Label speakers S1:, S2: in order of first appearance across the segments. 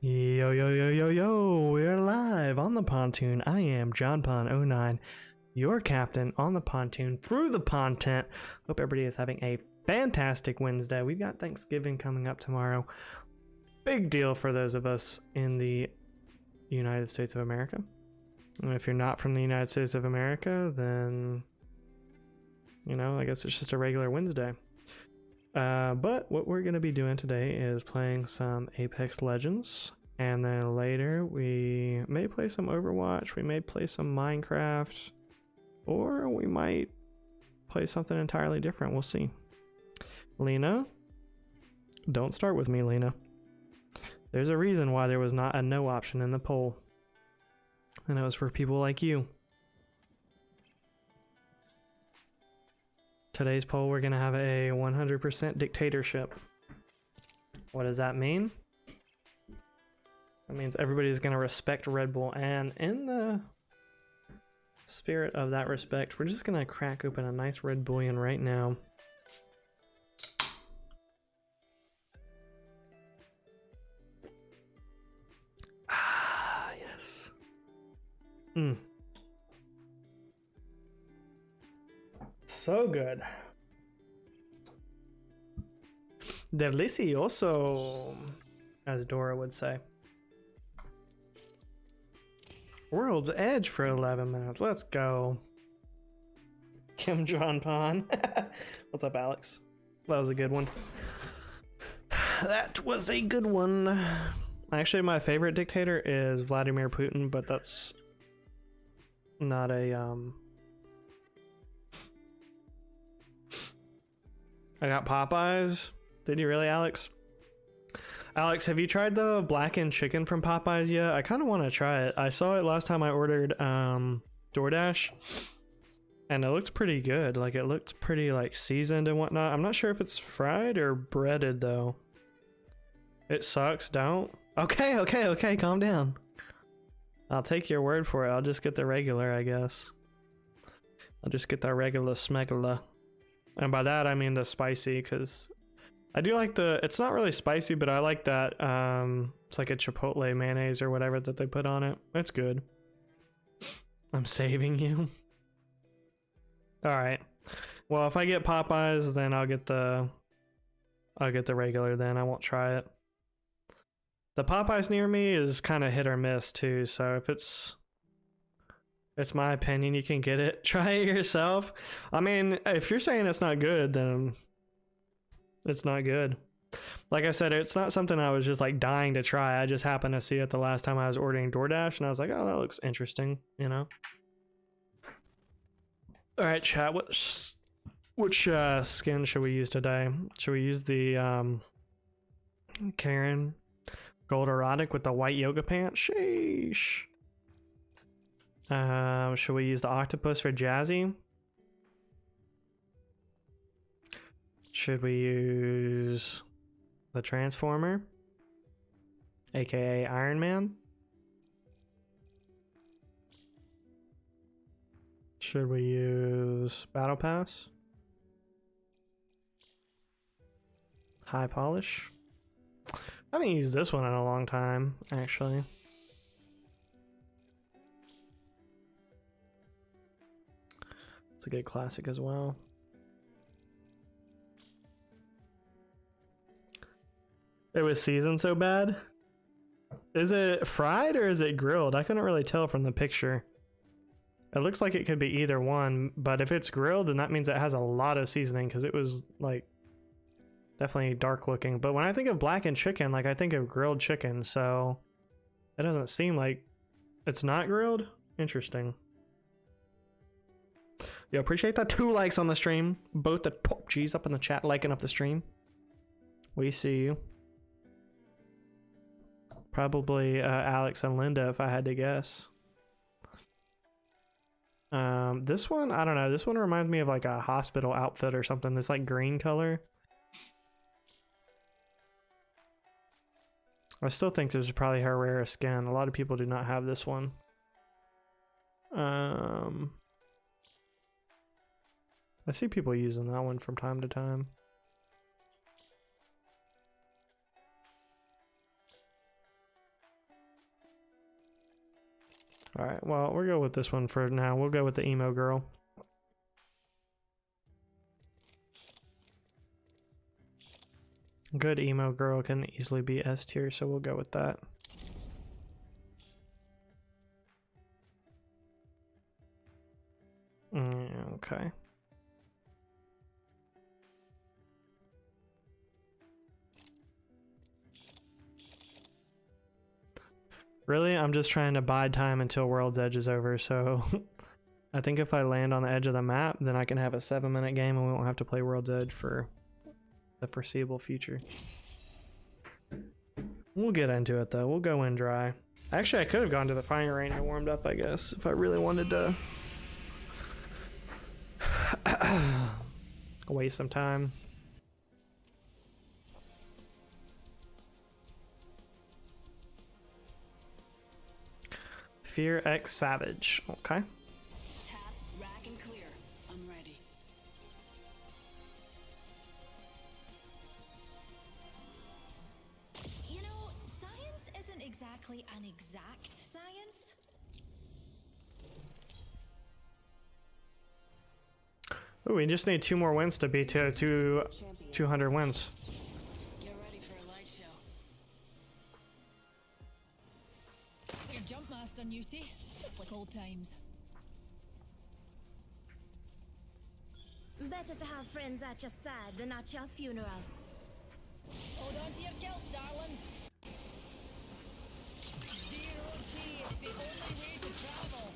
S1: Yo, yo, yo, yo, yo, we're live on the pontoon. I am John Pon09, your captain on the pontoon through the content. Hope everybody is having a fantastic Wednesday. We've got Thanksgiving coming up tomorrow. Big deal for those of us in the United States of America. And if you're not from the United States of America, then, you know, I guess it's just a regular Wednesday. But what we're going to be doing today is playing some Apex Legends, and then later we may play some Overwatch, we may play some Minecraft, or we might play something entirely different. We'll see. Lena, don't start with me, Lena. There's a reason why there was not a no option in the poll, and it was for people like you. Today's poll, we're going to have a 100% dictatorship. What does that mean? That means everybody's going to respect Red Bull, and in the spirit of that respect, we're just going to crack open a nice Red Bullion right now. Ah, yes. So good. Delicioso, as Dora would say. World's Edge for 11 minutes. Let's go. Kim John Pon. What's up, Alex? That was a good one. That was a good one. Actually, my favorite dictator is Vladimir Putin, but that's not a I got Popeyes. Did you really, Alex? Alex, have you tried the blackened chicken from Popeyes yet? I kind of want to try it. I saw it last time I ordered DoorDash, and it looked pretty good. Like, it looked pretty like seasoned and whatnot. I'm not sure if it's fried or breaded though. It sucks. Don't. Okay. Calm down. I'll take your word for it. I'll just get the regular, I guess. I'll just get the regular smegula. And by that I mean the spicy, because I do like the, it's not really spicy, but I like that it's like a chipotle mayonnaise or whatever that they put on it. It's good. I'm saving you. Alright. Well, if I get Popeyes, then I'll get the regular then. I won't try it. The Popeyes near me is kind of hit or miss too, so if it's my opinion, you can get it. Try it yourself. I mean, if you're saying it's not good, then it's not good. Like I said, it's not something I was just like dying to try. I just happened to see it the last time I was ordering DoorDash, and I was like, oh, that looks interesting, you know? All right, chat. Which skin should we use today? Should we use the Karen Gold Erotic with the white yoga pants? Sheesh. Should we use the octopus for Jazzy? Should we use the Transformer, aka Iron Man? Should we use Battle Pass? High Polish? I haven't used this one in a long time, actually. It's a good classic as well. It was seasoned so bad? Is it fried or is it grilled? I couldn't really tell from the picture. It looks like it could be either one, but if it's grilled, then that means it has a lot of seasoning, because it was like definitely dark looking. But when I think of blackened chicken, like I think of grilled chicken, so it doesn't seem like it's not grilled. Interesting. Yo, appreciate the 2 likes on the stream. Both the top G's up in the chat, liking up the stream. We see you. Probably Alex and Linda, if I had to guess. This one, I don't know. This one reminds me of like a hospital outfit or something. This like green color. I still think this is probably her rarest skin. A lot of people do not have this one. I see people using that one from time to time. Alright, well, we'll go with this one for now. We'll go with the emo girl. Good emo girl can easily be S tier, so we'll go with that. Okay. Really? I'm just trying to bide time until World's Edge is over, so I think if I land on the edge of the map, then I can have a 7-minute game and we won't have to play World's Edge for the foreseeable future. We'll get into it though. We'll go in dry. Actually, I could have gone to the firing range and warmed up, I guess, if I really wanted to waste some time. Fear X Savage. Okay.
S2: Tap, rack, and clear. I'm ready.
S3: You know, science isn't exactly an exact science.
S1: Oh, we just need 2 more wins to be to 200 wins.
S2: Get ready for a light show. Your jump master, Newty. Just like old times.
S3: Better to have friends at your side than at your funeral.
S2: Hold on to your kilts, darlings. Zero G is the only way to travel.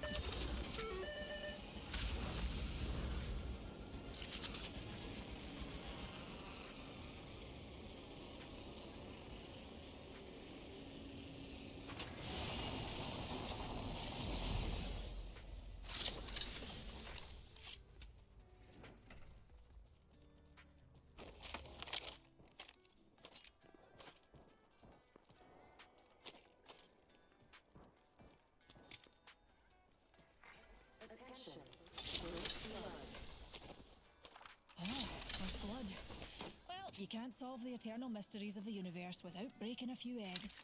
S2: First blood. Well, you can't solve the eternal mysteries of the universe without breaking a few eggs.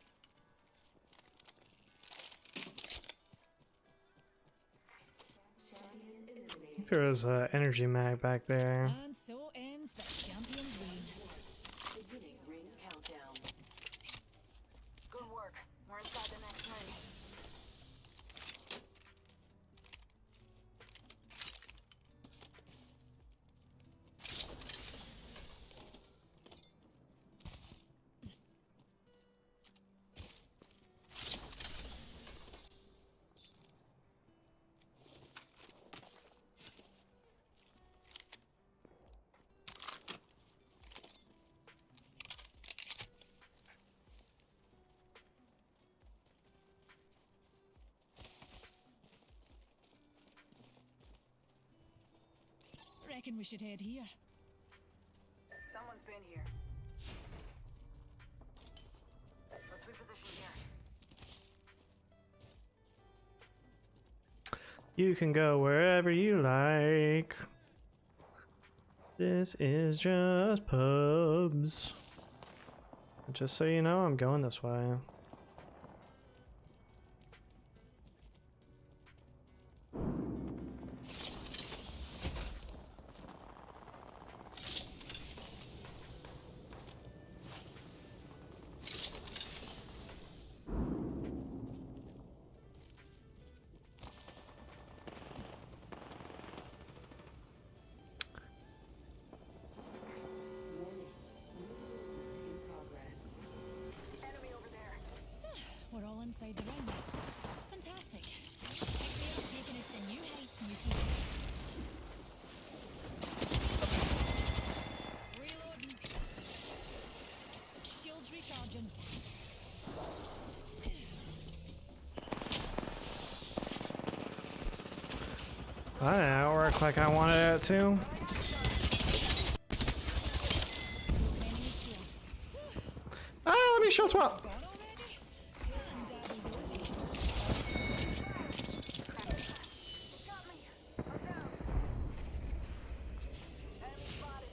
S1: I think there was an energy mag back there.
S2: And so ends the champion's reign.
S4: Beginning ring countdown.
S2: Good work. We're inside the next ring. Reckon we should head here. Someone's been here. Let's reposition here.
S1: You can go wherever you like. This is just pubs. Just so you know, I'm going this way.
S2: Enemy over there. We're all inside the ring. Fantastic. We are taking us to new heights, Newty. Reloading. Shields recharging.
S1: That worked like I wanted it to.
S2: Enemy shield.
S1: Ah, let me show swap.
S2: Gone already? And Daddy goes. Got me. I'm down. Enemy spotted.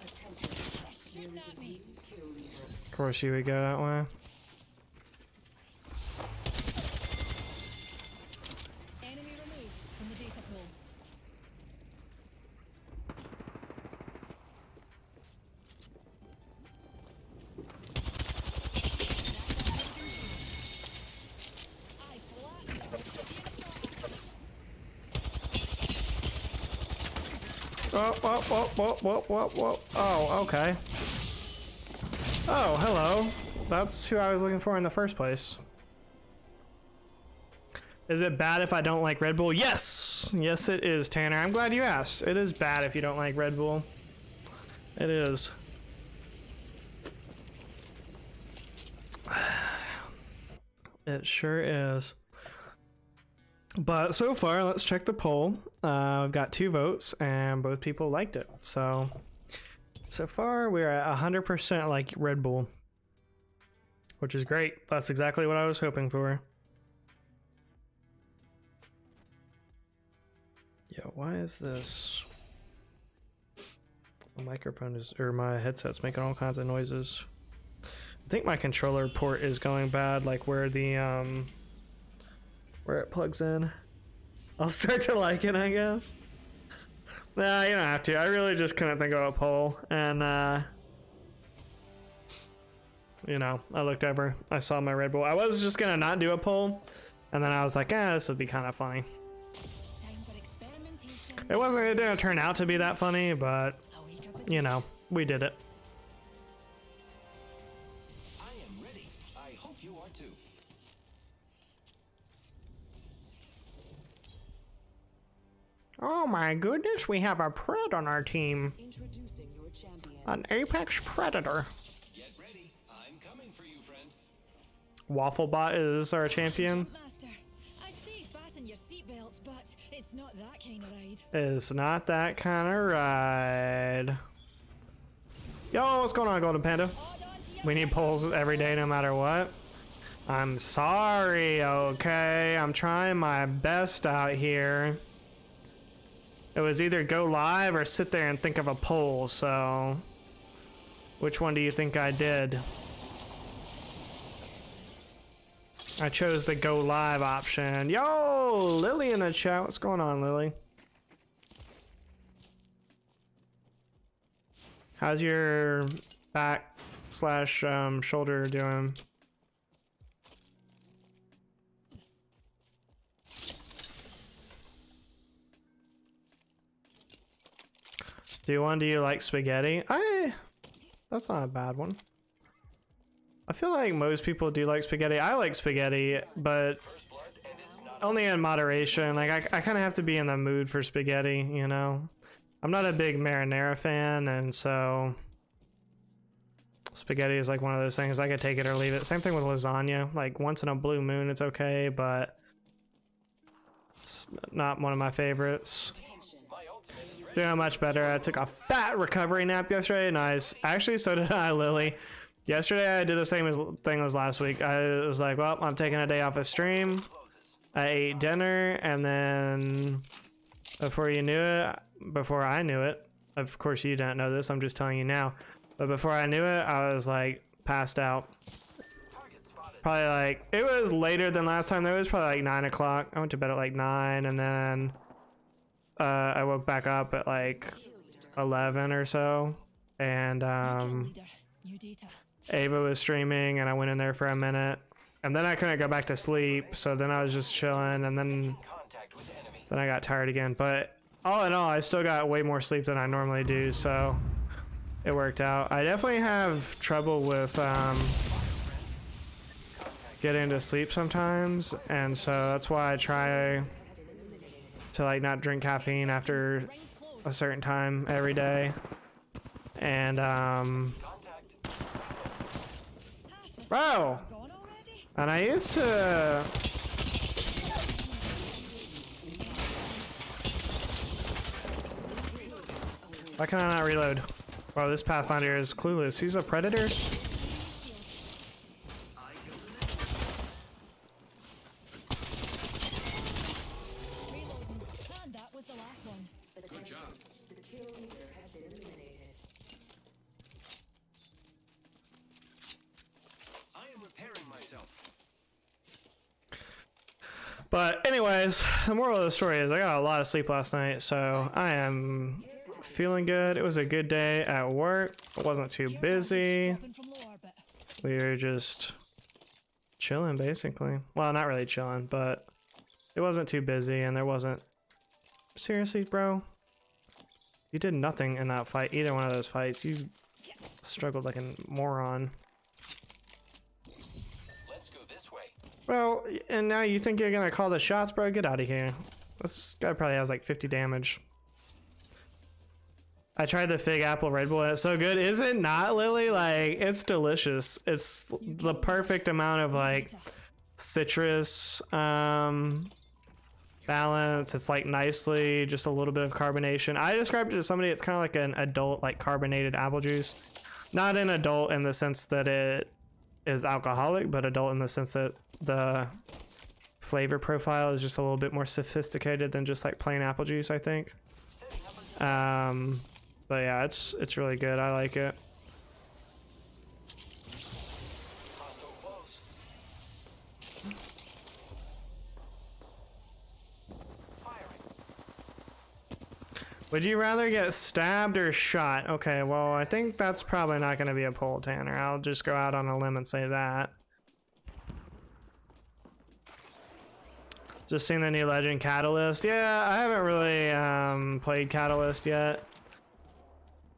S4: Attention.
S2: Shooting at me.
S4: Kill leader.
S1: course you would go that way.
S2: Enemy removed from the data pool. I
S1: Whoa. Oh, okay. Oh, hello. That's who I was looking for in the first place. Is it bad if I don't like Red Bull? Yes! Yes, it is, Tanner. I'm glad you asked. It is bad if you don't like Red Bull. It is. It sure is. But so far, let's check the poll. I've got 2 votes, and both people liked it. So far, we're at 100% like Red Bull, which is great. That's exactly what I was hoping for. Yo, why is this? My microphone is, or my headset's making all kinds of noises. I think my controller port is going bad, like where the where it plugs in. I'll start to like it, I guess. Nah, you don't have to. I really just couldn't think of a poll, and you know, I looked over, I saw my Red Bull. I was just gonna not do a poll, and then I was like, this would be kind of funny.
S2: time for experimentation.
S1: It wasn't gonna turn out to be that funny, but
S2: A wee cup of
S1: you know, we did it.
S5: I am ready. I hope you are too.
S1: Oh my goodness, we have a pred on our team.
S4: Introducing your champion.
S1: An apex predator.
S5: Get ready. I'm coming for you, friend.
S1: Wafflebot is our champion.
S2: Master, I'd say fasten your seatbelts, but it's not that kind of ride.
S1: Is not that kind of ride. Yo, what's going on, Golden Panda?
S2: Hold on to your
S1: We need polls every day, no matter what. I'm sorry, okay? I'm trying my best out here. It was either go live or sit there and think of a poll, so which one do you think I did? I chose the go live option. Yo, Lily in the chat. What's going on, Lily? How's your back slash shoulder doing? Do you like spaghetti? That's not a bad one. I feel like most people do like spaghetti. I like spaghetti, but only in moderation. Like I kind of have to be in the mood for spaghetti, you know? I'm not a big marinara fan, and so spaghetti is like one of those things I could take it or leave it. Same thing with lasagna. Like once in a blue moon, it's okay, but it's not one of my favorites. Doing much better. I took a fat recovery nap yesterday. Nice. Actually, so did I, Lily. Yesterday, I did the same thing as last week. I was like, well, I'm taking a day off of stream. I ate dinner, and then before I knew it, of course you don't know this, I'm just telling you now, but before I knew it, I was like passed out. Probably like, it was later than last time. It was probably like 9 o'clock. I went to bed at like 9, and then I woke back up at like 11 or so, and
S2: leader, new data.
S1: Ava was streaming, and I went in there for a minute, and then I couldn't go back to sleep, so then I was just chilling, and then I got tired again. But all in all, I still got way more sleep than I normally do, so it worked out. I definitely have trouble with getting to sleep sometimes, and so that's why I try to like not drink caffeine after a certain time every day. And bro,
S2: Gone already?
S1: and I used to why can I not reload? Wow, this Pathfinder is clueless. He's a predator.
S2: Reloading. And that was the last one.
S5: Good job.
S4: The kill leader has been eliminated.
S1: But anyways, the moral of the story is I got a lot of sleep last night, so I am feeling good. It was a good day at work. It wasn't too busy.
S2: Dropping from low orbit.
S1: We were just chilling, basically. Well, not really chilling, but it wasn't too busy, and there wasn't... Seriously, bro? You did nothing in that fight, either one of those fights. You struggled like a moron.
S5: Let's go this way.
S1: Well, and now you think you're gonna call the shots, bro? Get out of here. This guy probably has like 50 damage. I tried the Fig Apple Red Bull. It's so good. Is it not, Lily? Like, it's delicious. It's the perfect amount of like citrus balance. It's like nicely, just a little bit of carbonation. I described it to somebody, it's kind of like an adult, like carbonated apple juice. Not an adult in the sense that it is alcoholic, but adult in the sense that the flavor profile is just a little bit more sophisticated than just like plain apple juice, I think. But yeah, it's really good. I like it.
S5: Hostile close. Firing.
S1: Would you rather get stabbed or shot? Okay, well, I think that's probably not going to be a poll, Tanner. I'll just go out on a limb and say that. Just seen the new Legend Catalyst. Yeah, I haven't really played Catalyst yet.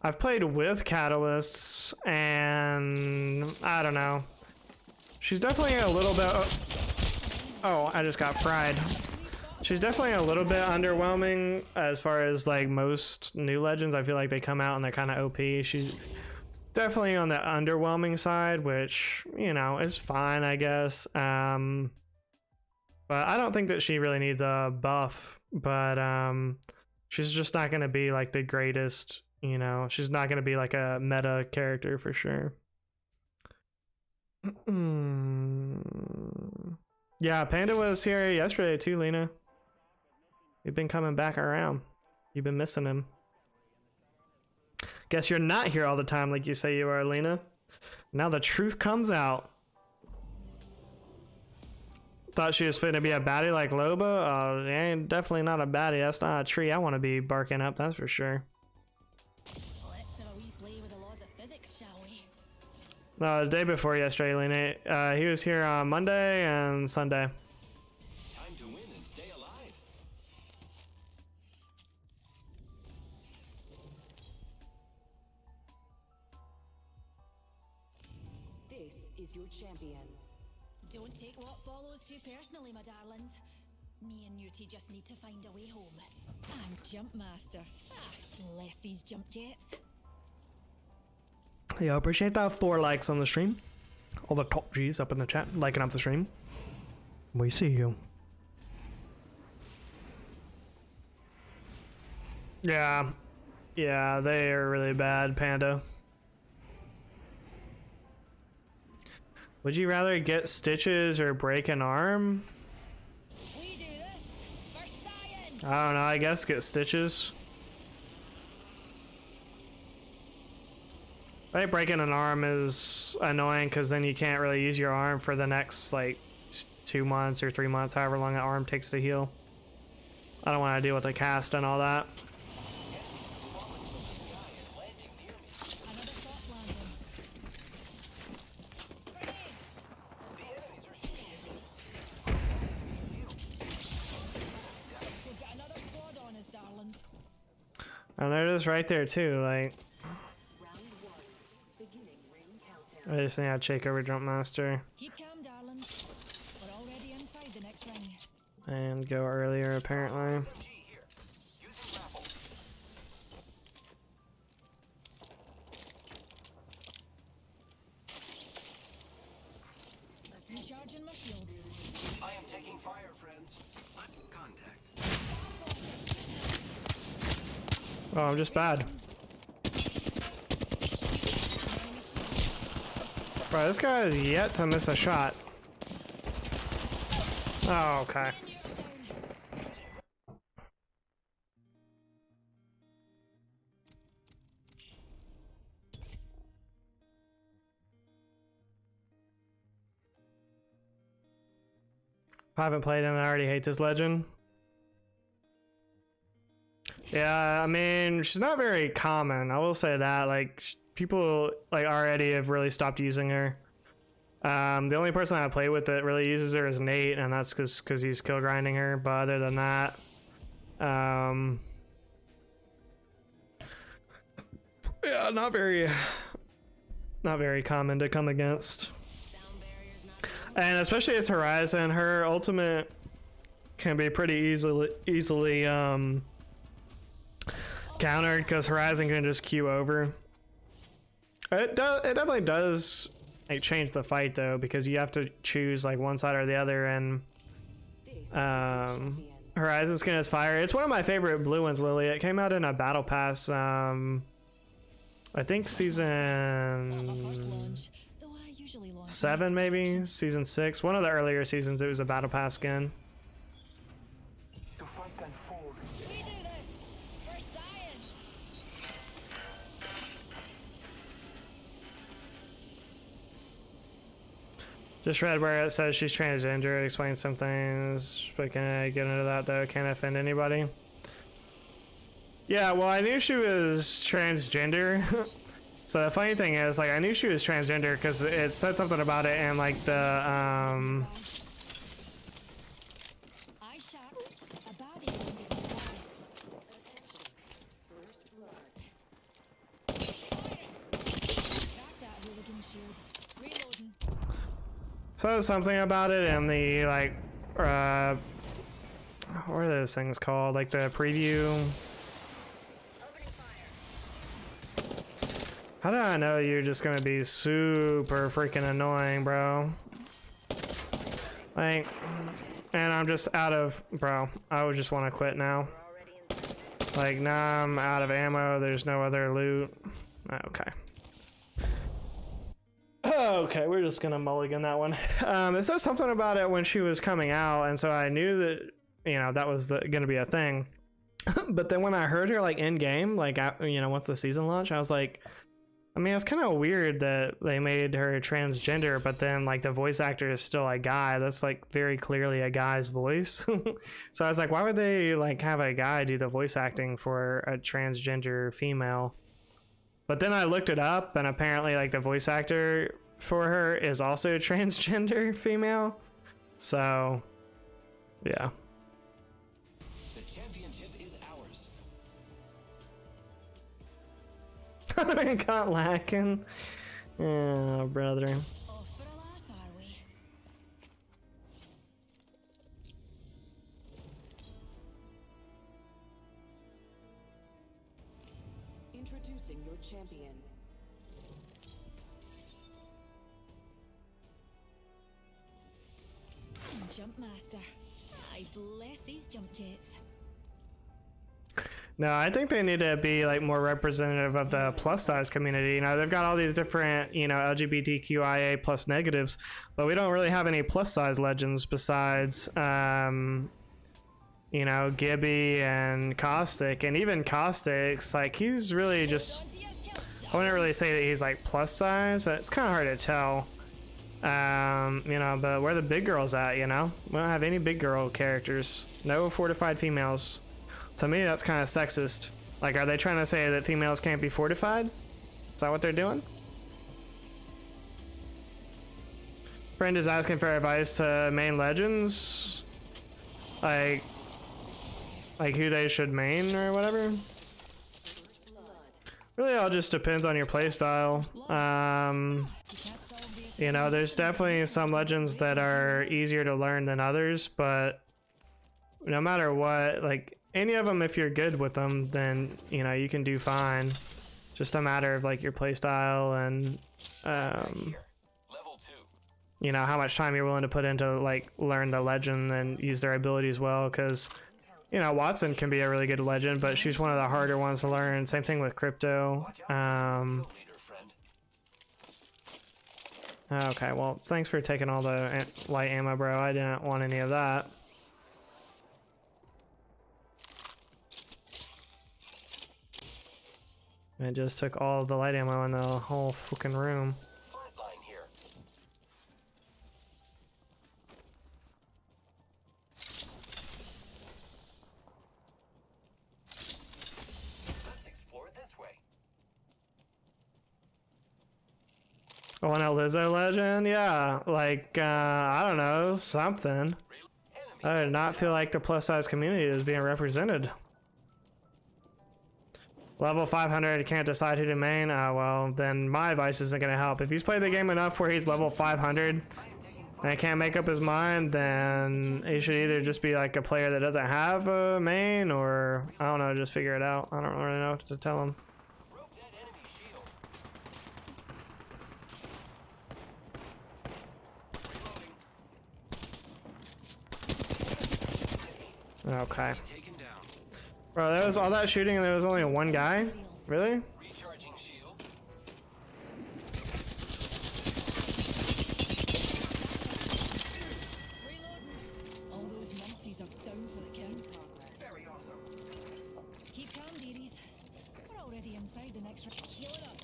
S1: I've played with Catalysts, and I don't know. She's definitely a little bit... Oh, I just got fried. She's definitely a little bit underwhelming as far as like most new Legends. I feel like they come out and they're kind of OP. She's definitely on the underwhelming side, which, you know, is fine, I guess. But I don't think that she really needs a buff, but she's just not going to be like the greatest, you know. She's not going to be like a meta character for sure. Yeah, Panda was here yesterday too, Lena. You've been coming back around. You've been missing him. Guess you're not here all the time like you say you are, Lena. Now the truth comes out. Thought she was fit to be a baddie like Loba? Oh, ain't definitely not a baddie. That's not a tree I want to be barking up, that's for sure.
S3: Let's have a wee play with the laws of physics, shall we?
S1: No, the day before yesterday, Lena. He was here on Monday and Sunday.
S5: Time to win and stay alive.
S4: This is your champion.
S3: Don't take what follows too personally, my darlings. Me and Newty just need to find a way home.
S2: I'm Jump Master. Ah, bless these jump jets.
S1: Yeah, appreciate that 4 likes on the stream. All the top G's up in the chat, liking up the stream. We see you. Yeah. Yeah, they are really bad, Panda. Would you rather get stitches or break an arm?
S2: We do this for science.
S1: I don't know, I guess get stitches. I think breaking an arm is annoying because then you can't really use your arm for the next like 2 months or 3 months, however long an arm takes to heal. I don't want to deal with the cast and all that.
S2: Another soft landing. We've got another squad on us, darlings.
S1: And they're just right there too, like,
S4: Round 1. Beginning ring countdown.
S1: I just need to check over Jump Master
S2: Keep calm, darlings. We're already inside the next ring.
S1: and go earlier apparently.
S5: SMG here. Using grapple.
S2: Recharging my shields.
S5: I am taking fire, friends. Contact.
S1: Oh, I'm just bad. Bro, this guy has yet to miss a shot. Oh, okay. I haven't played and I already hate this legend. Yeah, I mean, she's not very common. I will say that. Like, people like already have really stopped using her. The only person I play with that really uses her is Nate, and that's because he's kill grinding her. But other than that, yeah, not very common to come against. And especially as Horizon, her ultimate can be pretty easily countered because Horizon can just queue over. It definitely does like change the fight though, because you have to choose like one side or the other, and Horizon skin is fire. It's one of my favorite blue ones, Lily. It came out in a battle pass, I think season 7, maybe season 6, one of the earlier seasons. It was a battle pass skin.
S5: To fight and fall.
S2: We do this for science.
S1: Just read where it says she's transgender. Explain some things, but can I get into that though? Can't offend anybody. Yeah, well, I knew she was transgender. So the funny thing is, like, I knew she was transgender because it said something about it in like the
S2: Eye sharp. A baddie wounded my guy.
S4: First blood.
S2: Crack that hooligan shield. Reloading.
S1: says something about it in the like what are those things called? Like the preview. How did I know you're just gonna be super freaking annoying, bro? Like, and I'm just out of, bro, I would just want to quit now. Like, nah, I'm out of ammo. There's no other loot. Okay. Okay, we're just gonna mulligan that one. It says something about it when she was coming out, and so I knew that, you know, that was gonna be a thing. But then when I heard her like in game, like, you know, once the season launched, I was like, I mean, it's kind of weird that they made her transgender, but then like the voice actor is still a guy. That's like very clearly a guy's voice. So I was like, why would they like have a guy do the voice acting for a transgender female? But then I looked it up, and apparently like the voice actor for her is also transgender female. So yeah.
S5: The championship is ours.
S1: I got lacking. Oh, brother.
S3: Off for a laugh, are we?
S4: Introducing your champion.
S3: Jump master. I bless these jump jets.
S1: No, I think they need to be like more representative of the plus size community. You know, they've got all these different, you know, LGBTQIA plus negatives, but we don't really have any plus size legends besides, you know, Gibby and Caustic. And even Caustic's like, he's really just, I wouldn't really say that he's like plus size. It's kind of hard to tell. You know, but where the big girls at, you know? We don't have any big girl characters. No fortified females. To me, that's kind of sexist. Like, are they trying to say that females can't be fortified? Is that what they're doing? Friend is asking for advice to main legends. Like who they should main or whatever. Really all just depends on your playstyle. You know, there's definitely some legends that are easier to learn than others, but no matter what, like, any of them, if you're good with them, then, you know, you can do fine. Just a matter of, like, your playstyle and,
S5: Level 2.
S1: you know, how much time you're willing to put into, like, learn the legend and use their abilities well, because, you know, Watson can be a really good legend, but she's one of the harder ones to learn. Same thing with Crypto.
S5: Watch out for the kill leader, friend.
S1: Okay, well, thanks for taking all the light ammo, bro. I didn't want any of that. It just took all of the light ammo in the whole fucking room.
S5: Flatline here.
S1: Oh, and a Lizzo legend? Yeah, like, I don't know, something. I did not feel like the plus size community is being represented. Level 500, can't decide who to main. Well, then my advice isn't going to help. If he's played the game enough where he's level 500 and can't make up his mind, then he should either just be like a player that doesn't have a main, or I don't know, just figure it out. I don't really know what to tell him.
S5: Broke that enemy shield. Reloading.
S1: Okay.
S5: Taken down.
S1: Bro, there was all that shooting and there was only one guy? Really?
S5: Recharging shield.
S2: Reloading. All those numpties are down for the count.
S5: Very awesome.
S2: Keep calm, dearies. We're already inside the next round. Heal it up.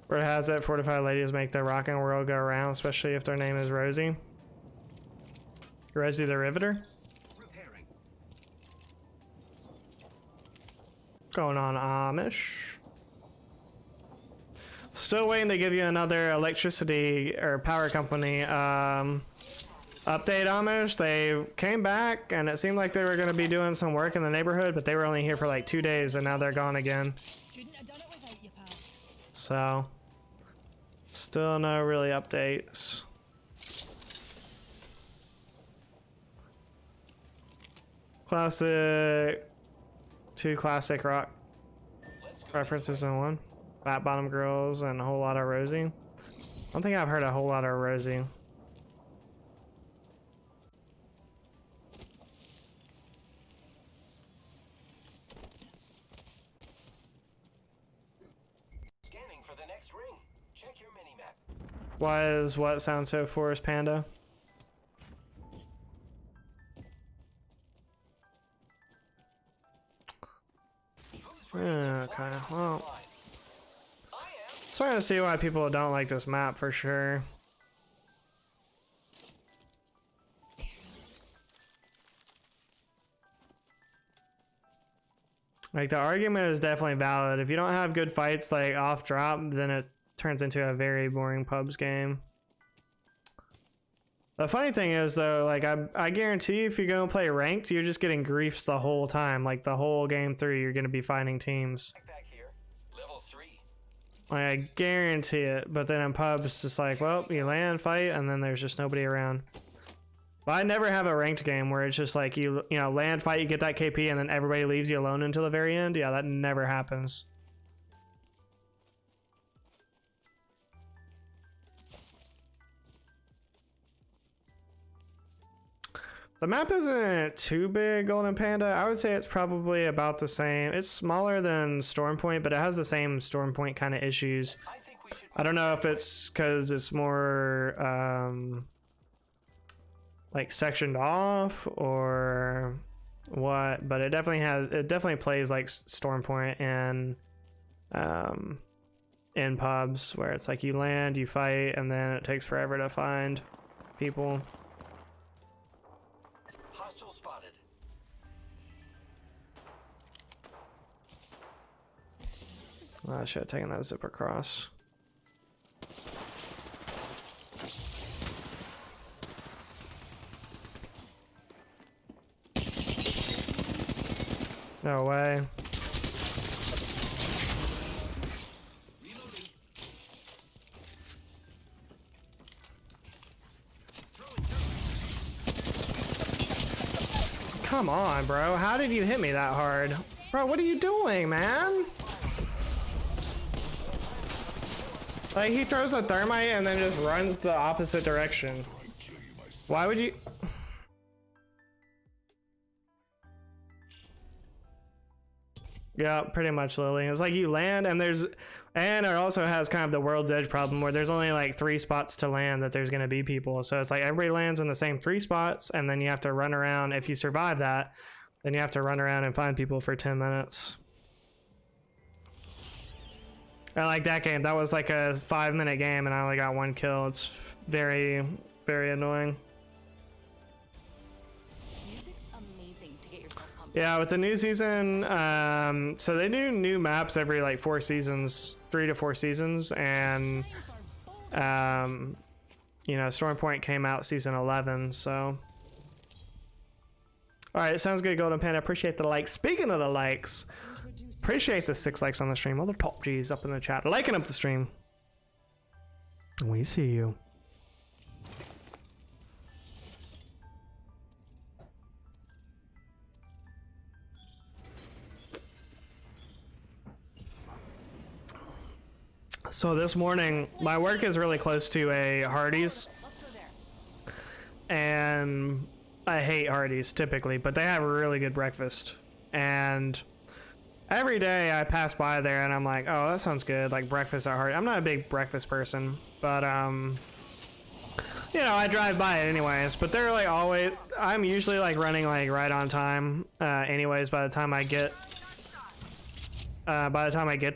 S1: Where it has it, fortified ladies make the rockin' world go round, especially if their name is Rosie. Rosie the Riveter?
S5: Repairing.
S1: Going on Amish. Still waiting to give you another electricity or power company update, Amish. They came back and it seemed like they were going to be doing some work in the neighborhood, but they were only here for like 2 days and now they're gone again.
S2: Couldn't have done it without you, pal.
S1: So, still no really updates. Classic, 2 classic rock references in one. Fat Bottom Girls and a whole lot of Rosie. I don't think I've heard a whole lot of Rosie.
S5: Scanning for the next ring. Check your mini-map.
S1: Why does what sound so Forest Panda?
S5: Who's ready to
S1: Okay,
S5: fly across
S1: well,
S5: the line? I am.
S1: starting to see why people don't like this map for sure. Like, the argument is definitely valid. If you don't have good fights like off drop, then it turns into a very boring pubs game. The funny thing is though, like I guarantee if you're gonna play ranked, you're just getting griefs the whole time. Like the whole game through, you're gonna be fighting teams.
S5: Backpack here. Level 3.
S1: Like, I guarantee it. But then in pubs, it's just like, well, you land, fight, and then there's just nobody around. But I never have a ranked game where it's just like you know, land, fight, you get that KP, and then everybody leaves you alone until the very end. Yeah, that never happens. The map isn't too big, Golden Panda. I would say it's probably about the same. It's smaller than Stormpoint, but it has the same Stormpoint kind of issues.
S5: I think we should.
S1: I don't know if it's because it's more like sectioned off or what, but it definitely plays like Stormpoint and in pubs where it's like you land, you fight, and then it takes forever to find people.
S5: Hostile spotted.
S1: I should have taken that zipper cross. No way.
S5: Reloading.
S1: Come on, bro. How did you hit me that hard? Bro, what are you doing, man? Like, he throws a thermite and then just runs the opposite direction. Why would you... Yeah, pretty much, Lily. It's like you land and and it also has kind of the World's Edge problem where there's only like 3 spots to land that there's going to be people. So it's like everybody lands in the same 3 spots and then you have to run around. If you survive that, then you have to run around and find people for 10 minutes. I like that game. That was like a 5-minute game and I only got 1 kill. It's very, very annoying.
S6: Music's amazing to get yourself pumped
S1: Yeah, with the new season, so they do new maps every like 4 seasons, 3 to 4 seasons, and you know, Storm Point came out season 11, so. All right, sounds good, Golden Panda. Appreciate the likes. Speaking of the likes, appreciate the 6 likes on the stream. All the top G's up in the chat, liking up the stream. We see you. So this morning, my work is really close to a Hardee's, and I hate Hardee's typically, but they have a really good breakfast. And every day I pass by there and I'm like, oh, that sounds good, like breakfast at Hardee's. I'm not a big breakfast person, but you know, I drive by it anyways. But they're like always, I'm usually like running like right on time anyways by the time I get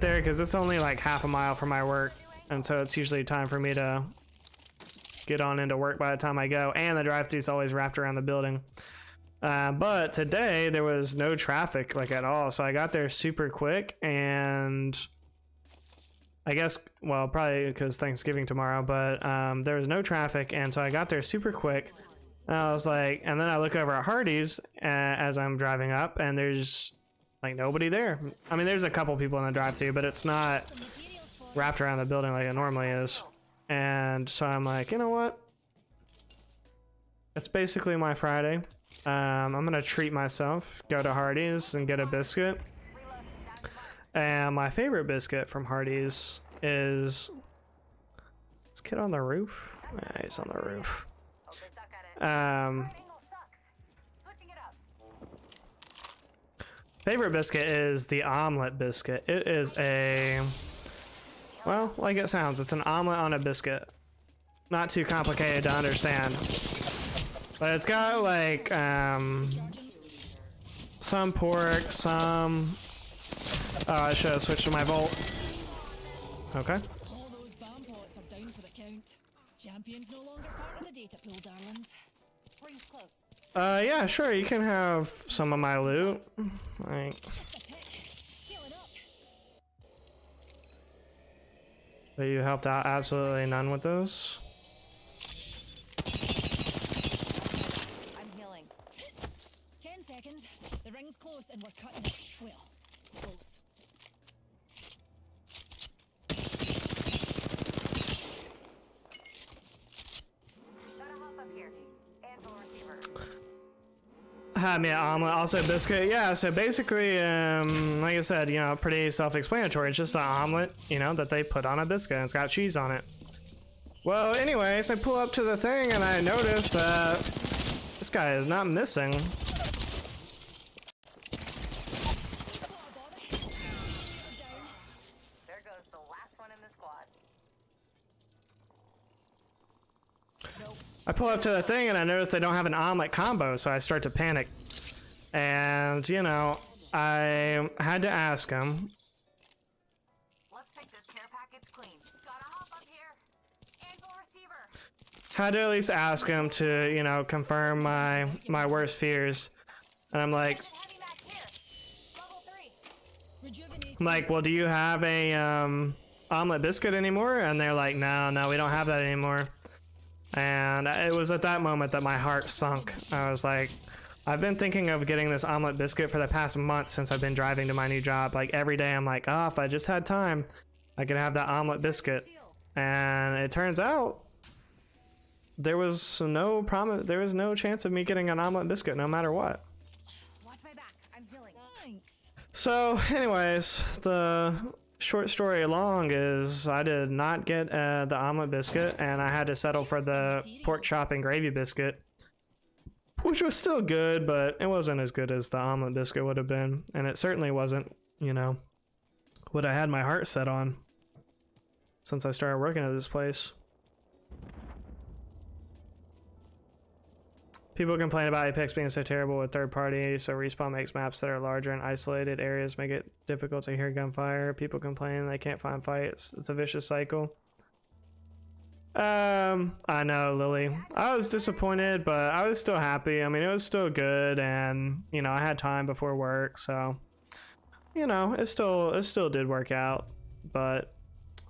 S1: there, because it's only like half a mile from my work, and so it's usually time for me to get on into work by the time I go, and the drive-thru is always wrapped around the building. But today there was no traffic like at all, so I got there super quick, and I guess, well, probably because Thanksgiving tomorrow, but there was no traffic, and so I got there super quick. And I was like, and then I look over at Hardee's as I'm driving up, and there's like nobody there. I mean, there's a couple people in the drive-thru, but it's not wrapped around the building like it normally is. And so I'm like, you know what? It's basically my Friday. I'm gonna treat myself, go to Hardee's and get a biscuit. And my favorite biscuit from Hardee's is this kid on the roof. Yeah, he's on the roof. Favorite biscuit is the omelet biscuit. It is a, well, like it sounds, it's an omelet on a biscuit. Not too complicated to understand. But it's got like some pork, some, oh, I should have switched to my Volt. Okay.
S2: All those bomb pots are down for the count. Champions no longer part of the data pool, darlings. Rings close.
S1: Yeah, sure, you can have some of my loot. Like,
S2: Just a tick. Healing up.
S1: so you helped out absolutely none with this.
S2: I'm healing. 10 seconds. The ring's close and we're cutting it. Well, close.
S6: Gotta hop up here. Anvil receiver.
S1: Had me an omelet, also biscuit. Yeah, so basically, like I said, you know, pretty self-explanatory. It's just an omelet, you know, that they put on a biscuit, and it's got cheese on it. Well, anyways, I pull up to the thing and I notice that this guy is not missing.
S6: There goes the last one in the squad.
S1: I pull up to the thing and I notice they don't have an omelet combo, so I start to panic. And, you know, I had to ask him.
S6: Let's pick this care package clean. Gotta hop up here. Anvil receiver.
S1: Had to at least ask him to, you know, confirm my worst fears. And I'm like,
S6: Heavy mag here. Level 3.
S2: Rejuvenate.
S1: I'm like, well, do you have a omelet biscuit anymore? And they're like, no, we don't have that anymore. And it was at that moment that my heart sunk. I was like, I've been thinking of getting this omelet biscuit for the past month since I've been driving to my new job. Like every day I'm like, oh, if I just had time, I could have that omelet biscuit. And it turns out there was no promise, there was no chance of me getting an omelet biscuit no matter what.
S6: Watch my back. I'm healing.
S2: Thanks.
S1: So anyways, the short story long is I did not get the omelet biscuit, and I had to settle for the pork chop and gravy biscuit, which was still good, but it wasn't as good as the omelet biscuit would have been. And it certainly wasn't, you know, what I had my heart set on since I started working at this place. People complain about Apex being so terrible with third party, so Respawn makes maps that are larger and isolated areas make it difficult to hear gunfire. People complain they can't find fights. It's a vicious cycle. I know, Lily. I was disappointed, but I was still happy. I mean, it was still good, and you know, I had time before work, so you know, it still did work out, but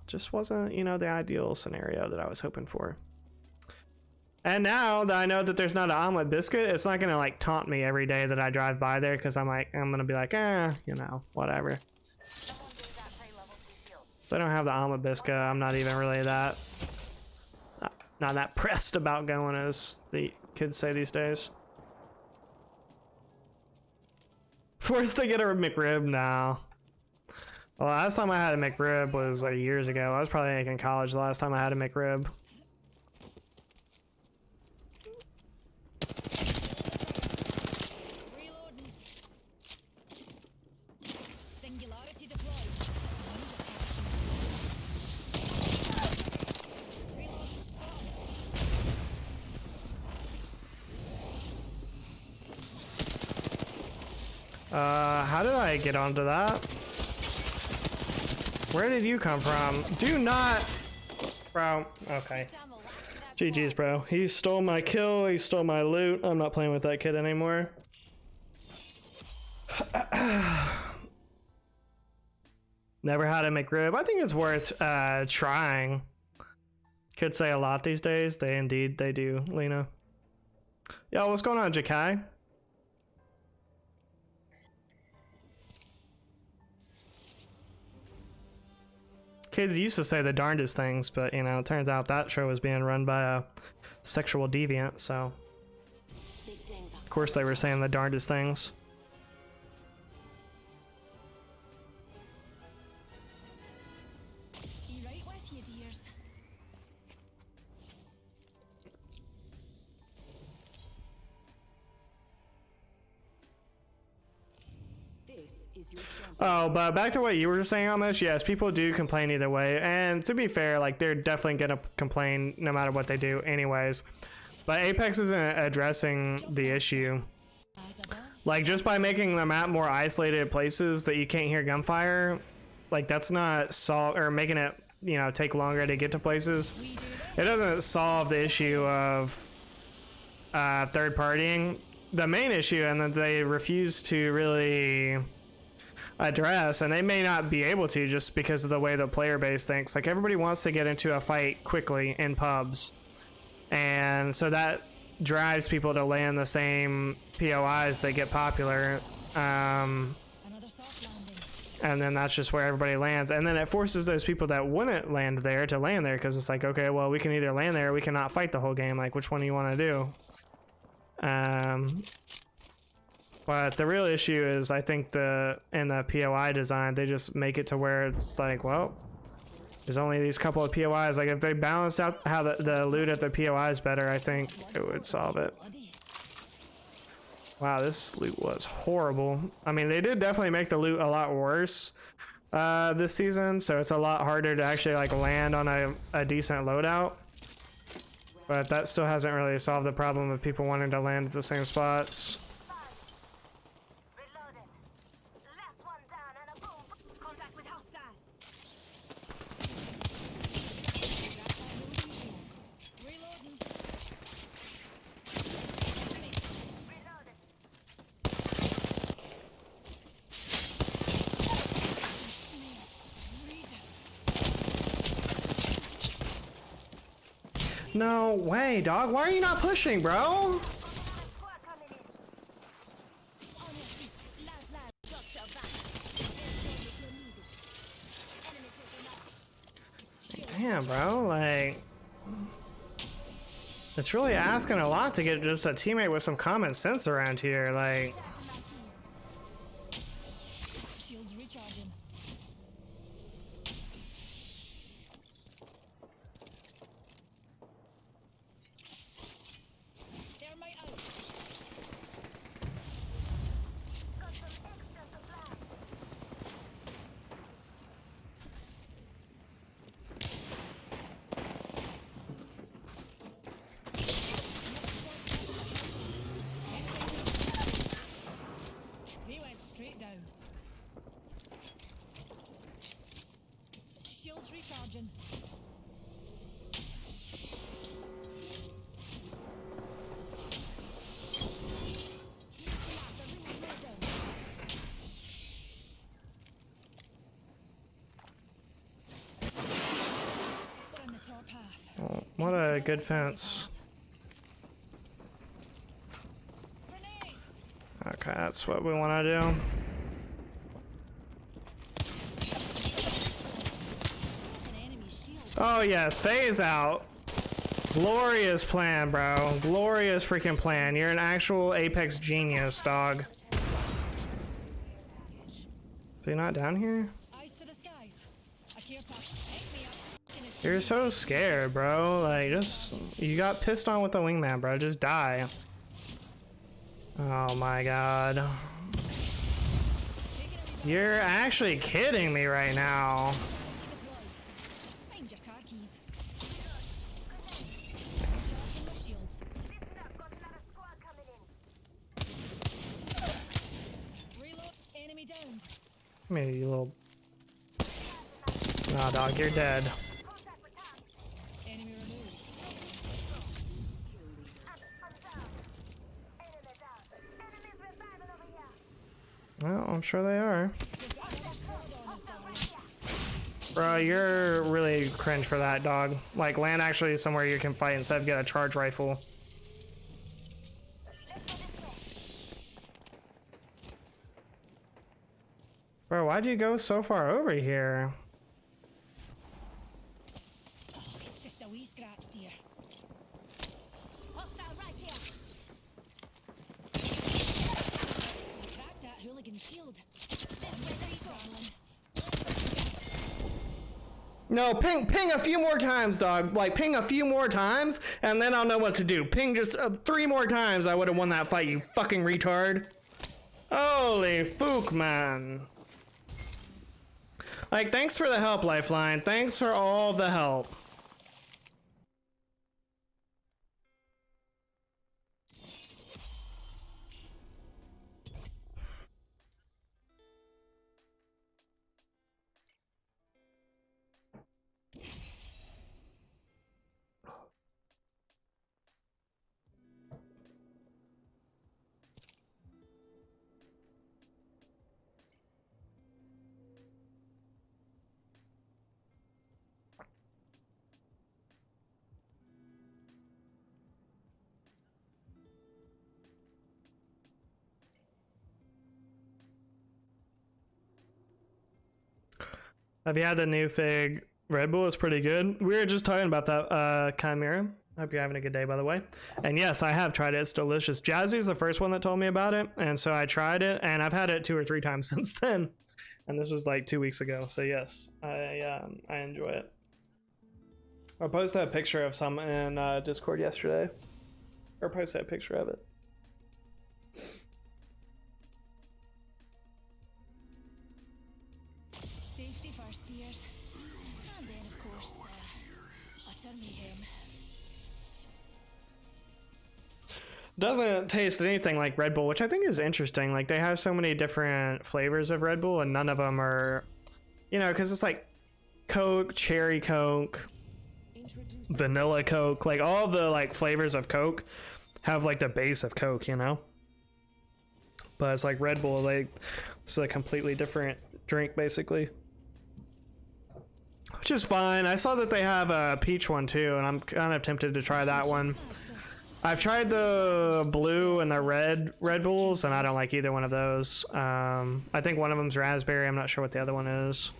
S1: just wasn't, you know, the ideal scenario that I was hoping for. And now that I know that there's not an omelet biscuit, it's not gonna like taunt me every day that I drive by there, because I'm gonna be like, you know, whatever.
S6: Someone gave that prey level 2 shields.
S1: If they don't have the omelet biscuit, I'm not even really that not that pressed about going, as the kids say these days. Forced to get a McRib now. Well, last time I had a McRib was like years ago. I was probably like in college the last time I had a McRib.
S2: Reloading. Singularity deployed. Reloading.
S1: How did I get onto that? Where did you come from? Do not... Bro, okay.
S6: Down the last of that
S1: GG's, bro. He stole my kill, he stole my loot. I'm not playing with that kid anymore. Never had a McRib. I think it's worth trying. Could say a lot these days. They do, Lena. Yo, what's going on, Jakai? Kids used to say the darndest things, but you know, it turns out that show was being run by a sexual deviant, so
S3: Big things are
S1: of course they were saying the darndest things.
S2: You right with you, dears?
S4: This is your champion.
S1: Oh, but back to what you were saying on this, yes, people do complain either way, and to be fair, like, they're definitely gonna complain no matter what they do anyways, but Apex isn't addressing the issue.
S2: As above.
S1: Like, just by making the map more isolated places that you can't hear gunfire, like, that's not or making it, you know, take longer to get to places.
S2: We do this.
S1: It doesn't solve the issue of third partying. The main issue, and that they refuse to really address, and they may not be able to just because of the way the player base thinks. Like, everybody wants to get into a fight quickly in pubs, and so that drives people to land the same POIs that get popular,
S2: Another soft landing.
S1: and then that's just where everybody lands, and then it forces those people that wouldn't land there to land there, because it's like, okay, well, we can either land there or we cannot fight the whole game. Like, which one do you want to do? But the real issue is, I think in the POI design, they just make it to where it's like, well, there's only these couple of POIs. Like, if they balanced out how the loot at the POIs better, I think it would solve it.
S2: Bloody.
S1: Wow, this loot was horrible. I mean, they did definitely make the loot a lot worse this season, so it's a lot harder to actually like land on a decent loadout. But that still hasn't really solved the problem of people wanting to land at the same spots.
S6: reloading. Last one down and a boom. Contact with hostile.
S2: Reloading.
S6: Reloading.
S1: No way, dog. Why are you not pushing, bro?
S6: Squad coming in. On your feet. Last, got your back. Enemy taken out.
S1: Damn, bro. Like, it's really asking a lot to get just a teammate with some common sense around here. Like,
S2: Shields recharging. Thermite out.
S6: Got some extra supplies.
S1: What a good fence.
S2: Grenade!
S1: Okay, that's what we want to do.
S2: An enemy shield.
S1: Oh yes, phase out. Glorious plan, bro. Glorious freaking plan. You're an actual Apex genius, dog. Is he not down here?
S2: Eyes to the skies. A care package. Pick me up.
S1: You're so scared, bro. Like, just... You got pissed on with the wingman, bro. Just die. Oh my god. You're actually kidding me right now.
S2: Find your car keys. Recharging my shields.
S6: Listen up, got another squad coming in.
S2: Reload. Enemy downed.
S1: Come here, you little... Nah, dog, you're dead.
S6: Contact with Tom.
S2: Enemy removed.
S6: I'm down. Enemy down. Enemies reviving over here.
S1: Well, I'm sure they are.
S2: We've got a squad on us, darling.
S1: Bro, you're really cringe for that, dog. Like, land actually somewhere you can fight instead of get a charge rifle. Bro, why'd you go so far over here?
S2: Oh, it's just a wee scratch, dear.
S6: Hostile right here.
S2: Crack that hooligan shield. This way, darling.
S1: No, ping a few more times, dog. Like, ping a few more times, and then I'll know what to do. Ping just 3 more times, I would have won that fight, you fucking retard. Holy fook, man. Like, thanks for the help, Lifeline. Thanks for all the help. Have you had the new Fig Red Bull? It's pretty good. We were just talking about that, Chimera. Hope you're having a good day, by the way. And yes, I have tried it. It's delicious. Jazzy's the first one that told me about it, and so I tried it, and I've had it 2 or 3 times since then. And this was like 2 weeks ago. So yes, I enjoy it. I posted a picture of some in Discord yesterday, or posted a picture of it.
S2: Safety first, dears. And then, of course, utter mayhem.
S1: Doesn't taste anything like Red Bull, which I think is interesting. Like, they have so many different flavors of Red Bull, and none of them are, you know, because it's like Coke, cherry Coke, vanilla Coke, like all the like flavors of Coke have like the base of Coke, you know. But it's like Red Bull, like it's a completely different drink, basically. Which is fine. I saw that they have a peach one too, and I'm kind of tempted to try that one. I've tried the blue and the red Red Bulls, and I don't like either one of those. I think one of them's raspberry. I'm not sure what the other one is.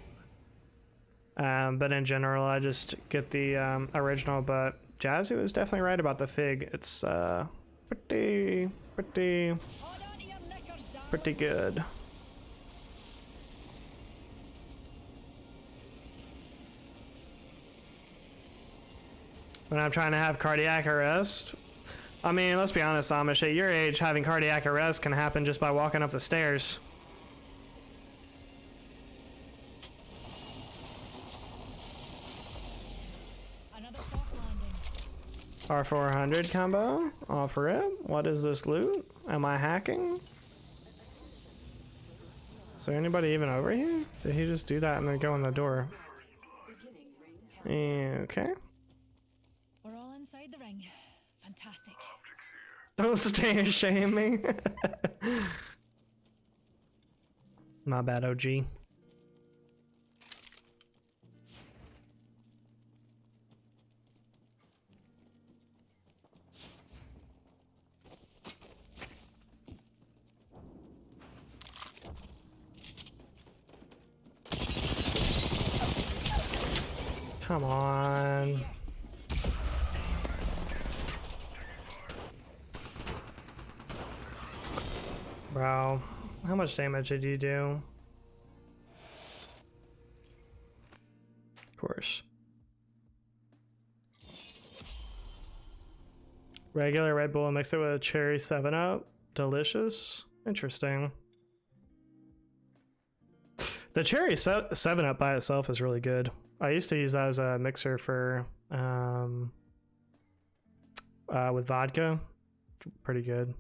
S1: But in general, I just get the original. But Jazzy was definitely right about the Fig. It's pretty
S2: Hold on to your knickers, darling.
S1: pretty good. When I'm trying to have cardiac arrest, I mean, let's be honest, Amish, at your age, having cardiac arrest can happen just by walking up the stairs.
S2: Another soft landing.
S1: R400 combo, offer it. What is this loot? Am I hacking? Is there anybody even over here? Did he just do that and then go in the door? Okay.
S2: We're all inside the ring. Fantastic.
S1: Don't stay and shame me. My bad, OG. Come on. Bro, how much damage did you do? Of course. Regular Red Bull, mix it with a cherry 7-Up. Delicious. Interesting. The cherry 7-Up by itself is really good. I used to use that as a mixer for with vodka. Pretty good.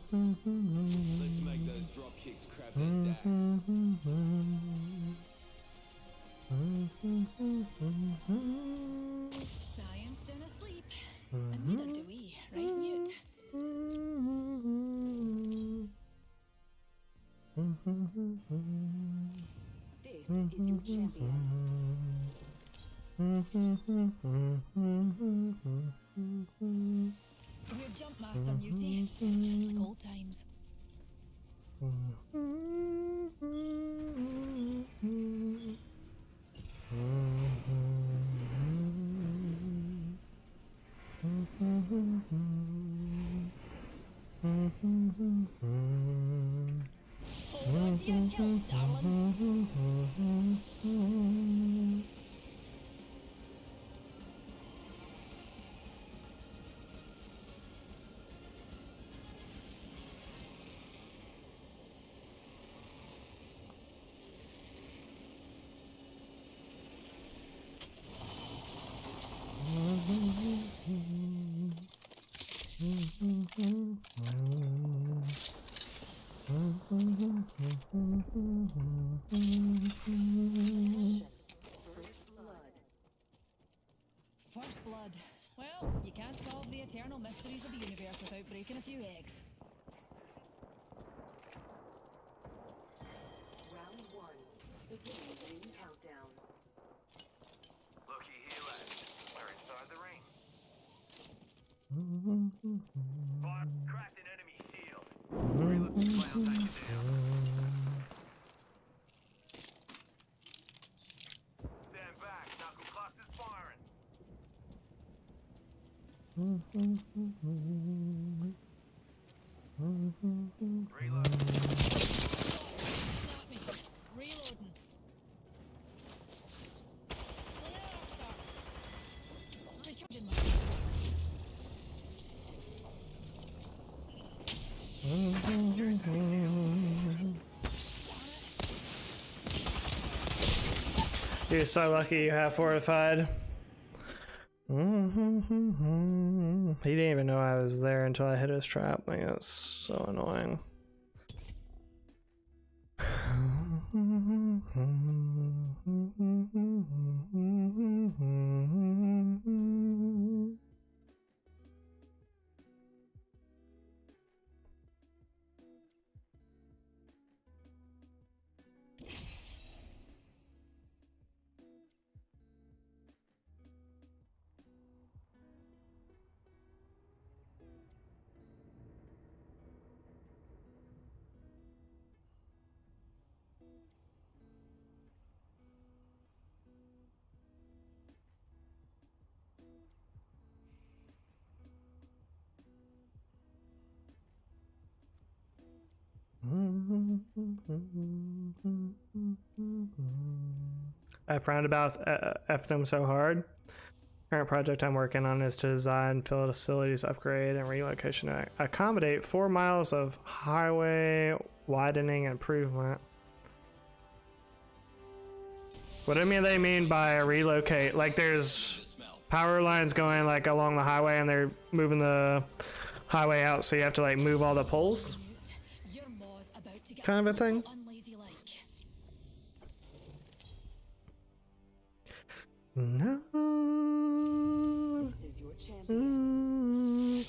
S7: Let's make those drop kicks crap their dacks.
S3: Science don't sleep. And neither do we, right, Newt?
S4: This is your champion.
S3: We're jump master, Newty. Just like old times. Hold on to your kills, darlings. First blood. Well, you can't solve the eternal mysteries of the universe without breaking a few eggs.
S4: Round 1. Beginning ring countdown.
S5: Looky here, lads. We're inside the ring. Fire, cracked an enemy shield. Reload the play, I'll take you down. Stand back, knuckle clusters firing. Reload.
S3: Not me. Reloading. Clear up, Star. Recharging my...
S1: You're so lucky you have fortified. He didn't even know I was there until I hit his trap. Like, that's so annoying. I frowned about F them so hard. Current project I'm working on is to design facilities upgrade and relocation to accommodate 4 miles of highway widening improvement. What do they mean by relocate? Like there's power lines going like along the highway and they're moving the highway out, so you have to like move all the poles?
S3: Your maw's about to get
S1: Kind of a thing?
S3: unladylike.
S1: No.
S4: This is your champion.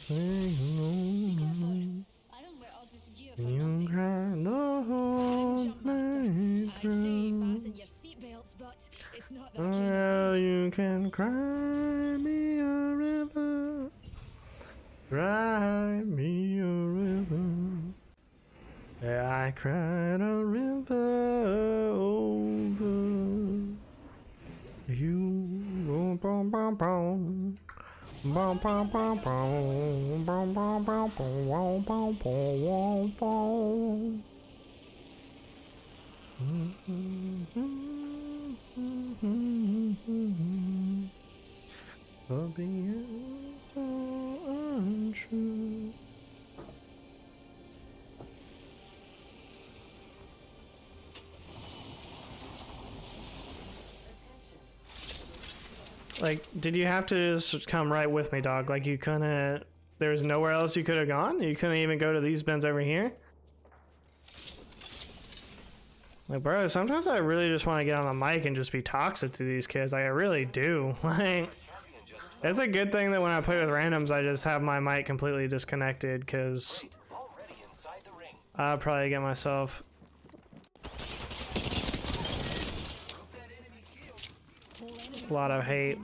S1: cry me a river. Cry me a river. Yeah, I cried a river over you. Boom, boom, boom, boom. Boom, boom, boom, boom. Boom, boom, boom, boom. Boom, boom, boom, boom. But the end so untrue. Like, did you have to just come right with me, dog? Like, you couldn't... There's nowhere else you could have gone? You couldn't even go to these bins over here? Like, bro, sometimes I really just want to get on the mic and just be toxic to these kids. Like, I really do. Like, it's a good thing that when I play with randoms, I just have my mic completely disconnected, because I'll probably get myself... a lot of hate.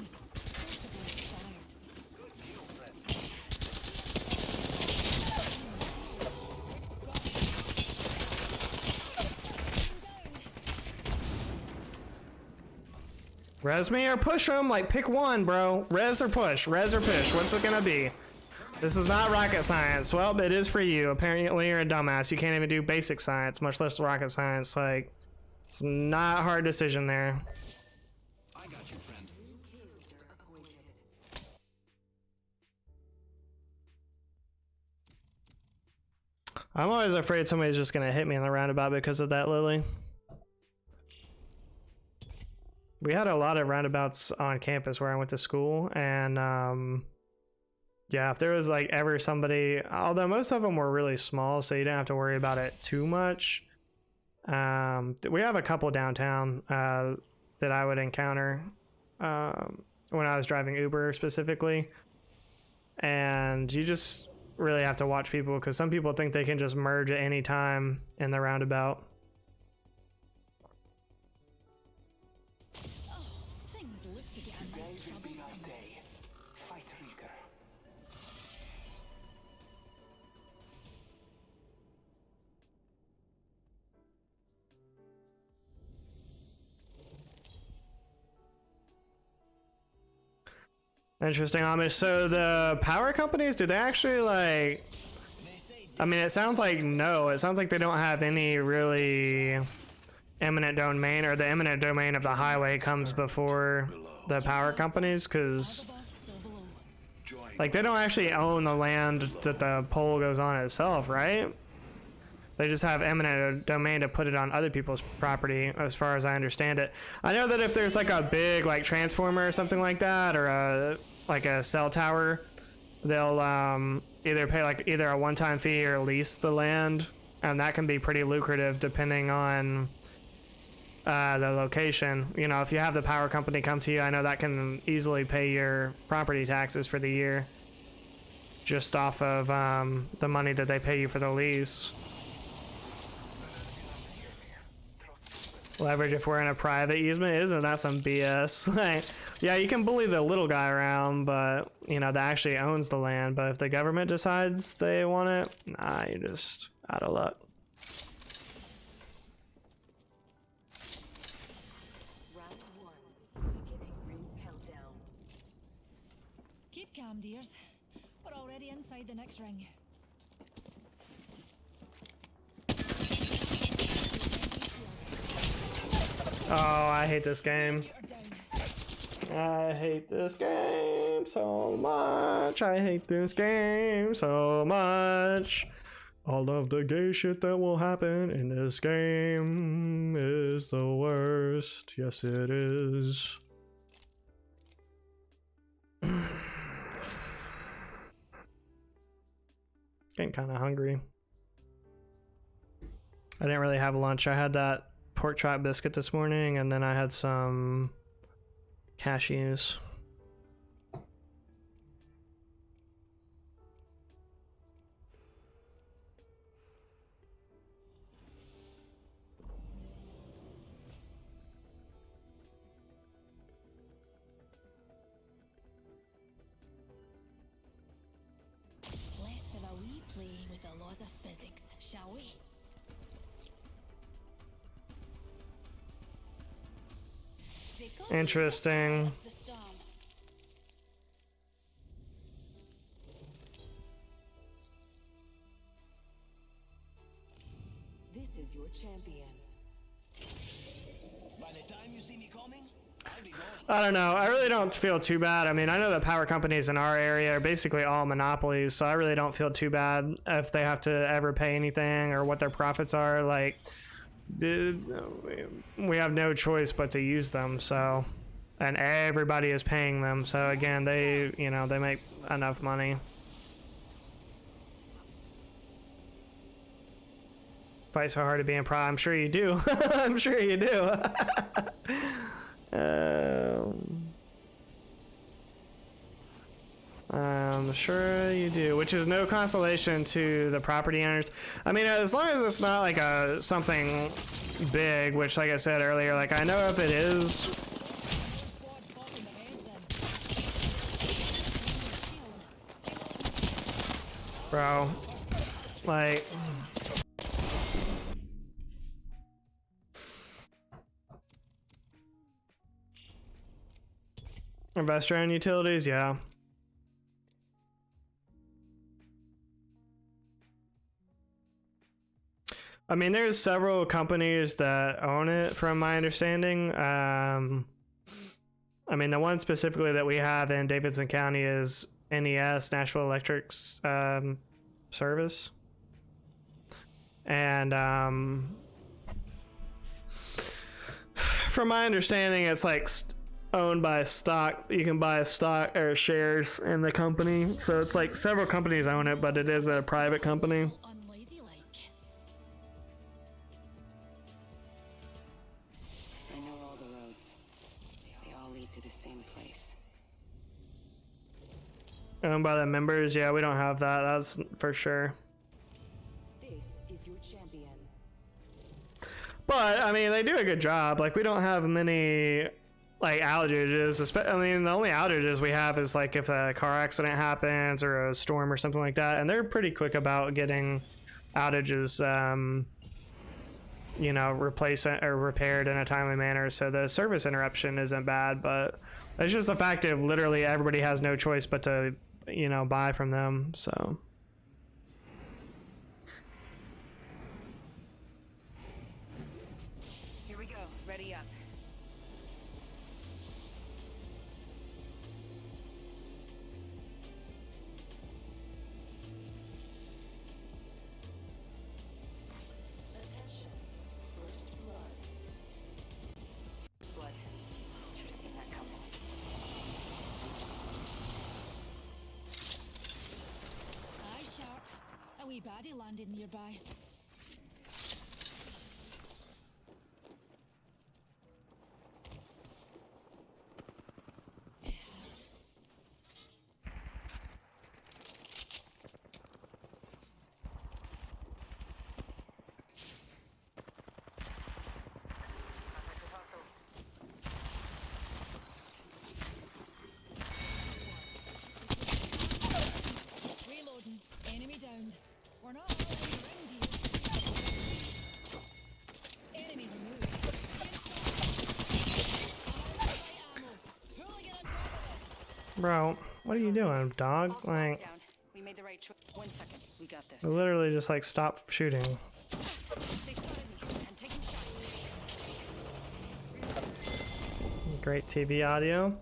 S1: Res me or push him? Like, pick one, bro. Res or push? Res or push? What's it gonna be? This is not rocket science. Well, it is for you. Apparently you're a dumbass. You can't even do basic science, much less rocket science. Like, it's not a hard decision there.
S7: I got you, friend.
S1: I'm always afraid somebody's just gonna hit me in the roundabout because of that, Lily. We had a lot of roundabouts on campus where I went to school, and yeah, if there was like ever somebody, although most of them were really small, so you didn't have to worry about it too much. We have a couple downtown that I would encounter when I was driving Uber specifically, and you just really have to watch people because some people think they can just merge at any time in the roundabout.
S3: Things look to get a bit troublesome.
S7: Fight Rieger.
S1: Interesting, Amish. So the power companies, do they actually like... I mean, it sounds like no. It sounds like they don't have any really eminent domain, or the eminent domain of the highway comes before the power companies, because like they don't actually own the land that the pole goes on itself, right? They just have eminent domain to put it on other people's property, as far as I understand it. I know that if there's like a big like transformer or something like that, or a cell tower, they'll either pay like either a one-time fee or lease the land, and that can be pretty lucrative depending on the location. You know, if you have the power company come to you, I know that can easily pay your property taxes for the year, just off of the money that they pay you for the lease. Leverage if we're in a private easement, isn't that some BS? Like, yeah, you can bully the little guy around, but you know, that actually owns the land. But if the government decides they want it, nah, you're just out of luck.
S4: Round 1. Beginning ring countdown.
S2: Keep calm, dears. We're already inside the next ring.
S1: Oh, I hate this game.
S2: You're down.
S1: I hate this game so much. I hate this game so much. All of the gay shit that will happen in this game is the worst. Yes, it is. Getting kind of hungry. I didn't really have lunch. I had that pork chop biscuit this morning, and then I had some cashews.
S3: laws of physics, shall we? They call me
S1: Interesting.
S3: the storm.
S4: This is your champion.
S5: By the time you see me coming, I'll be gone.
S1: I don't know. I really don't feel too bad. I mean, I know that power companies in our area are basically all monopolies, so I really don't feel too bad if they have to ever pay anything or what their profits are. Like, we have no choice but to use them, so, and everybody is paying them. So again, they, you know, they make enough money. Fight so hard to be in pro. I'm sure you do. I'm sure you do. I'm sure you do, which is no consolation to the property owners. I mean, as long as it's not like a something big, which, like I said earlier, like I know if it is,
S2: Squad's popping their heads in.
S1: bro, like. Investor-owned utilities, yeah. I mean, there's several companies that own it, from my understanding. I mean, the one specifically that we have in Davidson County is NES, Nashville Electric Service. And from my understanding, it's like owned by stock. You can buy stock or shares in the company, so it's like several companies own it, but it is a private company.
S3: Unladylike.
S4: I know all the roads. They all lead to the same place.
S1: Owned by the members, yeah, we don't have that, that's for sure.
S4: This is your champion.
S1: But I mean, they do a good job. Like, we don't have many like outages. I mean, the only outages we have is like if a car accident happens or a storm or something like that, and they're pretty quick about getting outages you know, replaced or repaired in a timely manner, so the service interruption isn't bad. But it's just the fact of literally everybody has no choice but to, you know, buy from them. So
S4: Here we go. Ready up. Attention. First blood. First blood. Should have seen that coming.
S2: Aye, sharp. A wee baddie landed nearby. Reloading. Enemy downed. We're not all in the ring, dear. Enemy removed. Ammo. Hooligan on top of us.
S1: bro, what are you doing, dog?
S4: All squads
S1: Like,
S4: down. We made the right choice. 1 second. We got this.
S1: literally just like stop shooting.
S4: They spotted me and taking shots.
S1: Great TV audio.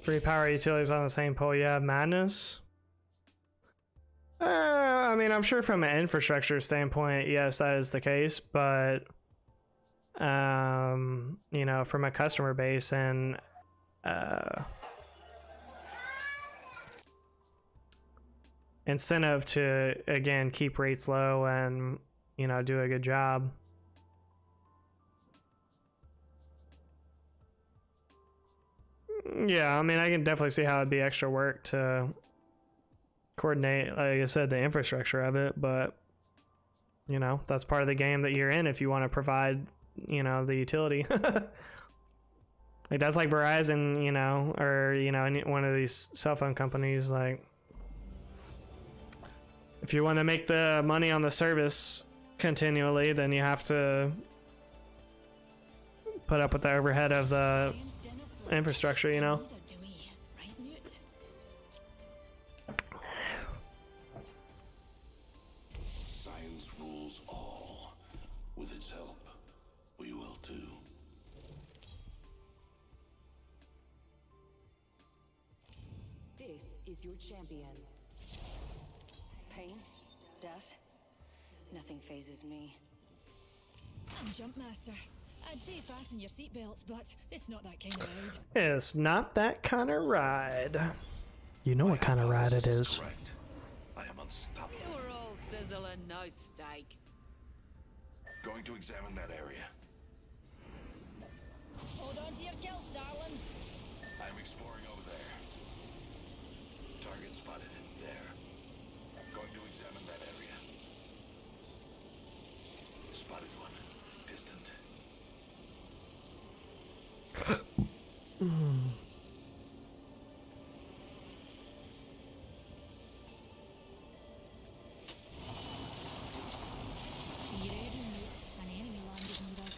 S1: Three power utilities on the same pole. Yeah, madness. I mean, I'm sure from an infrastructure standpoint, yes, that is the case. But, you know, from a customer base and incentive to, again, keep rates low and, you know, do a good job. Yeah, I mean, I can definitely see how it'd be extra work to coordinate, like I said, the infrastructure of it, but You know, that's part of the game that you're in if you want to provide, you know, the utility. Like that's like Verizon, you know, or you know, any one of these cell phone companies. Like, if you want to make the money on the service continually, then you have to put up with the overhead of the
S3: Ian's dinner slip.
S1: infrastructure, you know.
S3: Neither do we, right, Newt?
S8: Science rules all. With its help, we will too.
S4: This is your champion. Pain, death, nothing phases me.
S2: I'm Jumpmaster. I'd say fasten your seatbelts, but it's not that kind of ride.
S1: It's not that kind of ride. You know what kind of ride it is.
S8: Correct. I am unstoppable.
S9: You're all sizzle and no steak.
S8: Going to examine that area.
S3: Hold on to your kilts, darlings.
S8: I am exploring over there. Target spotted. There. Going to examine that area. Spotted one. Distant.
S3: Be ready, Newt. An enemy landed near us.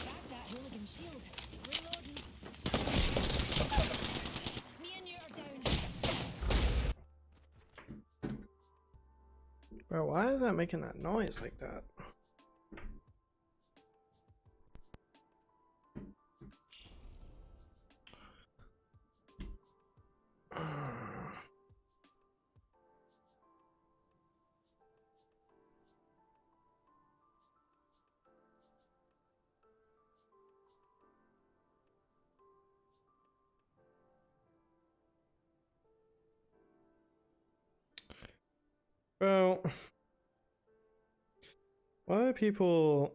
S3: Back that hooligan shield. Reloading. Me and Newt are down.
S1: Bro, why is that making that noise like that? Bro, why do people...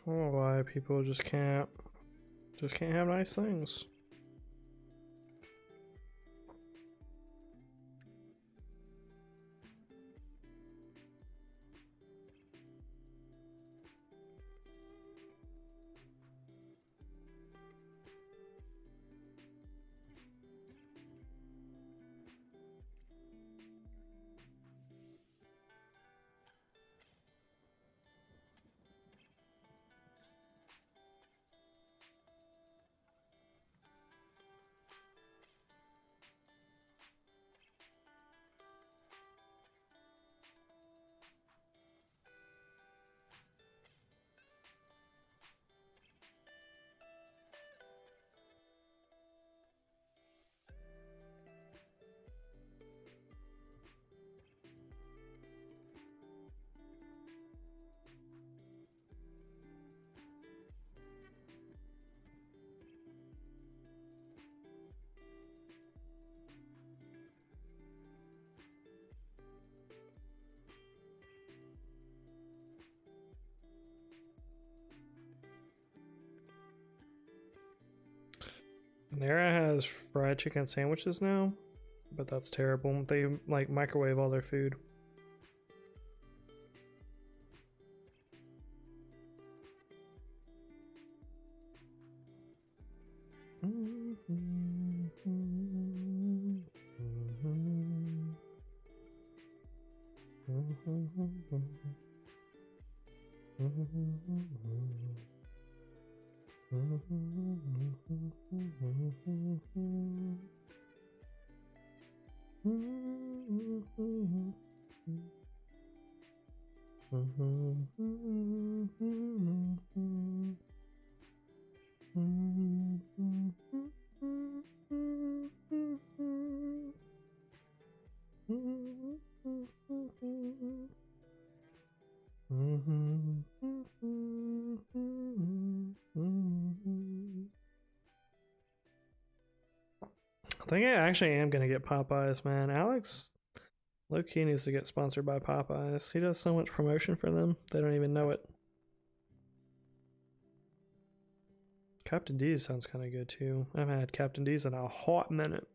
S1: I don't know why people just can't have nice things. Panera has fried chicken sandwiches now, but that's terrible. They like microwave all their food. I think I actually am gonna get Popeyes, man. Alex low-key needs to get sponsored by Popeyes. He does so much promotion for them, they don't even know it. Captain D's sounds kind of good too. I haven't had Captain D's in a hot minute.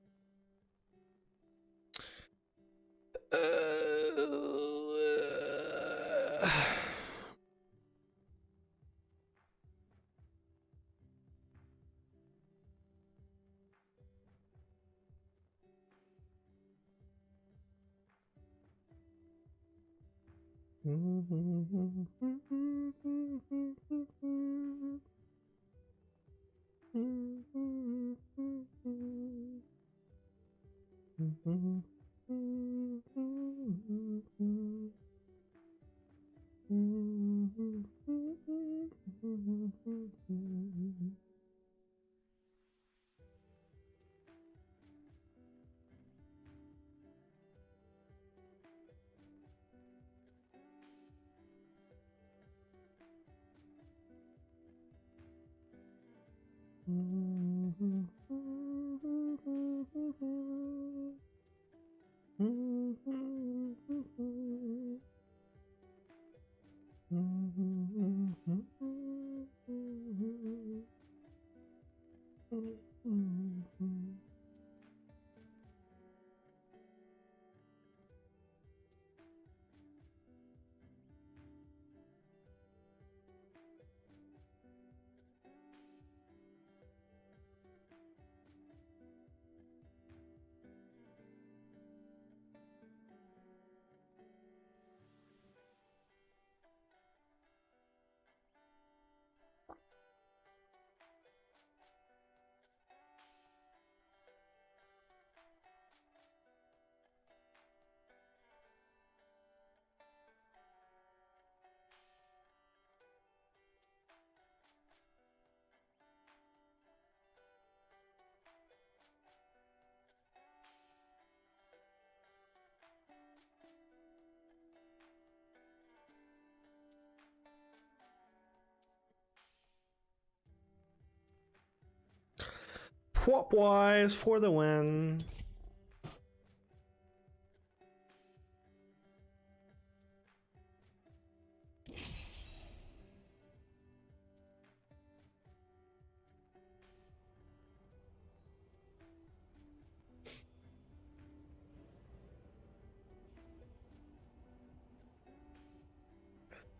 S1: Popeyes for the win.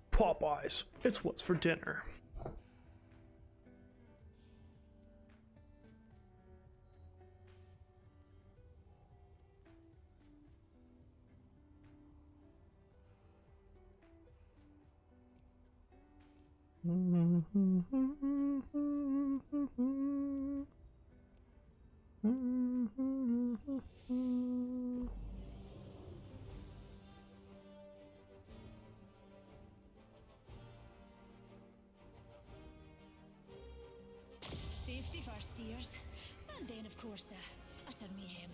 S1: Popeyes, it's what's for dinner.
S3: Safety first, dears. And then, of course, utter mayhem.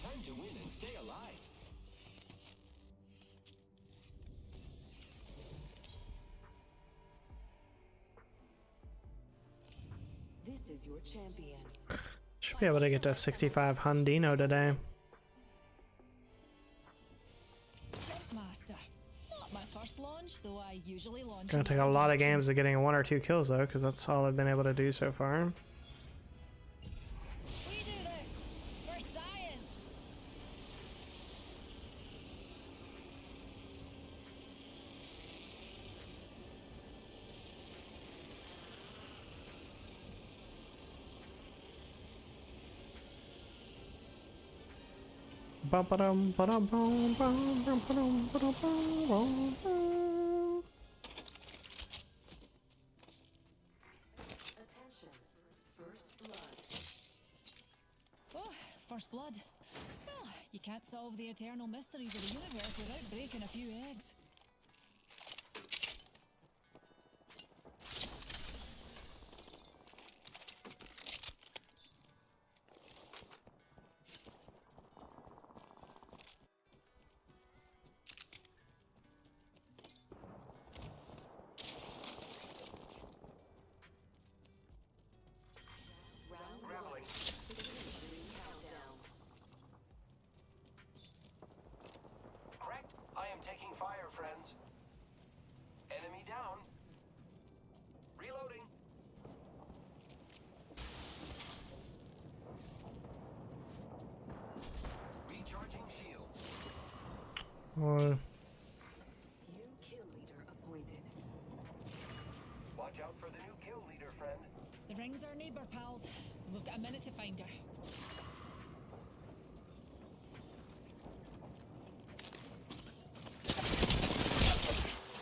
S7: Time to win and stay alive.
S4: This is your champion.
S1: Should be able to get to 65 Hundino today.
S3: Master. Not my first launch, though I usually launch.
S1: Gonna take a lot of games of getting 1 or 2 kills though, because that's all I've been able to do so far.
S3: We do this for science.
S4: Attention. First blood.
S3: Oh, first blood. Well,
S2: You can't solve the eternal mysteries of the universe without breaking a few eggs.
S5: Grappling. Correct. I am taking fire, friends. Enemy down. Reloading. Recharging shields.
S1: Well,
S4: New kill leader appointed.
S5: Watch out for the new kill leader, friend.
S2: The ring's our neighbour, pals. We've got a minute to find her.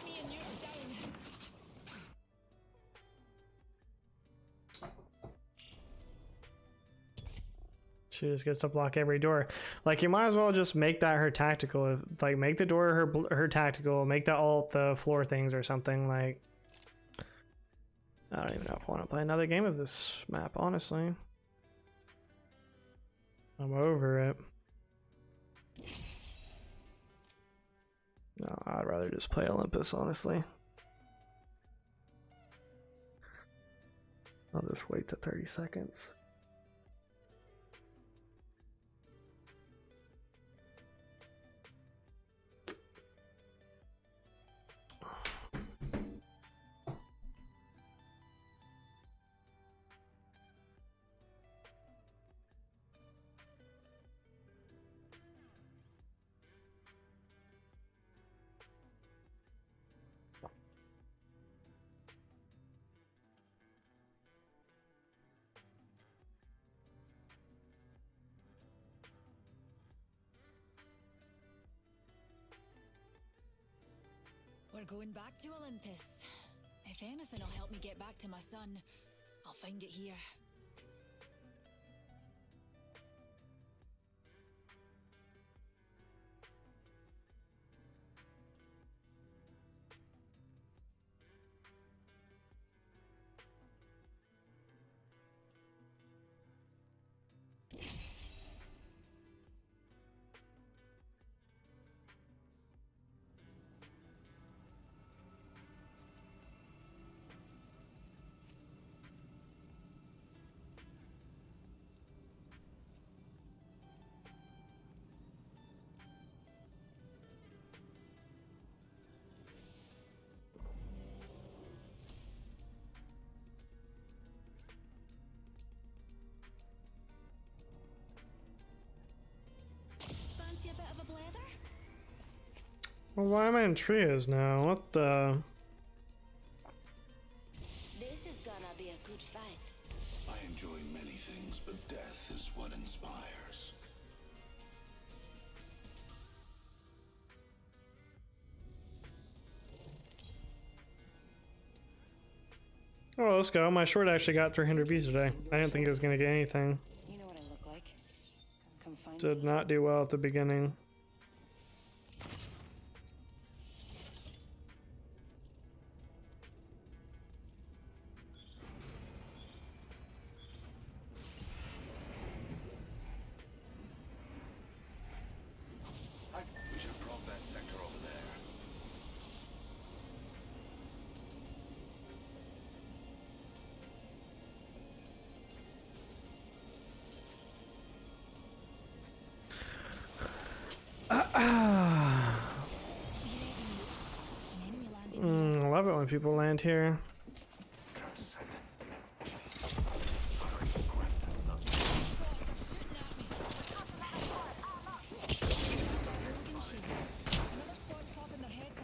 S2: Me and you are down.
S1: she just gets to block every door. Like, you might as well just make that her tactical. Like, make the door her tactical. Make the ult the floor things or something. Like, I don't even know if I want to play another game of this map, honestly. I'm over it. No, I'd rather just play Olympus, honestly. I'll just wait the 30 seconds.
S2: We're going back to Olympus. If anything will help me get back to my son, I'll find it here. Fancy a bit of a blether?
S1: Well, why am I in trios now? What the?
S3: This is gonna be a good fight.
S8: I enjoy many things, but death is what inspires.
S1: Oh, let's go. My short actually got 300 views today. I didn't think it was going to get anything.
S4: You know what I look like. Come find
S1: Did
S4: me.
S1: not do well at the beginning.
S8: We should probe that sector over there.
S1: I love it when people land here.
S2: Another squad's popping their heads in.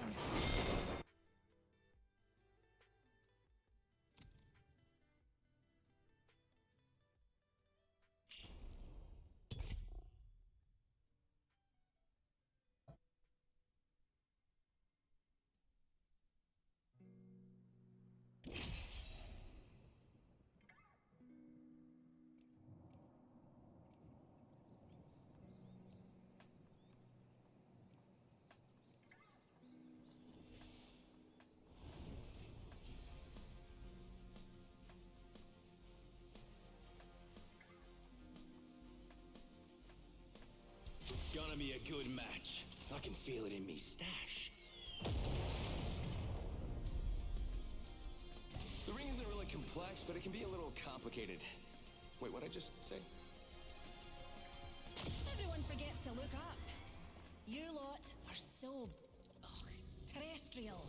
S7: find me a good match. I can feel it in me stash. The ring isn't really complex, but it can be a little complicated. Wait, what'd I just say?
S3: Everyone forgets to look up. You lot are so terrestrial.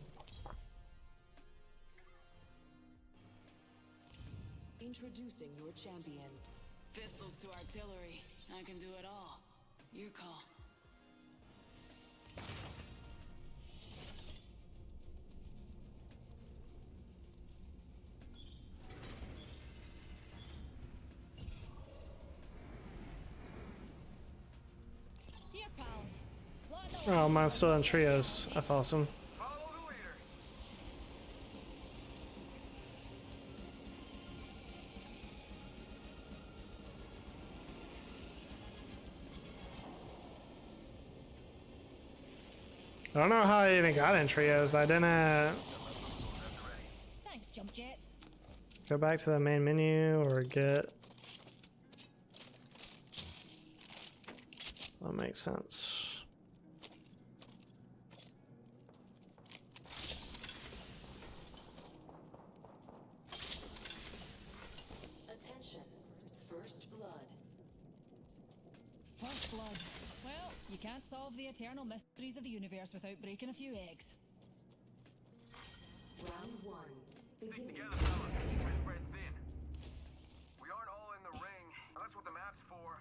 S4: Introducing your champion.
S2: Pistols to artillery. I can do it all. Your call.
S3: Here, pals.
S1: Oh, mine's still in trios. That's awesome.
S5: Follow the leader.
S1: I don't know how I even got in trios. I didn't
S3: Thanks, jump jets.
S1: go back to the main menu or get. That makes sense.
S4: Attention. First blood.
S2: First blood. Well, you can't solve the eternal mysteries of the universe without breaking a few eggs.
S4: Round one.
S5: Stick
S4: Beginning.
S5: together, fellas. We're spread thin. We aren't all in the ring, and that's what the map's for.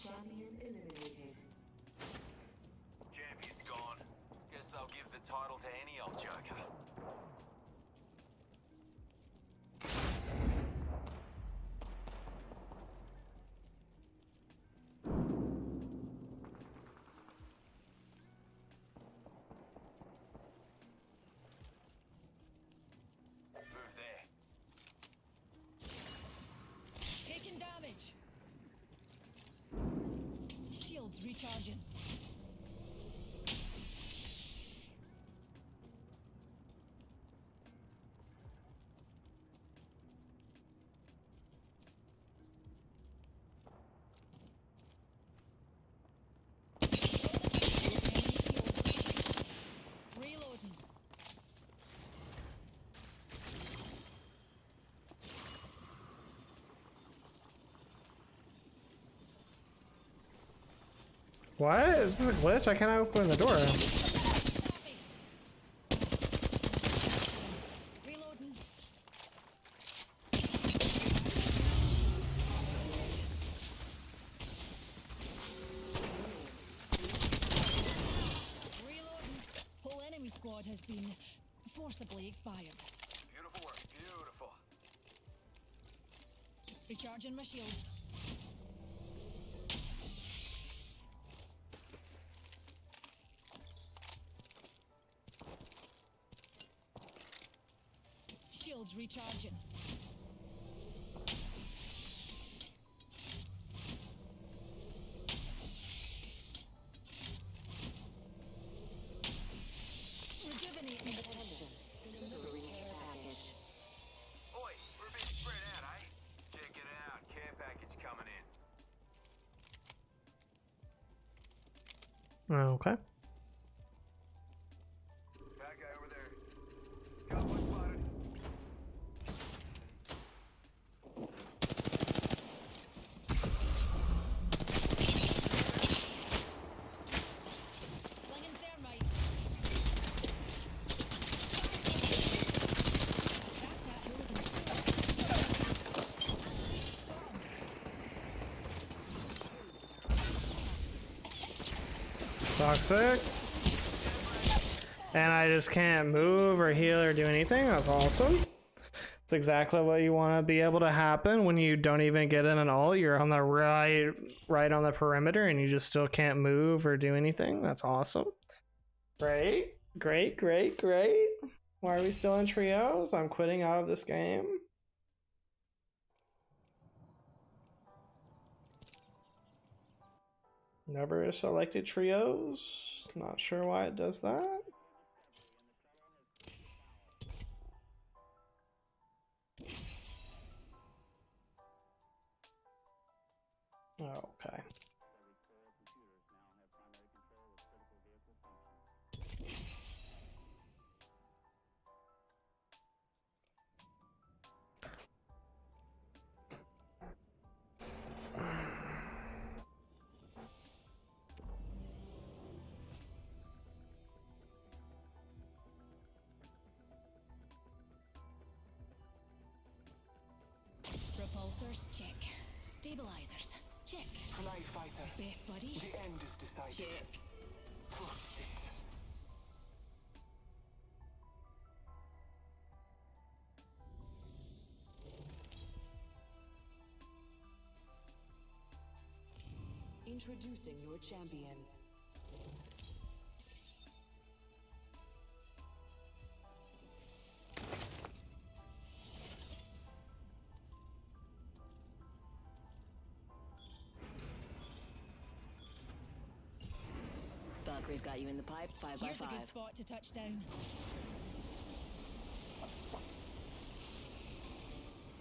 S4: Champion eliminated.
S5: Champion's gone. Guess they'll give the title to any old joker. Move there.
S2: Taking damage. Shields recharging. Reloading.
S1: What? Is this a glitch? I can't open the door.
S2: Reloading. Reloading. Whole enemy squad has been forcibly expired.
S5: Beautiful work. Beautiful.
S2: Recharging my shields. Shields recharging. Rejuvenating.
S4: Delivering care package.
S5: Oi, we're being spread out, eh? Check it out. Care package coming in.
S1: Okay.
S5: Bad guy over there. Got one spotted.
S2: Slinging thermite. Back that hooligan.
S1: Toxic. And I just can't move or heal or do anything. That's awesome. It's exactly what you want to be able to happen when you don't even get in at all. You're on the right on the perimeter and you just still can't move or do anything. That's awesome. Great. Great, great, great. Why are we still in trios? I'm quitting out of this game. Never selected trios. Not sure why it does that. Okay.
S3: Repulsors, check. Stabilizers, check.
S5: Fly fighter.
S3: Best buddy,
S5: The end is decided.
S3: check.
S5: Trust it.
S4: Introducing your champion.
S10: Valkyrie's got you in the pipe, 5 by
S3: Here's a
S10: 5.
S3: good spot to touch down.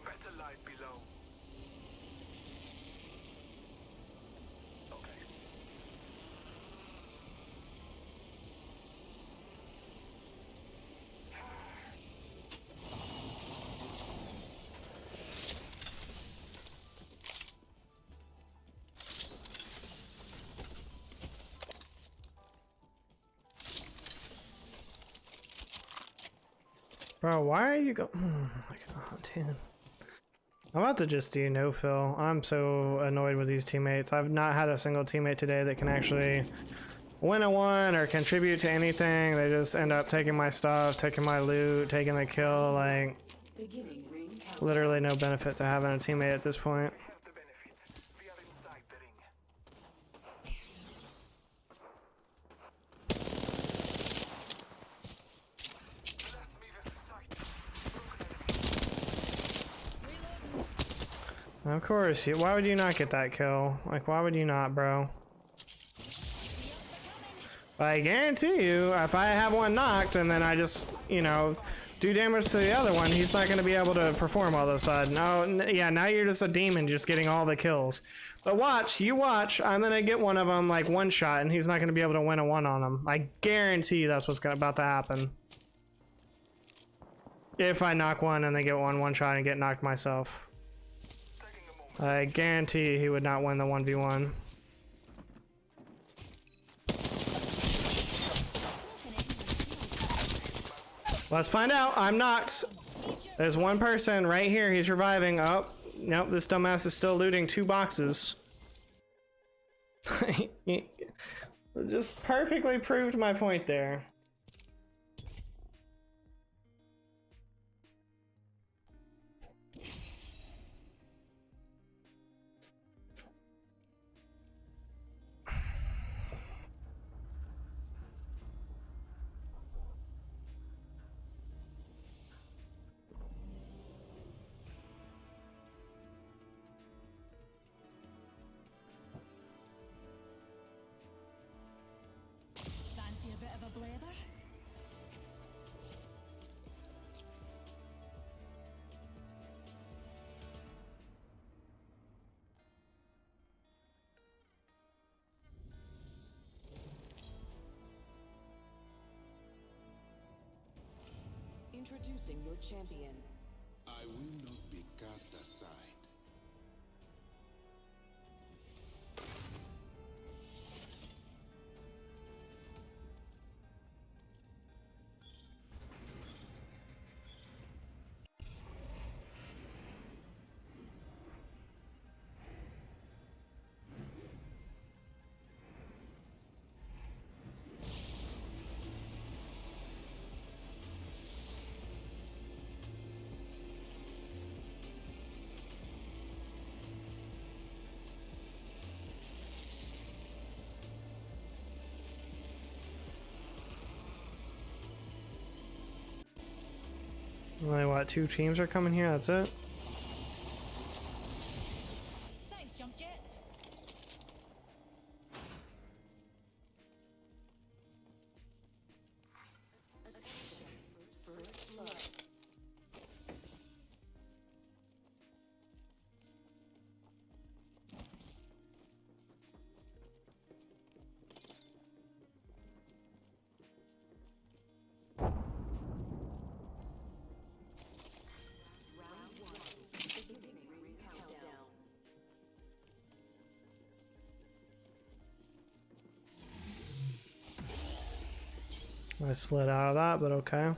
S5: Better lies below. Okay.
S1: Bro, why are you go? Oh, dude. I'm about to just do no fill. I'm so annoyed with these teammates. I've not had a single teammate today that can actually win a one or contribute to anything. They just end up taking my stuff, taking my loot, taking the kill. Like,
S4: Beginning ring count.
S1: literally no benefit to having a teammate at this point.
S5: Have the benefit. We are inside the ring. Bless me with sight.
S1: Of course, why would you not get that kill? Like, why would you not, bro? But I guarantee you, if I have one knocked and then I just, you know, do damage to the other one, he's not going to be able to perform all of a sudden. Oh, yeah, now you're just a demon just getting all the kills. But watch, you watch, I'm going to get one of them like one shot and he's not going to be able to win a one on him. I guarantee that's what's about to happen. If I knock one and they get one shot and get knocked myself. I guarantee he would not win the 1v1. Let's find out. I'm knocked. There's one person right here. He's reviving. Oh, nope. This dumbass is still looting 2 boxes. Just perfectly proved my point there.
S3: Fancy a bit of a blather?
S4: Introducing your champion.
S8: I will not be cast aside.
S1: Only what, 2 teams are coming here? That's it?
S3: Thanks, jump jets.
S4: First blood.
S1: I slid out of that, but okay.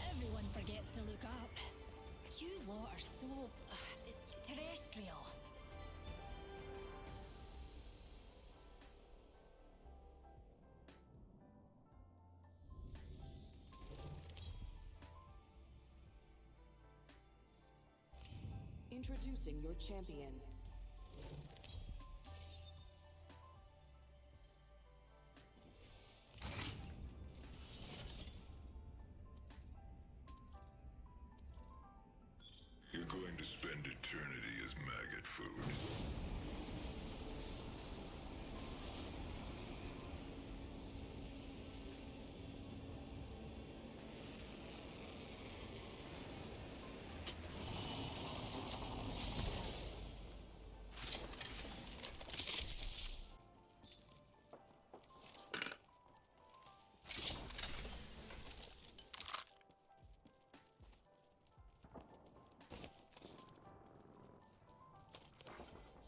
S3: Everyone forgets to look up. You lot are so terrestrial.
S4: Introducing your champion.
S8: You're going to spend eternity as maggot food.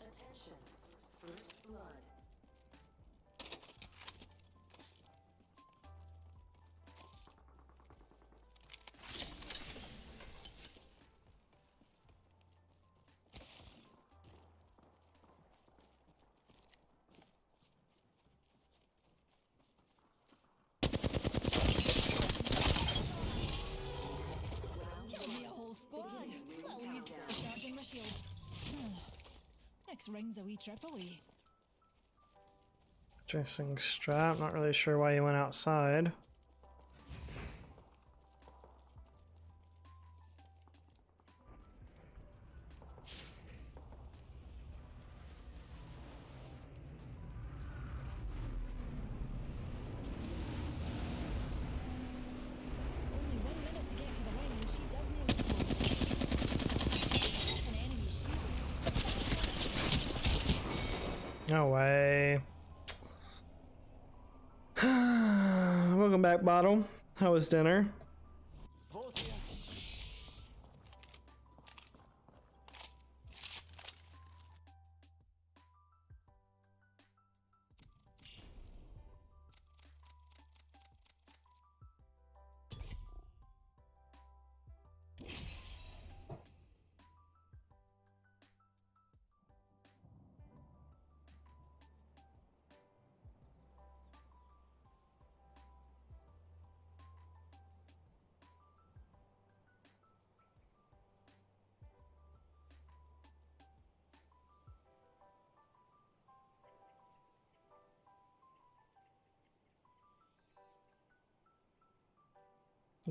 S4: Attention. First blood.
S3: Killed me a whole squad. I'll use recharging my shields. Next ring's a wee trip away.
S1: Interesting strap. Not really sure why you went outside.
S3: Only 1 minute to get to the ring and she doesn't even close. An enemy shield.
S1: No way. Welcome back, Bottle. How was dinner?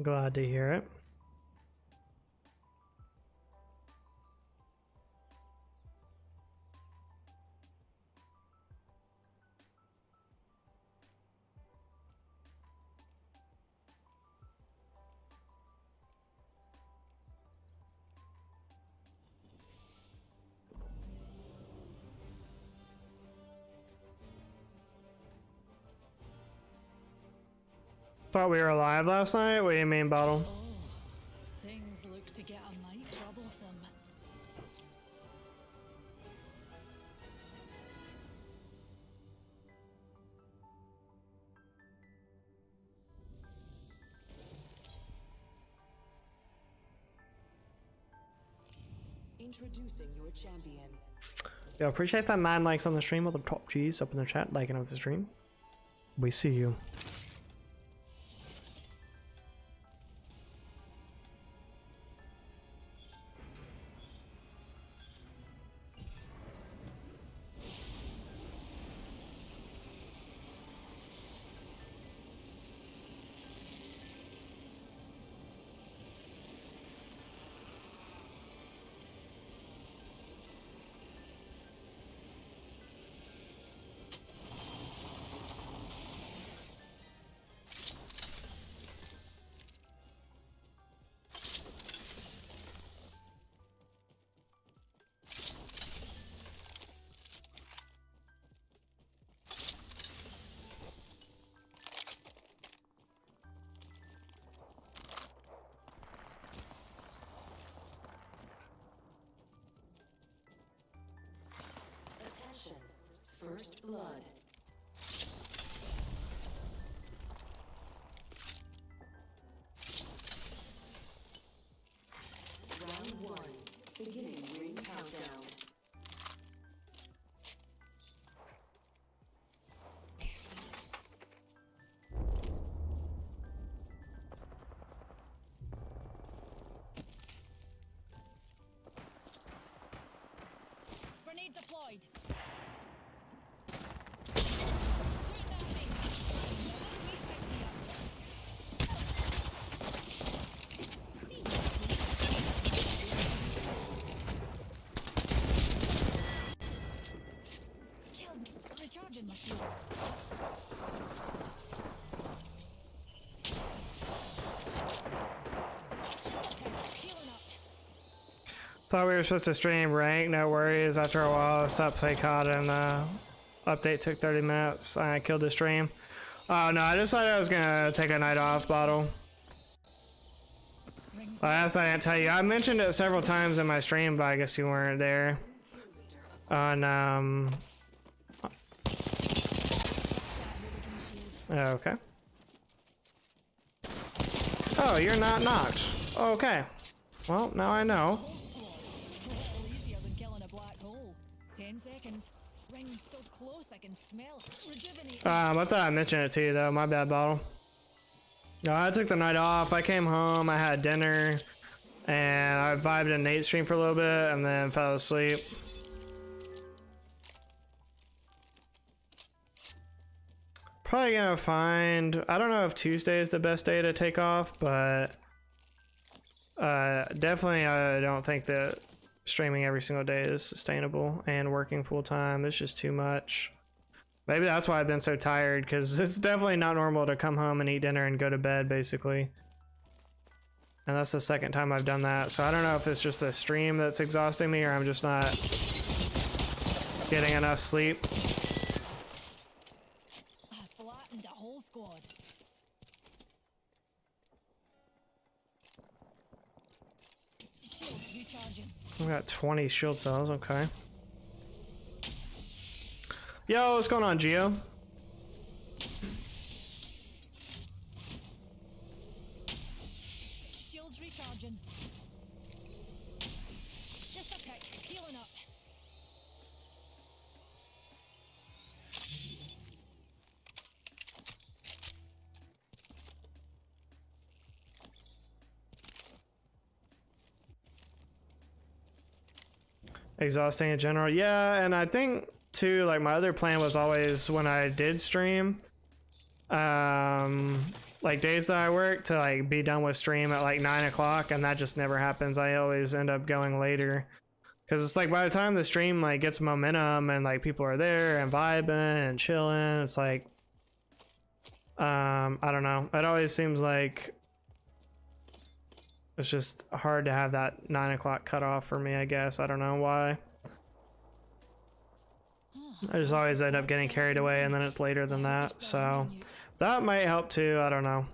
S1: Glad to hear it. Thought we were alive last night? What do you mean, Bottle?
S3: Oh, things look to get a mite troublesome.
S4: Introducing your champion.
S1: Yo, appreciate that 9 likes on the stream with the top G's up in the chat, liking of the stream. We see you.
S4: Attention. First blood. Round 1. Beginning ring countdown.
S3: Grenade deployed. Shoot at me. We pick me up. See Killed me. Recharging my shields. Healing up.
S1: Thought we were supposed to stream rank, no worries. After a while, I stopped playing COD and update took 30 minutes. I killed the stream. Oh no, I decided I was gonna take a night off, Bottle. I guess I didn't tell you. I mentioned it several times in my stream, but I guess you weren't there. On okay. Oh, you're not knocked. Okay. Well, now I know.
S3: A little easier than killing a black hole. 10 seconds. Ring's so close I can smell. Rejuvenate.
S1: I thought I mentioned it to you though. My bad, Bottle. No, I took the night off. I came home. I had dinner, and I vibed in Nate's stream for a little bit, and then fell asleep. Probably gonna find. I don't know if Tuesday is the best day to take off, but definitely I don't think that streaming every single day is sustainable, and working full time is just too much. Maybe that's why I've been so tired, because it's definitely not normal to come home and eat dinner and go to bed, basically. And that's the second time I've done that, so I don't know if it's just the stream that's exhausting me, or I'm just not getting enough sleep.
S3: I flattened a whole squad. Shields recharging.
S1: We got 20 shield cells, okay. Yo, what's going on, Geo?
S3: Shields recharging. Just a tick. Healing up.
S1: Exhausting in general. Yeah, and I think too, like my other plan was always when I did stream, like days that I work, to like be done with stream at like 9 o'clock, and that just never happens. I always end up going later, because it's like by the time the stream like gets momentum and like people are there and vibing and chilling, it's like I don't know, it always seems like it's just hard to have that 9 o'clock cutoff for me, I guess. I don't know why. I just always end up getting carried away, and then it's later than that. So that might help too. I don't know.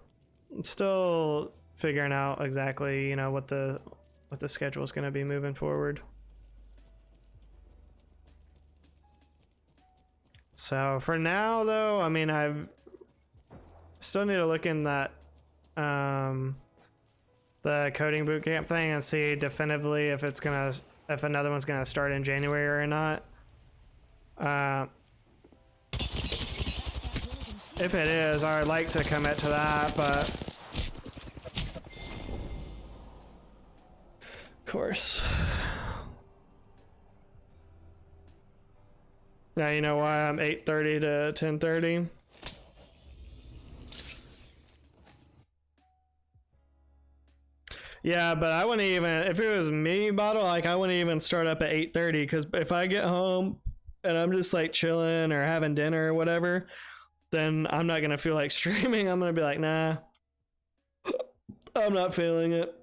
S1: I'm still figuring out exactly, you know, what the schedule is going to be moving forward. So for now, though, I mean, I still need to look in that the coding bootcamp thing and see definitively if another one's gonna start in January or not. If it is, I would like to commit to that, but of course. Now you know why I'm 8:30 to 10:30. Yeah, but I wouldn't even, if it was me, Bottle, like I wouldn't even start up at 8:30, because if I get home and I'm just like chilling or having dinner or whatever, then I'm not gonna feel like streaming. I'm gonna be like, nah, I'm not feeling it.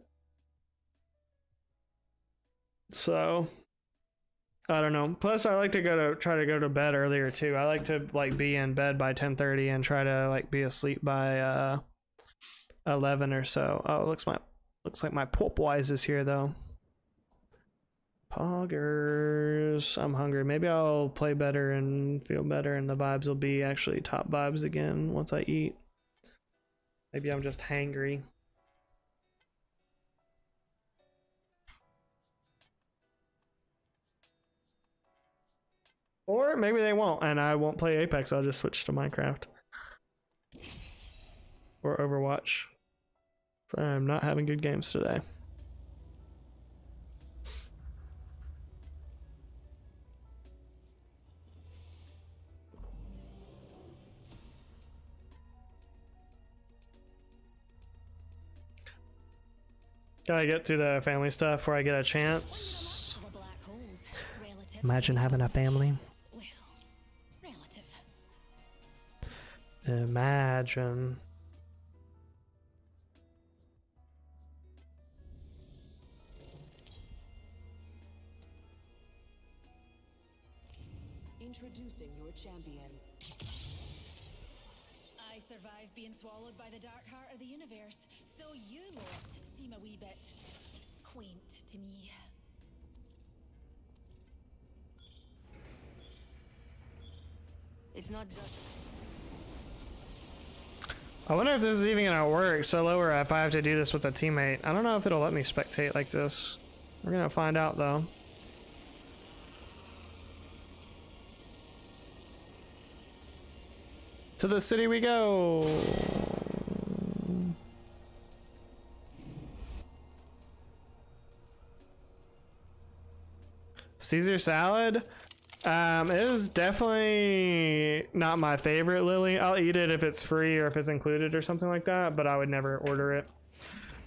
S1: So I don't know. Plus I like to try to go to bed earlier too. I like to like be in bed by 10:30 and try to like be asleep by 11 or so. Oh, it looks like my Popwise is here though. Poggers. I'm hungry. Maybe I'll play better and feel better, and the vibes will be actually top vibes again once I eat. Maybe I'm just hangry. Or maybe they won't, and I won't play Apex. I'll just switch to Minecraft. Or Overwatch. So I'm not having good games today. Gotta get to the family stuff before I get a chance.
S3: The black holes. Relative.
S1: Imagine having a family.
S3: Well, relative.
S1: Imagine.
S4: Introducing your champion.
S3: I survived being swallowed by the dark heart of the universe, so you lot seem a wee bit quaint to me.
S4: It's not just.
S1: I wonder if this is even gonna work solo or if I have to do this with a teammate. I don't know if it'll let me spectate like this. We're gonna find out though. To the city we go. Caesar salad is definitely not my favorite, Lily. I'll eat it if it's free or if it's included or something like that, but I would never order it.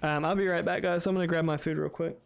S1: I'll be right back, guys. I'm gonna grab my food real quick.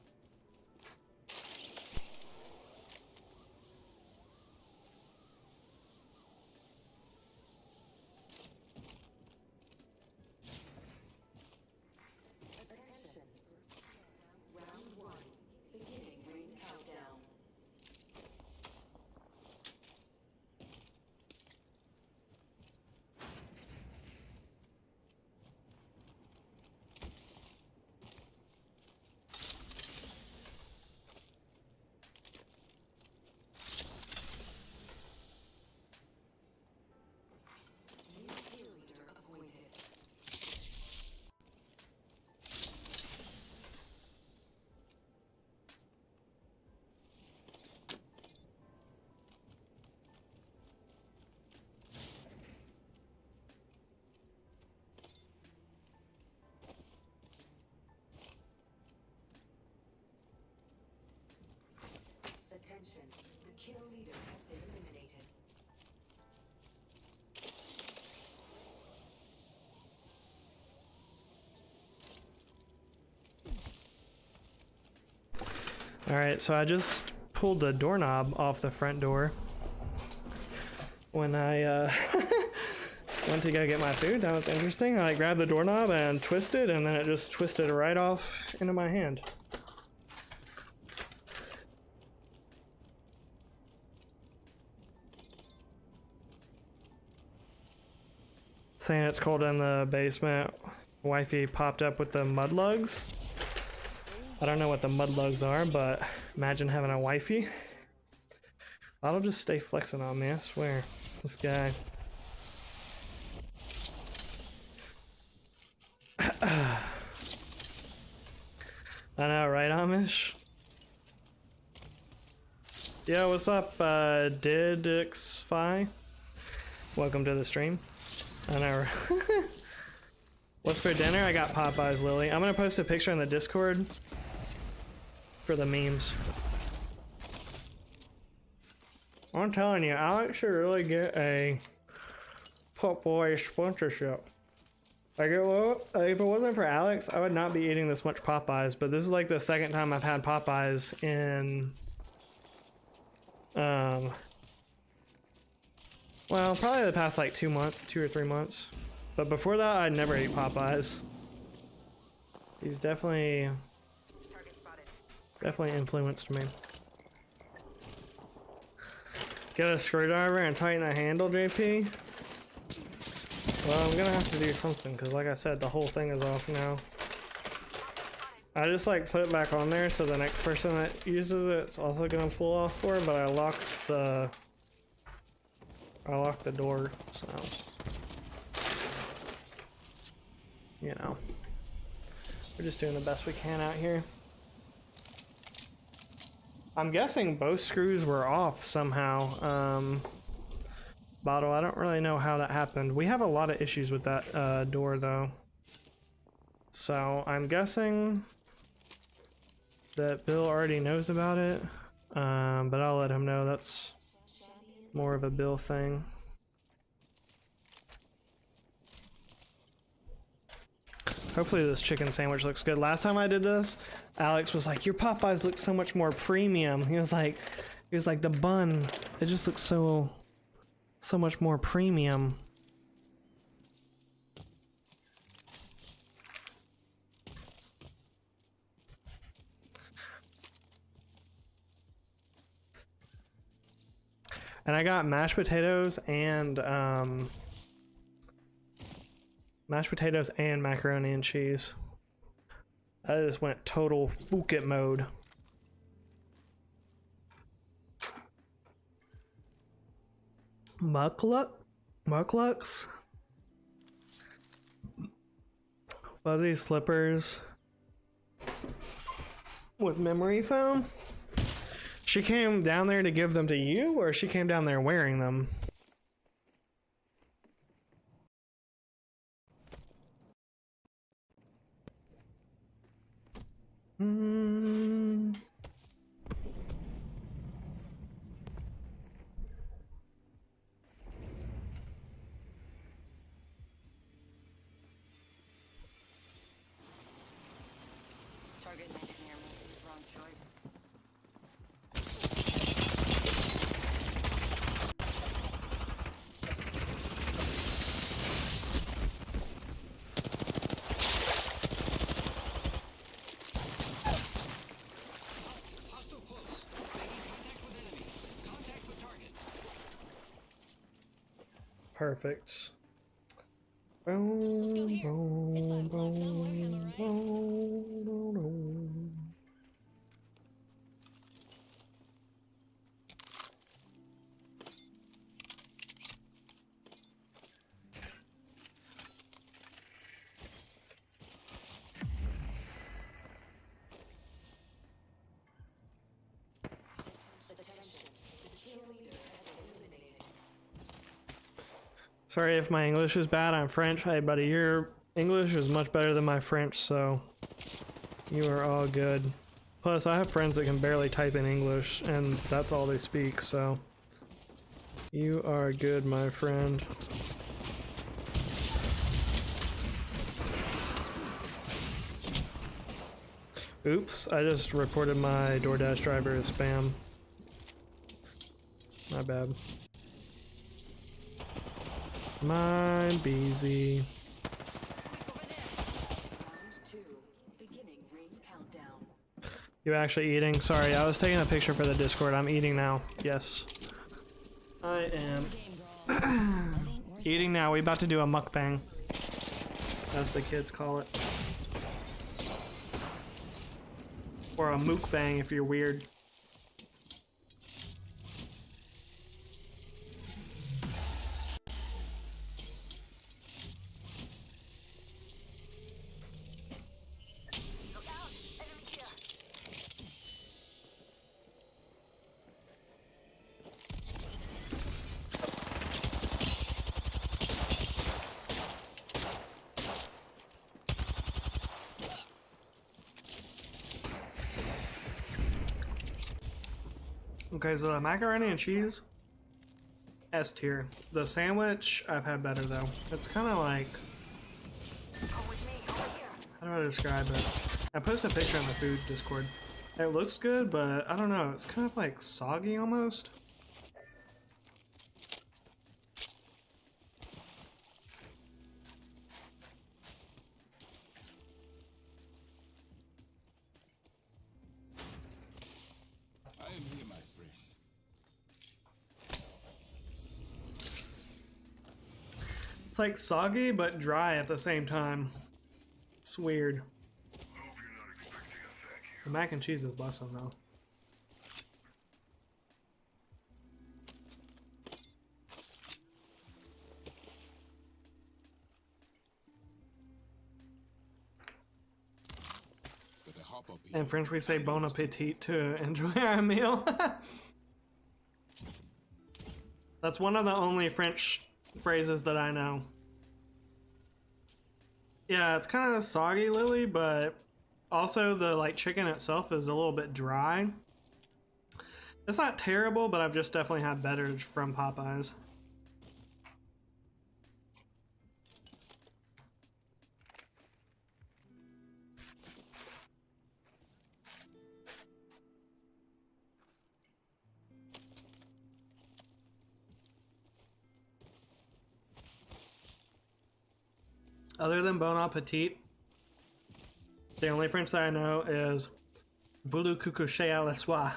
S4: Attention, the kill leader has been eliminated.
S1: Alright, so I just pulled the doorknob off the front door when I went to go get my food. That was interesting. I grabbed the doorknob and twisted, and then it just twisted right off into my hand. Saying it's cold in the basement. Wifey popped up with the mudlugs. I don't know what the mudlugs are, but imagine having a wifey. I'll just stay flexing on me, I swear. This guy. I know, right, Amish? Yo, what's up, Didxfy? Welcome to the stream. I know. What's for dinner? I got Popeyes, Lily. I'm gonna post a picture in the Discord for the memes. I'm telling you, Alex should really get a Popeye sponsorship. Like, if it wasn't for Alex, I would not be eating this much Popeyes, but this is like the second time I've had Popeyes in, well, probably the past like 2 months, 2 or 3 months. But before that, I'd never ate Popeyes. He's definitely influenced me. Get a screwdriver and tighten the handle, JP? Well, I'm gonna have to do something, because like I said, the whole thing is off now. I just like put it back on there so the next person that uses it's also gonna fall off for, but I locked the door, so you know. We're just doing the best we can out here. I'm guessing both screws were off somehow. Bottle, I don't really know how that happened. We have a lot of issues with that door though. So I'm guessing that Bill already knows about it. But I'll let him know. That's more of a Bill thing. Hopefully this chicken sandwich looks good. Last time I did this, Alex was like, your Popeyes look so much more premium. He was like the bun, it just looks so much more premium. And I got mashed potatoes and macaroni and cheese. I just went total Phuket mode. Mucklucks? Fuzzy slippers with memory foam? She came down there to give them to you, or she came down there wearing them?
S4: Target not near me. Wrong choice.
S8: Hostile close. Making contact with enemy. Contact with target.
S1: Perfect.
S3: Let's go here. It's 5 o'clock somewhere in the right.
S1: Sorry if my English is bad, I'm French. Hey buddy, your English is much better than my French, so you are all good. Plus, I have friends that can barely type in English, and that's all they speak, so you are good, my friend. Oops, I just reported my DoorDash driver as spam. My bad. Mine busy. You actually eating? Sorry, I was taking a picture for the Discord. I'm eating now. Yes. I am eating now. We about to do a mukbang, as the kids call it. Or a mukbang if you're weird. Okay, so the macaroni and cheese, S tier. The sandwich, I've had better though. It's kind of like, how do I describe it? I posted a picture on the food Discord. It looks good, but I don't know. It's kind of like soggy almost.
S8: I am here, my friend.
S1: It's like soggy but dry at the same time. It's weird.
S8: Hope you're not expecting
S1: The mac and cheese is busting though.
S7: Better hop up here.
S1: In French, we say bon appetit to enjoy our meal. That's one of the only French phrases that I know. Yeah, it's kind of soggy, Lily, but also the like chicken itself is a little bit dry. It's not terrible, but I've just definitely had better from Popeyes. Other than Bon Appetit, the only French that I know is Voulez que coucher à la soie.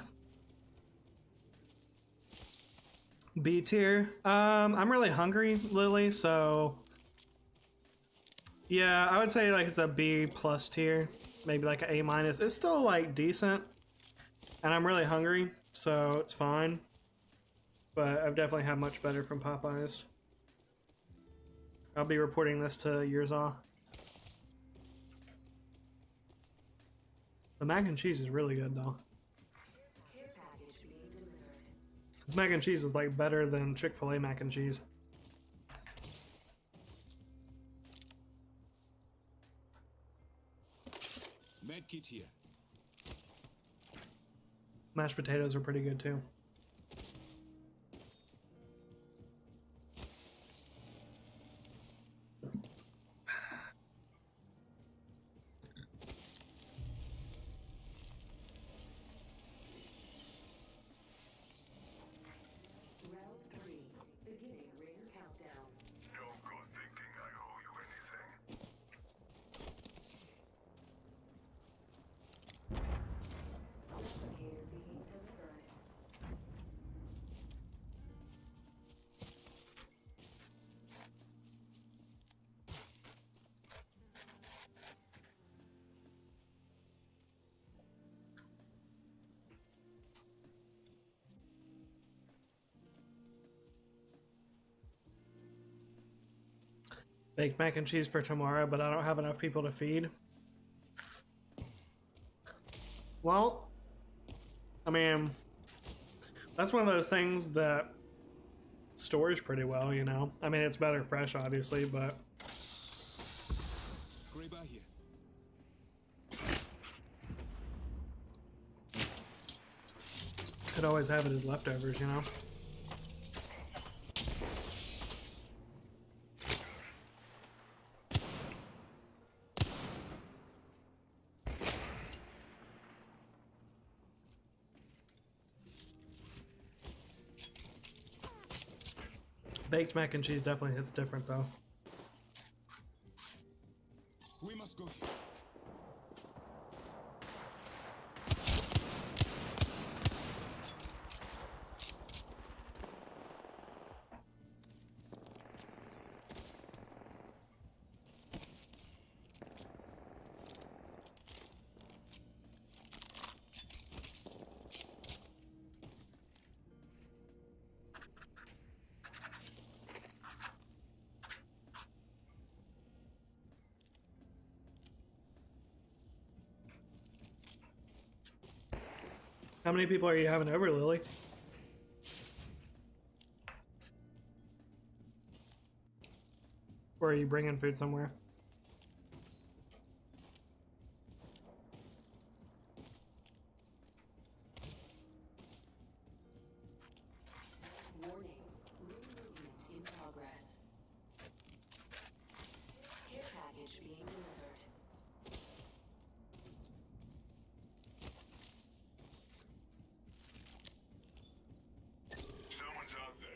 S1: B tier. I'm really hungry, Lily, so yeah, I would say like it's a B plus tier, maybe like an A minus. It's still like decent, and I'm really hungry, so it's fine. But I've definitely had much better from Popeyes. I'll be reporting this to Yearsaw. The mac and cheese is really good though. This mac and cheese is like better than Chick-fil-A mac and cheese.
S7: Medkit here.
S1: Mashed potatoes are pretty good too.
S8: Don't go thinking I owe you anything.
S1: Baked mac and cheese for tomorrow, but I don't have enough people to feed. Well, I mean, that's one of those things that stores pretty well, you know? I mean, it's better fresh, obviously, but
S7: Grab out here.
S1: could always have it as leftovers, you know? Baked mac and cheese definitely hits different though.
S7: We must go here.
S1: How many people are you having over, Lily? Or are you bringing food somewhere?
S4: Warning. Room movement in progress. Care package being delivered.
S8: Someone's out there.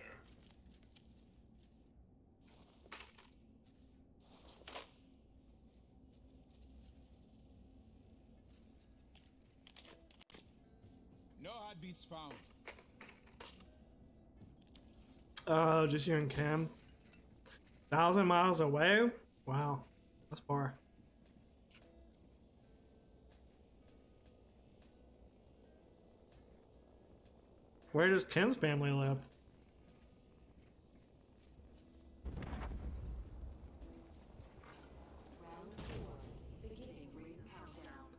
S7: No heartbeats found.
S1: Oh, just you and Cam. 1,000 miles away? Wow, that's far. Where does Ken's family live?
S4: Round 4. Beginning ring countdown.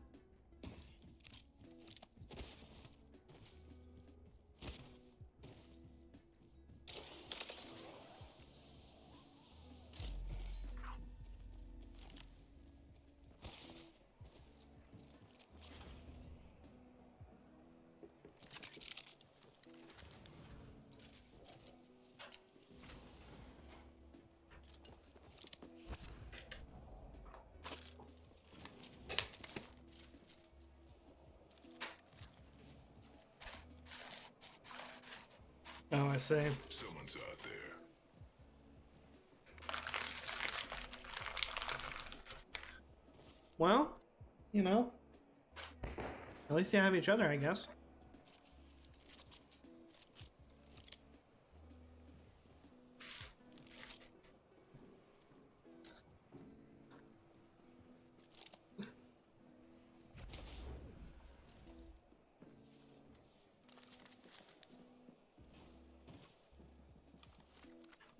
S1: Oh, I see.
S8: Someone's out there.
S1: Well, you know, at least you have each other, I guess.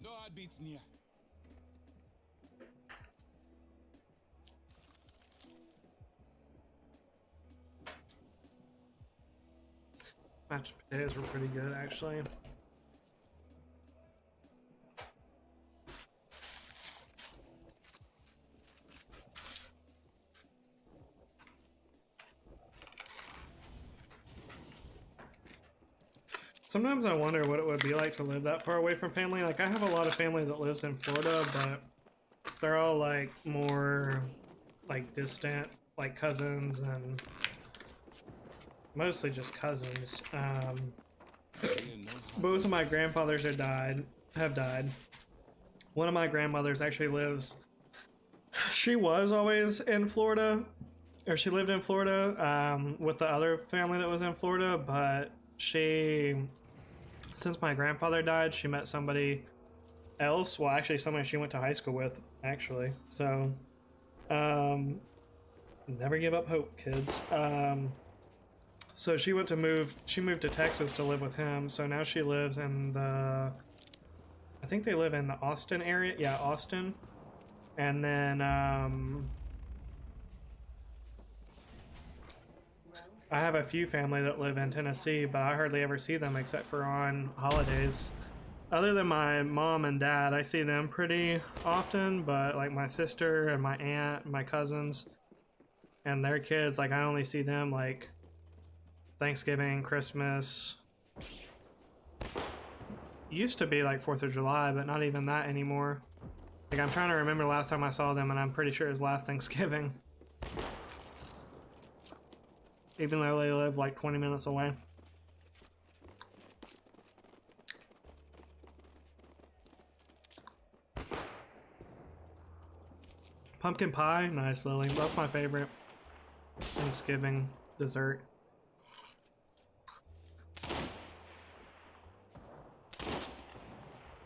S7: No heartbeats near.
S1: Mashed potatoes were pretty good, actually. Sometimes I wonder what it would be like to live that far away from family. Like, I have a lot of family that lives in Florida, but they're all, like, more, like, distant, like, cousins and mostly just cousins. Both of my grandfathers have died. One of my grandmothers actually lives, she was always in Florida, or she lived in Florida with the other family that was in Florida, but since my grandfather died, she met somebody else. Well, actually, somebody she went to high school with, actually. So, never give up hope, kids. So she moved to Texas to live with him. So now she lives in I think they live in the Austin area. Yeah, Austin. And then, I have a few family that live in Tennessee, but I hardly ever see them except for on holidays. Other than my mom and dad, I see them pretty often, but like my sister and my aunt, my cousins, and their kids, like I only see them like Thanksgiving, Christmas. Used to be like 4th of July, but not even that anymore. Like I'm trying to remember the last time I saw them, and I'm pretty sure it was last Thanksgiving. Even though they live like 20 minutes away. Pumpkin pie, nice, Lily. That's my favorite Thanksgiving dessert.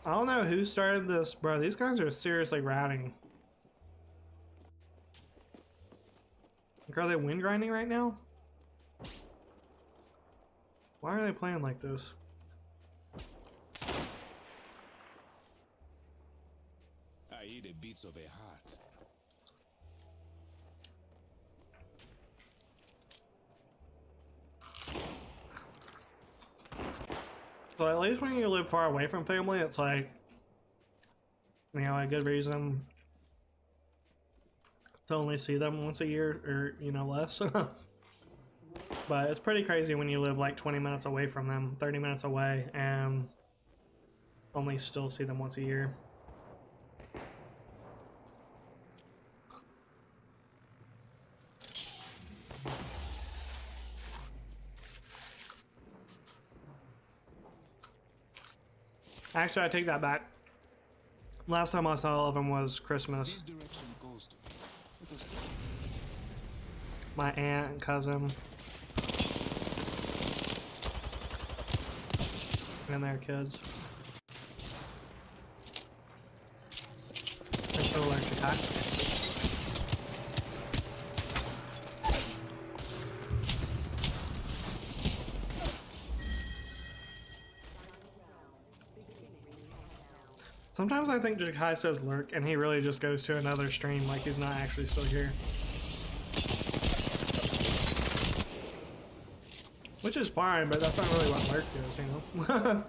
S1: I don't know who started this, bro. These guys are seriously ratting. Like, are they wind grinding right now? Why are they playing like this?
S7: I hear the beats of a heart.
S1: So at least when you live far away from family, it's like, you know, a good reason to only see them once a year or, you know, less. But it's pretty crazy when you live like 20 minutes away from them, 30 minutes away, and only still see them once a year. Actually, I take that back. Last time I saw all of them was Christmas.
S7: This direction goes to me.
S1: My aunt and cousin. And their kids. There's no electric hot. Sometimes I think Jakai says lurk and he really just goes to another stream like he's not actually still here. Which is fine, but that's not really what lurk is, you know?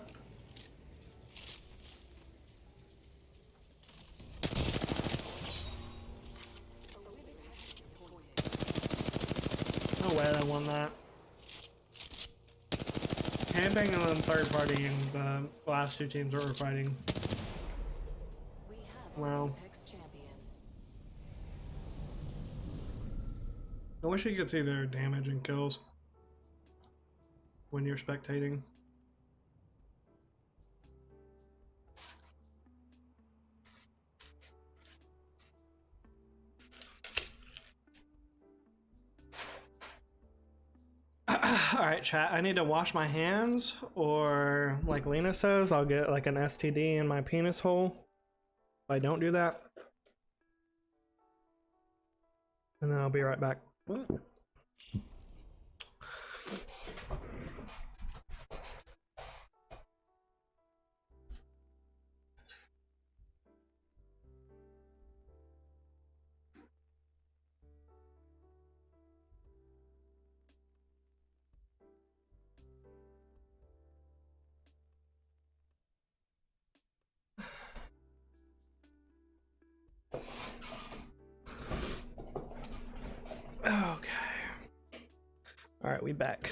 S1: No way I won that. Camping and then third party and the last two teams that were fighting. Wow. I wish you could see their damage and kills when you're spectating. Alright, chat, I need to wash my hands, or like Lena says, I'll get like an STD in my penis hole if I don't do that. And then I'll be right back. Okay. All right, we back.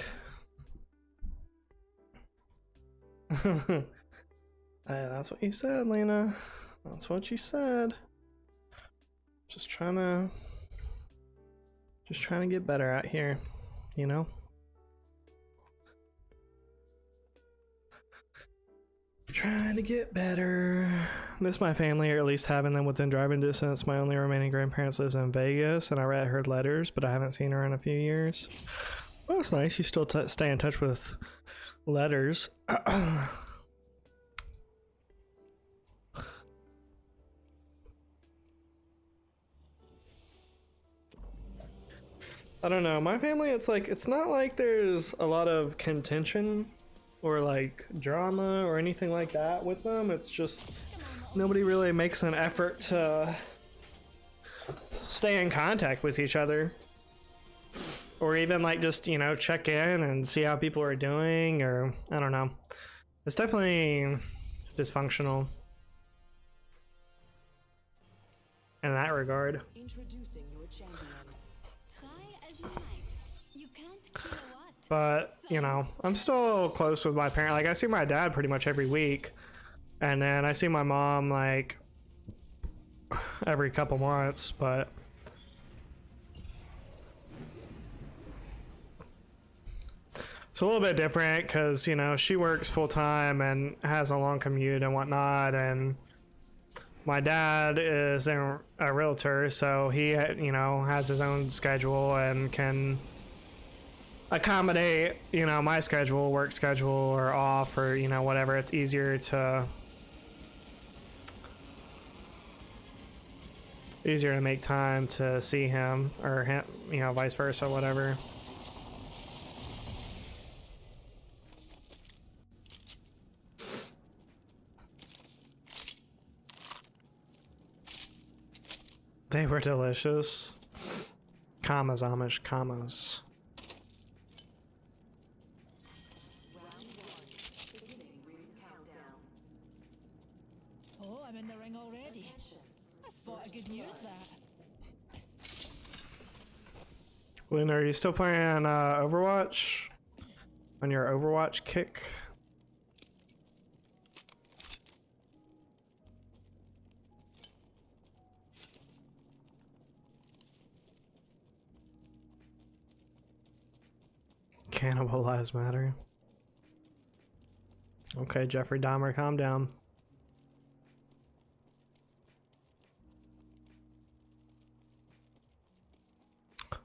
S1: That's what you said, Lena. That's what you said. Just trying to get better out here, you know? Trying to get better. Miss my family, or at least having them within driving distance. My only remaining grandparents lives in Vegas, and I read her letters, but I haven't seen her in a few years. Well, that's nice. You still stay in touch with letters. I don't know. My family, it's like, it's not like there's a lot of contention or like drama or anything like that with them. It's just nobody really makes an effort to stay in contact with each other, or even like just, you know, check in and see how people are doing, or I don't know. It's definitely dysfunctional in that regard.
S4: Introducing your champion.
S2: Try as you might. You can't kill a what?
S1: But, you know, I'm still close with my parents. Like, I see my dad pretty much every week. And then I see my mom, like, every couple months. But it's a little bit different because, you know, she works full-time and has a long commute and whatnot. And my dad is a realtor, so he, you know, has his own schedule and can accommodate, you know, my schedule, work schedule, or off, or, you know, whatever. It's easier to make time to see him, or him, you know, vice versa, whatever. They were delicious. Commas, Amish, commas.
S3: Oh, I'm in the ring already. I spot a good news that.
S1: Lynn, are you still playing Overwatch? On your Overwatch kick? Cannibal Lives Matter. Okay, Jeffrey Dahmer, calm down.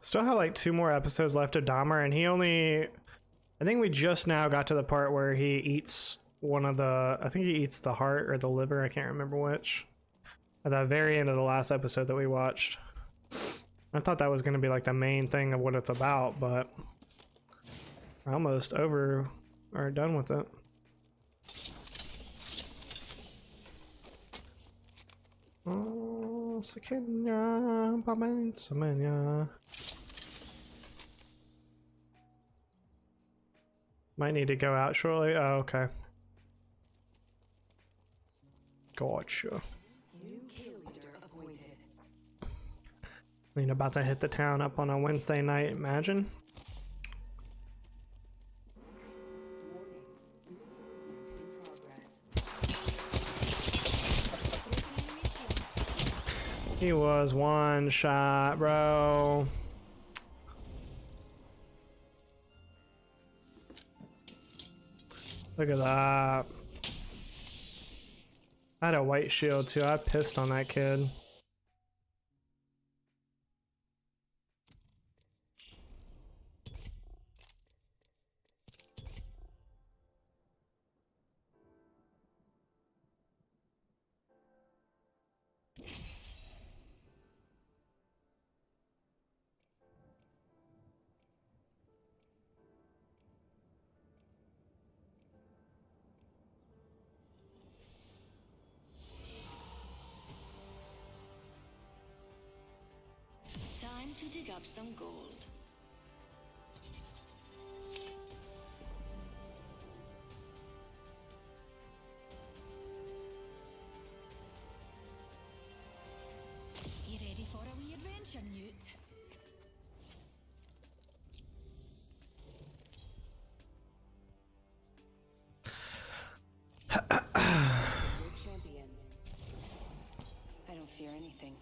S1: Still have like 2 more episodes left of Dahmer, and he only, I think we just now got to the part where he eats one of the, I think he eats the heart or the liver, I can't remember which, at the very end of the last episode that we watched. I thought that was going to be like the main thing of what it's about, but we're almost over or done with it. Kenya, Bamensamania. Might need to go out shortly. Oh, okay. Gotcha.
S4: New kill leader appointed.
S1: I mean, about to hit the town up on a Wednesday night, imagine.
S4: Warning. Movement in progress.
S1: He was one shot, bro. Look at that. I had a white shield too. I pissed on that kid.
S2: Time to dig up some gold.
S3: You ready for a wee adventure, Newt?
S4: Your champion. I don't fear anything.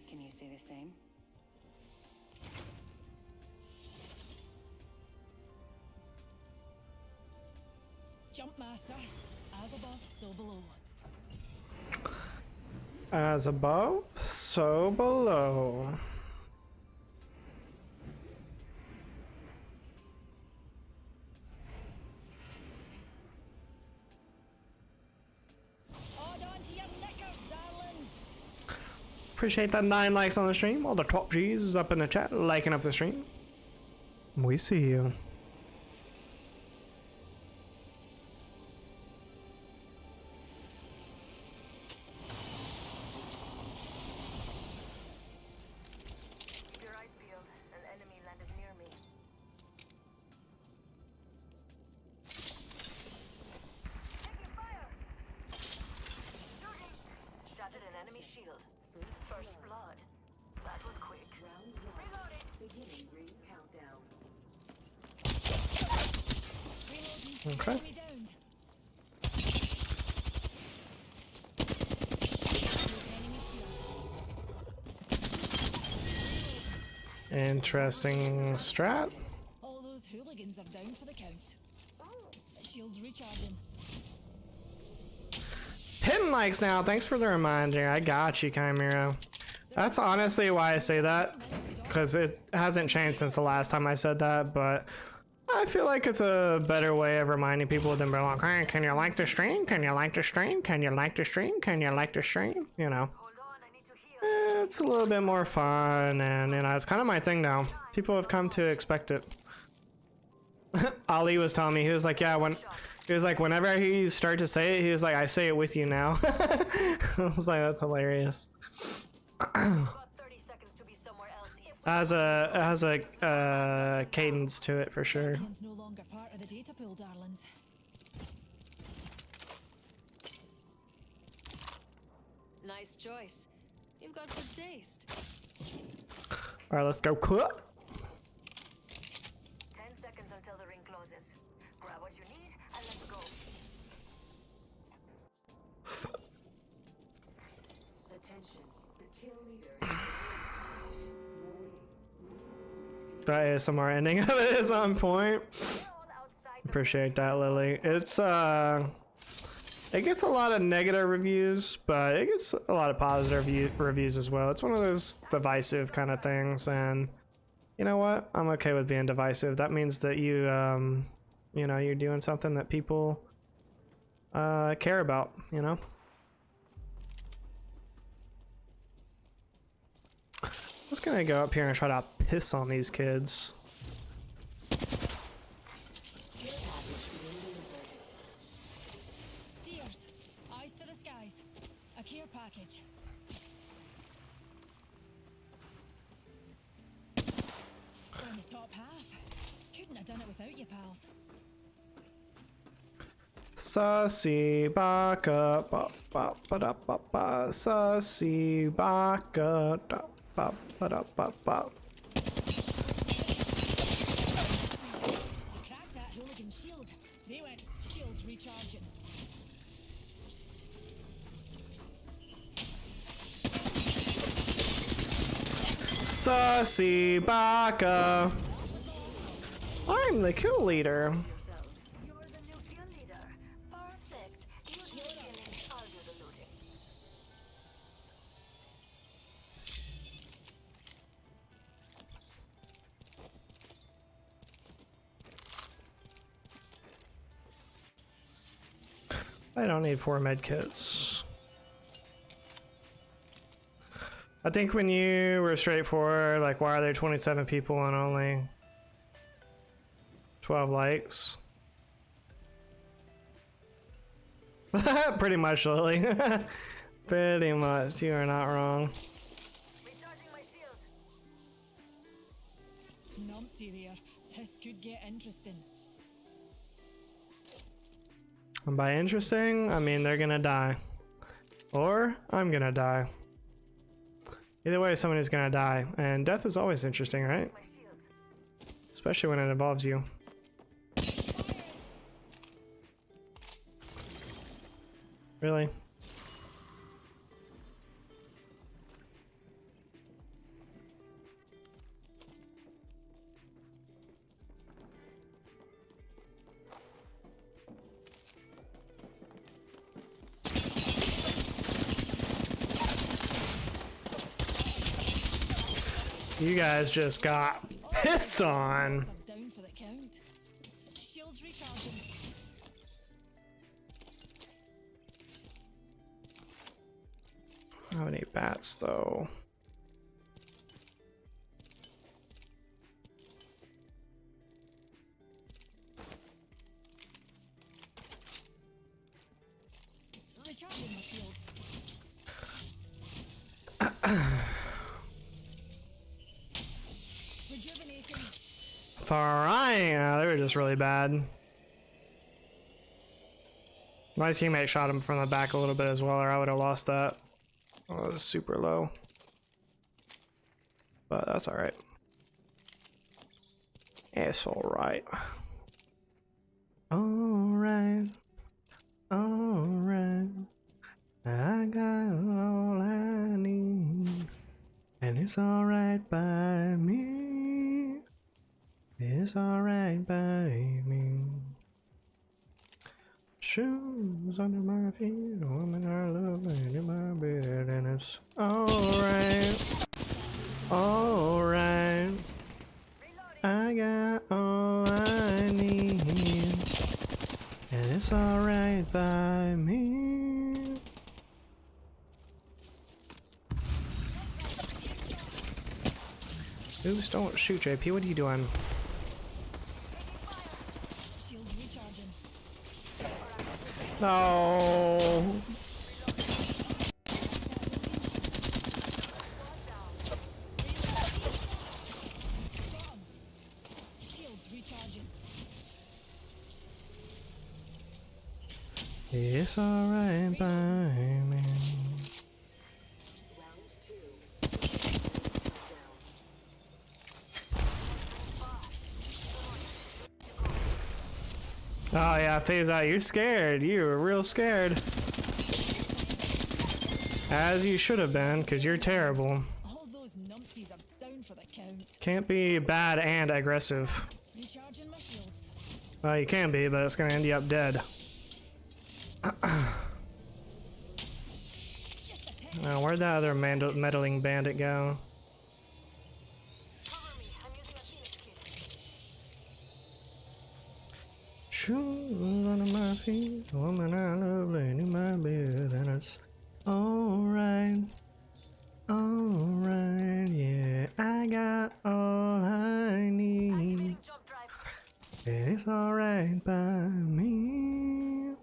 S4: Can you say the same?
S3: Jump master. As above, so below.
S1: As above, so below.
S3: Hold on to your knickers, darlings.
S1: Appreciate that 9 likes on the stream. All the top G's is up in the chat, liking up the stream. We see you.
S6: Keep your eyes peeled. An enemy landed near me. Taking fire! Shooting! Shattered an enemy shield. First blood. That was quick.
S4: Round one.
S6: Reloading!
S4: Beginning ring countdown.
S3: Reloading.
S1: Okay.
S3: Enemy downed. Enemy shield.
S1: Interesting strat.
S3: All those hooligans are down for the count. Shields recharging.
S1: 10 likes now. Thanks for the reminder. I got you, Chimera. That's honestly why I say that, because it hasn't changed since the last time I said that, but I feel like it's a better way of reminding people than being like, hey, can you like the stream? Can you like the stream? Can you like the stream? Can you like the stream? You know,
S6: Hold on, I need to heal.
S1: it's a little bit more fun, and you know, it's kind of my thing now. People have come to expect it. Ali was telling me, he was like, yeah, whenever I hear you start to say it, he was like, I say it with you now. I was like, that's hilarious.
S6: Got 30 seconds to be somewhere else. If we
S1: It has a cadence to it for sure.
S3: Champions no longer part of the data pool, darlings.
S9: Nice choice. You've got good taste.
S1: All right, let's go. Cook.
S6: 10 seconds until the ring closes. Grab what you need and let's go.
S4: Attention. The kill leader is
S1: That ASMR ending of it is on point.
S6: We're all outside the
S1: Appreciate that, Lily. It gets a lot of negative reviews, but it gets a lot of positive reviews as well. It's one of those divisive kind of things, and you know what? I'm okay with being divisive. That means that you know, you're doing something that people care about, you know? I'm just gonna go up here and try to piss on these kids.
S3: Deers, eyes to the skies. A care package. top half. Couldn't have done it without you, pals.
S1: Sussy baka ba ba ba da ba ba. Sussy baka da ba ba da ba ba.
S3: Crack that hooligan shield. They went shields recharging.
S1: Sussy baka. I'm the kill leader.
S6: You're the new kill leader. Perfect. You do the killing, I'll do the looting.
S1: I don't need 4 med kits. I think when you were straightforward, like, why are there 27 people and only 12 likes? Pretty much, Lily. Pretty much. You are not wrong.
S6: Recharging my shields.
S3: Numpty there. This could get interesting.
S1: And by interesting, I mean they're gonna die. Or I'm gonna die. Either way, somebody's gonna die. And death is always interesting, right?
S6: My shields.
S1: Especially when it involves you. Really? You guys just got pissed on.
S3: I'm down for the count. Shields recharging.
S1: I don't have any bats though.
S3: Recharging my shields. Rejuvenating.
S1: Fine. They were just really bad. My teammate shot him from the back a little bit as well, or I would have lost that. Oh, it was super low. But that's alright. It's alright. Alright. Alright. I got all I need. And it's alright by me. It's alright by me. Shoes under my feet, woman I love, and in my bed, and it's alright. Alright. I got all I need. And it's alright by me. Oops, don't shoot, JP. What are you doing?
S3: Shields recharging.
S1: No.
S3: Shields recharging.
S1: It's alright by me. Oh yeah, phase out. You're scared. You were real scared. As you should have been, because you're terrible.
S3: All those numpties are down for the count.
S1: Can't be bad and aggressive.
S3: Recharging my shields.
S1: Well, you can be, but it's gonna end you up dead. Now, where'd that other meddling bandit go?
S6: Cover me. I'm using a Phoenix kit.
S1: Shoes under my feet, woman I love laying in my bed, and it's alright, alright, yeah, I got all I need,
S6: Activating jump drive.
S1: and it's alright by me,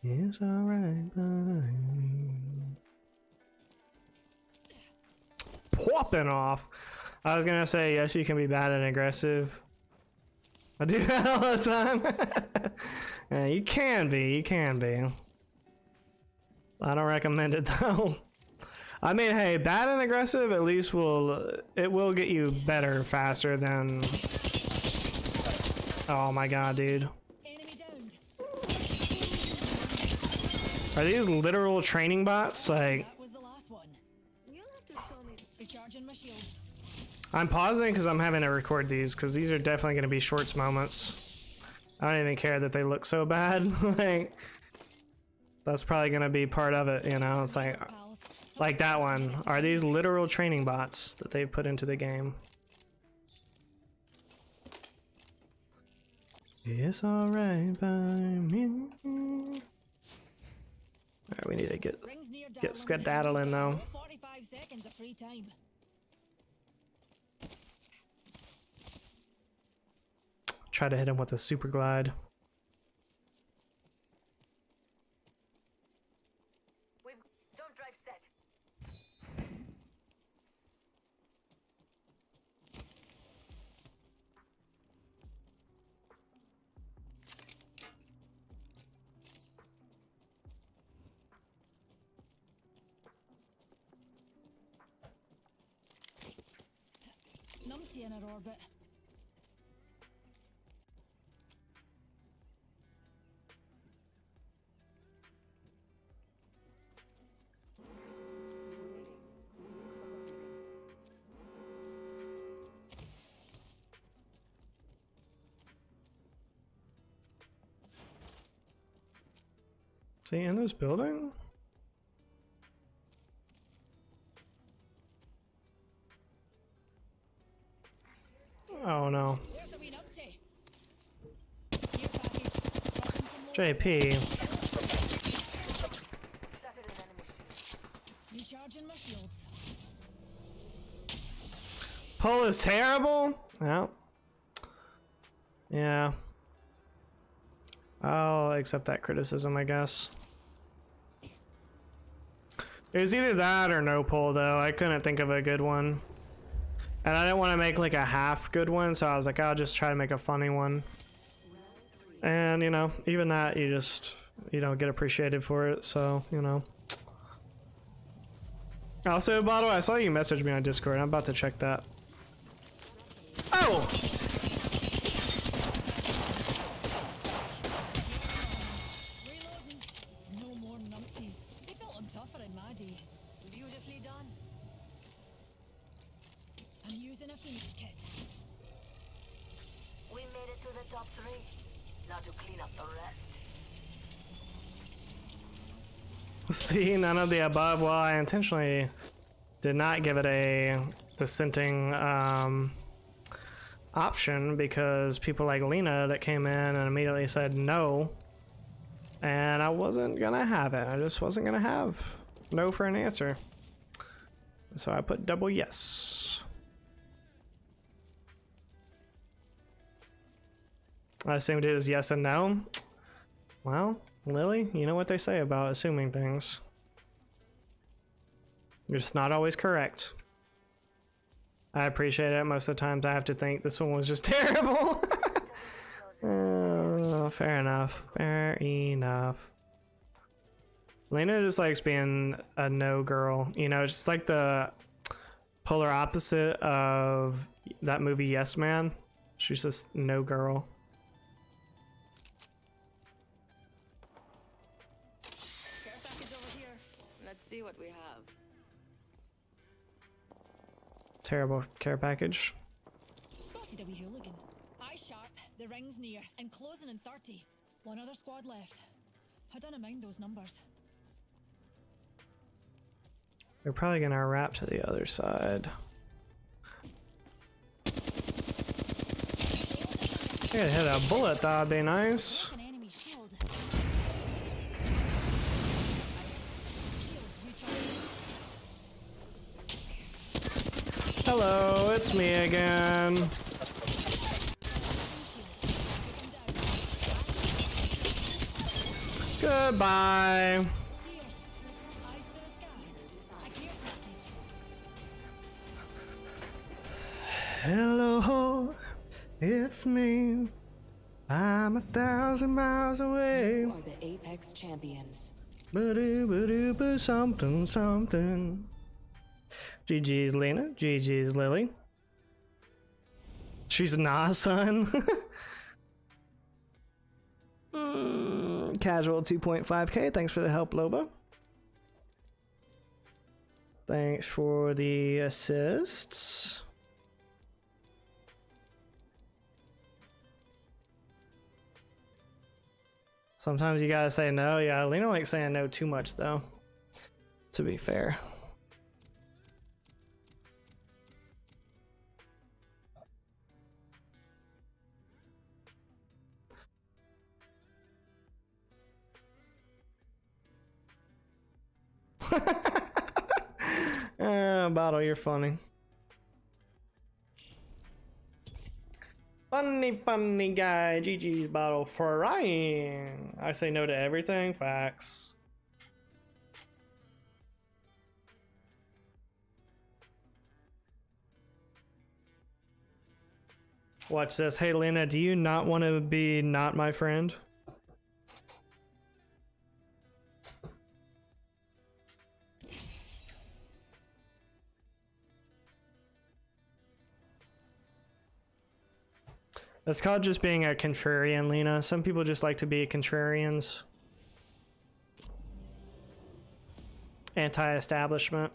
S1: it's alright by me. Popping off. I was gonna say, yes, you can be bad and aggressive. I do that all the time. Yeah, you can be. I don't recommend it though. I mean, hey, bad and aggressive at least will get you better faster than. Oh my god, dude.
S3: Enemy downed.
S1: Are these literal training bots? Like,
S3: That was the last one.
S9: You'll have to show me.
S3: Recharging my shields.
S1: I'm pausing because I'm having to record these because these are definitely going to be shorts moments. I don't even care that they look so bad. Like, that's probably going to be part of it, you know? It's like that one. Are these literal training bots that they put into the game? It's alright by me. Alright, we need to get
S3: Rings near
S1: Get
S3: darlings,
S1: skedaddling
S3: enemy's got
S1: now.
S3: a whole 45 seconds of free time.
S1: try to hit him with a super glide.
S6: We've jump drive set.
S3: Numpty in our orbit.
S1: Is he in this building? Oh no.
S3: Where's a wee numpty? Care package. Dropping some more.
S1: JP.
S6: Shattered an enemy shield.
S3: Recharging my shields.
S1: Pull is terrible? Yeah. Yeah. I'll accept that criticism, I guess. It was either that or no pull, though. I couldn't think of a good one. And I didn't want to make like a half good one, so I was like, I'll just try to make a funny one. And, you know, even that, you just, you don't get appreciated for it, so, you know. Also, Bottle, I saw you message me on Discord. I'm about to check that. Oh!
S3: Reloading. No more numpties. They built them tougher in my day.
S9: Beautifully done.
S3: I'm using a Phoenix kit.
S6: We made it to the top 3. Now to clean up the rest.
S1: See, none of the above. Well, I intentionally did not give it a dissenting option because people like Lena that came in and immediately said no, and I wasn't gonna have it. I just wasn't gonna have no for an answer. So I put double yes. I assumed it was yes and no. Well, Lily, you know what they say about assuming things. You're just not always correct. I appreciate it. Most of the times I have to think this one was just terrible. Oh, fair enough. Fair enough. Lena just likes being a no girl. You know, it's just like the polar opposite of that movie Yes Man. She's just no girl.
S9: Care package over here. Let's see what we have.
S1: Terrible care package.
S3: Spotted a wee hooligan. Eye sharp. The ring's near. And closing in 30. One other squad left. I don't mind those numbers.
S1: We're probably gonna wrap to the other side. I could hit a bullet, that'd be nice.
S3: An enemy shield. Shields recharging.
S1: Hello, it's me again. Goodbye.
S3: Fierce. Eyes to the skies. A care package.
S1: Hello, it's me. I'm 1,000 miles away.
S4: You are the Apex champions.
S1: Ba-do-ba-do-ba something, something. GG's Lena, GG's Lily. She's nah, son. Casual 2.5k, thanks for the help, Loba. Thanks for the assists. Sometimes you gotta say no. Yeah, Lena likes saying no too much, though. To be fair. Bottle, you're funny. Funny guy. GG's Bottle for Ryan. I say no to everything. Facts. Watch this. Hey, Lena, do you not want to be not my friend? That's called just being a contrarian, Lena. Some people just like to be contrarians. Anti-establishment.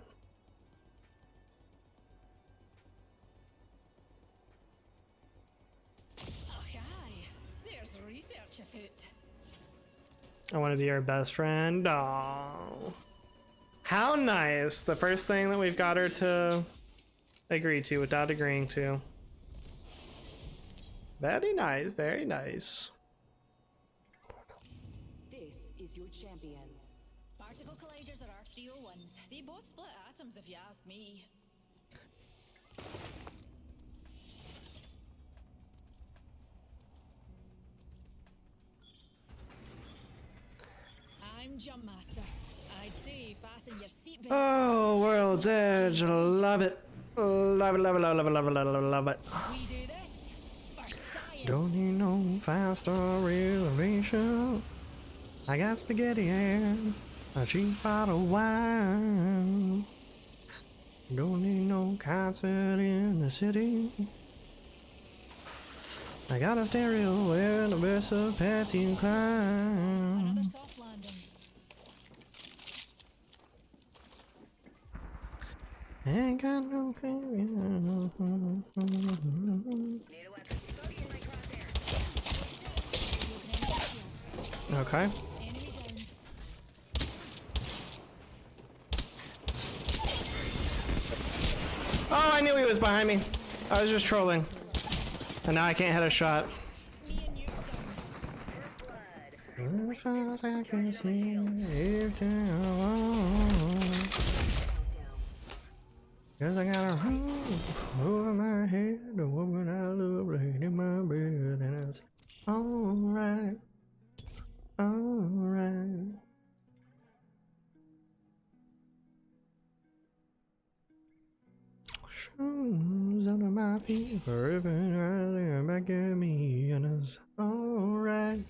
S3: There's research afoot.
S1: I want to be your best friend. Oh, how nice. The first thing that we've got her to agree to without agreeing to. Very nice, very nice.
S4: This is your champion.
S3: Particle colliders are our 301s. They both split atoms if you ask me. I'm Jump Master. I'd say fasten your seatbelt.
S1: Oh, World's Edge. Love it. Love it, love it, love it, love it, love it, love it.
S3: We do this for science.
S1: Don't need no faster elevation. I got spaghetti and a cheap bottle of wine. Don't need no concert in the city. I got a stereo and the best of Patsy and Cline.
S3: Another soft landing.
S1: Ain't got no Okay.
S3: Enemy down.
S1: Oh, I knew he was behind me. I was just trolling. And now I can't hit a shot.
S3: Me and you down.
S1: As far as I can see, if cause I got a roof over my head, a woman I love laid in my bed, and it's alright, alright. Shoes under my feet, forever right there back at me, and it's alright,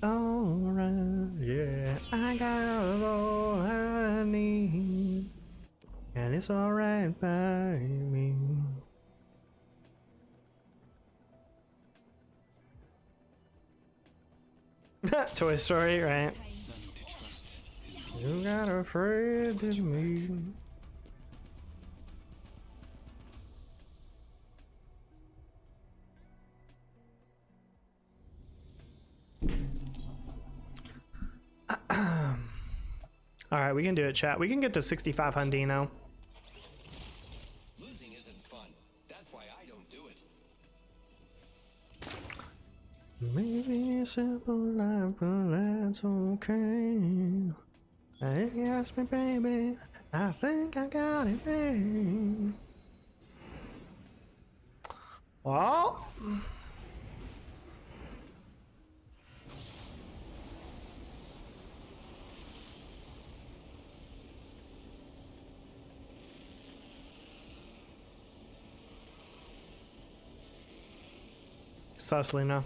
S1: alright, yeah. I got all I need. And it's alright by me. Toy Story, right? You got a friend in me. Alright, we can do it, chat. We can get to 65 Hundino.
S7: Losing isn't fun. That's why I don't do it.
S1: Maybe a simple life, but that's okay. If you ask me, baby, I think I got it made. Well, Sus, Lena.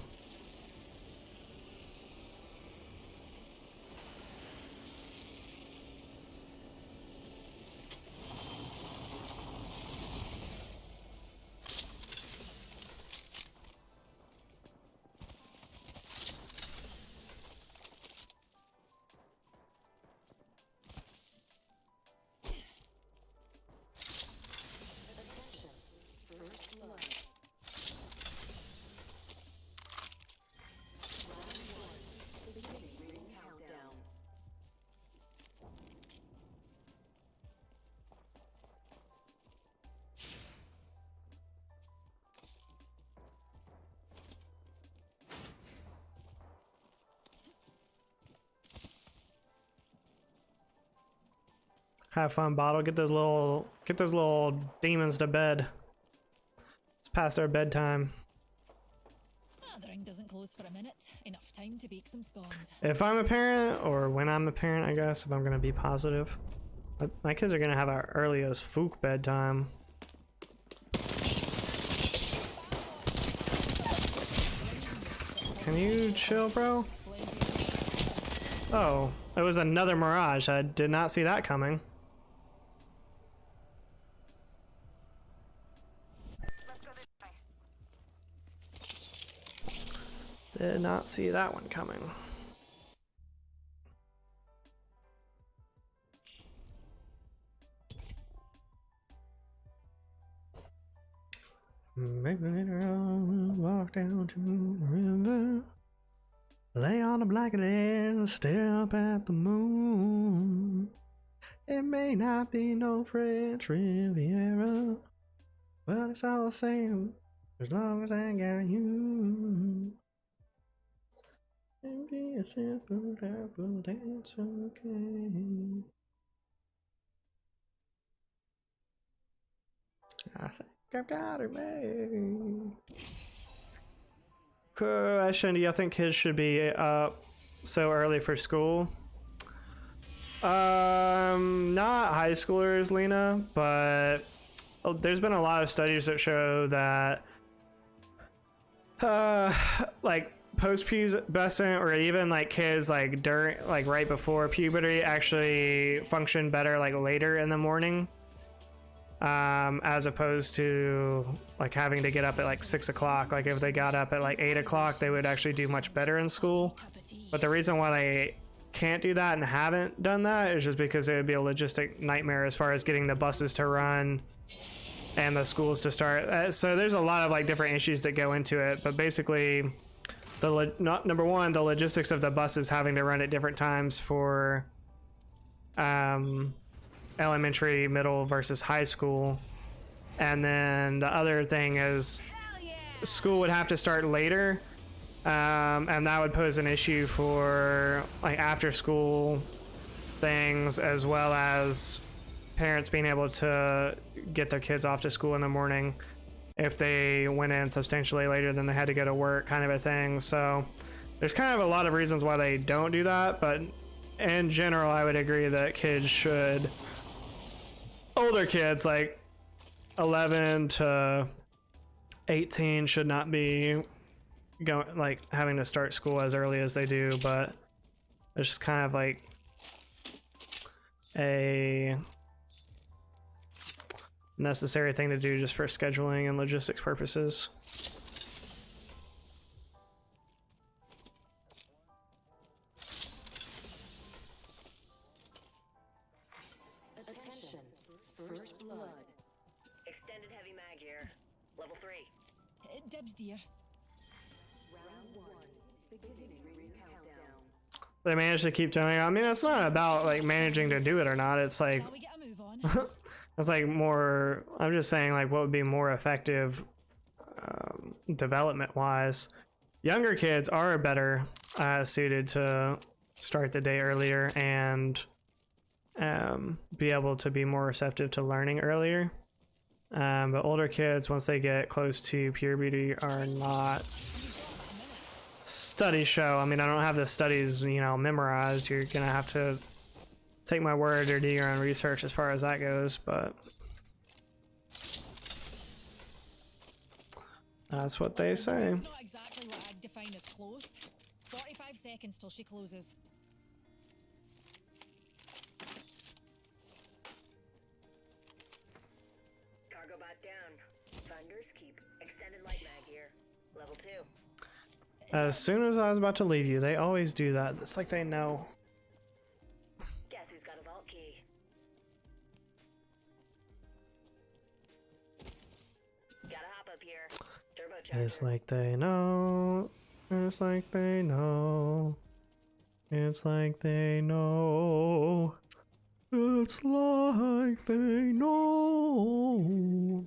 S1: Have fun, bottle. Get those little demons to bed. It's past their bedtime.
S3: The ring doesn't close for a minute. Enough time to bake some scones.
S1: If I'm a parent, or when I'm a parent, I guess, if I'm gonna be positive, my kids are gonna have our early as fook bedtime. Can you chill, bro? Oh, it was another Mirage. I did not see that coming. Did not see that one coming. Maybe later on we'll walk down to the river, lay on a blanket and stare up at the moon. It may not be no French Riviera, but it's all the same as long as I got you. And be a simple apple, that's okay. I think I've got it made. Question: do you think kids should be up so early for school? Not high schoolers, Lena, but there's been a lot of studies that show that like post-pubescent or even like kids like during, like right before puberty actually function better like later in the morning, as opposed to like having to get up at like 6 o'clock. Like if they got up at like 8 o'clock, they would actually do much better in school. But the reason why they can't do that and haven't done that is just because it would be a logistic nightmare as far as getting the buses to run and the schools to start. So there's a lot of like different issues that go into it, but basically number one, the logistics of the buses having to run at different times for elementary, middle versus high school. And then the other thing is school would have to start later, and that would pose an issue for like after school things, as well as parents being able to get their kids off to school in the morning if they went in substantially later than they had to go to work, kind of a thing. So there's kind of a lot of reasons why they don't do that, but in general I would agree that kids should, older kids like 11 to 18 should not be going like having to start school as early as they do. But it's just kind of like a necessary thing to do just for scheduling and logistics purposes.
S4: Attention, first blood.
S9: Extended heavy mag here. Level 3.
S3: Dibs, dear.
S4: Round 1, beginning ring countdown.
S1: They managed to keep doing it. I mean, it's not about like managing to do it or not. It's like
S3: Shall we get a move on?
S1: it's like more, I'm just saying like what would be more effective development wise. Younger kids are better suited to start the day earlier and be able to be more receptive to learning earlier. But older kids, once they get close to puberty, are not. Studies show, I mean, I don't have the studies, you know, memorized. You're gonna have to take my word or do your own research as far as that goes, but that's what they say.
S3: It's not exactly line is close. 45 seconds till she closes.
S10: Cargo bot down. Thunder's Keep. Extended light mag here. Level 2.
S1: As soon as I was about to leave you, they always do that. It's like they know.
S10: Guess who's got a vault key? Gotta hop up here. Turbocharger.
S1: It's like they know. It's like they know. It's like they know. It's like they know.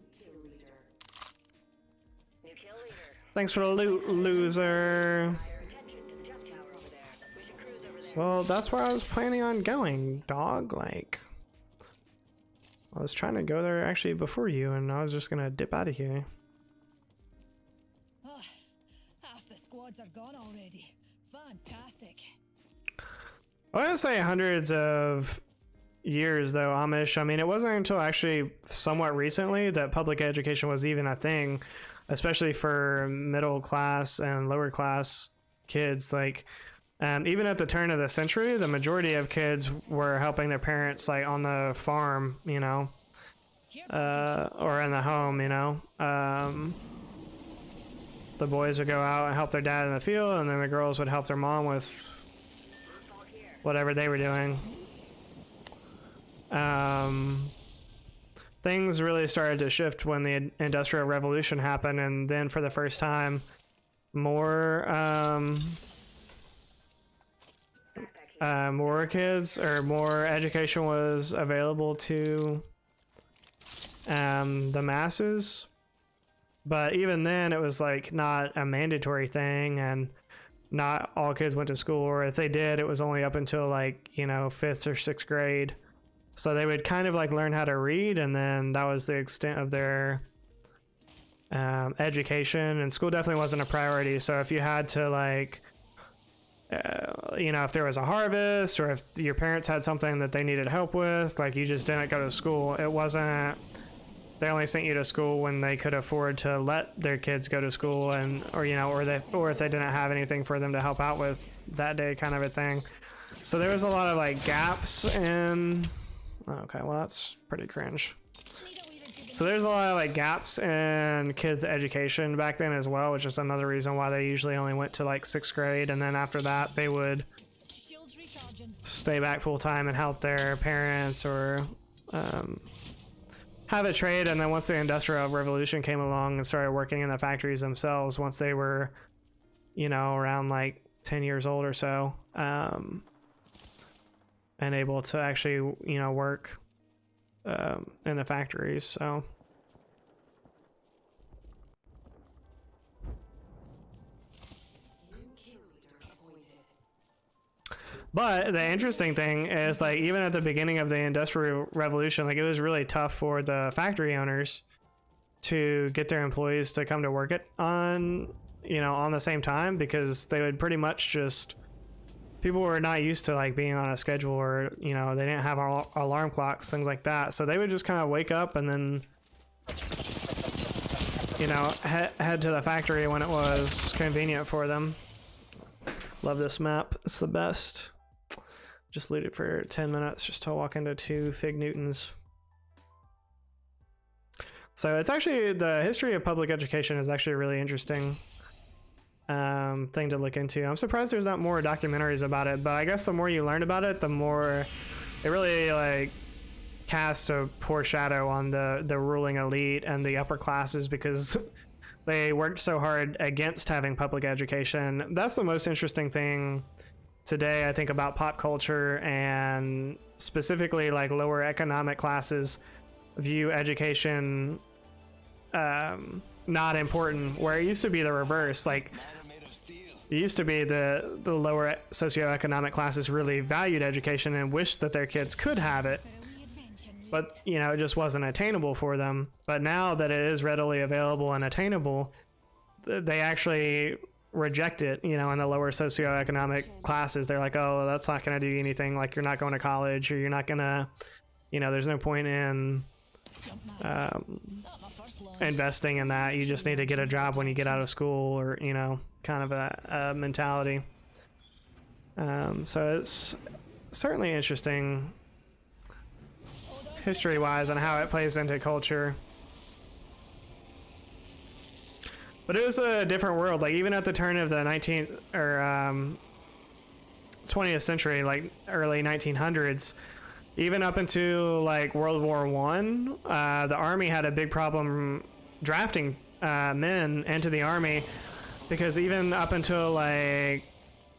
S10: New kill leader.
S1: Thanks for the loot, loser.
S10: Attention to the jump tower over there. We should cruise over there.
S1: Well, that's where I was planning on going, dog. Like, I was trying to go there actually before you, and I was just gonna dip out of here.
S3: Oh, half the squads are gone already. Fantastic.
S1: I want to say hundreds of years, though, Amish. I mean, it wasn't until actually somewhat recently that public education was even a thing, especially for middle class and lower class kids. Like, even at the turn of the century, the majority of kids were helping their parents, like, on the farm, you know, or in the home, you know. The boys would go out and help their dad in the field, and then the girls would help their mom with whatever they were doing. Things really started to shift when the Industrial Revolution happened, and then for the first time, more kids or more education was available to the masses. But even then, it was like not a mandatory thing, and not all kids went to school, or if they did, it was only up until like, you know, 5th or 6th grade. So they would kind of like learn how to read, and then that was the extent of their education. And school definitely wasn't a priority. So if you had to like, you know, if there was a harvest, or if your parents had something that they needed help with, like you just didn't go to school. It wasn't, they only sent you to school when they could afford to let their kids go to school, and or you know, or if they didn't have anything for them to help out with that day, kind of a thing. So there was a lot of like gaps in. Okay, well that's pretty cringe. So there's a lot of like gaps in kids' education back then as well, which is another reason why they usually only went to like 6th grade, and then after that they would stay back full time and help their parents or have a trade. And then once the Industrial Revolution came along and started working in the factories themselves, once they were, you know, around like 10 years old or so, and able to actually, you know, work in the factories. So but the interesting thing is, like, even at the beginning of the Industrial Revolution, like, it was really tough for the factory owners to get their employees to come to work on the same time, because they would pretty much just, people were not used to like being on a schedule, or, you know, they didn't have alarm clocks, things like that. So they would just kind of wake up and then, you know, head to the factory when it was convenient for them. Love this map. It's the best. Just looted for 10 minutes just to walk into 2 Fig Newtons. So it's actually, the history of public education is actually a really interesting thing to look into. I'm surprised there's not more documentaries about it, but I guess the more you learn about it, the more it really like cast a poor shadow on the ruling elite and the upper classes, because they worked so hard against having public education. That's the most interesting thing today, I think, about pop culture, and specifically like lower economic classes view education not important, where it used to be the reverse. Like, it used to be the lower socioeconomic classes really valued education and wished that their kids could have it, but, you know, it just wasn't attainable for them. But now that it is readily available and attainable, they actually reject it, you know, in the lower socioeconomic classes. They're like, oh, that's not going to do anything. Like, you're not going to college, or you're not going to, you know, there's no point in investing in that. You just need to get a job when you get out of school, or, you know, kind of a mentality. So it's certainly interesting history-wise and how it plays into culture. But it was a different world. Like even at the turn of the 19th or 20th century, like early 1900s, even up into like World War One, the army had a big problem drafting men into the army, because even up until like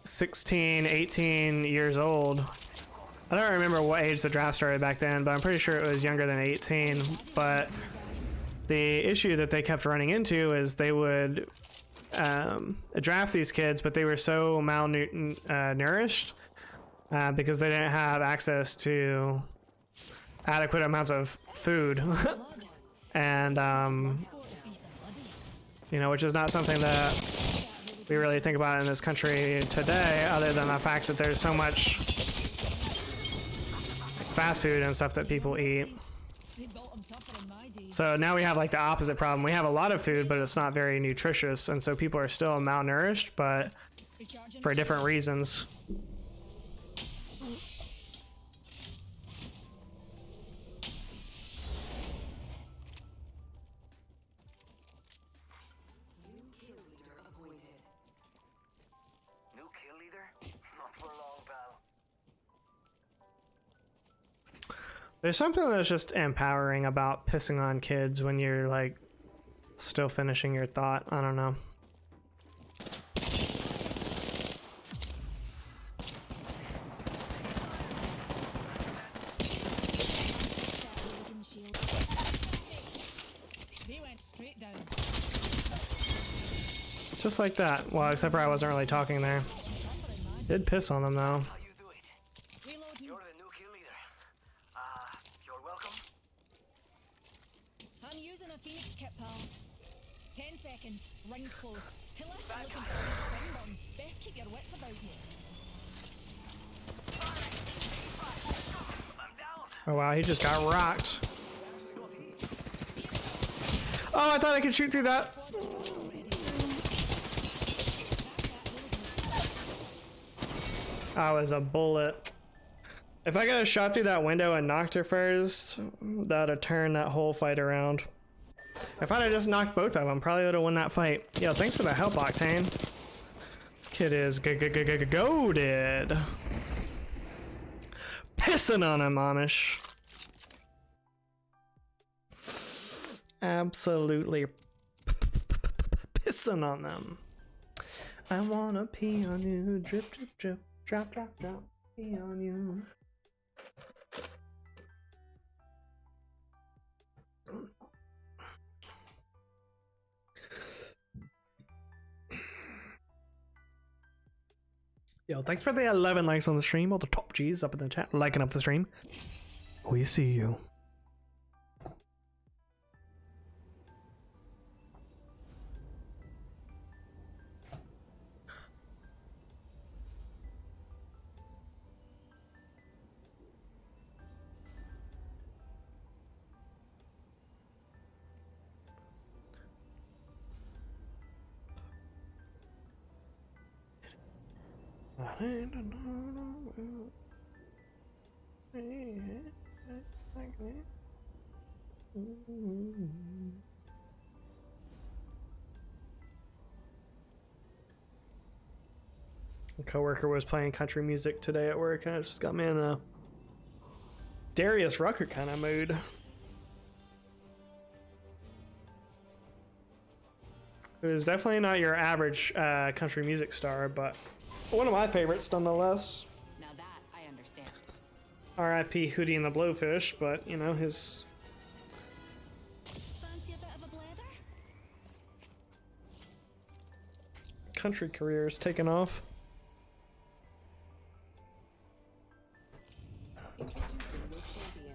S1: 16, 18 years old, I don't remember what age the draft started back then, but I'm pretty sure it was younger than 18. But the issue that they kept running into is they would draft these kids, but they were so malnourished because they didn't have access to adequate amounts of food. And, you know, which is not something that we really think about in this country today, other than the fact that there's so much fast food and stuff that people eat. So now we have like the opposite problem. We have a lot of food, but it's not very nutritious, and so people are still malnourished, but for different reasons.
S8: New kill leader? Not for long, pal.
S1: There's something that's just empowering about pissing on kids when you're like still finishing your thought. I don't know. Just like that. Well, except for I wasn't really talking there. Did piss on them though.
S8: You're the new kill leader. You're welcome.
S3: I'm using a Phoenix kit, pal. 10 seconds. Rings close. Unless you're looking for a sunburn, best keep your wits about you.
S1: Oh wow, he just got rocked. Oh, I thought I could shoot through that. I was a bullet. If I got a shot through that window and knocked her first, that'd have turned that whole fight around. If I'd have just knocked both of them, probably would have won that fight. Yo, thanks for the help, Octane. Kid is goaded. Pissing on him, Amish. Absolutely pissing on them. I wanna pee on you, drip, drip, drip. Drop, drop, drop, pee on you. Yo, thanks for the 11 likes on the stream. All the top G's up in the chat, liking up the stream. We see you. A coworker was playing country music today at work, and it just got me in a Darius Rucker kind of mood. It was definitely not your average country music star, but one of my favorites nonetheless.
S6: Now that I understand.
S1: R.I.P. Hootie and the Blowfish, but you know, his
S3: Fancy a bit of a blather?
S1: country career is taken off.
S4: Introducing your champion.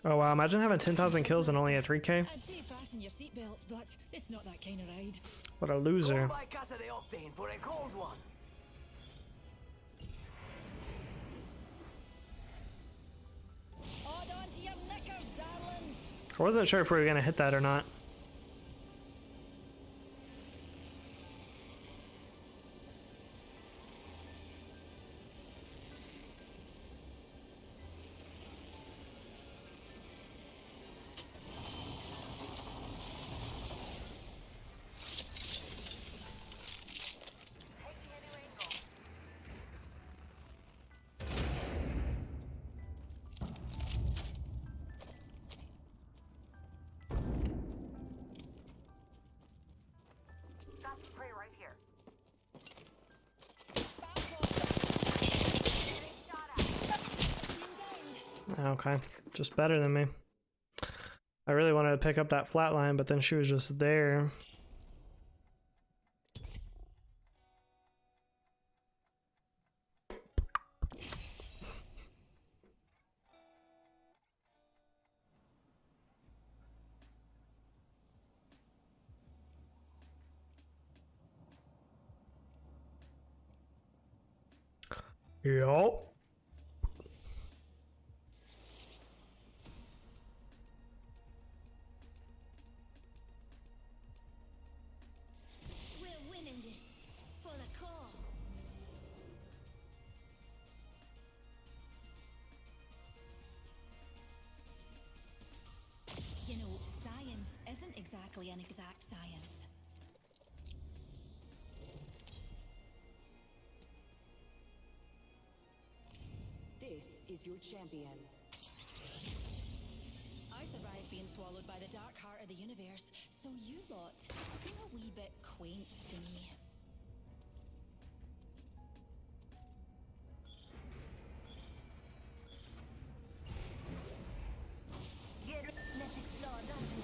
S1: Oh wow, imagine having 10,000 kills and only a 3K.
S3: I'd say fasten your seatbelts, but it's not that kind of ride.
S1: What a loser.
S5: By Casa de Octane for a cold one.
S3: Hold on to your knickers, darlings.
S1: I wasn't sure if we were gonna hit that or not.
S6: Taking a new angle. Got some prey right here. Getting shot at.
S1: Okay, just better than me. I really wanted to pick up that flatline, but then she was just there. Yup.
S2: We're winning this for the call. You know, science isn't exactly an exact science.
S4: This is your champion.
S3: I survived being swallowed by the dark heart of the universe, so you lot seem a wee bit quaint to me.
S10: Let's explore dungeon.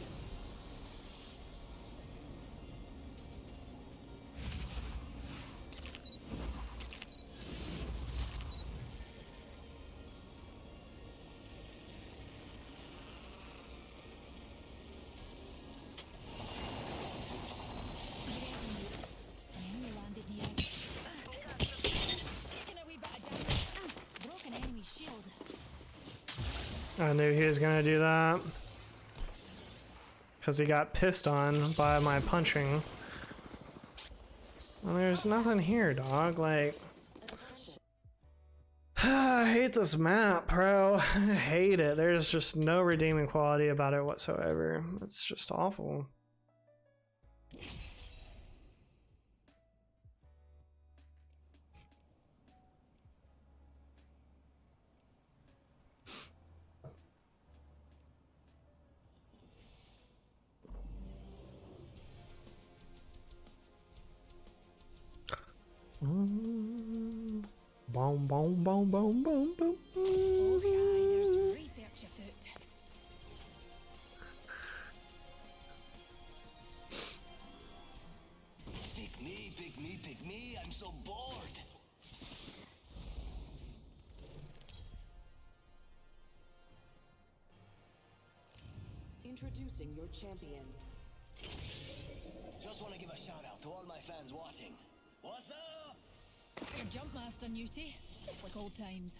S3: And then you landed near us. Taking a wee bit of damage. Broken enemy shield.
S1: I knew he was gonna do that. Because he got pissed on by my punching. Well, there's nothing here, dog. Like, I hate this map, bro. I hate it. There's just no redeeming quality about it whatsoever. It's just awful. Boom, boom, boom, boom, boom, boom.
S3: Okay, there's research afoot.
S8: Pick me, pick me, pick me. I'm so bored.
S4: Introducing your champion.
S8: Just want to give a shout out to all my fans watching. What's up?
S3: Your jump master, Newty. Just like old times.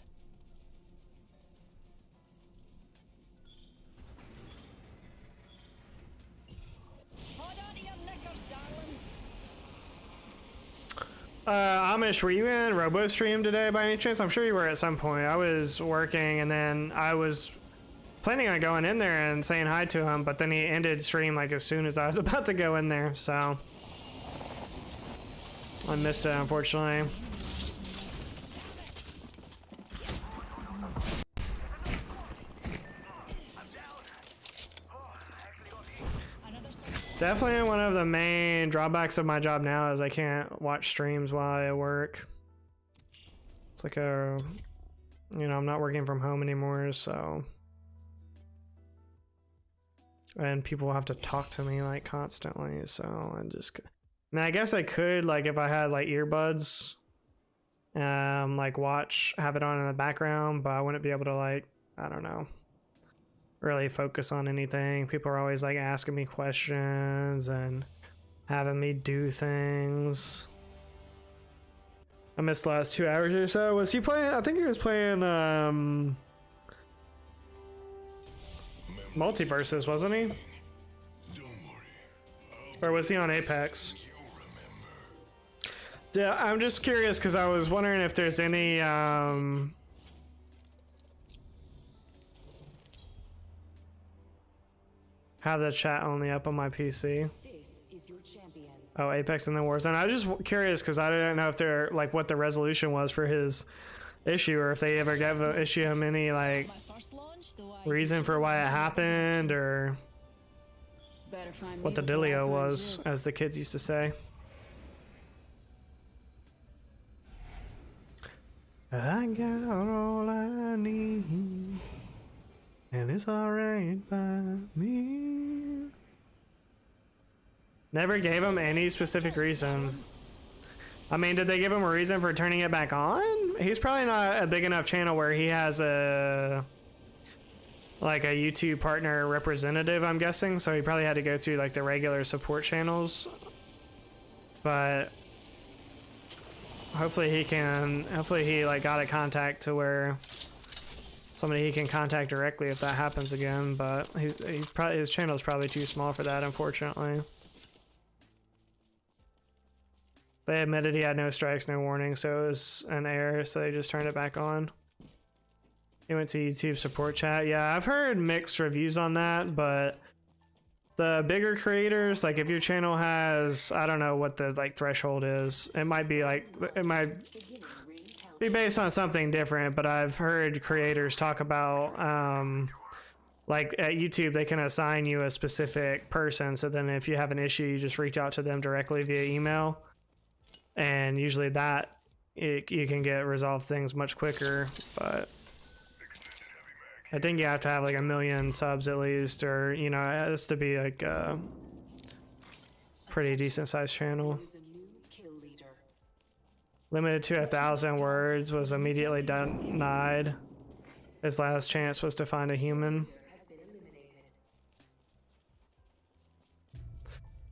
S3: Hold on to your knickers, darlings.
S1: Amish, were you in RoboStream today by any chance? I'm sure you were at some point. I was working and then I was planning on going in there and saying hi to him, but then he ended stream like as soon as I was about to go in there, so I missed it, unfortunately. Definitely one of the main drawbacks of my job now is I can't watch streams while I work. It's like a, you know, I'm not working from home anymore, so. And people have to talk to me like constantly, so I just, I mean, I guess I could, like, if I had like earbuds, like have it on in the background, but I wouldn't be able to, like, I don't know, really focus on anything. People are always like asking me questions and having me do things. I missed the last 2 hours or so. Was he playing? I think he was playing Multiverses, wasn't he? Or was he on Apex? Yeah, I'm just curious because I was wondering if there's any have the chat only up on my PC.
S4: This is your champion.
S1: Oh, Apex and then Warzone. I was just curious because I didn't know if they're like what the resolution was for his issue, or if they ever gave issue him any like reason for why it happened, or what the dealio was, as the kids used to say. I got all I need, and it's alright by me. Never gave him any specific reason. I mean, did they give him a reason for turning it back on? He's probably not a big enough channel where he has a like a YouTube partner representative, I'm guessing, so he probably had to go through like the regular support channels. But hopefully he like got a contact to where somebody he can contact directly if that happens again. But he's probably, his channel is probably too small for that, unfortunately. They admitted he had no strikes, no warning, so it was an error, so they just turned it back on. He went to YouTube support chat. Yeah, I've heard mixed reviews on that, but the bigger creators, like if your channel has, I don't know what the like threshold is. It might be like, it might be based on something different, but I've heard creators talk about, like at YouTube, they can assign you a specific person. So then if you have an issue, you just reach out to them directly via email. And usually that, you can get resolved things much quicker, but I think you have to have like 1 million subs at least, or, you know, it has to be like a pretty decent sized channel. Limited to 1,000 words, was immediately denied. His last chance was to find a human.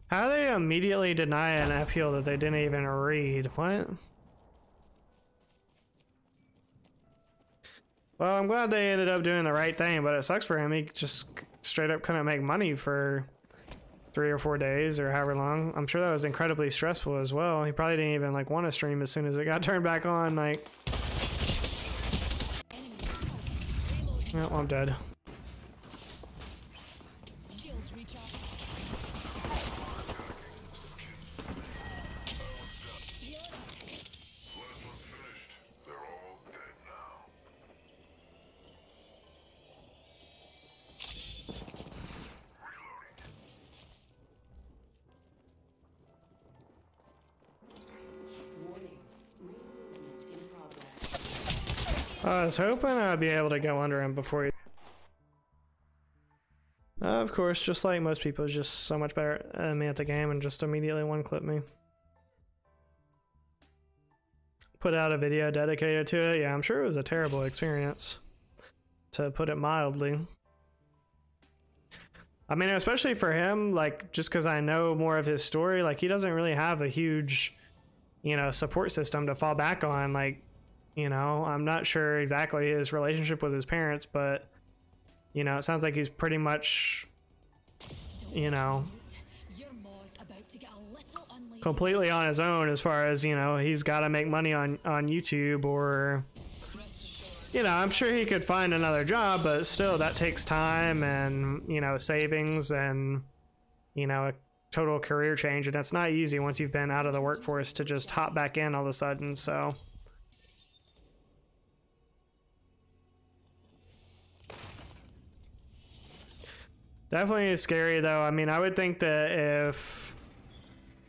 S1: How do they immediately deny an appeal that they didn't even read? What? Well, I'm glad they ended up doing the right thing, but it sucks for him. He just straight up couldn't make money for 3 or 4 days or however long. I'm sure that was incredibly stressful as well. He probably didn't even like want to stream as soon as it got turned back on. Like, oh, I'm dead. I was hoping I'd be able to go under him before he... of course, just like most people, he's just so much better than me at the game and just immediately one-clip me. Put out a video dedicated to it. Yeah, I'm sure it was a terrible experience, to put it mildly. I mean, especially for him, like, just because I know more of his story, like, he doesn't really have a huge, you know, support system to fall back on. Like, you know, I'm not sure exactly his relationship with his parents, but, you know, it sounds like he's pretty much, you know, completely on his own as far as, you know, he's got to make money on YouTube, or, you know, I'm sure he could find another job, but still that takes time and, you know, savings and, you know, a total career change. And it's not easy once you've been out of the workforce to just hop back in all of a sudden. So definitely scary though. I mean, I would think that if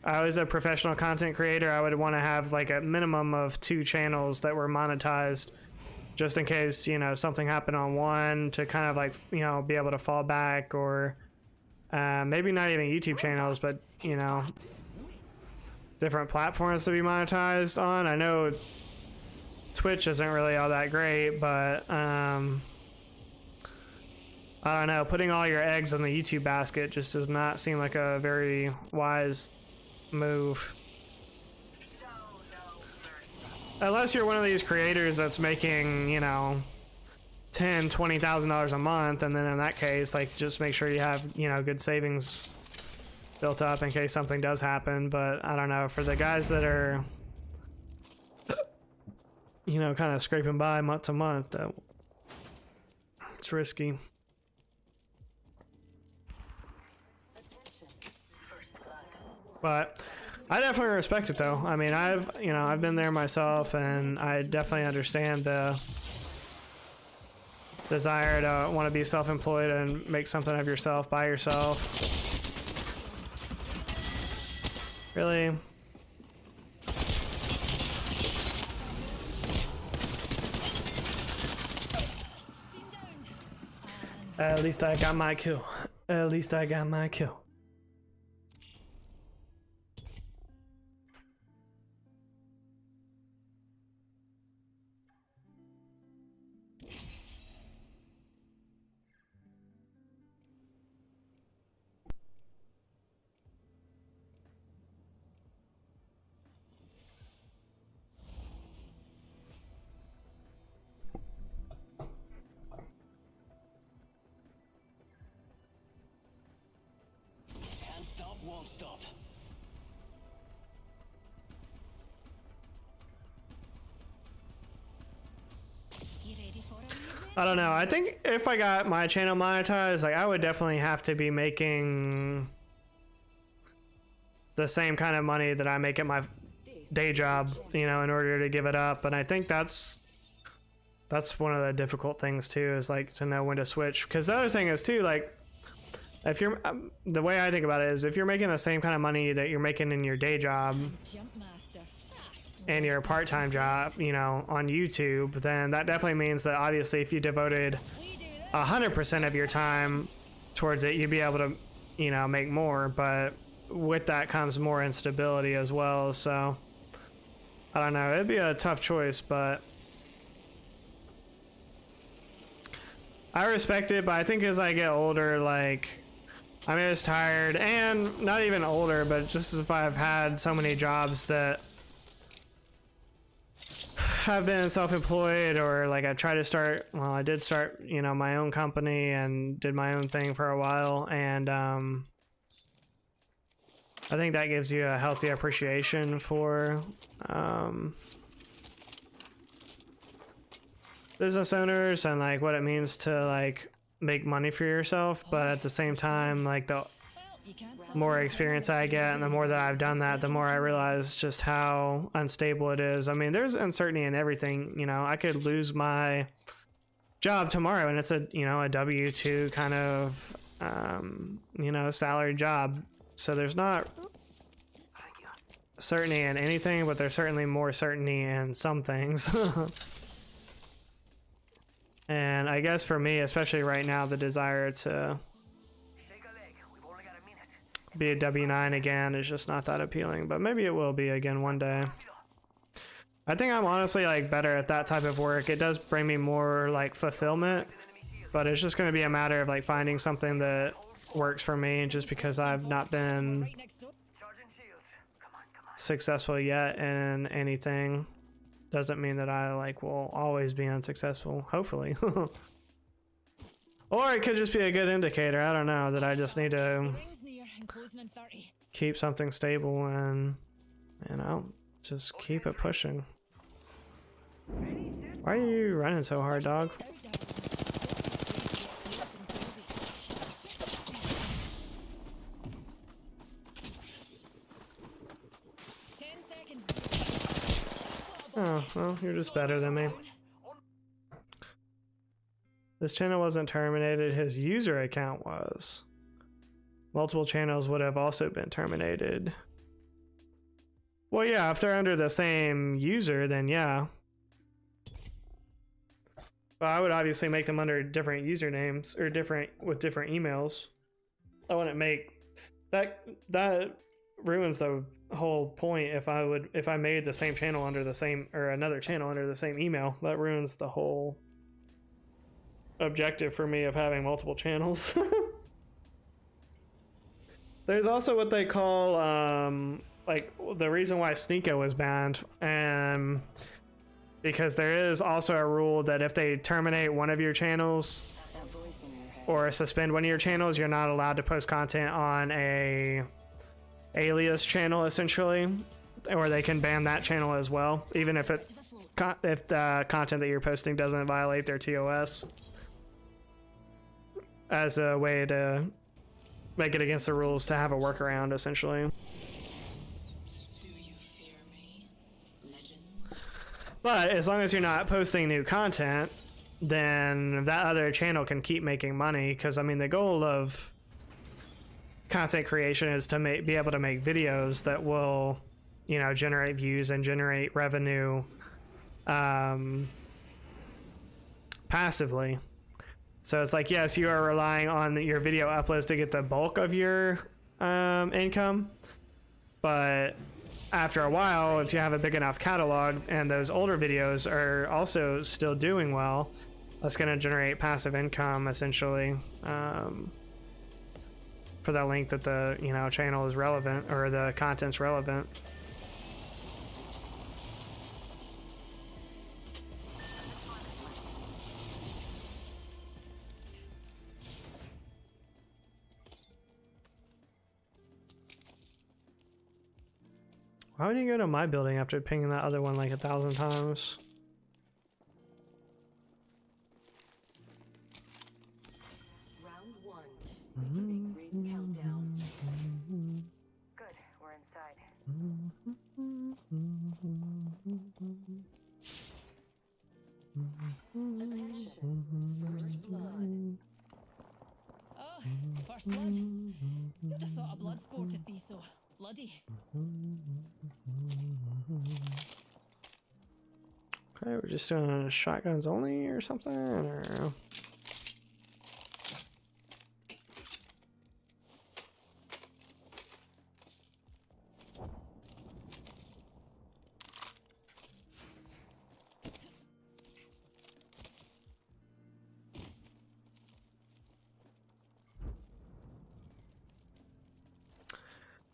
S1: I was a professional content creator, I would want to have like a minimum of 2 channels that were monetized, just in case, you know, something happened on one, to kind of like, you know, be able to fall back, or maybe not even YouTube channels, but, you know, different platforms to be monetized on. I know Twitch isn't really all that great, but I don't know, putting all your eggs in the YouTube basket just does not seem like a very wise move. Unless you're one of these creators that's making, you know, $20,000 a month, and then in that case, like, just make sure you have, you know, good savings built up in case something does happen. But I don't know, for the guys that are, you know, kind of scraping by month to month, that it's risky. But I definitely respect it though. I mean, I've been there myself, and I definitely understand the desire to want to be self-employed and make something of yourself by yourself. Really? At least I got my kill. At least I got my kill.
S11: Can't stop, won't stop.
S2: You ready for a wee adventure?
S1: I don't know. I think if I got my channel monetized, like, I would definitely have to be making the same kind of money that I make at my day job, you know, in order to give it up. And I think that's one of the difficult things too, is like to know when to switch. Because the other thing is too, like, if you're the way I think about it is, if you're making the same kind of money that you're making in your day job
S3: Jump master.
S1: and your part-time job, you know, on YouTube, then that definitely means that obviously if you devoted 100% of your time towards it, you'd be able to, you know, make more. But with that comes more instability as well. So I don't know, it'd be a tough choice, but I respect it. But I think as I get older, like, I'm just tired, and not even older, but just if I've had so many jobs that have been self-employed, or like I try to start, well, I did start, you know, my own company and did my own thing for a while, and I think that gives you a healthy appreciation for business owners and like what it means to like make money for yourself. But at the same time, like, the more experience I get and the more that I've done that, the more I realize just how unstable it is. I mean, there's uncertainty in everything. You know, I could lose my job tomorrow and it's a, you know, a W-2 kind of you know, salary job. So there's not certainty in anything, but there's certainly more certainty in some things. And I guess for me, especially right now, the desire to be a W-9 again is just not that appealing, but maybe it will be again one day. I think I'm honestly like better at that type of work. It does bring me more like fulfillment, but it's just going to be a matter of like finding something that works for me, just because I've not been successful yet in anything doesn't mean that I like will always be unsuccessful, hopefully. Or it could just be a good indicator, I don't know, that I just need to keep something stable and, you know, just keep it pushing. Why are you running so hard, dog? Oh, well, you're just better than me. This channel wasn't terminated, his user account was. Multiple channels would have also been terminated. Well, yeah, if they're under the same user, then yeah. But I would obviously make them under different usernames, or with different emails. I wouldn't make that ruins the whole point. If I made the same channel under the same, or another channel under the same email, that ruins the whole objective for me of having multiple channels. There's also what they call like the reason why Sneeko was banned, and because there is also a rule that if they terminate one of your channels
S4: That voice in your head.
S1: or suspend one of your channels, you're not allowed to post content on a alias channel, essentially, or they can ban that channel as well, even if if the content that you're posting doesn't violate their TOS, as a way to make it against the rules to have a workaround, essentially.
S3: Do you fear me, legend?
S1: But as long as you're not posting new content, then that other channel can keep making money, because I mean the goal of content creation is to be able to make videos that will, you know, generate views and generate revenue passively. So it's like, yes, you are relying on your video uploads to get the bulk of your income, but after a while, if you have a big enough catalog and those older videos are also still doing well, that's going to generate passive income, essentially, for that length that the, you know, channel is relevant, or the content's relevant. Why would you go to my building after pinging that other one like 1,000 times?
S4: Round 1. Beginning ring countdown. Good, we're inside. Attention, first blood.
S3: Oh, first blood. Who'd have thought a blood sport would be so bloody?
S1: Okay, we're just doing shotguns only or something, or...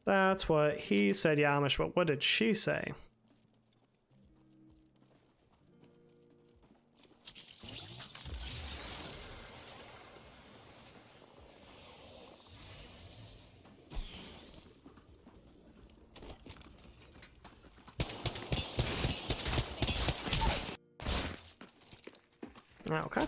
S1: That's what he said, Yamish, but what did she say? Okay.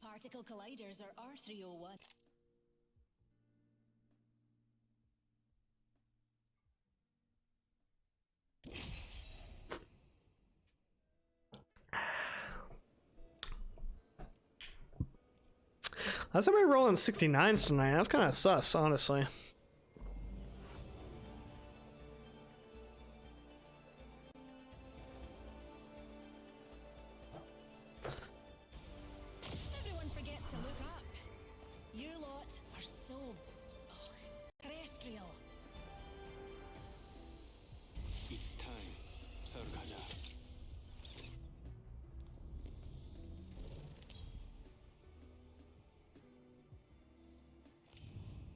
S3: Particle colliders are R301.
S1: That's somebody rolling 69s tonight. That's kind of sus, honestly.
S3: Everyone forgets to look up. You lot are so terrestrial.
S11: It's time. 서로 가자.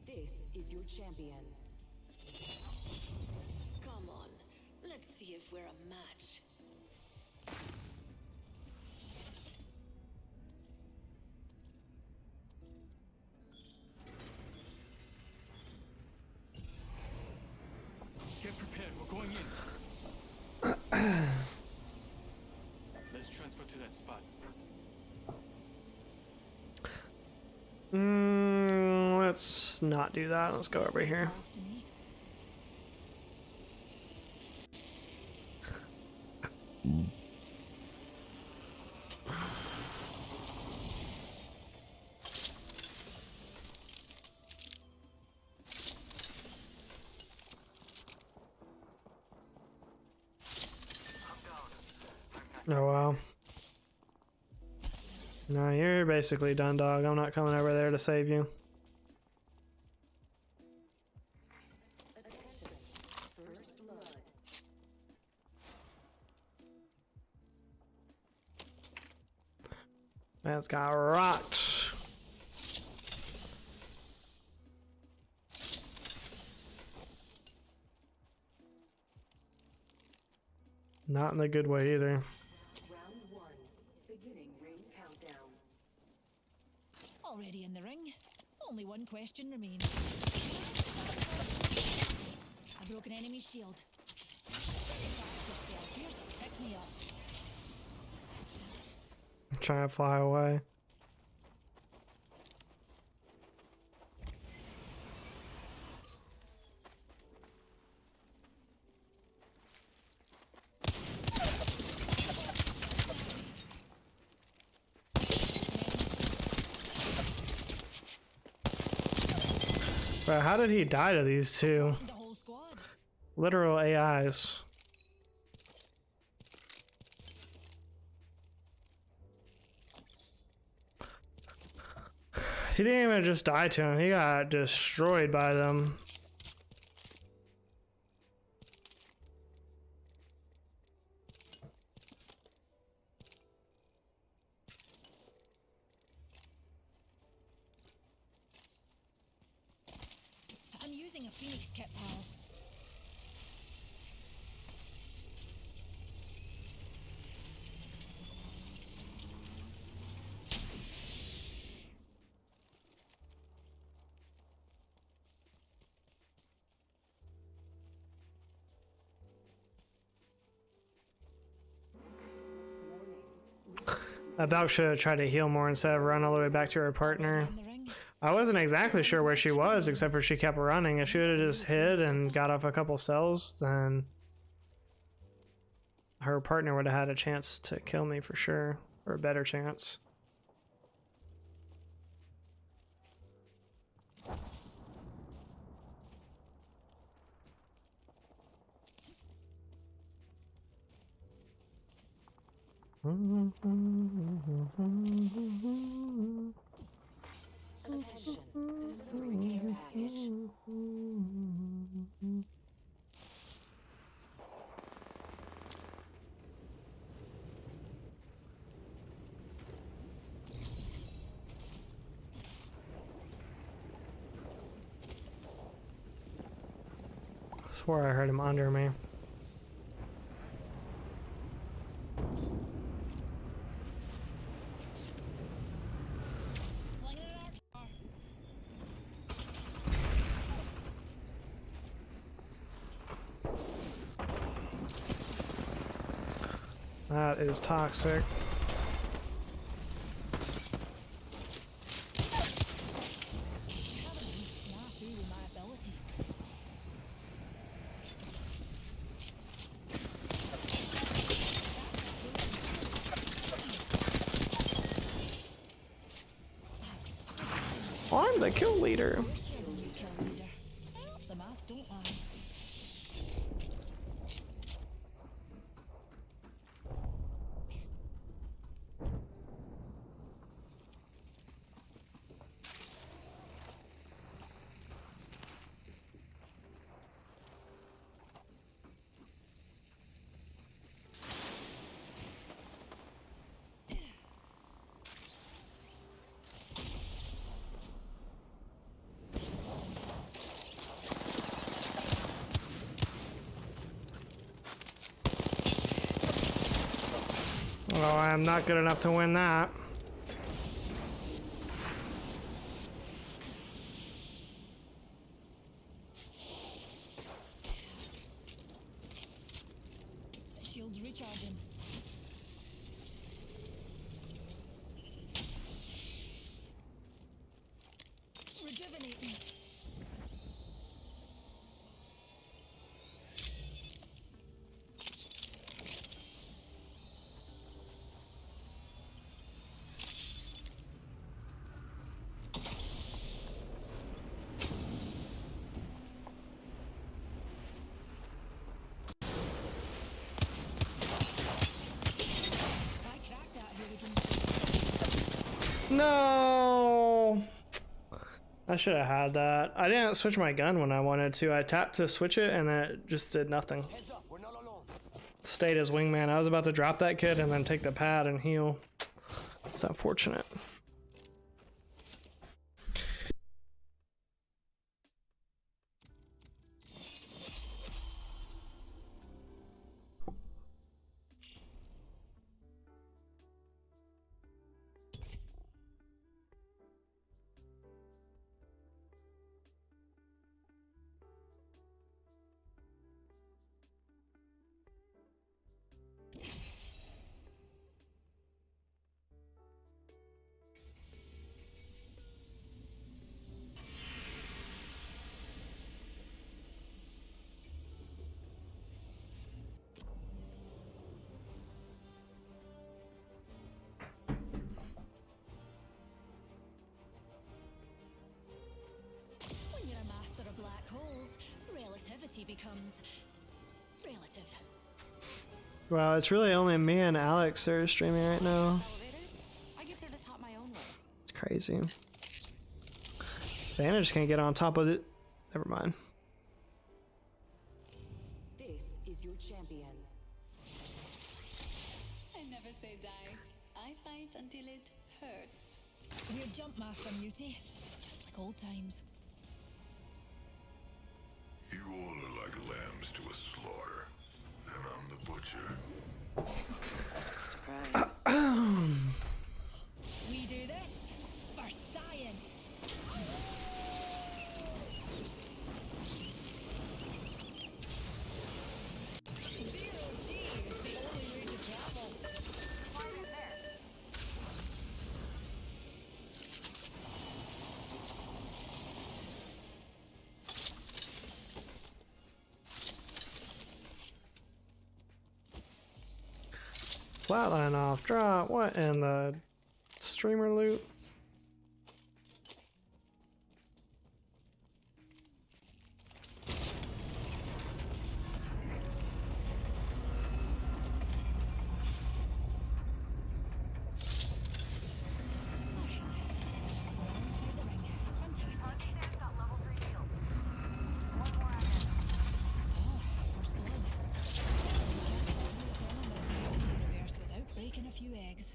S4: This is your champion.
S9: Come on, let's see if we're a match.
S11: Get prepared. We're going in. Let's transfer to that spot.
S1: Let's not do that. Let's go over here.
S3: Calls to me.
S1: Oh, wow. No, you're basically done, dog. I'm not coming over there to save you.
S4: Attention, first blood.
S1: Man's got rocked. Not in the good way either.
S4: Round 1. Beginning ring countdown.
S3: Already in the ring. Only one question remains. A broken enemy shield. Here's a pick me up.
S1: I'm trying to fly away. But how did he die to these two?
S3: The whole squad.
S1: Literal AIs. He didn't even just die to him, he got destroyed by them.
S3: I'm using a Phoenix kit, pals.
S1: That dog should have tried to heal more instead of run all the way back to her partner.
S3: In the ring.
S1: I wasn't exactly sure where she was, except for she kept running. If she would have just hid and got off a couple cells, then her partner would have had a chance to kill me for sure, or a better chance.
S4: Attention. Delivering care package.
S1: I swore I heard him under me.
S3: Flinging an arc star.
S1: That is toxic.
S3: Having a wee snafu with my abilities.
S1: I'm the kill leader.
S3: You kill leader. Well, the maths don't lie.
S1: Oh, I'm not good enough to win that.
S3: Shields recharging. Rejuvenating. I cracked that hooligan.
S1: No! I should have had that. I didn't switch my gun when I wanted to. I tapped to switch it and it just did nothing.
S8: Heads up, we're not alone.
S1: Stayed as wingman. I was about to drop that kid and then take the pad and heal. It's unfortunate.
S3: relativity becomes relative.
S1: Wow, it's really only me and Alex that are streaming right now.
S6: Elevators? I get to the top my own way.
S1: It's crazy. Vantage can't get on top of it. Never mind.
S4: This is your champion.
S2: I never say die. I fight until it hurts.
S3: We're jump master, Muty. Just like old times.
S8: You all are like lambs to a slaughter, and I'm the butcher.
S4: Surprise.
S3: We do this for science. Zero G is the only way to travel.
S6: Climb in there.
S1: Flatline off drop. What in the streamer loot?
S6: Target got level 3 shield. One more out there.
S3: First blood. Eternal mysteries of the universe without breaking a few eggs.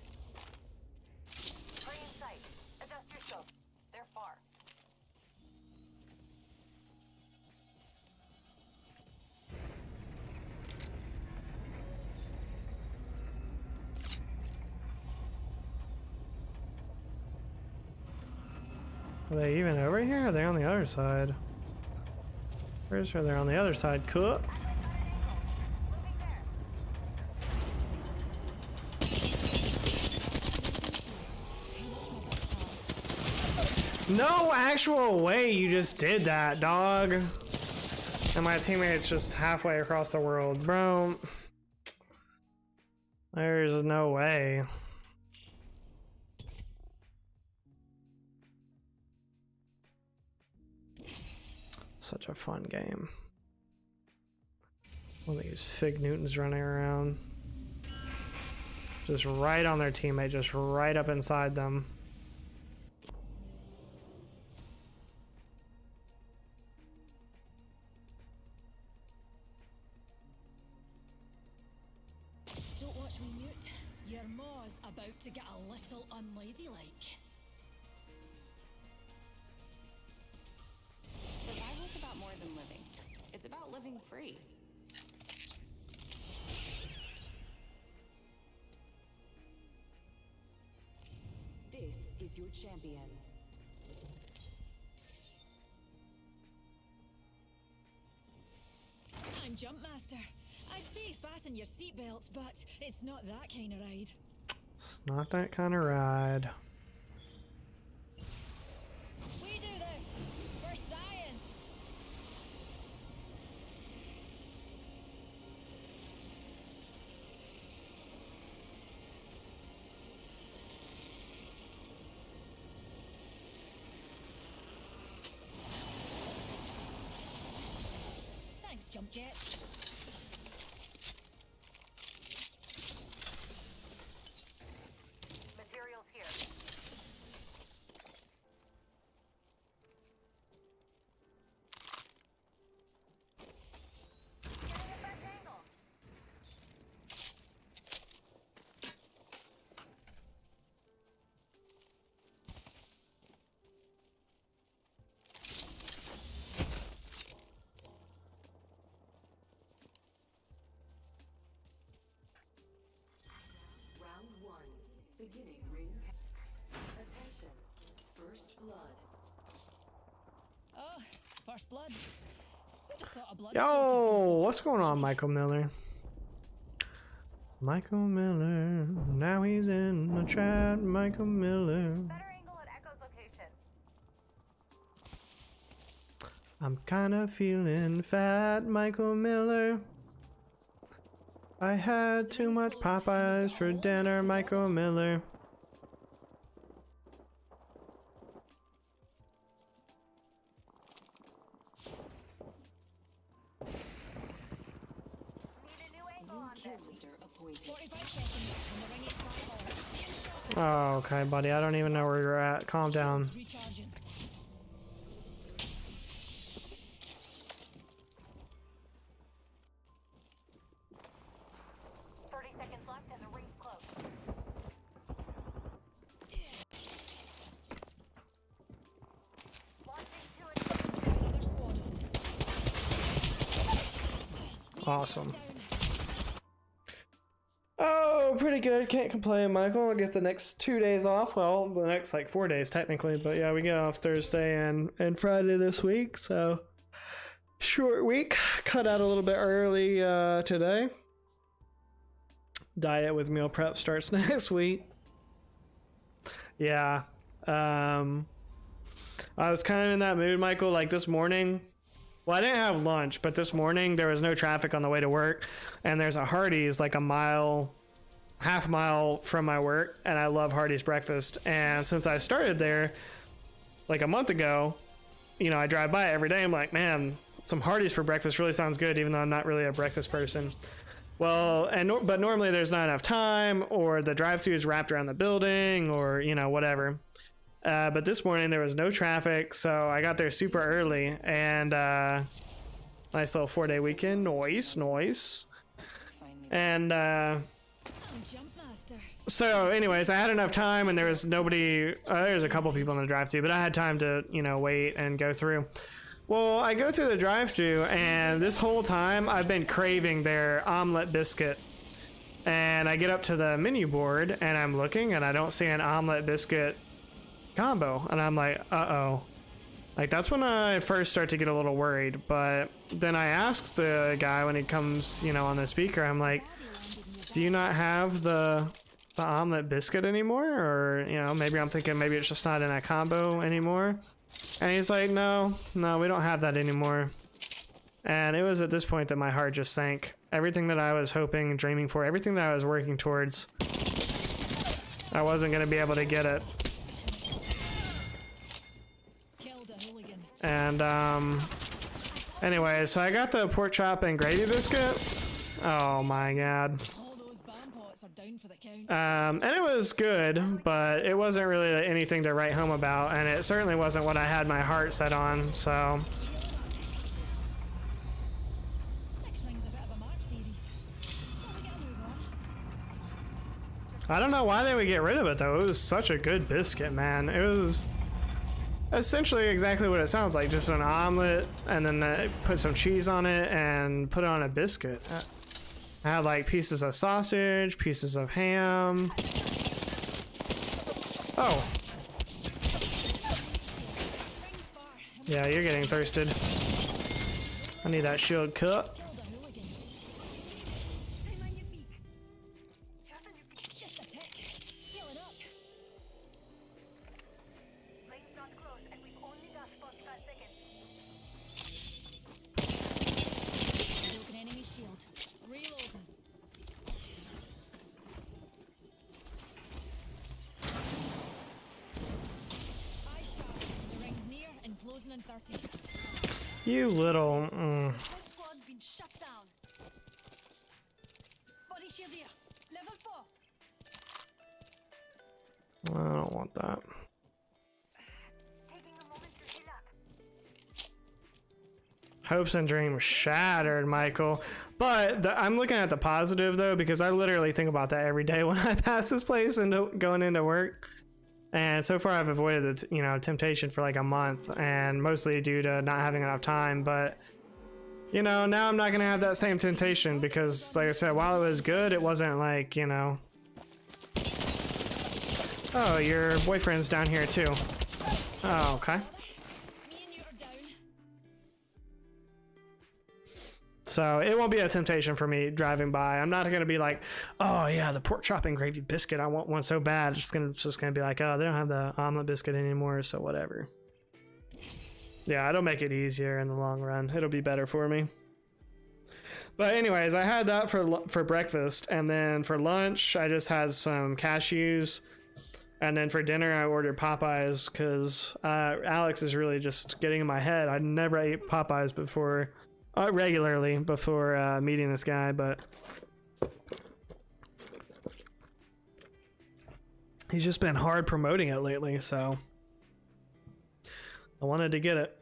S6: Prey in sight. Adjust your scopes. They're far.
S1: Are they even over here? Or are they on the other side? Pretty sure they're on the other side. Cool.
S6: Moving there.
S1: No actual way you just did that, dog. And my teammate's just halfway across the world, bro. There's no way. Such a fun game. All these Fig Newtons running around. Just right on their teammate, just right up inside them.
S3: Don't watch me mute. Your maw's about to get a little unladylike.
S6: Survival's about more than living. It's about living free.
S4: This is your champion.
S3: I'm Jump Master. I'd say fasten your seatbelts, but it's not that kind of ride.
S1: It's not that kind of ride.
S3: We do this for science. Thanks, Jump Jet.
S6: Materials here. Getting a fresh angle.
S4: Round one. Beginning ring. Attention. First blood.
S3: Oh, first blood. Who'd have thought a blood
S1: Yo, what's going on, Michael Miller? Michael Miller, now he's in the trap. Michael Miller.
S6: Better angle at Echo's location.
S1: I'm kinda feeling fat, Michael Miller. I had too much Popeyes for dinner, Michael Miller.
S4: Kill leader appointed.
S3: 45 seconds when the ring hits that color.
S1: Oh, okay, buddy. I don't even know where you're at. Calm down.
S3: Recharging.
S6: Seconds left and the ring's close. Launching to it.
S3: Another squad on us.
S1: Awesome. Oh, pretty good. Can't complain, Michael. I'll get the next 2 days off. Well, the next like 4 days technically, but yeah, we get off Thursday and Friday this week, so short week. Cut out a little bit early today. Diet with meal prep starts next week. Yeah. I was kind of in that mood, Michael, like this morning. Well, I didn't have lunch, but this morning there was no traffic on the way to work, and there's a Hardee's like half mile from my work, and I love Hardee's breakfast. And since I started there like a month ago, you know, I drive by it every day. I'm like, man, some Hardee's for breakfast really sounds good, even though I'm not really a breakfast person. Well, but normally there's not enough time, or the drive-thru is wrapped around the building, or, you know, whatever. But this morning there was no traffic, so I got there super early, and nice little 4-day weekend. Noise. And so anyways, I had enough time, and there was nobody. There's a couple people in the drive-thru, but I had time to, you know, wait and go through. Well, I go through the drive-thru, and this whole time I've been craving their omelet biscuit. And I get up to the menu board, and I'm looking, and I don't see an omelet biscuit combo. And I'm like, uh-oh. Like, that's when I first start to get a little worried. But then I asked the guy when he comes, you know, on the speaker, I'm like, do you not have the omelet biscuit anymore? Or, you know, maybe I'm thinking maybe it's just not in a combo anymore. And he's like, no, we don't have that anymore. And it was at this point that my heart just sank. Everything that I was hoping and dreaming for, everything that I was working towards, I wasn't going to be able to get it. And anyway, so I got the pork chop and gravy biscuit. Oh my god. And it was good, but it wasn't really anything to write home about, and it certainly wasn't what I had my heart set on, so. I don't know why they would get rid of it though. It was such a good biscuit, man. It was essentially exactly what it sounds like, just an omelet, and then they put some cheese on it and put it on a biscuit. I had like pieces of sausage, pieces of ham. Oh. Yeah, you're getting thirsted. I need that shield cup. You little.
S6: Squad's been shut down. Body shield here. Level 4.
S1: I don't want that.
S6: Taking a moment to heal up.
S1: Hopes and dreams shattered, Michael. But I'm looking at the positive though, because I literally think about that every day when I pass this place and going into work. And so far I've avoided the, you know, temptation for like a month, and mostly due to not having enough time. But, you know, now I'm not going to have that same temptation because, like I said, while it was good, it wasn't like, you know. Oh, your boyfriend's down here too. Oh, okay. So it won't be a temptation for me driving by. I'm not gonna be like, oh yeah, the pork chop and gravy biscuit, I want one so bad. It's just gonna be like, oh, they don't have the omelet biscuit anymore, so whatever. Yeah, it'll make it easier in the long run. It'll be better for me. But anyways, I had that for breakfast, and then for lunch I just had some cashews, and then for dinner I ordered Popeyes because Alex is really just getting in my head. I never ate Popeyes before. Regularly before meeting this guy, but He's just been hard promoting it lately, so I wanted to get it.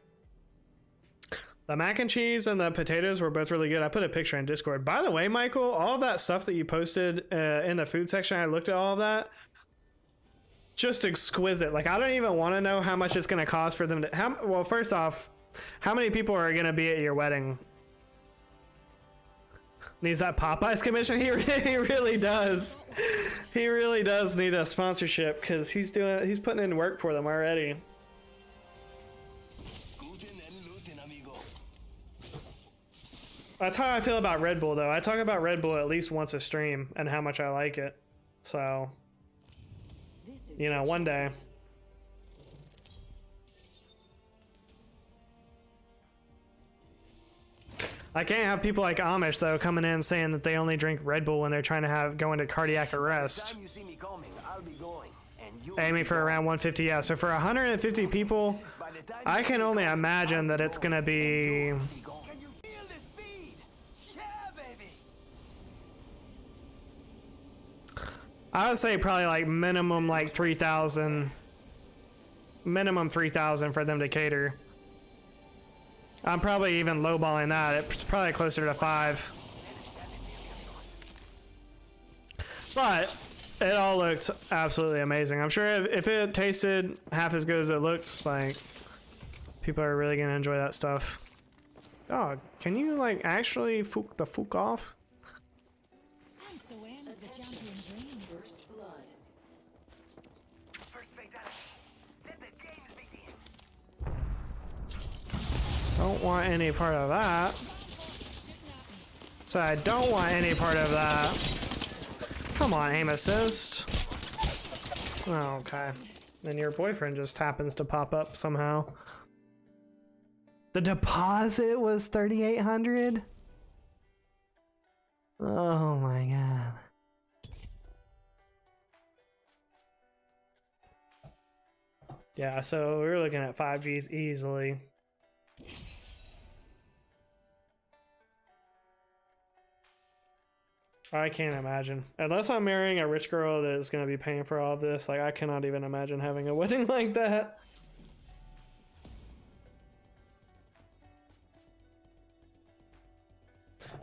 S1: The mac and cheese and the potatoes were both really good. I put a picture in Discord. By the way, Michael, all that stuff that you posted in the food section, I looked at all of that. Just exquisite. Like, I don't even want to know how much it's going to cost for them to... well, first off, how many people are going to be at your wedding? Needs that Popeyes commission? He really does. He really does need a sponsorship because he's putting in work for them already. That's how I feel about Red Bull, though. I talk about Red Bull at least once a stream and how much I like it. So, you know, one day. I can't have people like Amish, though, coming in saying that they only drink Red Bull when they're trying to go into cardiac arrest. Aiming for around 150, yeah. So for 150 people, I can only imagine that it's going to be... I would say probably like minimum like 3,000. Minimum 3,000 for them to cater. I'm probably even lowballing that. It's probably closer to 5. But it all looks absolutely amazing. I'm sure if it tasted half as good as it looks, like, people are really gonna enjoy that stuff. Oh, can you like actually fuck off?
S3: And so ends the champion's reign.
S4: First blood. First fatality. Let the games begin.
S1: Don't want any part of that. So I don't want any part of that. Come on, aim assist. Oh, okay. Then your boyfriend just happens to pop up somehow. The deposit was 3,800? Oh my god. Yeah, so we're looking at 5Gs easily. I can't imagine. Unless I'm marrying a rich girl that is going to be paying for all of this, like, I cannot even imagine having a wedding like that.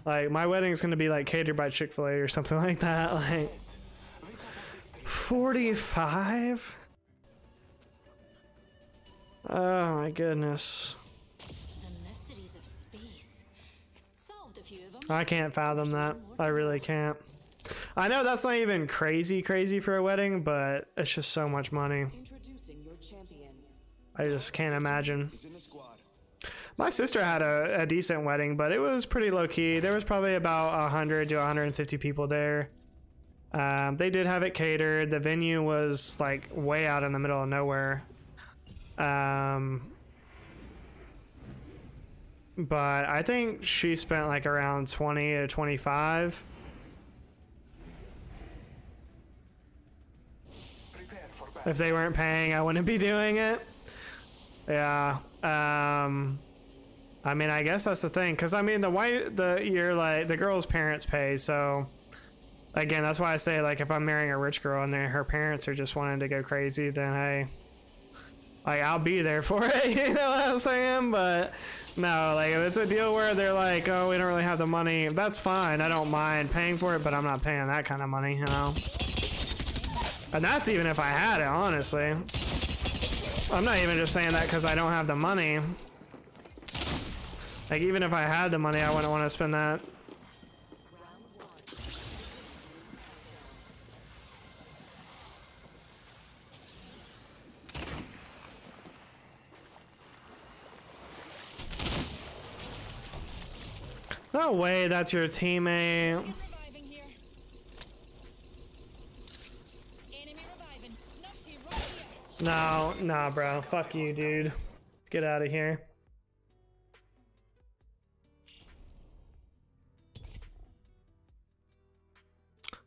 S1: Like, my wedding is going to be like catered by Chick-fil-A or something like that. Like, 45? Oh my goodness. I can't fathom that. I really can't. I know that's not even crazy for a wedding, but it's just so much money. I just can't imagine. My sister had a decent wedding, but it was pretty low-key. There was probably about 100 to 150 people there. They did have it catered. The venue was like way out in the middle of nowhere. But I think she spent like around 20 to 25. If they weren't paying, I wouldn't be doing it. Yeah. I mean, I guess that's the thing, because I mean, the girl's parents pay, so again, that's why I say, like, if I'm marrying a rich girl and her parents are just wanting to go crazy, then hey, like, I'll be there for it. You know what I'm saying? But no, like, if it's a deal where they're like, oh, we don't really have the money, that's fine. I don't mind paying for it, but I'm not paying that kind of money, you know? And that's even if I had it, honestly. I'm not even just saying that because I don't have the money. Like, even if I had the money, I wouldn't want to spend that. No way, that's your teammate. No, nah, bro. Fuck you, dude. Get out of here.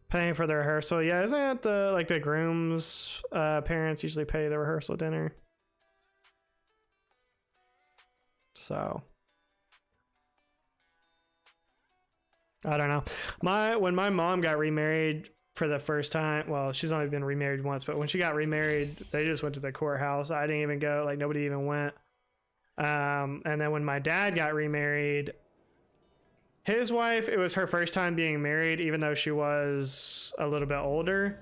S1: Paying for the rehearsal. Yeah, isn't it the groom's parents usually pay the rehearsal dinner? So. I don't know. When my mom got remarried for the first time, well, she's only been remarried once, but when she got remarried, they just went to the courthouse. I didn't even go, like nobody even went. And then when my dad got remarried, his wife, it was her first time being married, even though she was a little bit older.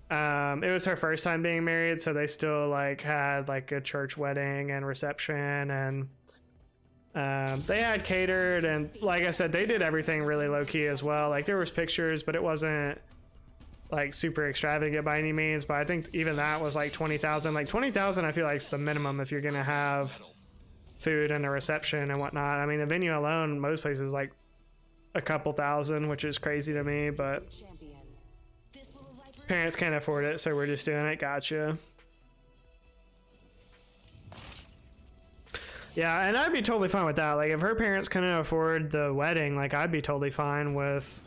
S1: It was her first time being married, so they still like had like a church wedding and reception, and they had catered, and like I said, they did everything really low key as well. Like there was pictures, but it wasn't like super extravagant by any means. But I think even that was like 20,000. Like 20,000, I feel like it's the minimum if you're gonna have food and a reception and whatnot. I mean, the venue alone, most places like a couple thousand, which is crazy to me, but parents can't afford it, so we're just doing it. Gotcha. Yeah, and I'd be totally fine with that. Like if her parents couldn't afford the wedding, like I'd be totally fine with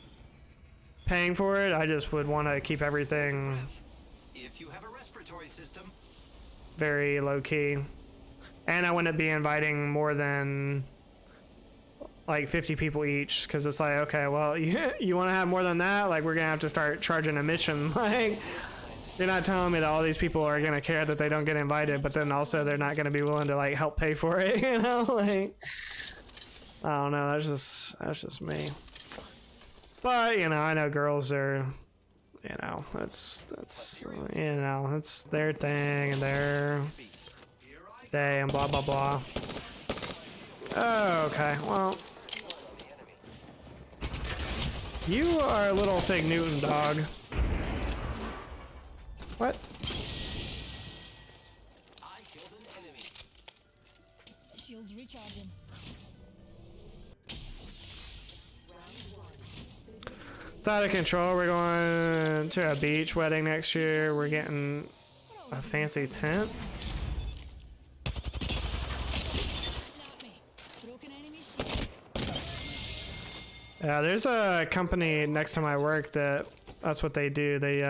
S1: paying for it. I just would want to keep everything
S8: If you have a respiratory system,
S1: very low key. And I wouldn't be inviting more than like 50 people each, because it's like, okay, well, you want to have more than that? Like we're gonna have to start charging admission. Like you're not telling me that all these people are gonna care that they don't get invited, but then also they're not gonna be willing to like help pay for it, you know? Like I don't know, that's just me. But you know, I know girls are, you know, that's you know, it's their thing and their day and blah blah blah. Oh, okay, well, you are a little fig Newton, dog. What?
S10: I killed an enemy.
S3: Shields recharging.
S1: It's out of control. We're going to a beach wedding next year. We're getting a fancy tent. Yeah, there's a company next to my work that's what they do. They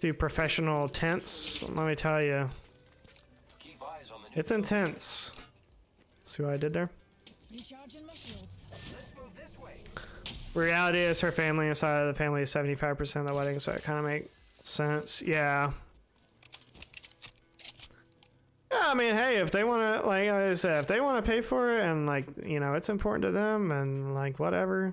S1: do professional tents. Let me tell you, it's intense. See what I did there?
S3: Recharging my shields.
S10: Let's move this way.
S1: Reality is her family inside of the family is 75% of the wedding, so it kind of makes sense. Yeah. Yeah, I mean, hey, if they want to, like I said, if they want to pay for it and, like, you know, it's important to them and, like, whatever.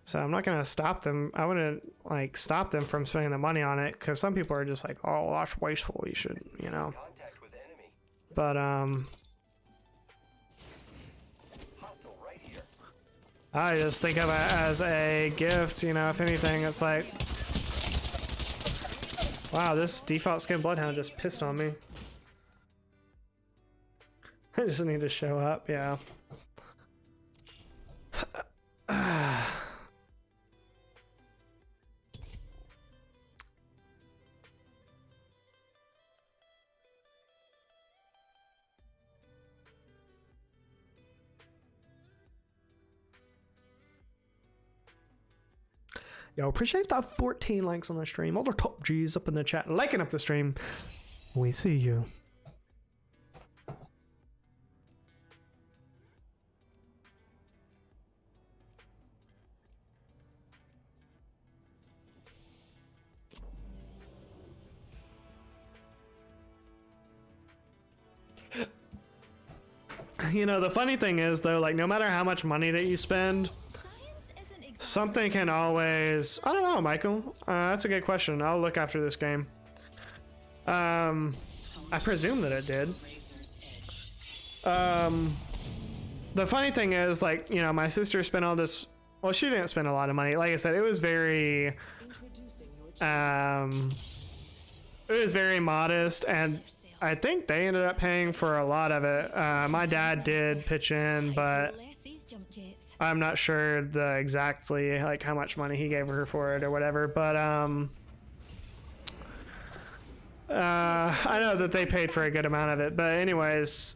S1: So I'm not going to stop them. I wouldn't, like, stop them from spending the money on it, because some people are just like, oh, that's wasteful. You should, you know.
S10: Contact with enemy.
S1: But,
S10: Hostile right here.
S1: I just think of it as a gift, you know, if anything. It's like, wow, this default skin bloodhound just pissed on me. I just need to show up, yeah. Yo, appreciate that 14 likes on the stream. All the top G's up in the chat, liking up the stream. We see you. You know, the funny thing is, though, like, no matter how much money that you spend, something can always... I don't know, Michael. That's a good question. I'll look after this game. I presume that it did. The funny thing is, like, you know, my sister spent all this... Well, she didn't spend a lot of money. Like I said, it was very... it was very modest, and I think they ended up paying for a lot of it. My dad did pitch in, but I'm not sure exactly like how much money he gave her for it or whatever. But I know that they paid for a good amount of it. But anyways,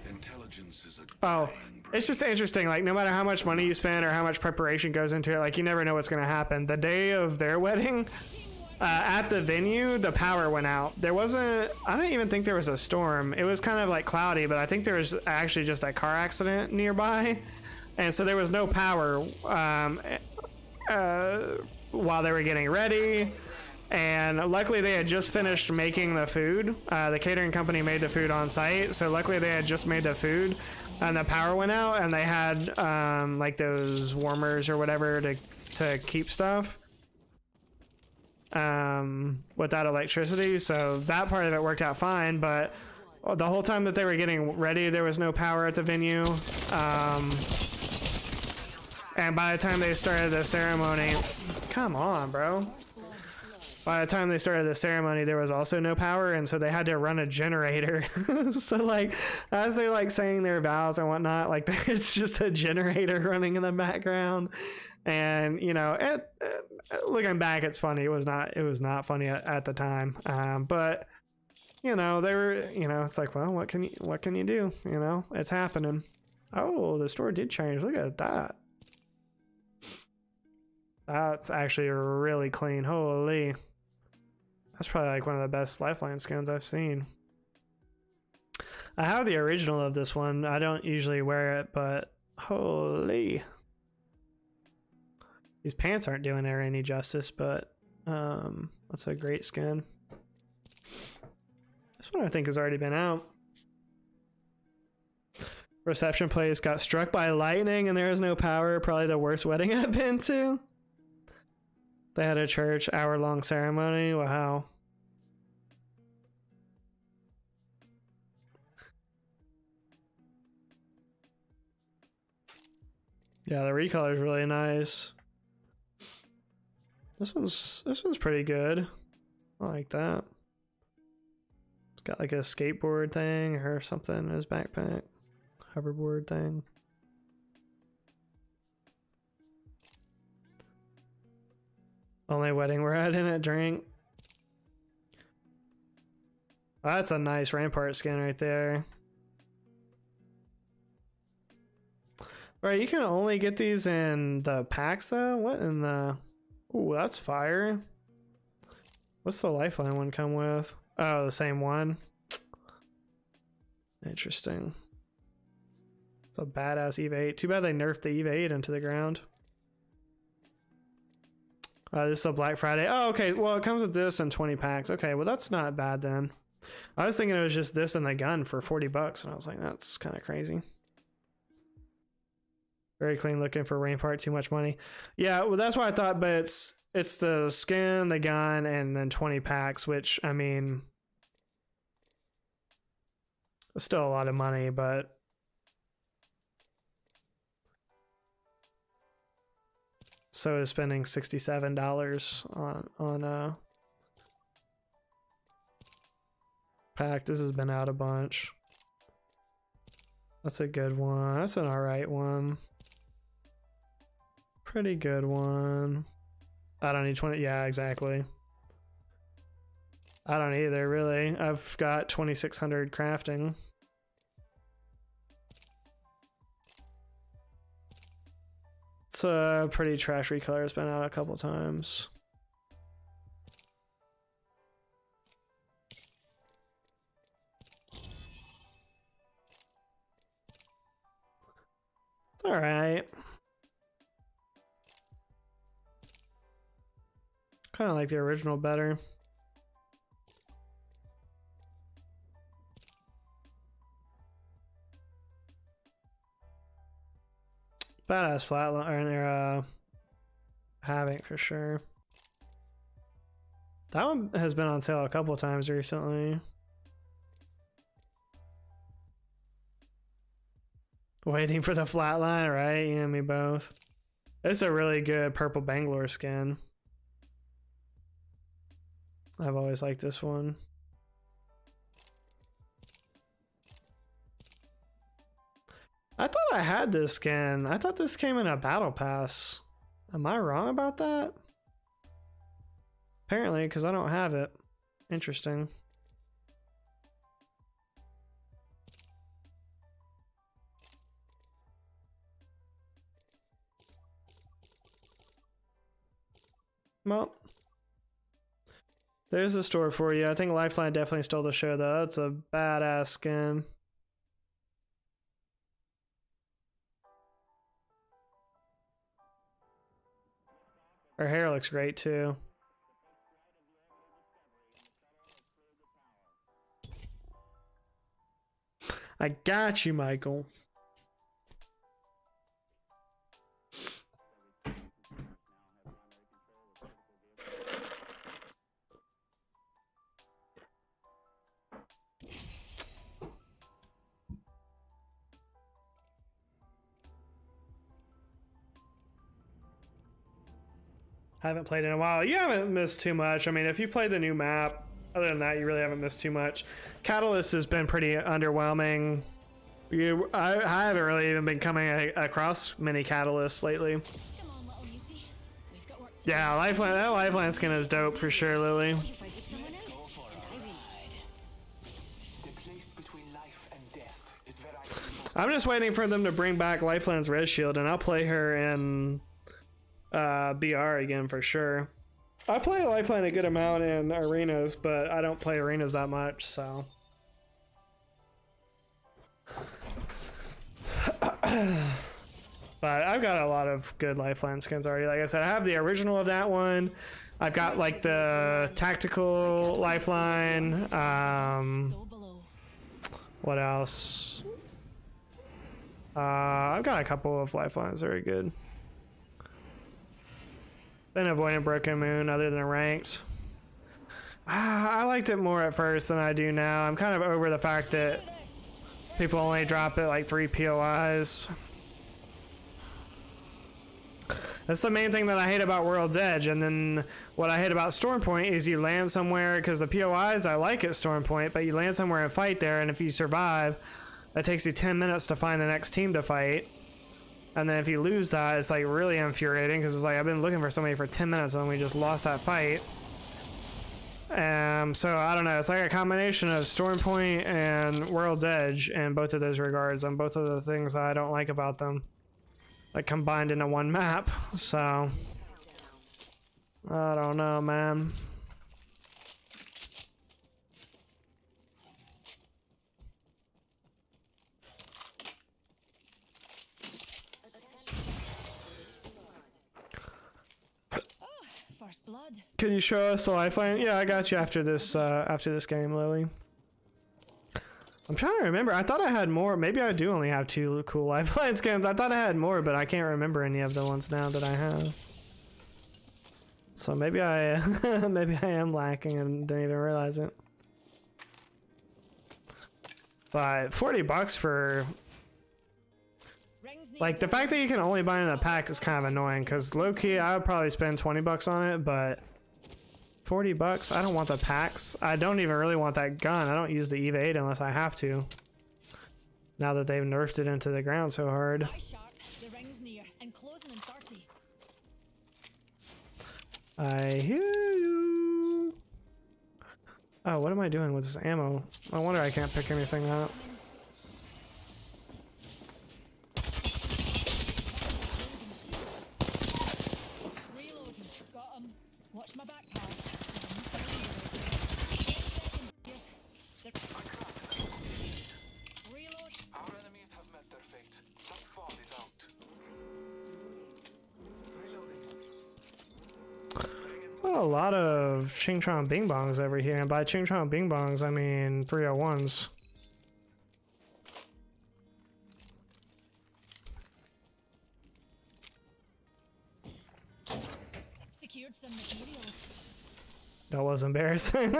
S8: intelligence is a
S1: oh, it's just interesting. Like, no matter how much money you spend or how much preparation goes into it, like, you never know what's going to happen. The day of their wedding, at the venue, the power went out. There wasn't, I don't even think there was a storm. It was kind of like cloudy, but I think there was actually just a car accident nearby. And so there was no power while they were getting ready. And luckily they had just finished making the food. The catering company made the food on site. So luckily they had just made the food and the power went out, and they had like those warmers or whatever to keep stuff without electricity. So that part of it worked out fine, but the whole time that they were getting ready, there was no power at the venue. And by the time they started the ceremony, come on, bro. By the time they started the ceremony, there was also no power, and so they had to run a generator. So like, as they're like saying their vows and whatnot, like there's just a generator running in the background. And you know, looking back, it's funny. It was not funny at the time. But you know, they were, you know, it's like, well, what can you do? You know, it's happening. Oh, the store did change. Look at that. That's actually really clean. Holy. That's probably like one of the best Lifeline skins I've seen. I have the original of this one. I don't usually wear it, but holy. These pants aren't doing her any justice, but that's a great skin. This one I think has already been out. Reception place got struck by lightning and there is no power. Probably the worst wedding I've been to. They had a church hour-long ceremony. Wow. Yeah, the recolor is really nice. This one's pretty good. I like that. It's got like a skateboard thing or something in his backpack. Hoverboard thing. Only wedding where I didn't drink. Oh, that's a nice Rampart skin right there. Right, you can only get these in the packs though? What in the... Ooh, that's fire. What's the Lifeline one come with? Oh, the same one. Interesting. It's a badass EVA 8. Too bad they nerfed the EVA 8 into the ground. This is a Black Friday. Oh, okay. Well, it comes with this and 20 packs. Okay, well, that's not bad then. I was thinking it was just this and the gun for 40 bucks, and I was like, that's kind of crazy. Very clean looking for Rampart. Too much money. Yeah, well, that's what I thought, but it's the skin, the gun, and then 20 packs, which, I mean, it's still a lot of money, but so is spending $67 on a pack. This has been out a bunch. That's a good one. That's an alright one. Pretty good one. I don't need 20. Yeah, exactly. I don't either, really. I've got 2600 crafting. It's a pretty trash recolor. It's been out a couple times. It's alright. Kind of like the original better. Badass flatline or Havoc for sure. That one has been on sale a couple times recently. Waiting for the flatline, right? You and me both. It's a really good purple Bangalore skin. I've always liked this one. I thought I had this skin. I thought this came in a battle pass. Am I wrong about that? Apparently, because I don't have it. Interesting. Well, There's a store for you. I think Lifeline definitely stole the show, though. That's a badass skin. Her hair looks great, too. I got you, Michael. I haven't played in a while. You haven't missed too much. I mean, if you play the new map, other than that, you really haven't missed too much. Catalyst has been pretty underwhelming. I haven't really even been coming across many Catalysts lately. Yeah, Lifeline, that Lifeline skin is dope for sure, Lily. I'm just waiting for them to bring back Lifeline's Red Shield, and I'll play her in BR again for sure. I play Lifeline a good amount in arenas, but I don't play arenas that much, so. But I've got a lot of good Lifeline skins already. Like I said, I have the original of that one. I've got like the tactical Lifeline. What else? I've got a couple of Lifelines that are good. Been avoiding Broken Moon other than ranked. I liked it more at first than I do now. I'm kind of over the fact that people only drop it like 3 POIs. That's the main thing that I hate about World's Edge. And then what I hate about Stormpoint is you land somewhere, because the POIs I like at Stormpoint, but you land somewhere and fight there, and if you survive, it takes you 10 minutes to find the next team to fight. And then if you lose that, it's like really infuriating, because it's like I've been looking for somebody for 10 minutes and we just lost that fight. So I don't know, it's like a combination of Stormpoint and World's Edge in both of those regards, and both of the things I don't like about them, like combined into one map. So I don't know, man.
S3: First blood.
S1: Can you show us the Lifeline? Yeah, I got you after this game, Lily. I'm trying to remember. I thought I had more. Maybe I do only have 2 cool Lifeline skins. I thought I had more, but I can't remember any of the ones now that I have. So maybe I maybe I am lacking and didn't even realize it. But $40 for, like, the fact that you can only buy in a pack is kind of annoying, because low-key I would probably spend $20 on it, but $40, I don't want the packs. I don't even really want that gun. I don't use the EVA 8 unless I have to, now that they've nerfed it into the ground so hard.
S3: The ring's near and closing in 30.
S1: I hear you. Oh, what am I doing with this ammo? No wonder I can't pick anything up.
S3: Reloading. Got him. Watch my back, pal. Reload.
S5: Our enemies have met their fate. That fall is out.
S1: A lot of Ching Chong Bing Bongs over here, and by Ching Chong Bing Bongs I mean 301s.
S3: Secured some materials.
S1: That was embarrassing.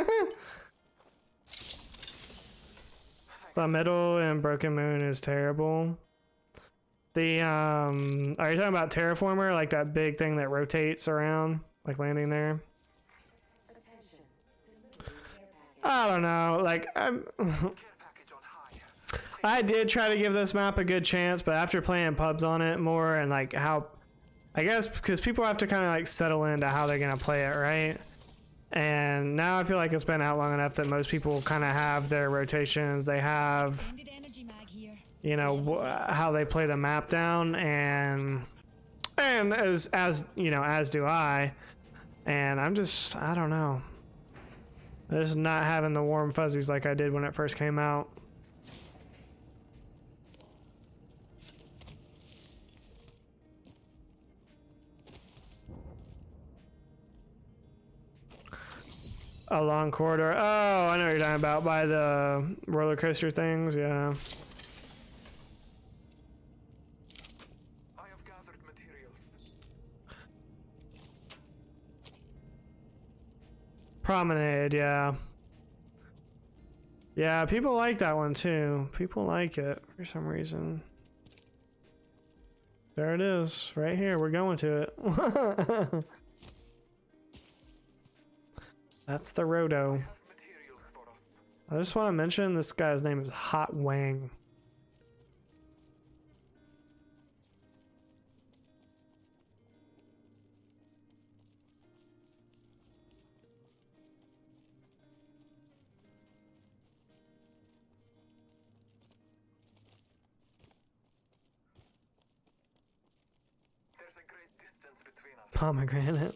S1: The middle and Broken Moon is terrible. The are you talking about Terraformer, like that big thing that rotates around, like landing there? I don't know, like I did try to give this map a good chance, but after playing pubs on it more, and like how, I guess because people have to kind of like settle into how they're gonna play it, right? And now I feel like it's been out long enough that most people kind of have their rotations. They have, you know, how they play the map down, and as you know, as do I. And I'm just, I don't know. Just not having the warm fuzzies like I did when it first came out. A long corridor. Oh, I know what you're talking about, by the roller coaster things, yeah.
S5: I have gathered materials.
S1: Promenade, yeah. Yeah, people like that one too. People like it for some reason. There it is, right here. We're going to it. That's the Roto. I just want to mention this guy's name is Hot Wang.
S5: There's a great distance between us.
S1: Pomegranate.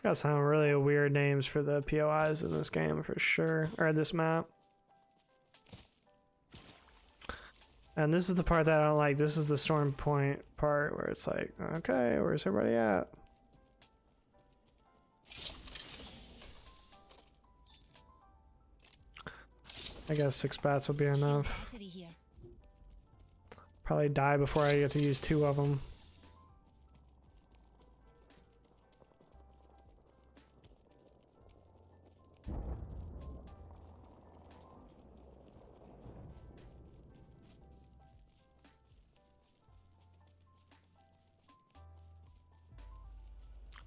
S1: Got some really weird names for the POIs in this game for sure, or this map. And this is the part that I don't like. This is the Storm Point part where it's like, okay, where's everybody at? I guess 6 bats will be enough. Probably die before I get to use 2 of them.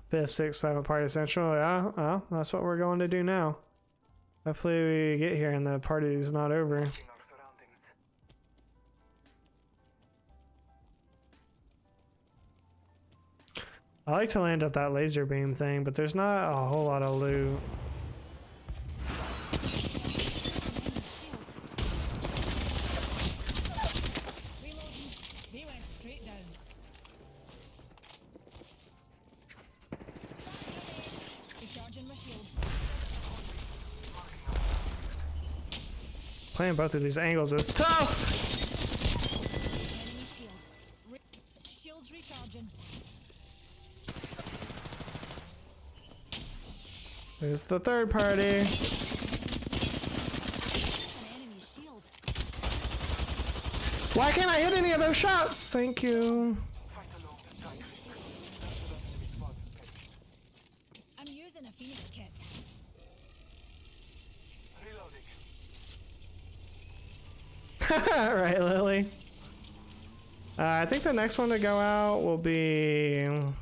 S1: Fifth, sixth, seventh party central. Yeah, well, that's what we're going to do now. Hopefully we get here and the party is not over. I like to land at that laser beam thing, but there's not a whole lot of loot. Playing both of these angles is tough!
S3: Shields recharging.
S1: There's the third party. Why can't I hit any of those shots? Thank you.
S3: I'm using a Phoenix kit.
S1: Right, Lily. I think the next one to go out will be.
S5: One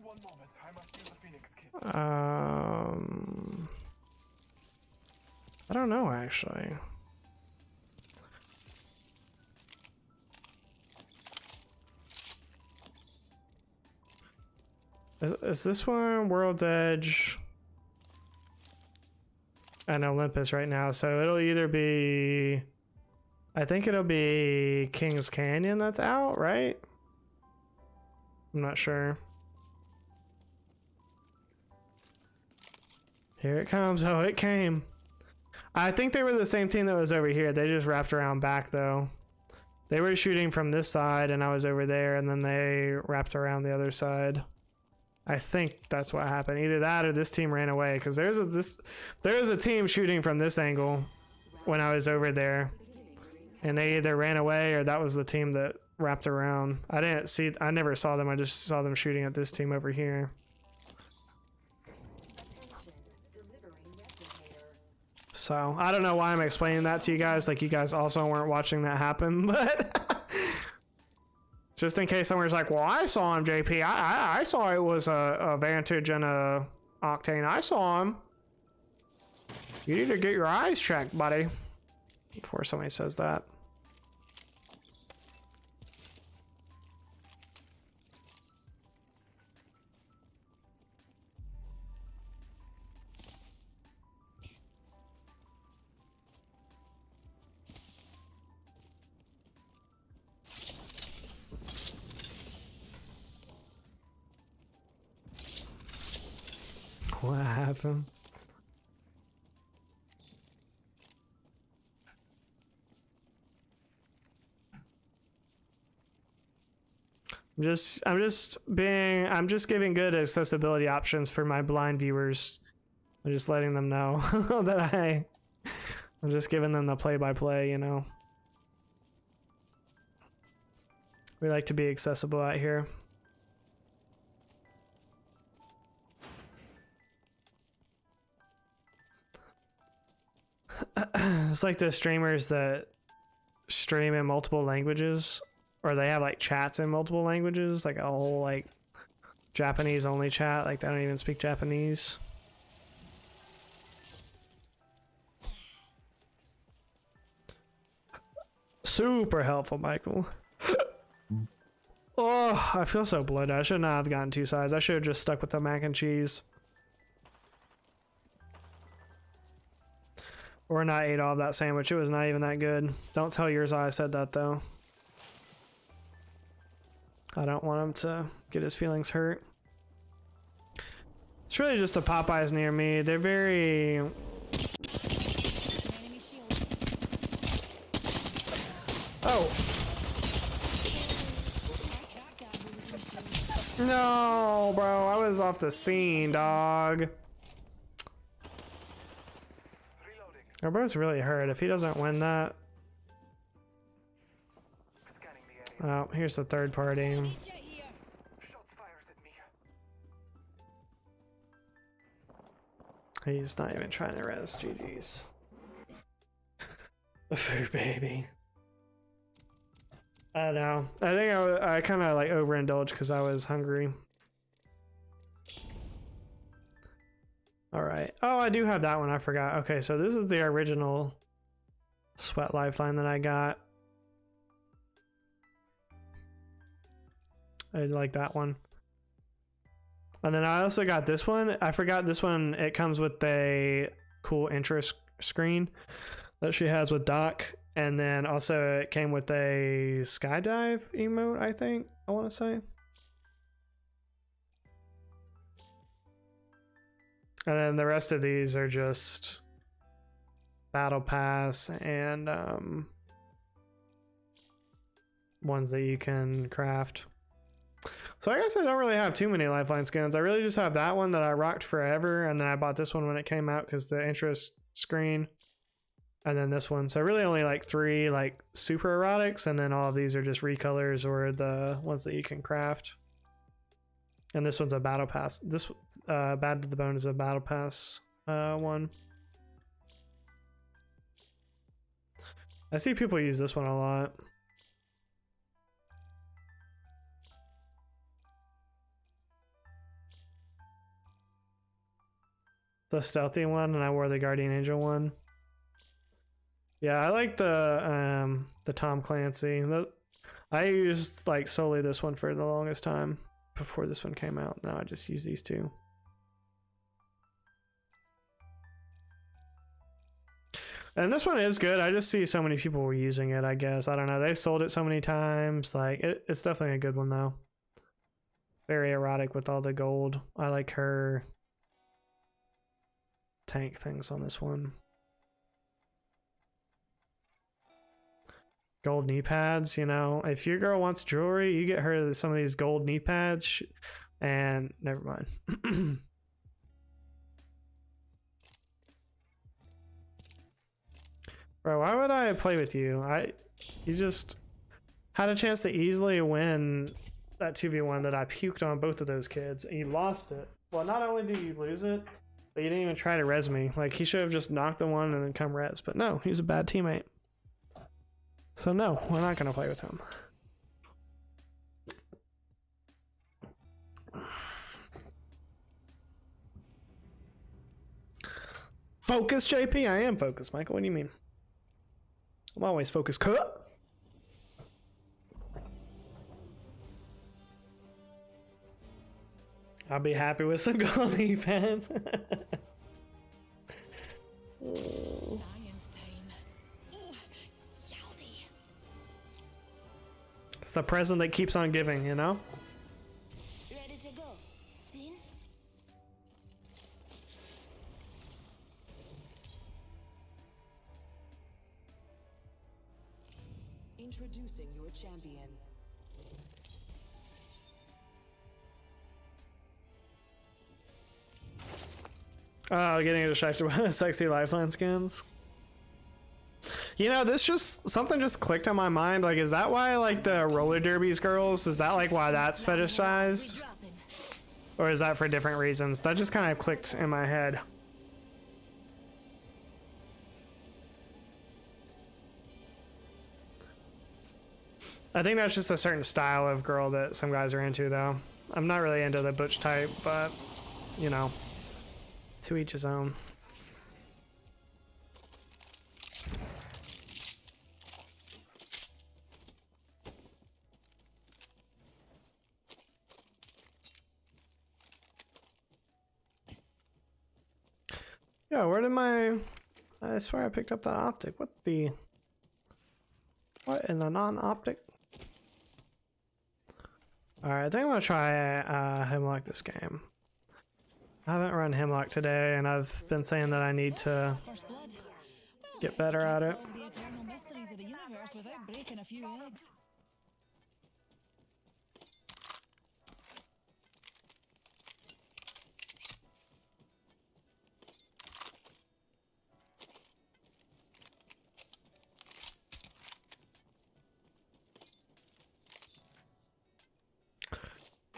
S5: moment, I must use a Phoenix kit.
S1: I don't know actually. Is this one World's Edge and Olympus right now? So it'll either be, I think it'll be King's Canyon that's out, right? I'm not sure. Here it comes. Oh, it came. I think they were the same team that was over here. They just wrapped around back though. They were shooting from this side and I was over there, and then they wrapped around the other side. I think that's what happened. Either that or this team ran away, because there's a team shooting from this angle when I was over there, and they either ran away or that was the team that wrapped around. I never saw them. I just saw them shooting at this team over here. So I don't know why I'm explaining that to you guys, like you guys also weren't watching that happen, but just in case someone's like, well, I saw him, JP. I saw it was a Vantage and a Octane. I saw him. You need to get your eyes checked, buddy. Before somebody says that. What happened? I'm just giving good accessibility options for my blind viewers. I'm just letting them know that I'm just giving them the play-by-play, you know. We like to be accessible out here. It's like the streamers that stream in multiple languages, or they have like chats in multiple languages, like a whole like Japanese only chat, like they don't even speak Japanese. Super helpful, Michael. Oh, I feel so bloated. I should not have gotten 2 sides. I should have just stuck with the mac and cheese. Or not ate all of that sandwich. It was not even that good. Don't tell yours I said that though. I don't want him to get his feelings hurt. It's really just the Popeyes near me. They're very... Oh! No, bro. I was off the scene, dog. Our boat's really hurt. If he doesn't win that... Oh, here's the third party. He's not even trying to res. GG's. The food baby. I don't know. I think I kind of like overindulged because I was hungry. All right. Oh, I do have that one. I forgot. Okay, so this is the original sweat lifeline that I got. I like that one. And then I also got this one. I forgot this one. It comes with a cool intro screen that she has with Doc. And then also it came with a skydive emote, I think. I want to say. And then the rest of these are just battle pass and ones that you can craft. So I guess I don't really have too many lifeline skins. I really just have that one that I rocked forever, and then I bought this one when it came out because the intro screen, and then this one. So I really only like 3 like super erotics, and then all of these are just recolors or the ones that you can craft. And this one's a battle pass. This Bad to the Bone is a battle pass one. I see people use this one a lot. The stealthy one, and I wore the Guardian Angel one. Yeah, I like the Tom Clancy. I used like solely this one for the longest time before this one came out. Now I just use these 2. And this one is good. I just see so many people were using it, I guess. I don't know. They sold it so many times. Like it's definitely a good one though. Very erotic with all the gold. I like her tank things on this one. Gold knee pads, you know. If your girl wants jewelry, you get her some of these gold knee pads. And never mind. Bro, why would I play with you? You just had a chance to easily win that 2v1 that I puked on both of those kids. And you lost it. Well, not only did you lose it, but you didn't even try to res me. Like, he should have just knocked the one and then come res. But no, he's a bad teammate. So no, we're not going to play with him. Focus, JP? I am focused, Michael. What do you mean? I'm always focused. Cut! I'll be happy with some gold knee pads. Oh. It's the present that keeps on giving, you know?
S10: Ready to go. Seen?
S4: Introducing your champion.
S1: Oh, getting distracted by the sexy lifeline skins. You know, something just clicked on my mind. Like, is that why, like, the roller derbies girls, is that, like, why that's fetishized? Or is that for different reasons? That just kind of clicked in my head. I think that's just a certain style of girl that some guys are into, though. I'm not really into the butch type, but, you know, to each his own. Yeah, where did I swear I picked up that optic. What in the non-optic? Alright, I think I'm gonna try Hemlock this game. I haven't run Hemlock today, and I've been saying that I need to get better at it.
S3: Solve the eternal mysteries of the universe without breaking a few eggs.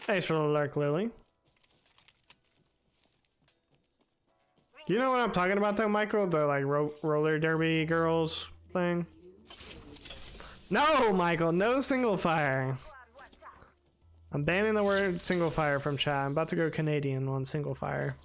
S1: Thanks for the lurk, Lily. You know what I'm talking about though, Michael? The like roller derby girls thing? No, Michael, no single fire. I'm banning the word single fire from chat. I'm about to go Canadian on single fire.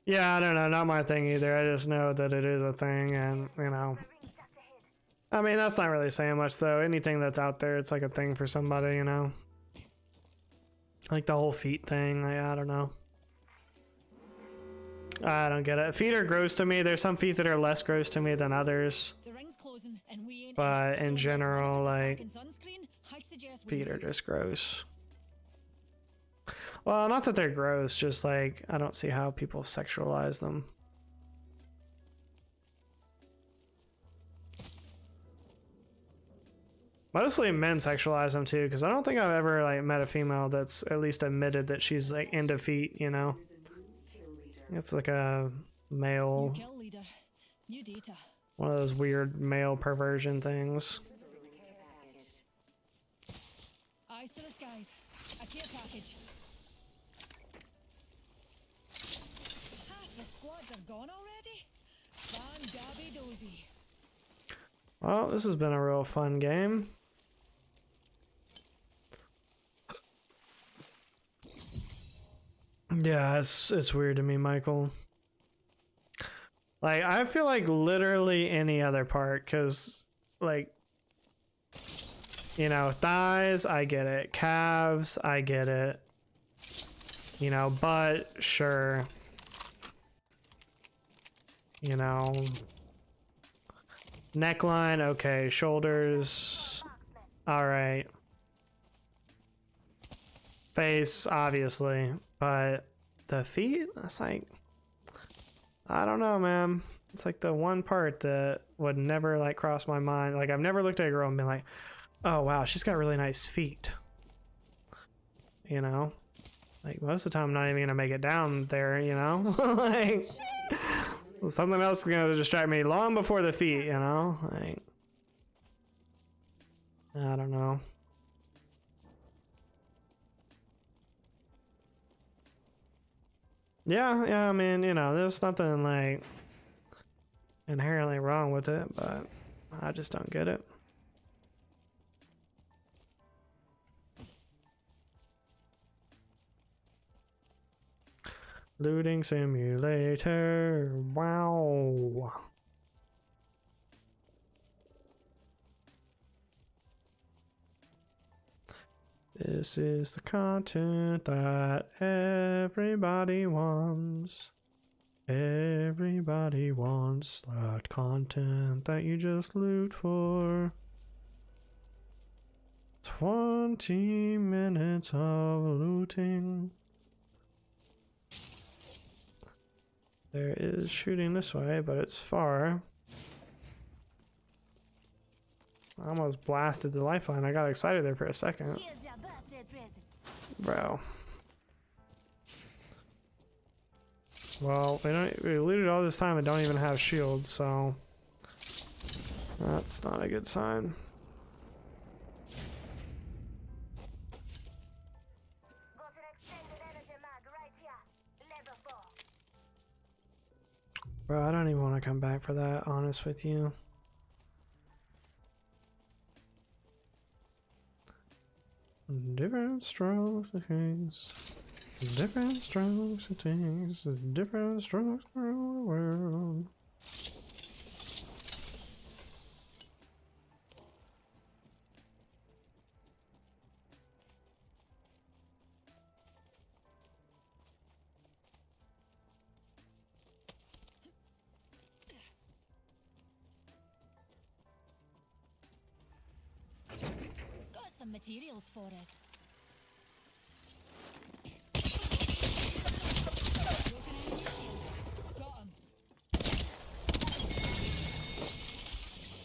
S1: Yeah, I don't know, not my thing either. I just know that it is a thing, and you know, I mean, that's not really saying much though. Anything that's out there, it's like a thing for somebody, you know, like the whole feet thing. Like, I don't know, I don't get it. Feet are gross to me. There's some feet that are less gross to me than others, but in general, like, feet are just gross. Well, not that they're gross, just like, I don't see how people sexualize them. Mostly men sexualize them too, because I don't think I've ever like met a female that's at least admitted that she's like into feet, you know? It's like a male, one of those weird male perversion things.
S3: Eyes to the skies. A care package. Half the squads are gone already? Van Gabby Dozy.
S1: Well, this has been a real fun game. Yeah, it's weird to me, Michael. Like, I feel like literally any other part, because, like, you know, thighs, I get it. Calves, I get it. You know, butt, sure. You know, neckline, okay. Shoulders, all right. Face, obviously, but the feet, it's like, I don't know, man. It's like the one part that would never like cross my mind. Like, I've never looked at a girl and been like, oh wow, she's got really nice feet. You know, like most of the time I'm not even gonna make it down there, you know. Like, something else is gonna distract me long before the feet, you know. Like, I don't know. Yeah, I mean, you know, there's nothing like inherently wrong with it, but I just don't get it. Looting simulator, wow. This is the content that everybody wants. Everybody wants that content that you just loot for. 20 minutes of looting. There is shooting this way, but it's far. I almost blasted the lifeline. I got excited there for a second. Bro. Well, we looted all this time and don't even have shields, so that's not a good sign. Bro, I don't even want to come back for that, honest with you. Different strokes it takes. Different strokes it takes. Different strokes around the world.
S3: Got some materials for us. Got him.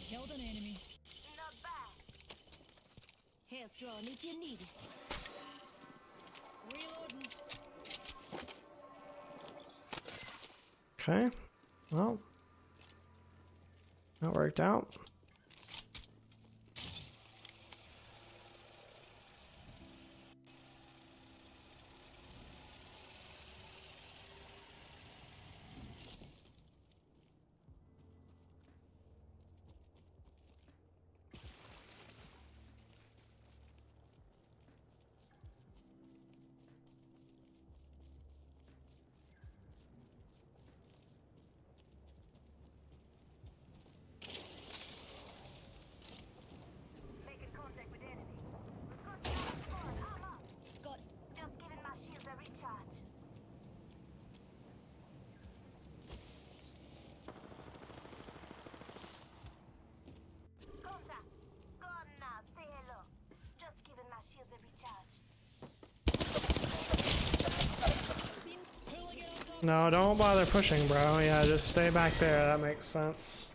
S3: Killed an enemy.
S6: Not bad.
S10: Health drawn if you need it.
S3: Reloading.
S1: Okay. Well, that worked out.
S6: Making contact with enemy. We've got the squad. I'm up.
S3: Got
S6: Just giving my shields a recharge. Contact. Go on now. Say hello. Just giving my shields a recharge.
S3: hooligan on top.
S1: No, don't bother pushing, bro. Yeah, just stay back there. That makes sense.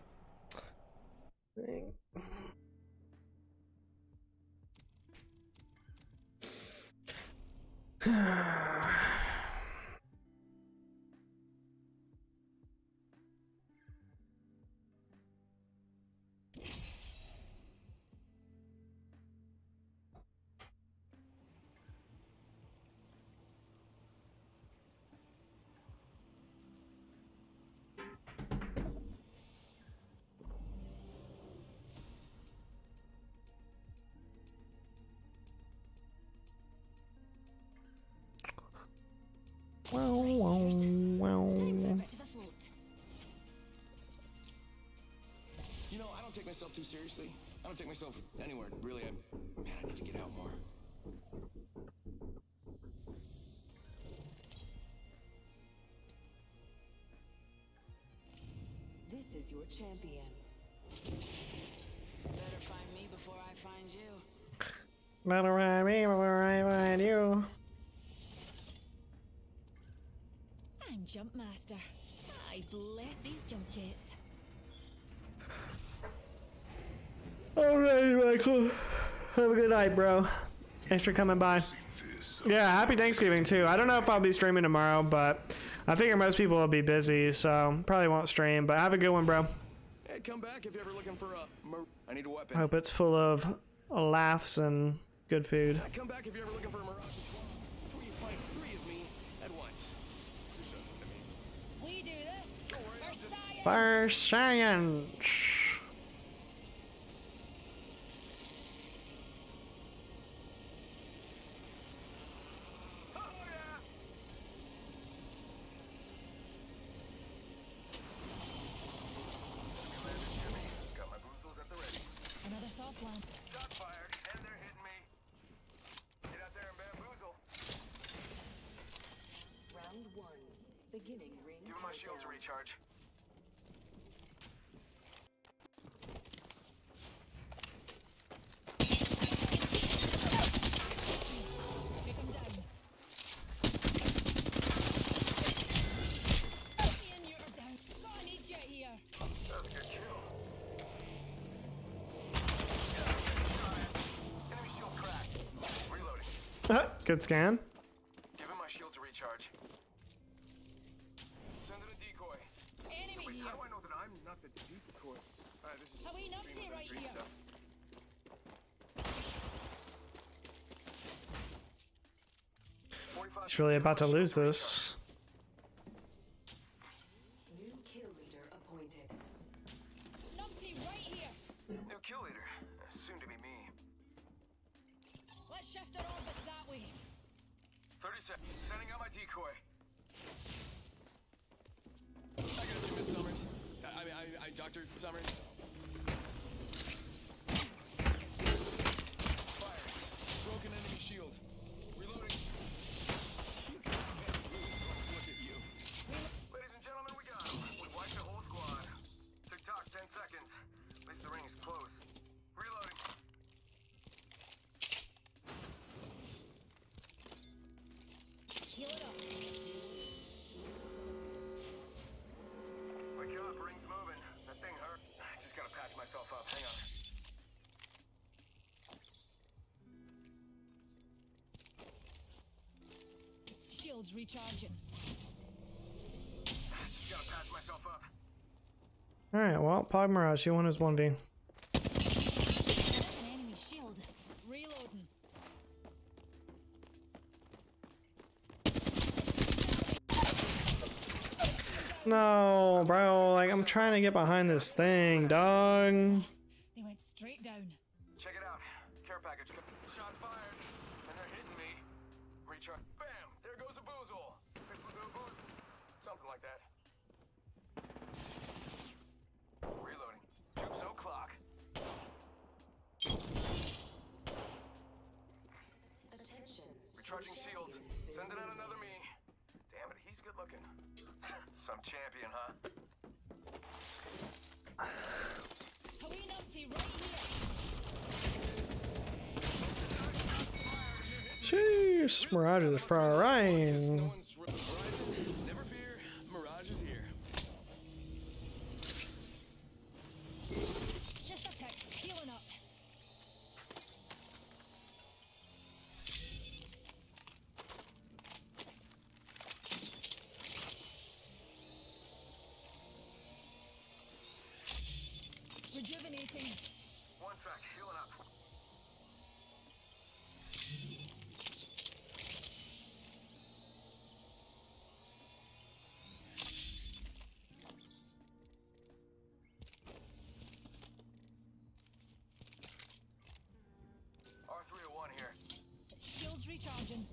S1: Wow, wow, wow.
S3: Time for a bit of a float.
S7: You know, I don't take myself too seriously. I don't take myself anywhere, really. Man, I need to get out more.
S4: This is your champion.
S10: Better find me before I find you.
S1: Better ride me before I find you.
S3: I'm Jump Master. I bless these jump jets.
S1: Alright, Michael. Have a good night, bro. Thanks for coming by. Yeah, happy Thanksgiving too. I don't know if I'll be streaming tomorrow, but I figure most people will be busy, so probably won't stream. But have a good one, bro.
S7: Hey, come back if you're ever looking for a... I need a weapon.
S1: I hope it's full of laughs and good food.
S7: Come back if you're ever looking for a Mirage. That's where you fight 3 of me at once.
S3: We do this for science.
S1: For science.
S5: Got my boozles at the ready.
S3: Another soft lamp.
S5: Shot fired, and they're hitting me.
S4: Beginning ring.
S5: Giving my shields a
S4: countdown.
S5: recharge.
S3: Take him down. Ian, you're down. Got an idiot here.
S5: That was a good kill. Enemy shield cracked. Reloading.
S1: Good scan.
S5: Giving my shields a recharge. Sending a decoy.
S3: Enemy
S5: Wait,
S3: here.
S5: how do I know that I'm not the decoy? Alright, this is
S3: Are we nutsy right
S5: street
S3: here?
S5: stuff.
S1: He's really about to lose this.
S4: New kill leader appointed.
S3: Numpty right here.
S5: New kill leader. Soon to be me.
S3: Let's shift our orbits that way.
S5: 30 seconds. Sending out my decoy.
S7: I got you, Miss Summers. I Dr. Summers. Fire. Broken enemy shield. Reloading. Look at you.
S5: Ladies and gentlemen, we got him. We wiped the whole squad. Tick-tock, 10 seconds. At least the ring is close. Reloading.
S3: Heal it up.
S5: Wake up, ring's moving. That thing hurt. I just gotta patch myself up. Hang on.
S3: Shields recharging.
S5: Just gotta patch myself up.
S1: Alright, well, Pog Mirage, you won his 1v.
S3: An enemy shield. Reloading.
S1: No, bro, like, I'm trying to get behind this thing, dog.
S3: They went straight down.
S5: Check it out. Care package. Shots fired. And they're hitting me. Recharge. Bam! There goes a boozle. Something like that. Reloading. Troops o'clock.
S4: Attention.
S5: Recharging shields. Sending out another me. Damn it, he's good looking. Some champion, huh?
S3: Hawaii Numpty right here.
S1: Sheesh, Mirage is frying.
S7: No one's rising. Never fear, Mirage is here.
S3: Just a tick. Healing up. Rejuvenating.
S5: One sec, healing up. R301 here.
S3: Shields recharging.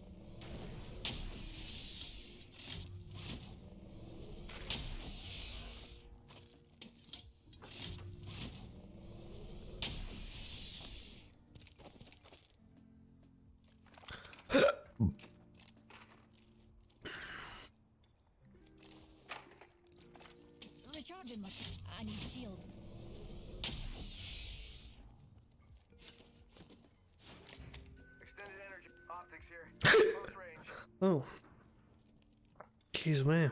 S3: Recharging my. I need shields.
S5: Extended energy. Optics here. Close range.
S1: Oh. Excuse me.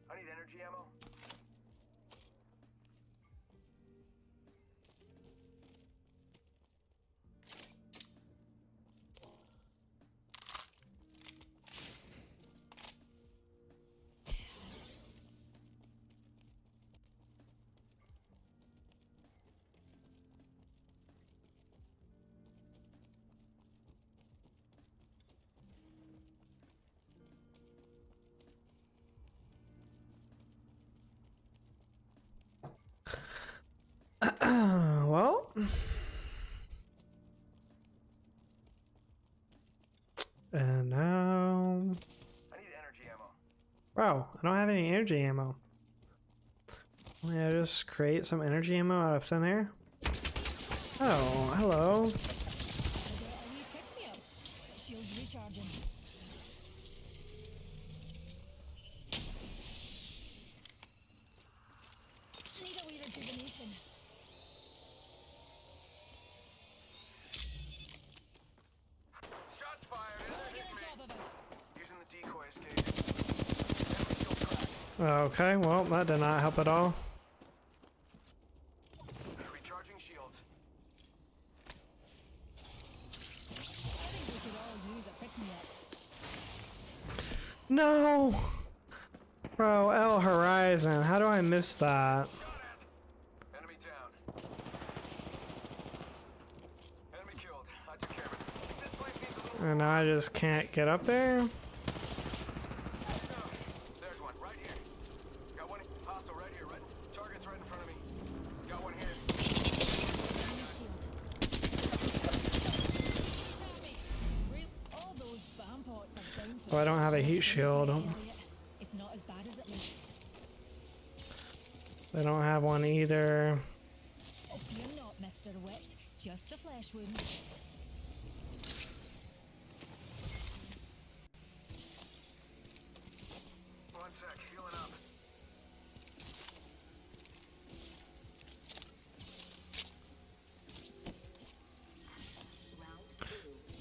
S5: I need energy ammo.
S1: Well. And now. Bro, I don't have any energy ammo. Yeah, just create some energy ammo out of thin air. Oh, hello.
S3: A wee pick-me-up. Shields recharging. Need a wee rejuvenation.
S5: Shots fired.
S3: Look
S5: Hit
S3: at
S5: me.
S3: the top of us.
S5: Using the decoy escape. Enemy shield cracked.
S1: Okay, well, that did not help at all.
S5: Recharging shields.
S3: I think we could all use a pick-me-up.
S1: No! Bro, El Horizon, how do I miss that?
S5: Shot at. Enemy down. Enemy killed. I took care of it. This place needs a little.
S1: And I just can't get up there?
S5: There's one right here. Got one hostile right here. Right. Target's right in front of me. Got one here.
S3: All those bomb pots are down for
S1: Oh, I don't have a heat shield.
S3: It's not as bad as it looks.
S1: I don't have one either.
S3: Oh, fear not, Mr. Wit. Just a flesh wound.
S5: One sec. Healing up.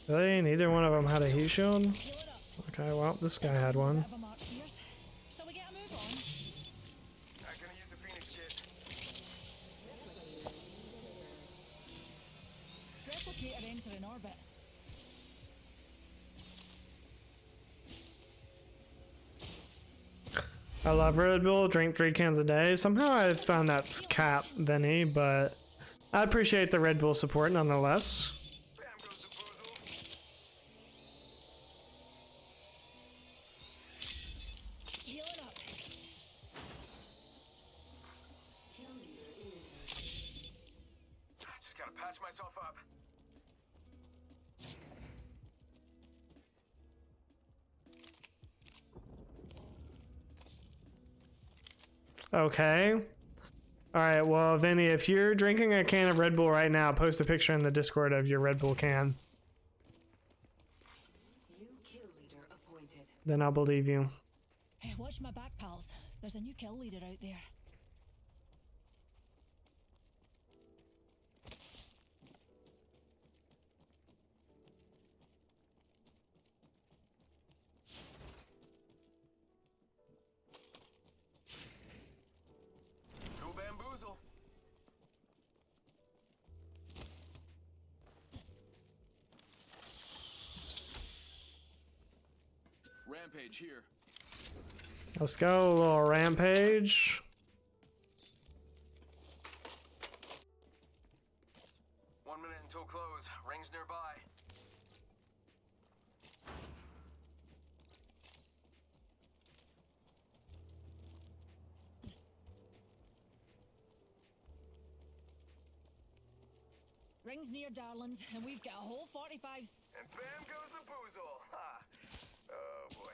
S1: Really? Neither one of them had a heat shield?
S3: Heal it up.
S1: Okay, well, this guy had one.
S3: Bit of a mark pierce. Shall we get a move on?
S5: I'm gonna use the Phoenix kit.
S3: Replicator entering orbit.
S1: I love Red Bull, drink 3 cans a day. Somehow I found that's cap, Vinny, but I appreciate the Red Bull support nonetheless.
S5: Bam goes the boozle.
S3: Healing up.
S5: Just gotta patch myself up.
S1: Okay. Alright, well, Vinny, if you're drinking a can of Red Bull right now, post a picture in the Discord of your Red Bull can.
S4: New kill leader appointed.
S1: Then I'll believe you.
S3: Hey, watch my back, pals. There's a new kill leader out there.
S5: Go bamboozle.
S7: Rampage here.
S1: Let's go, a little rampage.
S5: One minute until close. Rings nearby.
S3: Rings near, darlings, and we've got a whole 45s.
S5: And bam goes the boozle. Ha. Oh boy.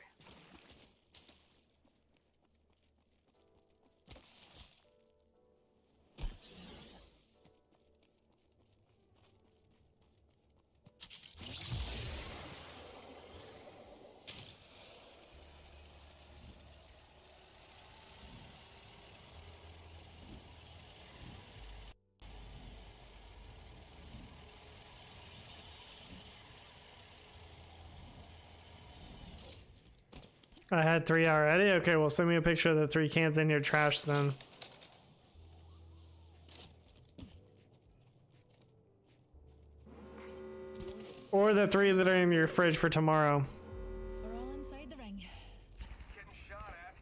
S1: I had 3 already? Okay, well, send me a picture of the 3 cans in your trash then. Or the 3 that are in your fridge for tomorrow.
S3: We're all inside the ring.
S5: Getting shot at.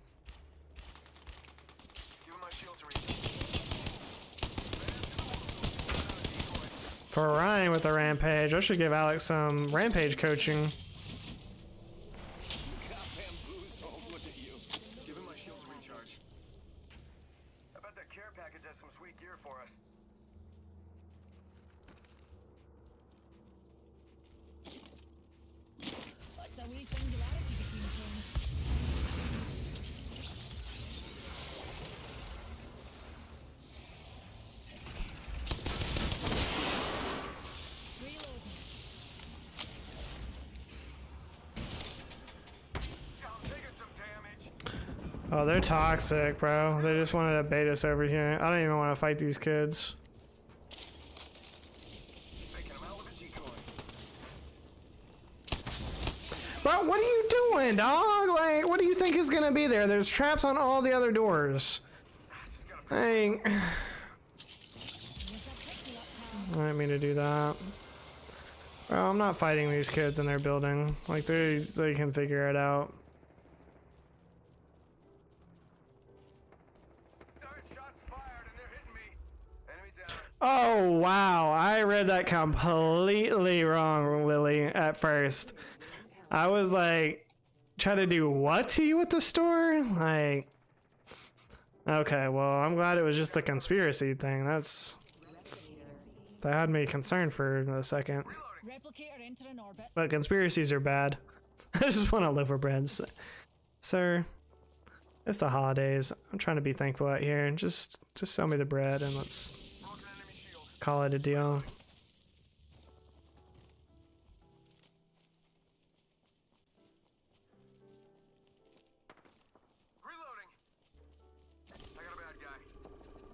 S5: Give him my shield to reach.
S1: For Ryan with the rampage, I should give Alex some rampage coaching.
S7: Got bamboozled. Look at you.
S5: Give him my shield to recharge. I bet that care package has some sweet gear for us.
S3: What's a wee singularity between things?
S1: Oh, they're toxic, bro. They just wanted to bait us over here. I don't even want to fight these kids. Bro, what are you doing, dog? Like, what do you think is gonna be there? There's traps on all the other doors. Dang. I didn't mean to do that. Bro, I'm not fighting these kids in their building. Like, they can figure it out. Oh, wow. I read that completely wrong, Lily, at first. I was like, try to do what to you at the store? Like, okay, well, I'm glad it was just a conspiracy thing. That had me concerned for a second.
S3: Replicator entering orbit.
S1: But conspiracies are bad. I just want to live with bread. Sir, it's the holidays. I'm trying to be thankful out here. Just sell me the bread and let's call it a deal.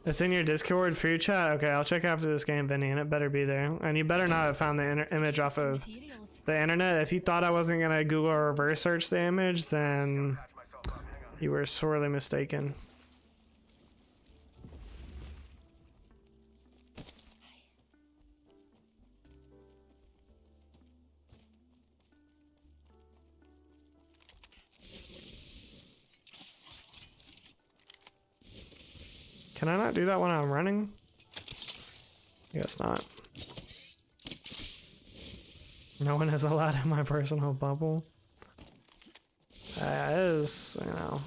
S1: It's in your Discord food chat? Okay, I'll check after this game, Vinny, and it better be there. And you better not have found the image off of the internet. If you thought I wasn't going to Google or reverse search the image, then you were sorely mistaken. Can I not do that when I'm running? I guess not. No one is allowed in my personal bubble. It is, you know.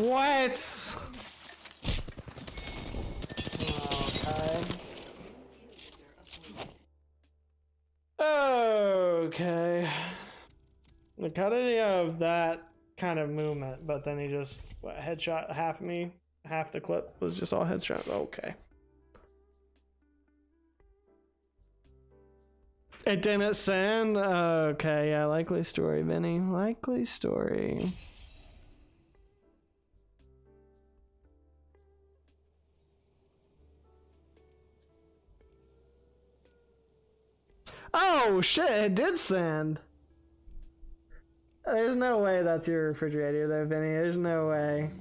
S1: What? Okay. Like, how did he have that kind of movement, but then he just headshot half me? Half the clip was just all headshot. Okay. It didn't send? Okay, yeah, likely story, Vinny. Likely story. Oh, shit, it did send. There's no way that's your refrigerator there, Vinny. There's no way.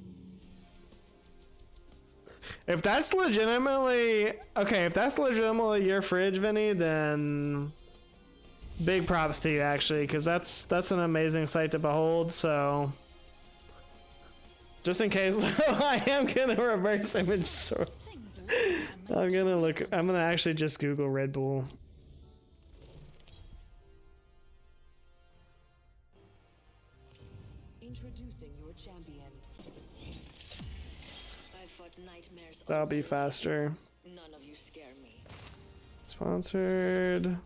S1: If that's legitimately... Okay, if that's legitimately your fridge, Vinny, then... Big props to you, actually, because that's an amazing sight to behold, so... Just in case, though, I am going to reverse image sort. I'm going to actually just Google Red Bull.
S4: Introducing your champion.
S9: I fought nightmares.
S1: That'll be faster.
S9: None of you scare me.
S1: Sponsored.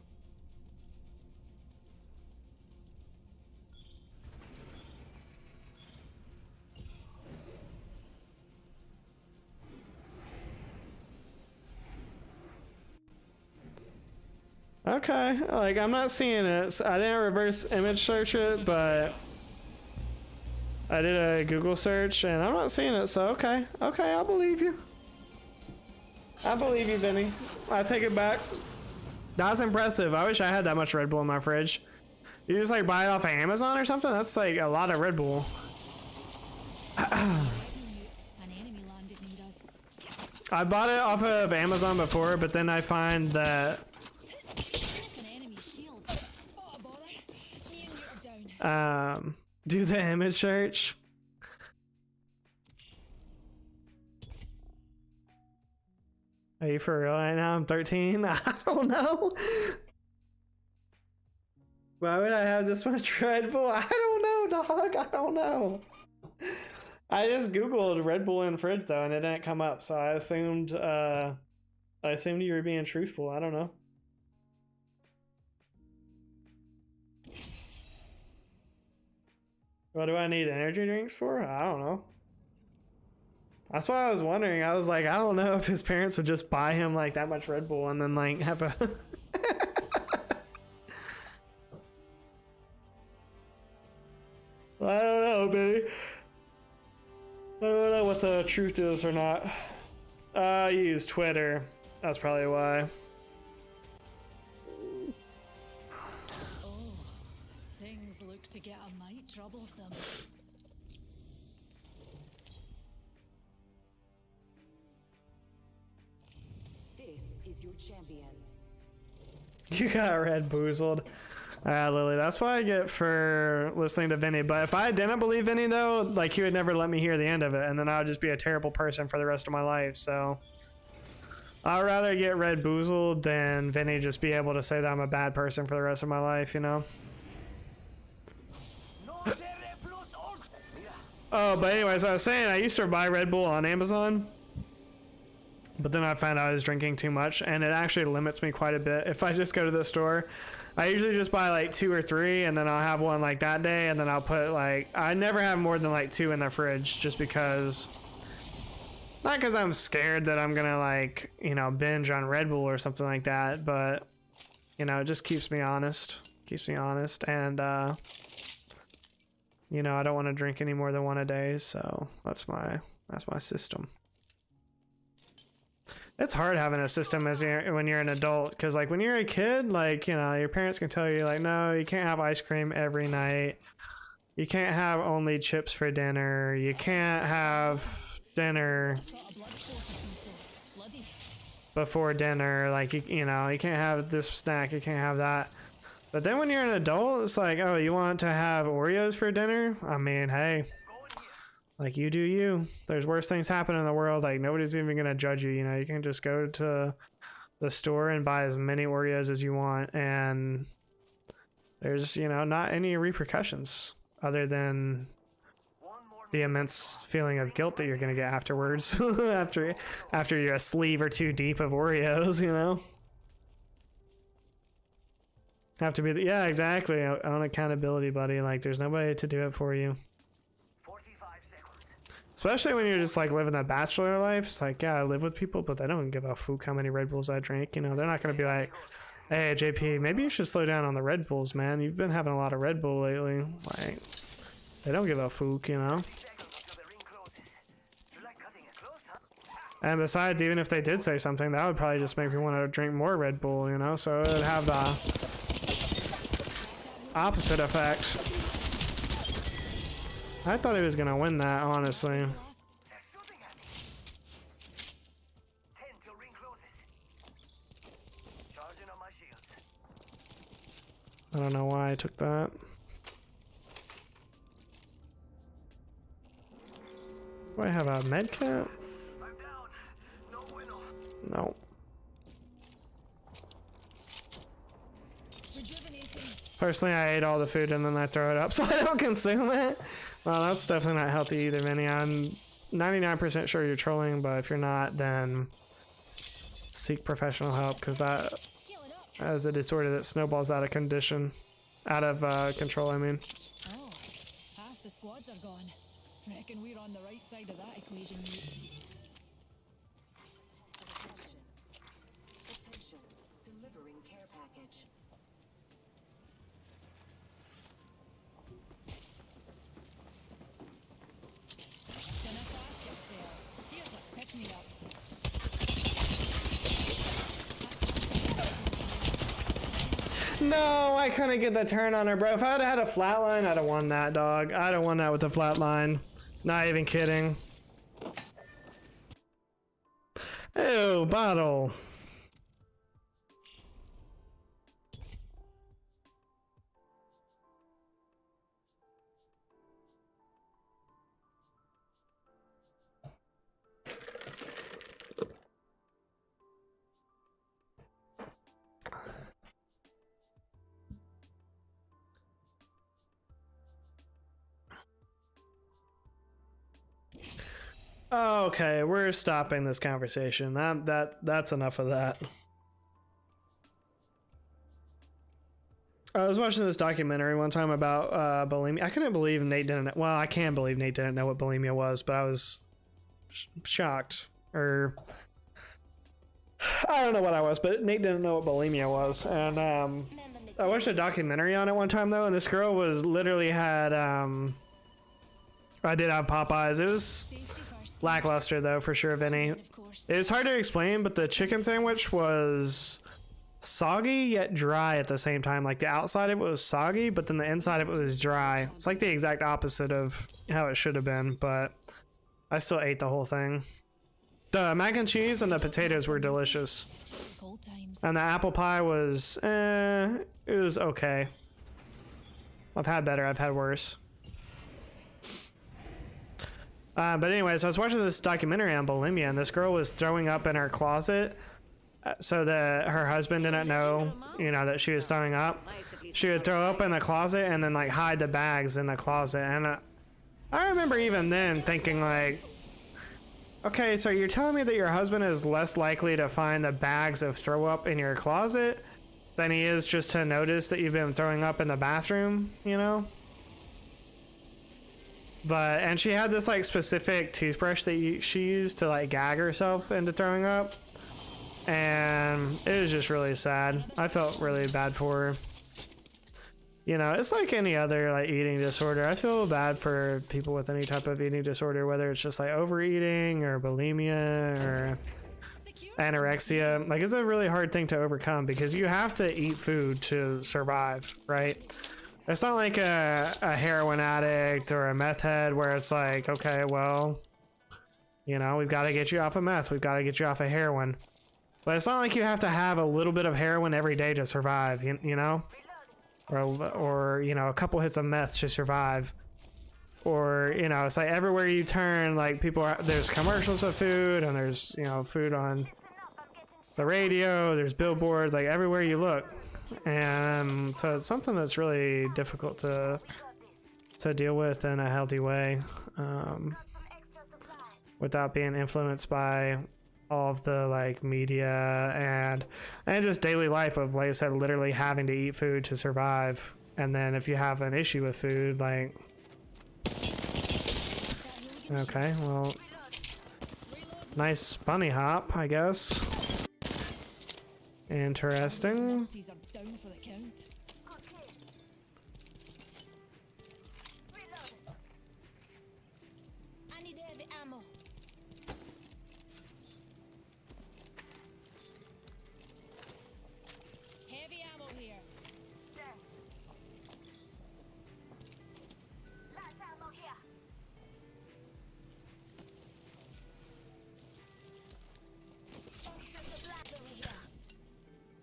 S1: Okay, like I'm not seeing it. So I didn't reverse image search it, but I did a Google search and I'm not seeing it. So okay, I believe you. I believe you, Vinny. I take it back. That's impressive. I wish I had that much Red Bull in my fridge. You just like buy it off of Amazon or something? That's like a lot of Red Bull. I bought it off of Amazon before, but then I find that do the image search. Are you for real right now? I'm 13. I don't know. Why would I have this much Red Bull? I don't know, dog. I don't know. I just Googled Red Bull in fridge though, and it didn't come up. So I assumed you were being truthful. I don't know. What do I need energy drinks for? I don't know. That's why I was wondering. I was like, I don't know if his parents would just buy him like that much Red Bull and then like have a I don't know what the truth is or not. I use Twitter. That's probably why.
S3: Oh, things look to get a mite troublesome.
S4: This is your champion.
S1: You got Red Boozled. Lily, that's what I get for listening to Vinny. But if I didn't believe Vinny, though, like, he would never let me hear the end of it, and then I would just be a terrible person for the rest of my life. So I'd rather get Red Boozled than Vinny just be able to say that I'm a bad person for the rest of my life, you know? Oh, but anyways, I was saying I used to buy Red Bull on Amazon, but then I found out I was drinking too much, and it actually limits me quite a bit. If I just go to the store, I usually just buy like 2 or 3, and then I'll have one like that day, and then I'll put like, I never have more than like 2 in the fridge, just because, not because I'm scared that I'm gonna like, you know, binge on Red Bull or something like that, but, you know, it just keeps me honest, and you know, I don't want to drink any more than 1 a day, so that's my system. It's hard having a system when you're an adult, because like when you're a kid, like, you know, your parents can tell you like, no, you can't have ice cream every night, you can't have only chips for dinner, you can't have dinner before dinner, like, you know, you can't have this snack, you can't have that. But then when you're an adult, it's like, oh, you want to have Oreos for dinner? I mean, hey, like, you do you. There's worse things happen in the world. Like, nobody's even going to judge you. You know, you can just go to the store and buy as many Oreos as you want. And there's, you know, not any repercussions other than the immense feeling of guilt that you're going to get afterwards. after you're a sleeve or 2 deep of Oreos, you know? Have to be, yeah, exactly. Own accountability, buddy. Like, there's nobody to do it for you. Especially when you're just like living that bachelor life. It's like, yeah, I live with people, but they don't give a fuck how many Red Bulls I drink. You know, they're not going to be like, hey, JP, maybe you should slow down on the Red Bulls, man. You've been having a lot of Red Bull lately. Like, they don't give a fuck, you know? And besides, even if they did say something, that would probably just make me want to drink more Red Bull, you know? So it would have the opposite effect. I thought he was gonna win that, honestly. I don't know why I took that. Do I have a med kit? No. Personally, I ate all the food and then I throw it up so I don't consume it. Well, that's definitely not healthy either, Vinny. I'm 99% sure you're trolling, but if you're not, then seek professional help, because that is a disorder that snowballs out of control, I mean.
S3: Oh, half the squads are gone. Reckon we're on the right side of that equation.
S4: Attention. Delivering care package.
S1: No, I couldn't get the turn on her, bro. If I would have had a flatline, I'd have won that, dog. I'd have won that with the flatline. Not even kidding. Ew, bottle. Okay, we're stopping this conversation. That's enough of that. I was watching this documentary one time about bulimia. I couldn't believe Nate didn't. Well, I can believe Nate didn't know what bulimia was, but I was shocked. Or I don't know what I was, but Nate didn't know what bulimia was. And I watched a documentary on it one time though, and this girl was literally had I did have Popeyes. It was lackluster though, for sure, Vinny. It's hard to explain, but the chicken sandwich was soggy yet dry at the same time. Like the outside of it was soggy, but then the inside of it was dry. It's like the exact opposite of how it should have been, but I still ate the whole thing. The mac and cheese and the potatoes were delicious. And the apple pie was, it was okay. I've had better, I've had worse. But anyways, I was watching this documentary on bulimia, and this girl was throwing up in her closet so that her husband didn't know, you know, that she was throwing up. She would throw up in the closet and then like hide the bags in the closet. And I remember even then thinking like, okay, so you're telling me that your husband is less likely to find the bags of throw up in your closet than he is just to notice that you've been throwing up in the bathroom, you know? But, and she had this like specific toothbrush that she used to like gag herself into throwing up. And it was just really sad. I felt really bad for her. You know, it's like any other like eating disorder. I feel bad for people with any type of eating disorder, whether it's just like overeating or bulimia or anorexia. Like, it's a really hard thing to overcome because you have to eat food to survive, right? It's not like a heroin addict or a meth head where it's like, okay, well, you know, we've got to get you off of meth. We've got to get you off of heroin. But it's not like you have to have a little bit of heroin every day to survive, you know? Or, you know, a couple hits of meth to survive. Or, you know, it's like everywhere you turn, like there's commercials of food and there's, you know, food on the radio, there's billboards, like everywhere you look. And so it's something that's really difficult to deal with in a healthy way, without being influenced by all of the like media and just daily life of, like I said, literally having to eat food to survive. And then if you have an issue with food, like, okay, well, nice bunny hop, I guess. Interesting.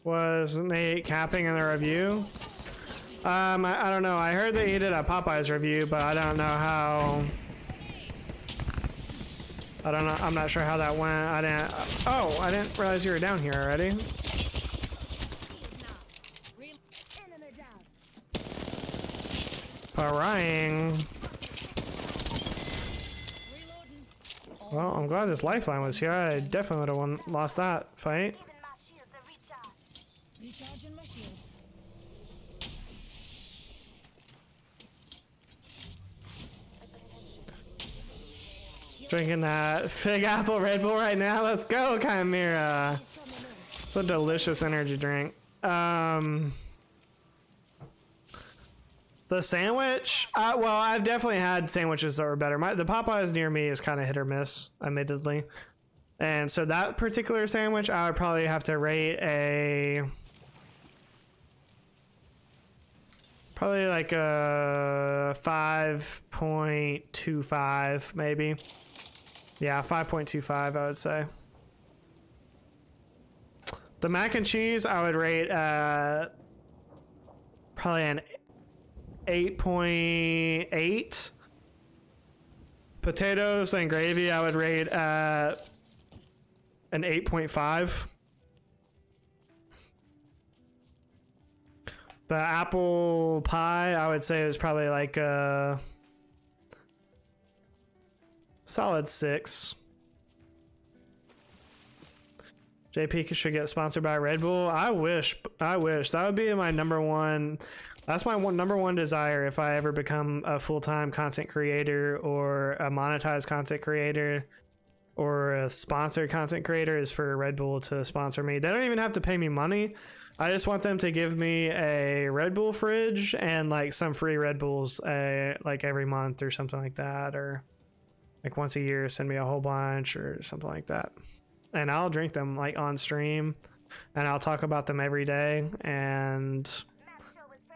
S1: Was Nate capping in the review? I don't know. I heard that he did a Popeyes review, but I don't know how. I don't know. I'm not sure how that went. I didn't realize you were down here already. Parrying. Well, I'm glad this lifeline was here. I definitely would have lost that fight.
S3: Recharging my shields.
S1: Drinking that Fig Apple Red Bull right now. Let's go, Chimera. It's a delicious energy drink. The sandwich, well, I've definitely had sandwiches that were better. The Popeyes near me is kind of hit or miss, admittedly. And so that particular sandwich, I would probably have to rate probably like a 5.25 maybe. Yeah, 5.25 I would say. The mac and cheese I would rate probably an 8.8. Potatoes and gravy I would rate an 8.5. The apple pie, I would say, is probably like a solid 6. JP should get sponsored by Red Bull. I wish. That would be my number one. That's my number one desire if I ever become a full-time content creator or a monetized content creator. or a sponsored content creator is for Red Bull to sponsor me. They don't even have to pay me money. I just want them to give me a Red Bull fridge and like some free Red Bulls like every month or something like that, or like once a year send me a whole bunch or something like that. And I'll drink them like on stream, and I'll talk about them every day, and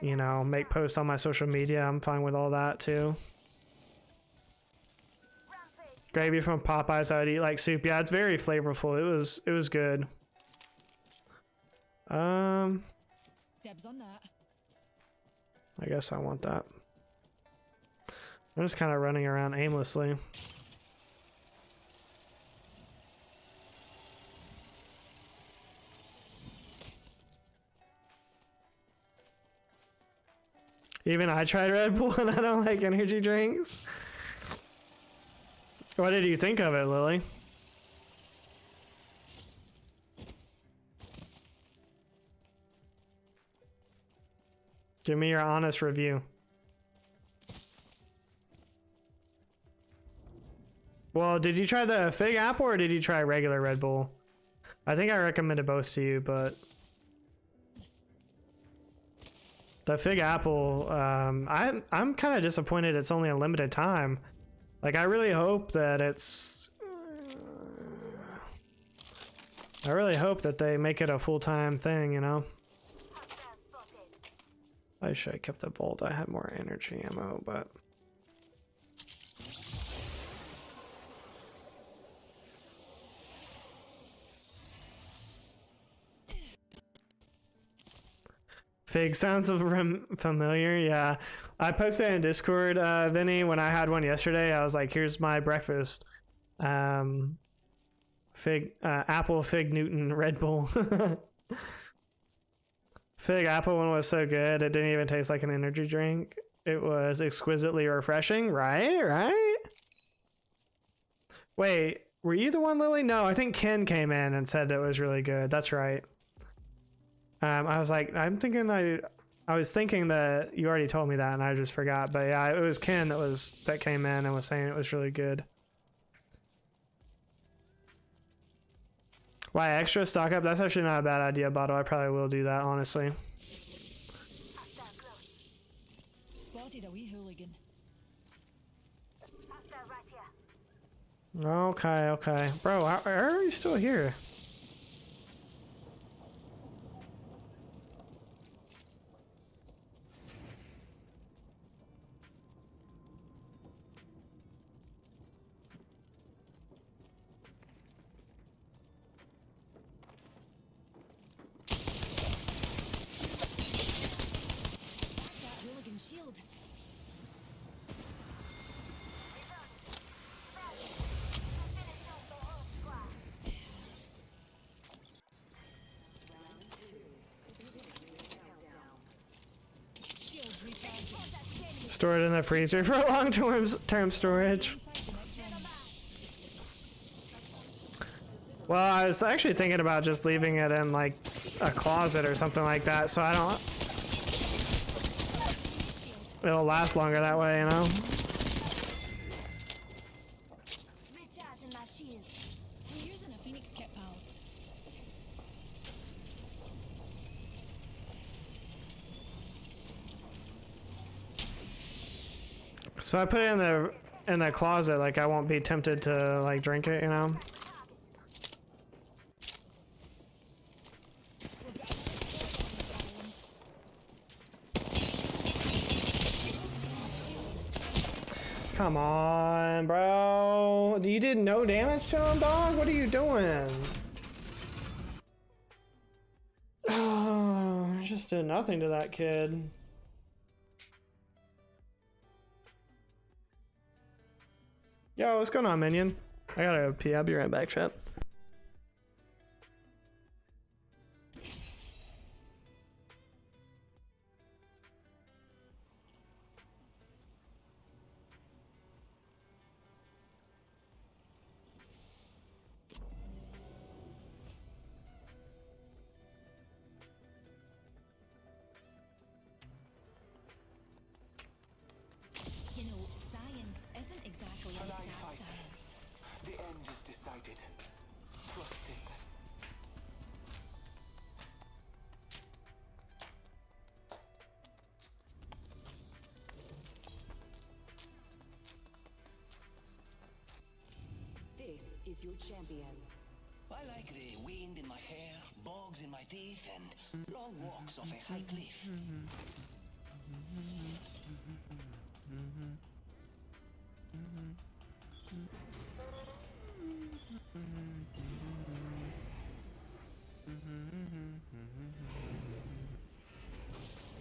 S1: you know, make posts on my social media. I'm fine with all that too. Gravy from Popeyes, I would eat like soup. Yeah, it's very flavorful. It was good.
S3: Dibs on that.
S1: I guess I want that. I'm just kind of running around aimlessly. Even I tried Red Bull and I don't like energy drinks. What did you think of it, Lily? Give me your honest review. Well, did you try the Fig Apple or did you try regular Red Bull? I think I recommended both to you, but the Fig Apple, I'm kind of disappointed it's only a limited time. Like, I really hope that I really hope that they make it a full-time thing, you know? I should have kept the Bolt. I had more energy ammo, but... Fig sounds familiar, yeah. I posted in Discord, Vinny, when I had one yesterday. I was like, here's my breakfast. Fig, Apple Fig Newton Red Bull. Fig Apple one was so good, it didn't even taste like an energy drink. It was exquisitely refreshing, right? Wait, were you the one, Lily? No, I think Ken came in and said it was really good. That's right. I was like, I was thinking that you already told me that and I just forgot. But yeah, it was Ken that came in and was saying it was really good. Why extra stock up? That's actually not a bad idea, Bottle. I probably will do that, honestly.
S3: Spotted a wee hooligan.
S1: Okay. Bro, how are you still here? Store it in the freezer for long-term storage. Well, I was actually thinking about just leaving it in like a closet or something like that, so I don't... It'll last longer that way, you know? So I put it in the closet, like I won't be tempted to like drink it, you know? Come on, bro. You did no damage to him, dog? What are you doing? Oh, I just did nothing to that kid. Yo, what's going on, minion? I gotta pee. I'll be right back, chat.
S11: excited. Trust it.
S4: This is your champion.
S12: I like the wind in my hair, bugs in my teeth, and long walks off a high cliff.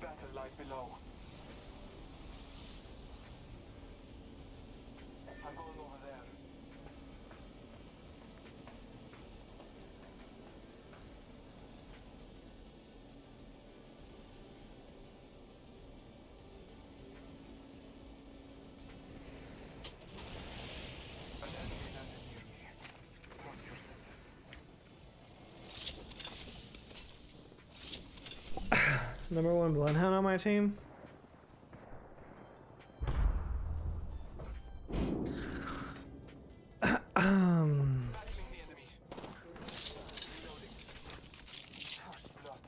S11: Battle lies below. I'm going over there. An enemy landed near me. Trust your senses.
S1: Number one Bloodhound on my team.
S5: Battling the enemy. Reloading.
S11: First blood.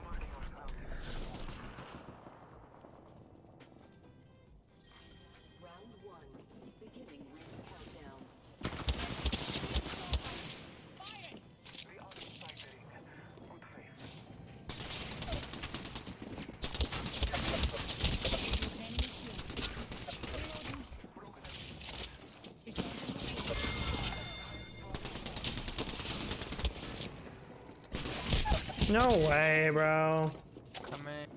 S5: Marking our surroundings.
S4: Round 1. Beginning ring countdown.
S5: The other side ring. Good faith.
S1: No way, bro.
S13: Come in.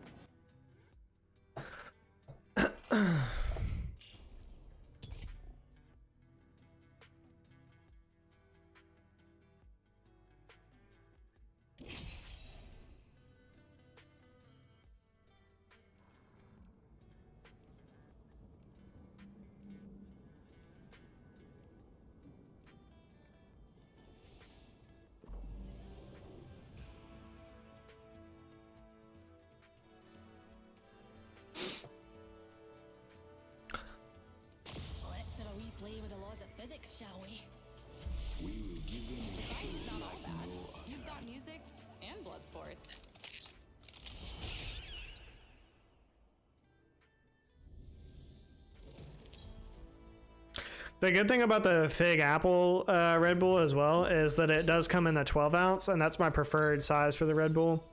S3: Let's have a wee play with the laws of physics, shall we?
S7: We will give them a
S6: Fighting's
S7: show
S6: not all
S7: like
S6: bad.
S7: no other.
S6: You've got music and blood sports.
S1: The good thing about the Fig Apple Red Bull as well is that it does come in the 12 ounce, and that's my preferred size for the Red Bull.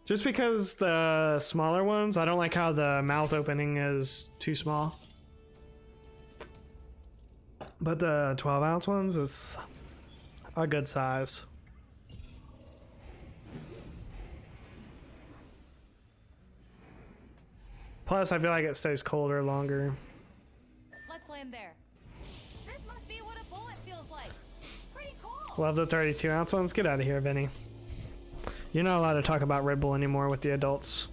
S1: Just because the smaller ones, I don't like how the mouth opening is too small. But the 12 ounce ones is a good size. Plus, I feel like it stays colder longer.
S6: Let's land there. This must be what a bullet feels like. Pretty cool.
S1: Love the 32 ounce ones. Get out of here, Vinny. You're not allowed to talk about Red Bull anymore with the adults.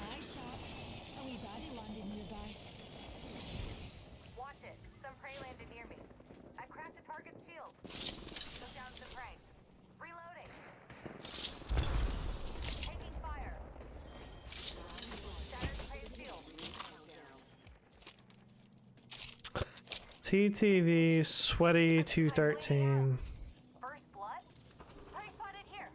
S3: Aye, sharp. A wee baddie landed nearby.
S6: Watch it. Some prey landed near me. I cracked a target's shield. Took down some prey. Reloading. Taking fire. Shattered the prey's shield.
S1: TTV Sweaty 213.
S6: First blood? Prey spotted here.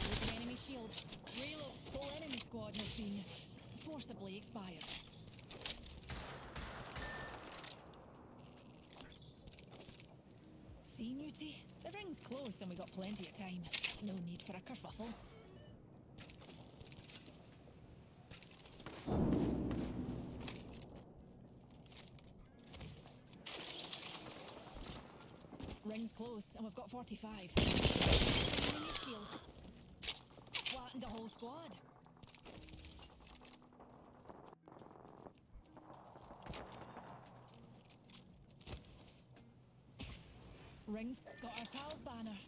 S3: There's an enemy shield. Reload. Whole enemy squad has been forcibly expired. See, Newty? The ring's close and we got plenty of time. No need for a kerfuffle. Ring's close and we've got 45. Enemy shield. Flattened the whole squad. Ring's got our pal's banner.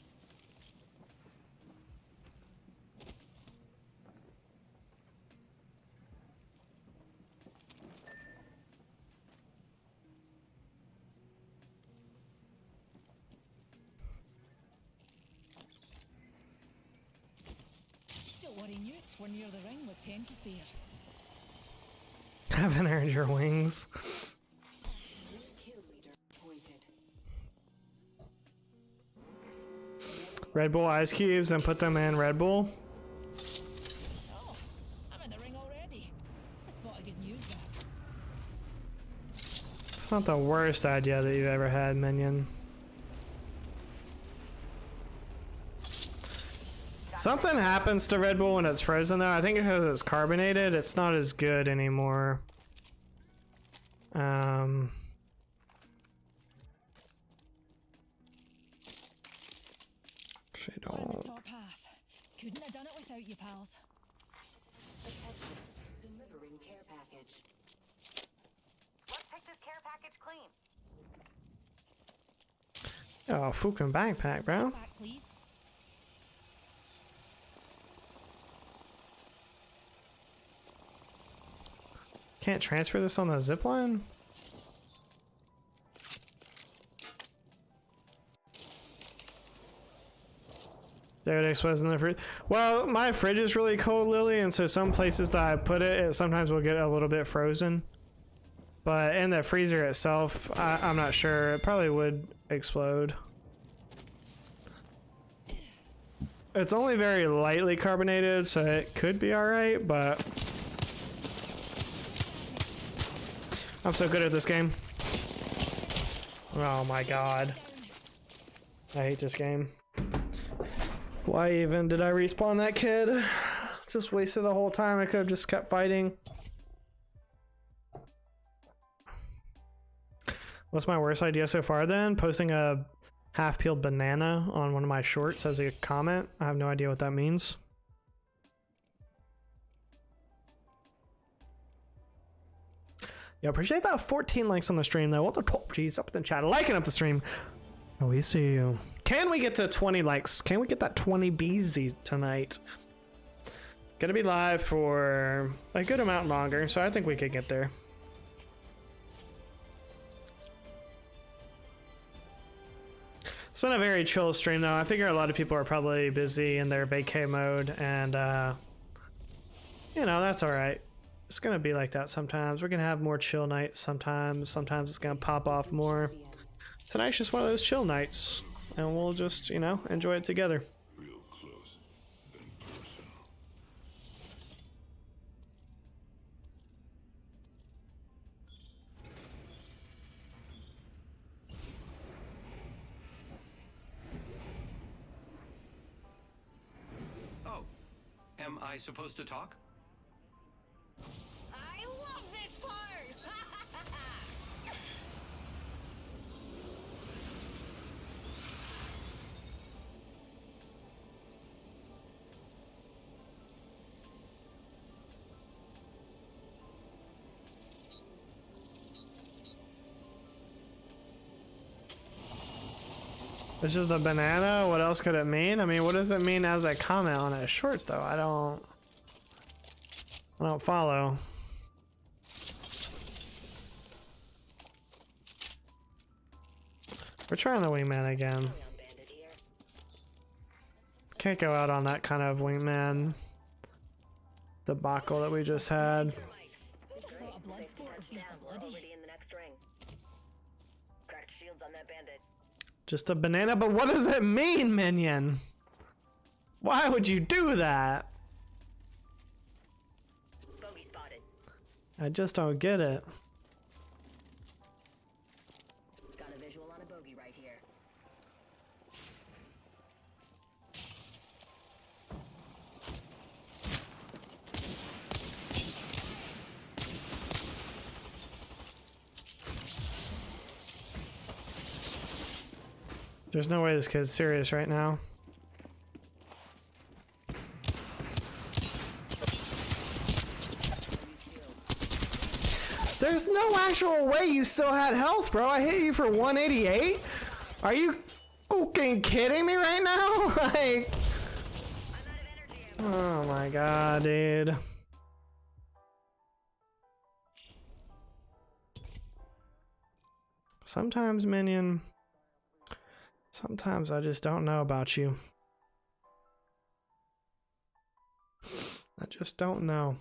S3: worry newt, we're near the ring with 10 to spare.
S1: Haven't earned your wings.
S4: Kill leader appointed.
S1: Red Bull ice cubes and put them in Red Bull.
S3: Oh, I'm in the ring already. I spotted good news there.
S1: It's not the worst idea that you've ever had, minion. Something happens to Red Bull when it's frozen though. I think because it's carbonated, it's not as good anymore. Actually,
S3: Find
S1: don't.
S3: the top half. Couldn't have done it without you, pals.
S4: Attention. Delivering care package.
S6: Let's pick this care package clean.
S1: Oh, fucking backpack, bro.
S3: Back, please.
S1: Can't transfer this on the zipline? There it is, was in the fridge. Well, my fridge is really cold, Lily, and so some places that I put it, it sometimes will get a little bit frozen. But in the freezer itself, I'm not sure. It probably would explode. It's only very lightly carbonated, so it could be alright, but I'm so good at this game. Oh my god. I hate this game. Why even did I respawn that kid? Just wasted the whole time. I could have just kept fighting. What's my worst idea so far then? Posting a half-peeled banana on one of my shorts as a comment. I have no idea what that means. Yeah, appreciate that 14 likes on the stream though. What the top G's up in the chat, liking up the stream. Oh, we see you. Can we get to 20 likes? Can we get that 20 BZ tonight? Gonna be live for a good amount longer, so I think we could get there. It's been a very chill stream though. I figure a lot of people are probably busy in their vacay mode, and you know, that's alright. It's gonna be like that sometimes. We're gonna have more chill nights sometimes. Sometimes it's gonna pop off more. Tonight's just one of those chill nights, and we'll just, you know, enjoy it together.
S8: Real close, then personal.
S12: Oh, am I supposed to talk?
S2: I love this part!
S1: It's just a banana? What else could it mean? I mean, what does it mean as a comment on a short though? I don't follow. We're trying the wingman again. Can't go out on that kind of wingman debacle that we just had.
S3: Who'd have thought a blood sport would be so bloody?
S10: Already in the next ring. Cracked shields on that bandit.
S1: Just a banana, but what does it mean, minion? Why would you do that?
S10: Bogey spotted.
S1: I just don't get it.
S10: Got a visual on a bogey right here.
S1: There's no way this kid's serious right now. There's no actual way you still had health, bro. I hit you for 188? Are you fucking kidding me right now? Like, oh my god, dude. Sometimes, minion. Sometimes I just don't know about you. I just don't know.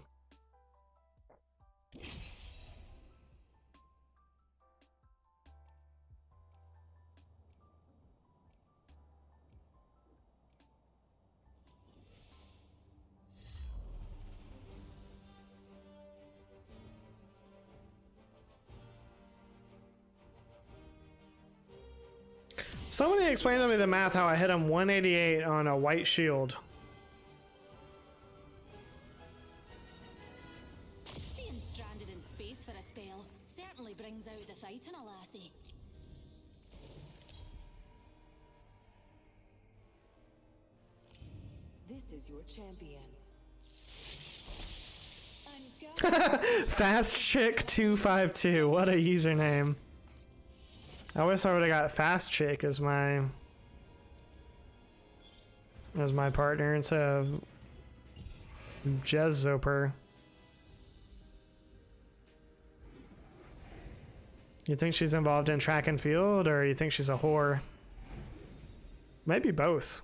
S1: Somebody explained to me the math how I hit him 188 on a white shield.
S2: Being stranded in space for a spell certainly brings out the fight in a lassie.
S4: This is your champion.
S1: Fast Chick 252. What a username. I wish I would have got Fast Chick as my partner instead of Jez Zoper. You think she's involved in track and field, or you think she's a whore? Maybe both.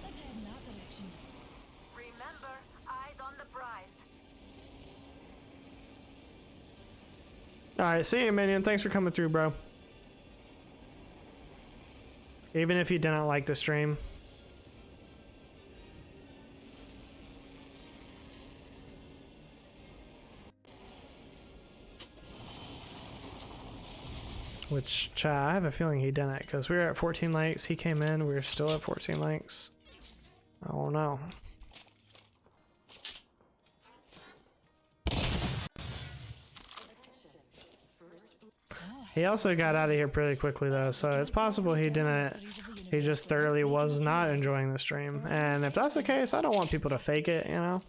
S2: Let's head in that direction.
S6: Remember, eyes on the prize.
S1: Alright, see you, Minion. Thanks for coming through, bro. Even if you didn't like the stream. Which, I have a feeling he didn't, because we were at 14 likes, he came in, we were still at 14 likes. I don't know. He also got out of here pretty quickly though, so it's possible he didn't, he just thoroughly was not enjoying the stream. And if that's the case, I don't want people to fake it, you know?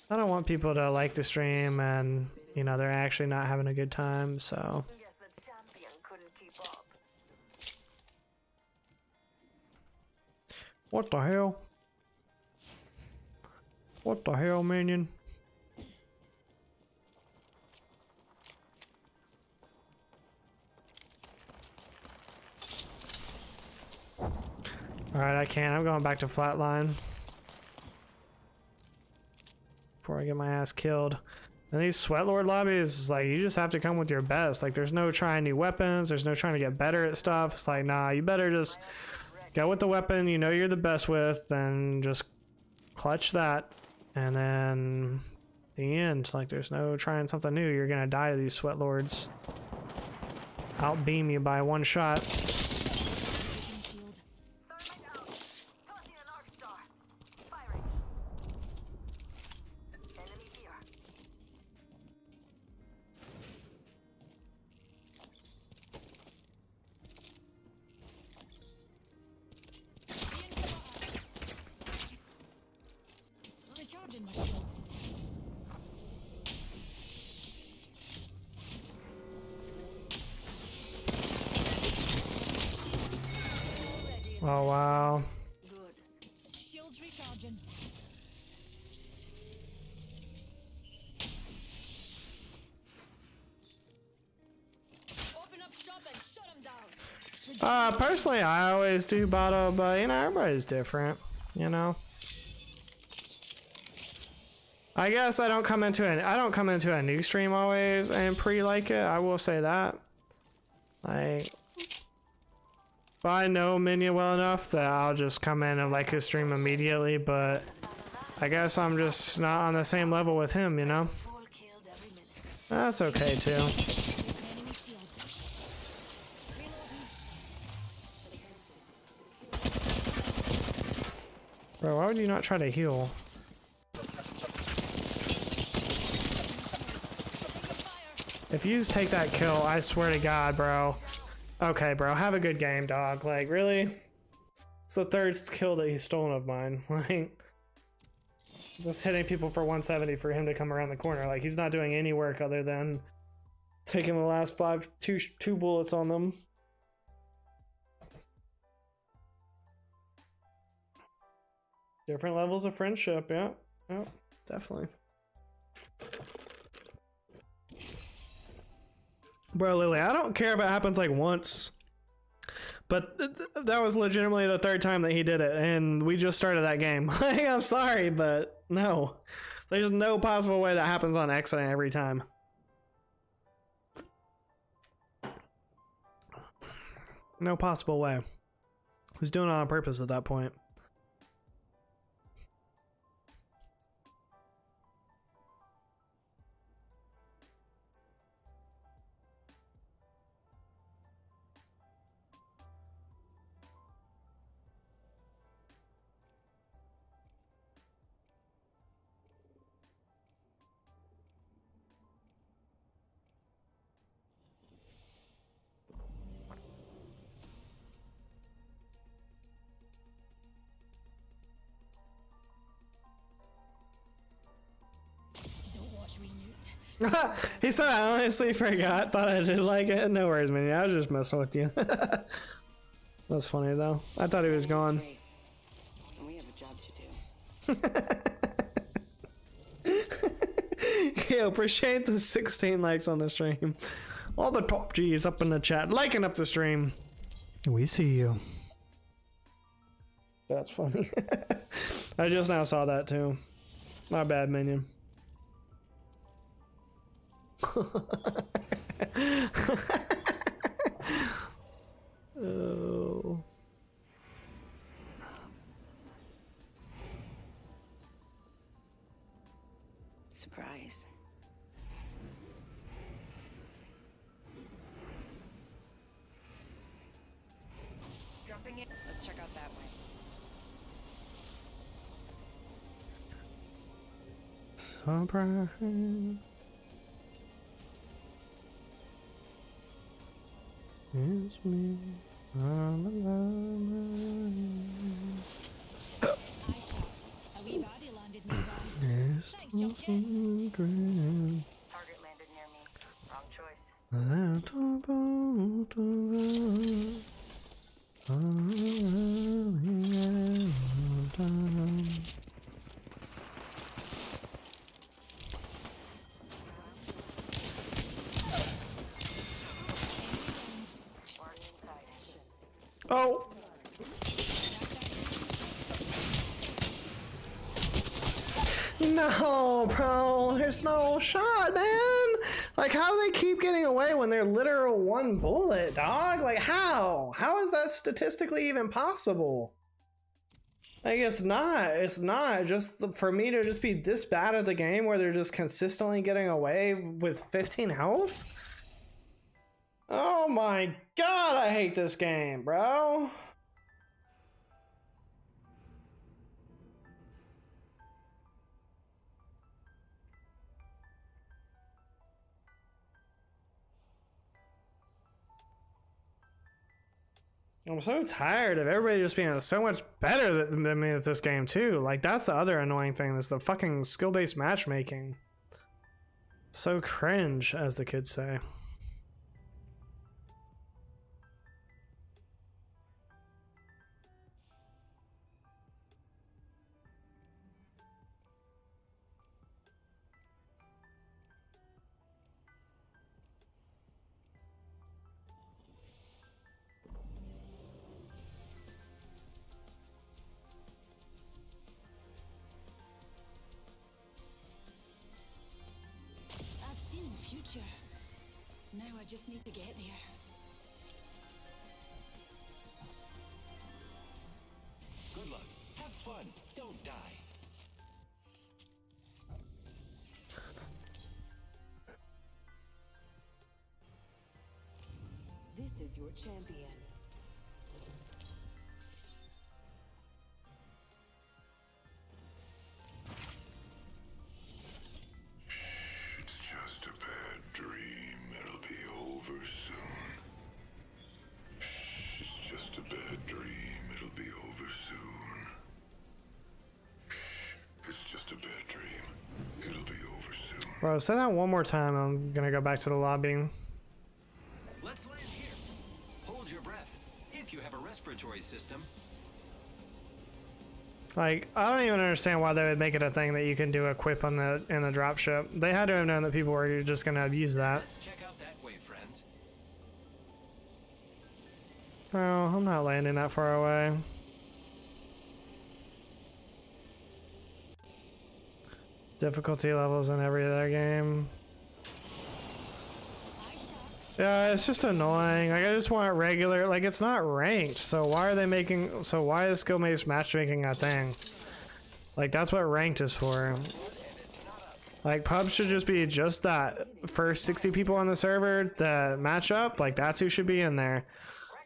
S1: I don't want people to like the stream and, you know, they're actually not having a good time, so.
S6: Guess the champion couldn't keep up.
S1: What the hell? What the hell, Minion? Alright, I can't. I'm going back to flatline. Before I get my ass killed. And these Sweatlord lobbies, like, you just have to come with your best. Like, there's no trying new weapons. There's no trying to get better at stuff. It's like, nah, you better just go with the weapon you know you're the best with and just clutch that. And then the end. Like, there's no trying something new. You're gonna die to these Sweatlords. Outbeam you by one shot.
S2: Recharging my shields.
S1: Oh wow.
S2: Good. Shields recharging. Open up shop and shut them down.
S1: Personally, I always do bottle, but you know, everybody's different, you know. I guess I don't come into a new stream always and pre-like it. I will say that. Like, if I know Minion well enough that I'll just come in and like his stream immediately, but I guess I'm just not on the same level with him, you know? That's okay too. Bro, why would you not try to heal? If you just take that kill, I swear to God, bro. Okay, bro, have a good game, dog. Like, really? It's the third kill that he's stolen of mine. Like, just hitting people for 170 for him to come around the corner. Like, he's not doing any work other than taking the last two bullets on them. Different levels of friendship, yeah. Yeah, definitely. Bro, Lily, I don't care if it happens like once, but that was legitimately the third time that he did it, and we just started that game. Like, I'm sorry, but no. There's no possible way that happens on accident every time. No possible way. He's doing it on purpose at that point. He said, I honestly forgot. Thought I did like it. No worries, man. I was just messing with you. That's funny, though. I thought he was gone.
S4: We have a job to do.
S1: Yo, appreciate the 16 likes on the stream. All the top G's up in the chat. Liking up the stream. We see you. That's funny. I just now saw that, too. My bad, minion. Oh.
S4: Surprise.
S10: Jumping in. Let's check out that way.
S1: Surprise. It's me. I'm alive.
S3: A wee baddie landed nearby.
S1: Yes.
S3: Thanks, jump jets.
S10: Target landed near me. Wrong choice.
S1: Oh. No, bro. There's no shot, man. Like, how do they keep getting away when they're literal one bullet, dog? Like, how? How is that statistically even possible? Like, it's not. It's not. Just for me to just be this bad at the game where they're just consistently getting away with 15 health? Oh my god, I hate this game, bro. I'm so tired of everybody just being so much better than me at this game too. Like, that's the other annoying thing, is the fucking skill-based matchmaking. So cringe, as the kids say.
S3: Now I just need to get there.
S12: Good luck. Have fun. Don't die.
S4: This is your champion.
S8: It's just a bad dream. It'll be over soon. Shh, it's just a bad dream. It'll be over soon. Shh, it's just a bad dream. It'll be over soon.
S1: Bro, say that one more time. I'm gonna go back to the lobbying.
S12: Let's land here. Hold your breath. If you have a respiratory system.
S1: Like, I don't even understand why they would make it a thing that you can do a quip in the dropship. They had to have known that people were just gonna abuse that.
S12: Let's check out that way, friends.
S1: No, I'm not landing that far away. Difficulty levels in every other game. Yeah, it's just annoying. Like, I just want regular, like, it's not ranked, so why are they making, so why is skill-based matchmaking a thing? Like, that's what ranked is for. Like, pubs should just be just that. First 60 people on the server that match up, like, that's who should be in there.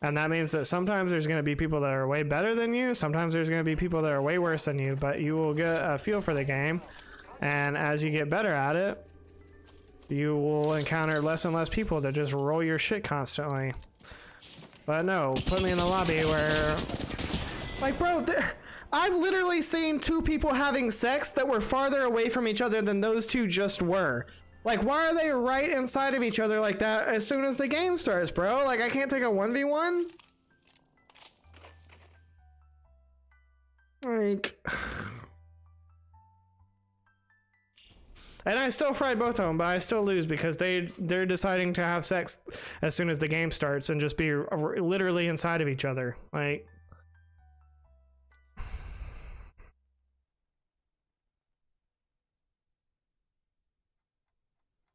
S1: And that means that sometimes there's going to be people that are way better than you, sometimes there's going to be people that are way worse than you, but you will get a feel for the game. And as you get better at it, you will encounter less and less people that just roll your shit constantly. But no, put me in a lobby where... Like, bro, I've literally seen two people having sex that were farther away from each other than those two just were. Like, why are they right inside of each other like that as soon as the game starts, bro? Like, I can't take a 1v1? Like... And I still fried both of them, but I still lose because they're deciding to have sex as soon as the game starts and just be literally inside of each other. Like,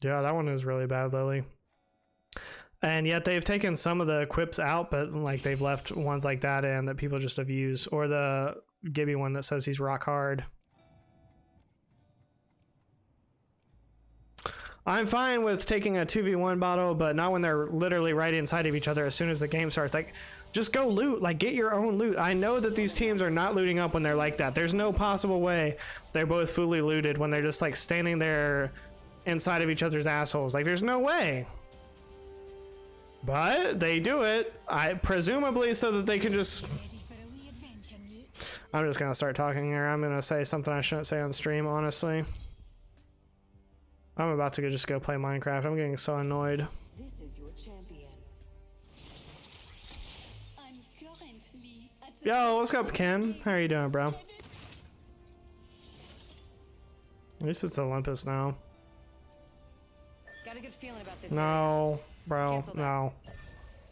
S1: yeah, that one is really bad, Lily. And yet they've taken some of the quips out, but like they've left ones like that in that people just abuse, or the Gibby one that says he's rock hard. I'm fine with taking a 2v1 bottle, but not when they're literally right inside of each other as soon as the game starts. Like, just go loot. Like, get your own loot. I know that these teams are not looting up when they're like that. There's no possible way they're both fully looted when they're just, like, standing there inside of each other's assholes. Like, there's no way. But they do it, presumably so that they can just... I'm just gonna start talking here. I'm gonna say something I shouldn't say on stream, honestly. I'm about to just go play Minecraft. I'm getting so annoyed.
S4: This is your champion.
S2: I'm currently at
S1: Yo, what's up, Ken? How are you doing, bro? At least it's Olympus now.
S4: Got a good feeling about this.
S1: No, bro, no.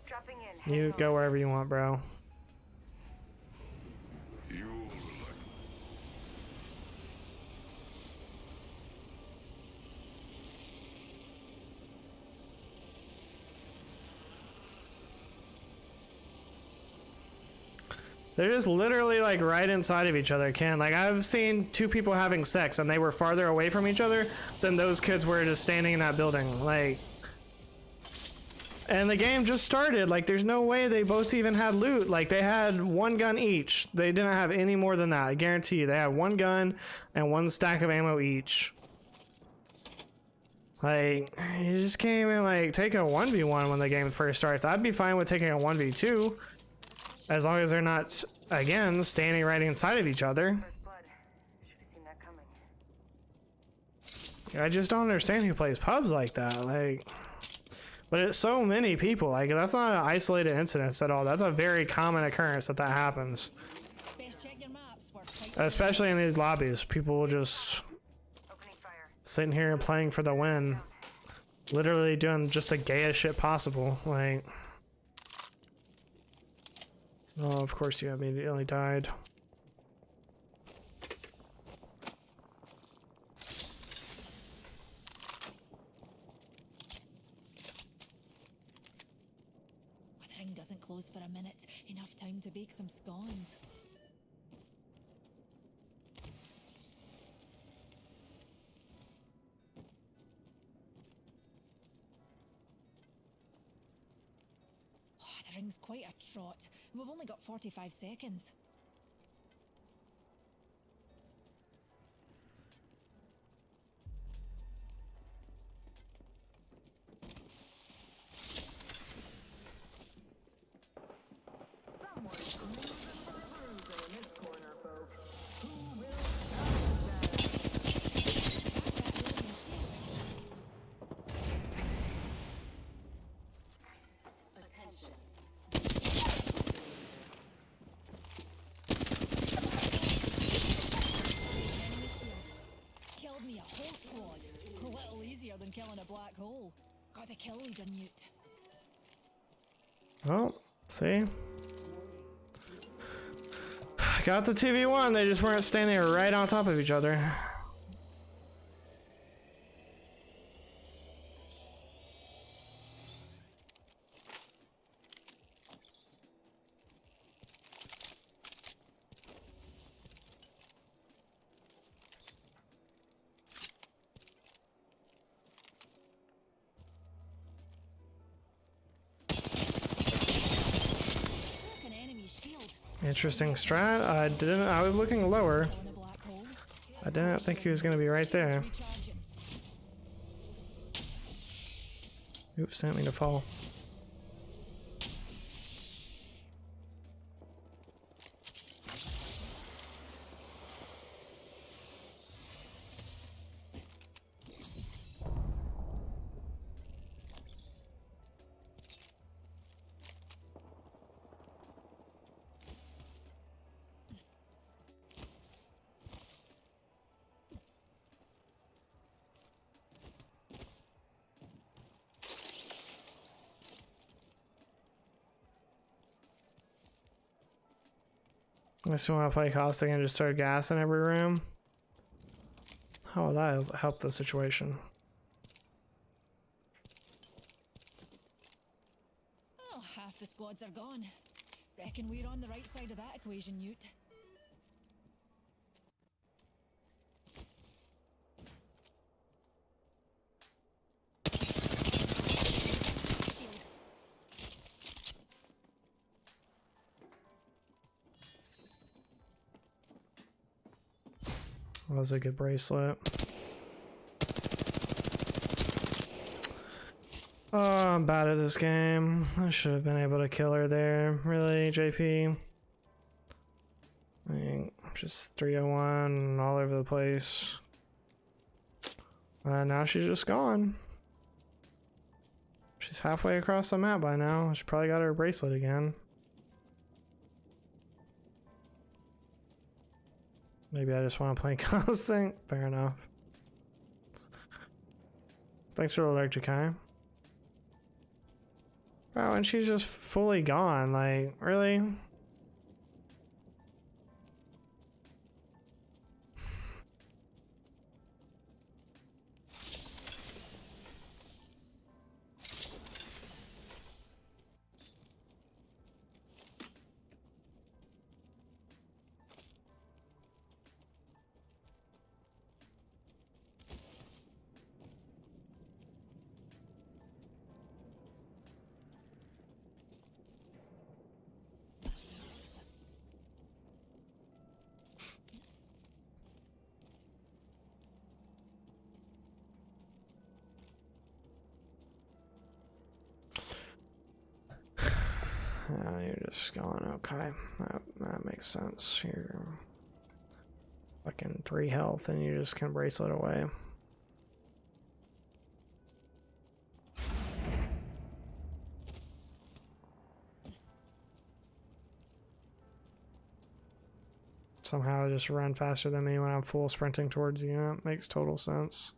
S4: Dropping in.
S1: You go wherever you want, bro. They're just literally like right inside of each other, Ken. Like, I've seen two people having sex and they were farther away from each other than those kids were just standing in that building. Like, and the game just started. Like, there's no way they both even had loot. Like, they had one gun each. They didn't have any more than that. I guarantee you. They had one gun and one stack of ammo each. Like, you just can't even like take a 1v1 when the game first starts. I'd be fine with taking a 1v2. As long as they're not, again, standing right inside of each other. I just don't understand who plays pubs like that. Like, but it's so many people. Like, that's not an isolated incident at all. That's a very common occurrence that happens. Especially in these lobbies. People will just sitting here and playing for the win. Literally doing just the gayest shit possible. Like... Oh, of course you immediately died.
S3: The ring doesn't close for a minute. Enough time to bake some scones. The ring's quite a trot. We've only got 45 seconds. Than killing a black hole. Got the kill leader, Newt.
S1: Well, see? got the 2v1. They just weren't standing right on top of each other. Interesting strat. I was looking lower. I didn't think he was gonna be right there. Oops, didn't mean to fall. I just want to play caustic and just start gas in every room. How will that help the situation?
S3: Oh, half the squads are gone. Reckon we're on the right side of that equation, Newt.
S1: That was a good bracelet. Oh, I'm bad at this game. I should have been able to kill her there. Really, JP? I mean, just 301 and all over the place. Now she's just gone. She's halfway across the map by now. She probably got her bracelet again. Maybe I just want to play constant. Fair enough. Thanks for the electric eye. Wow, and she's just fully gone. Like, really? You're just going, okay. That makes sense. You're fucking 3 health and you just can bracelet away. Somehow just run faster than me when I'm full sprinting towards you. That makes total sense.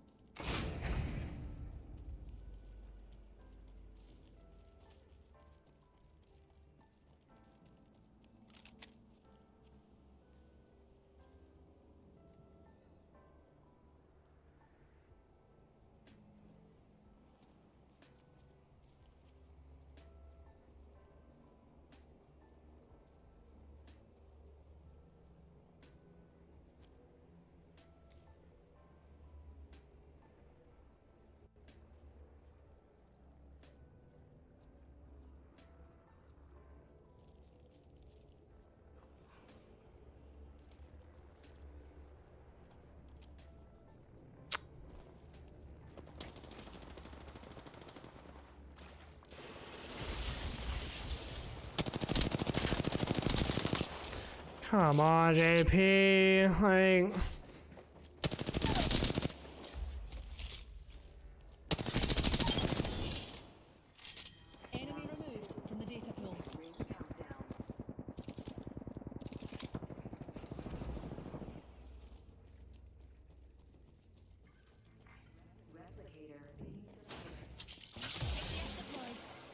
S1: Come on, JP. Like...
S3: Enemy removed from the data pool.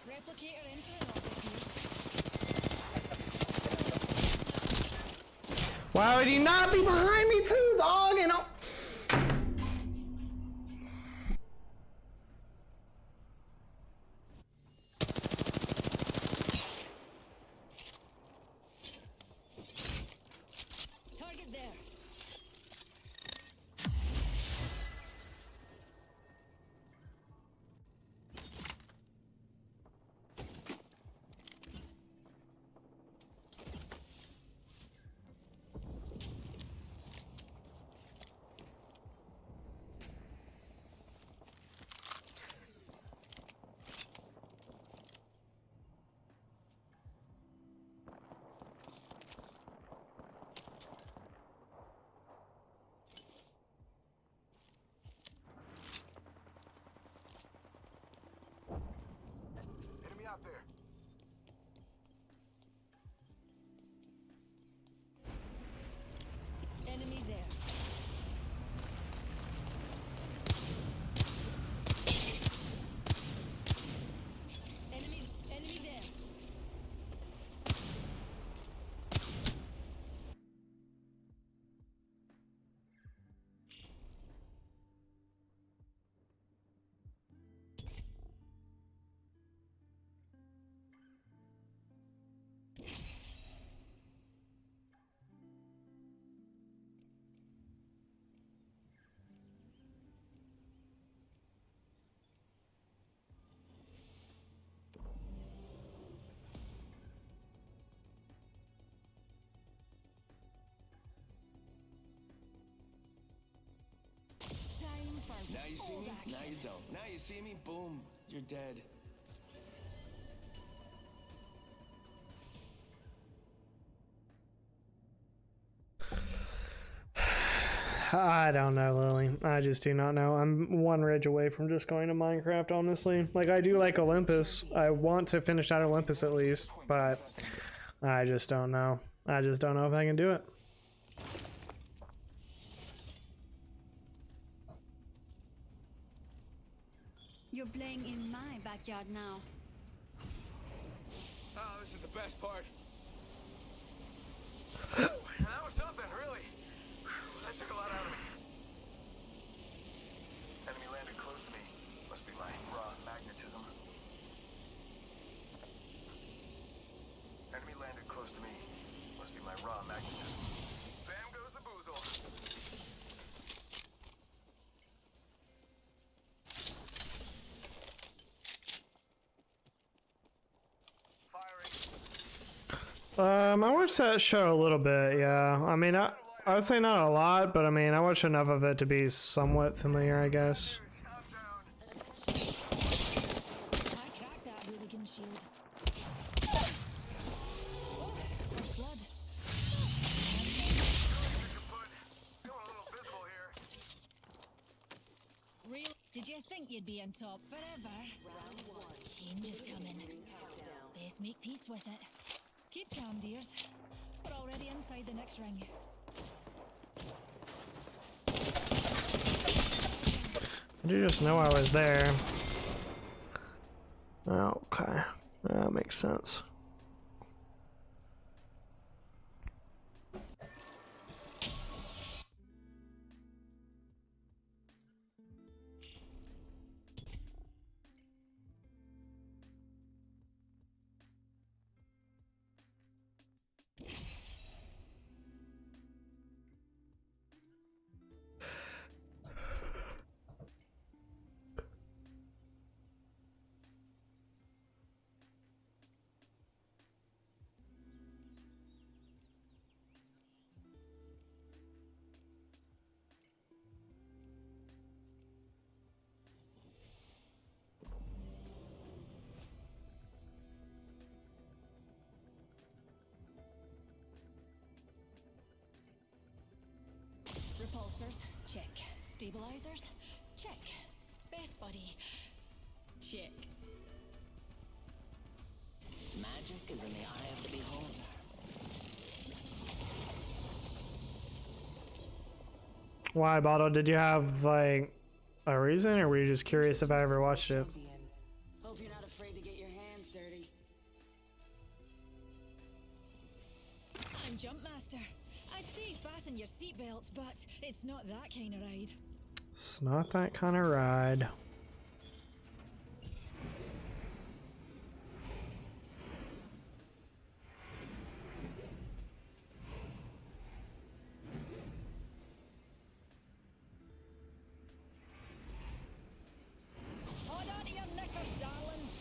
S3: Replicator entering orbit, dears.
S1: Why would you not be behind me too, dog? You know.
S3: Target there.
S5: Enemy out there.
S3: Enemy there. Enemy there. Time for
S7: Now you see
S3: bold
S7: me,
S3: action.
S7: now you don't. Now you see me, boom, you're dead.
S1: I don't know, Lily. I just do not know. I'm one ridge away from just going to Minecraft, honestly. Like, I do like Olympus. I want to finish out Olympus at least, but I just don't know. I just don't know if I can do it.
S2: You're playing in my backyard now.
S5: Oh, this is the best part. That was something, really. That took a lot out of me. Enemy landed close to me. Must be my raw magnetism. Enemy landed close to me. Must be my raw magnetism. Bam goes the boozle.
S1: I watched that show a little bit, yeah. I mean, I would say not a lot, but I mean, I watched enough of it to be somewhat familiar, I guess.
S3: I cracked that hooligan shield. Oh, first blood. Real? Did you think you'd be on top forever? Change is coming. Best make peace with it. Keep calm, dears. We're already inside the next ring.
S1: Did you just know I was there? Okay, that makes sense.
S3: Repulsors, check. Stabilizers, check. Best buddy, check.
S12: Magic is in the eye of the beholder.
S1: Why, Bottle? Did you have, like, a reason, or were you just curious if I ever watched it?
S3: Hope you're not afraid to get your hands dirty. I'm Jumpmaster. I
S2: I'd say fasten your seatbelts, but it's not that kind of ride.
S1: It's not that kind of ride.
S2: Hold on to your knickers, darlings.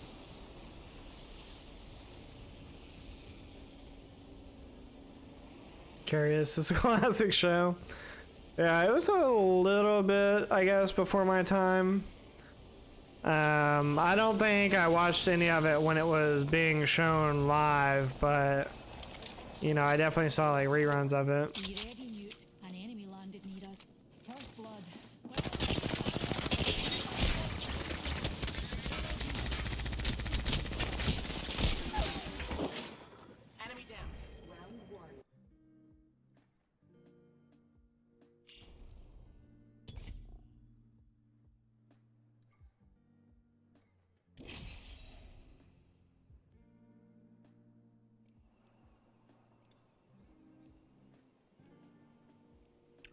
S1: Curious is a classic show. Yeah, it was a little bit, I guess, before my time. I don't think I watched any of it when it was being shown live, but you know, I definitely saw like reruns of it.
S2: Be ready, Newt. An enemy landed near us. First blood.
S6: Enemy down. Round one.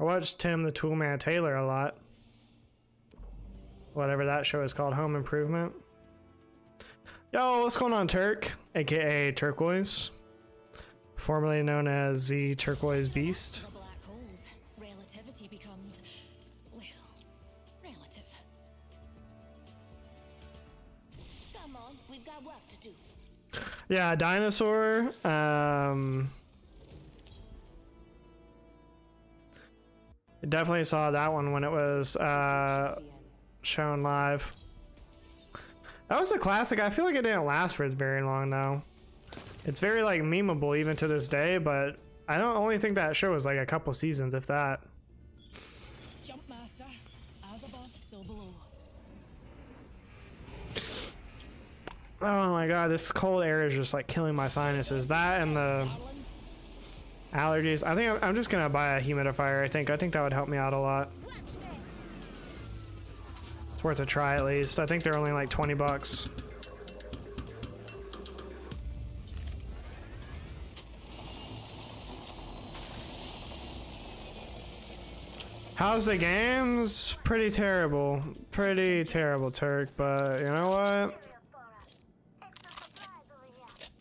S1: I watched Tim the Toolman Taylor a lot. Whatever that show is called, Home Improvement. Yo, what's going on, Turk? AKA Turquoise. Formerly known as the Turquoise Beast.
S2: The black holes. Relativity becomes, well, relative.
S10: Come on, we've got work to do.
S1: Yeah, Dinosaur. Definitely saw that one when it was shown live. That was a classic. I feel like it didn't last for very long though. It's very like memeable even to this day, but I don't only think that show was like a couple seasons, if that.
S2: Jump master. As above, so below.
S1: Oh my god, this cold air is just like killing my sinuses. That and the allergies. I think I'm just gonna buy a humidifier. I think that would help me out a lot. It's worth a try at least. I think they're only like 20 bucks. How's the games? Pretty terrible. Pretty terrible, Turk, but you know what?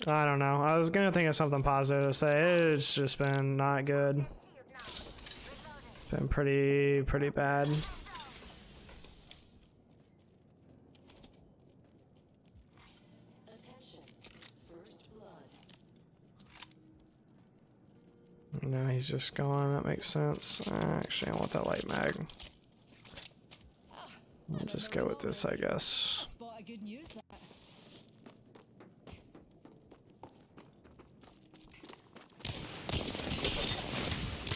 S1: I don't know. I was gonna think of something positive to say. It's just been not good. Been pretty bad.
S4: Attention. First blood.
S1: No, he's just gone. That makes sense. Actually, I want that light mag. I'll just go with this, I guess.
S2: Spot of good news that.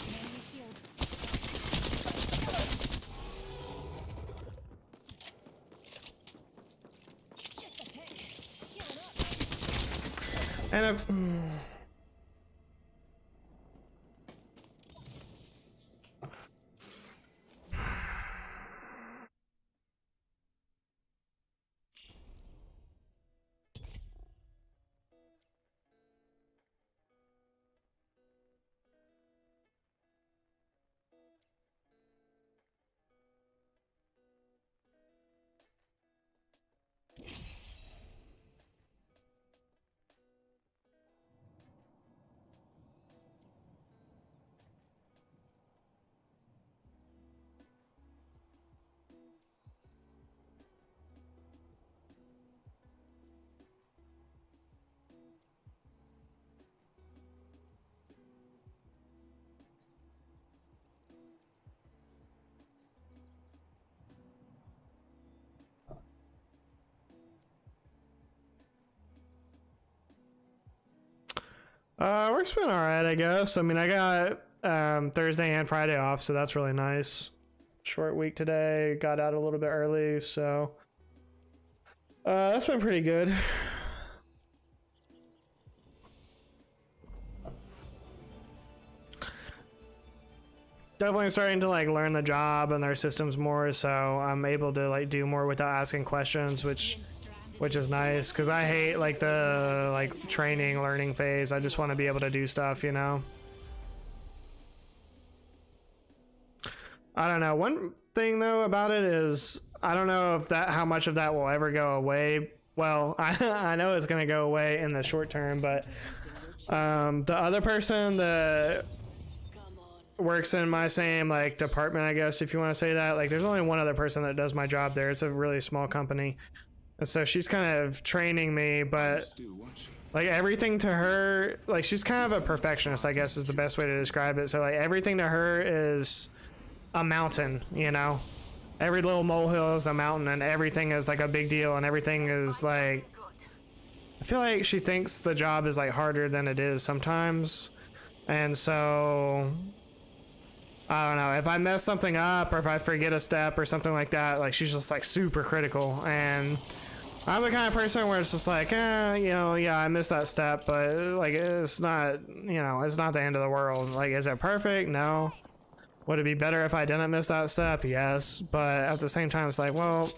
S2: Enemy shield. Just a tick. Heal it up.
S1: And if... Work's been alright, I guess. I mean, I got Thursday and Friday off, so that's really nice. Short week today, got out a little bit early, so that's been pretty good. Definitely starting to like learn the job and their systems more, so I'm able to like do more without asking questions, which is nice, because I hate like the training learning phase. I just want to be able to do stuff, you know. I don't know. One thing though about it is I don't know if how much of that will ever go away. Well, I know it's gonna go away in the short term, but the other person that works in my same like department, I guess if you want to say that, like there's only one other person that does my job there. It's a really small company, and so she's kind of training me, but like everything to her, like she's kind of a perfectionist, I guess is the best way to describe it. So like everything to her is a mountain, you know, every little molehill is a mountain, and everything is like a big deal, and everything is like, I feel like she thinks the job is like harder than it is sometimes. And so I don't know, if I mess something up or if I forget a step or something like that, like she's just like super critical. And I'm the kind of person where it's just like, you know, yeah, I missed that step, but like it's not, you know, it's not the end of the world. Like, is it perfect? No. Would it be better if I didn't miss that step? Yes. But at the same time, it's like, well,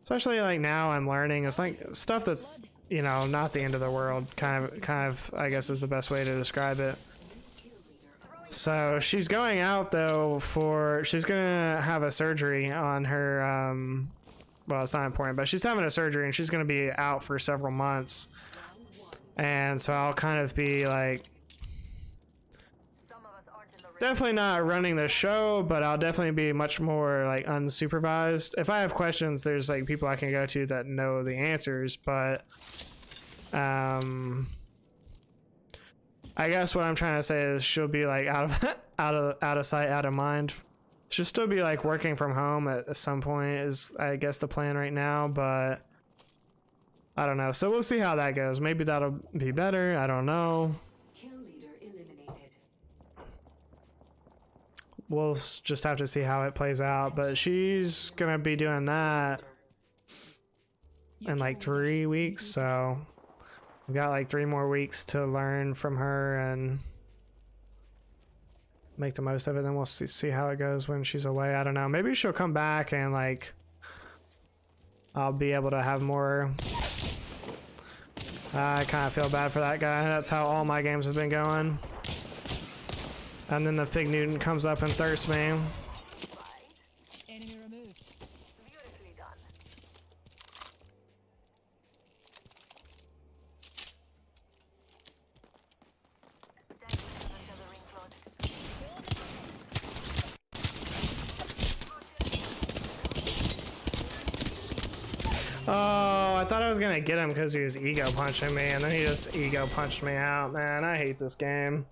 S1: especially like now I'm learning, it's like stuff that's, you know, not the end of the world, kind of, I guess is the best way to describe it. So she's going out though she's gonna have a surgery on her, well, it's not important, but she's having a surgery and she's gonna be out for several months. And so I'll kind of be like, definitely not running the show, but I'll definitely be much more like unsupervised. If I have questions, there's like people I can go to that know the answers, but I guess what I'm trying to say is she'll be like out of sight, out of mind. She'll still be like working from home at some point is I guess the plan right now, but I don't know. So we'll see how that goes. Maybe that'll be better. I don't know. We'll just have to see how it plays out, but she's gonna be doing that in like 3 weeks, so we've got like 3 more weeks to learn from her and make the most of it. Then we'll see how it goes when she's away. I don't know, maybe she'll come back and like I'll be able to have more. I kind of feel bad for that guy. That's how all my games have been going. And then the Fig Newton comes up and thirsts me.
S2: Enemy removed.
S6: Beautifully done. Until the ring closes.
S1: Oh, I thought I was gonna get him because he was ego punching me, and then he just ego punched me out. Man, I hate this game.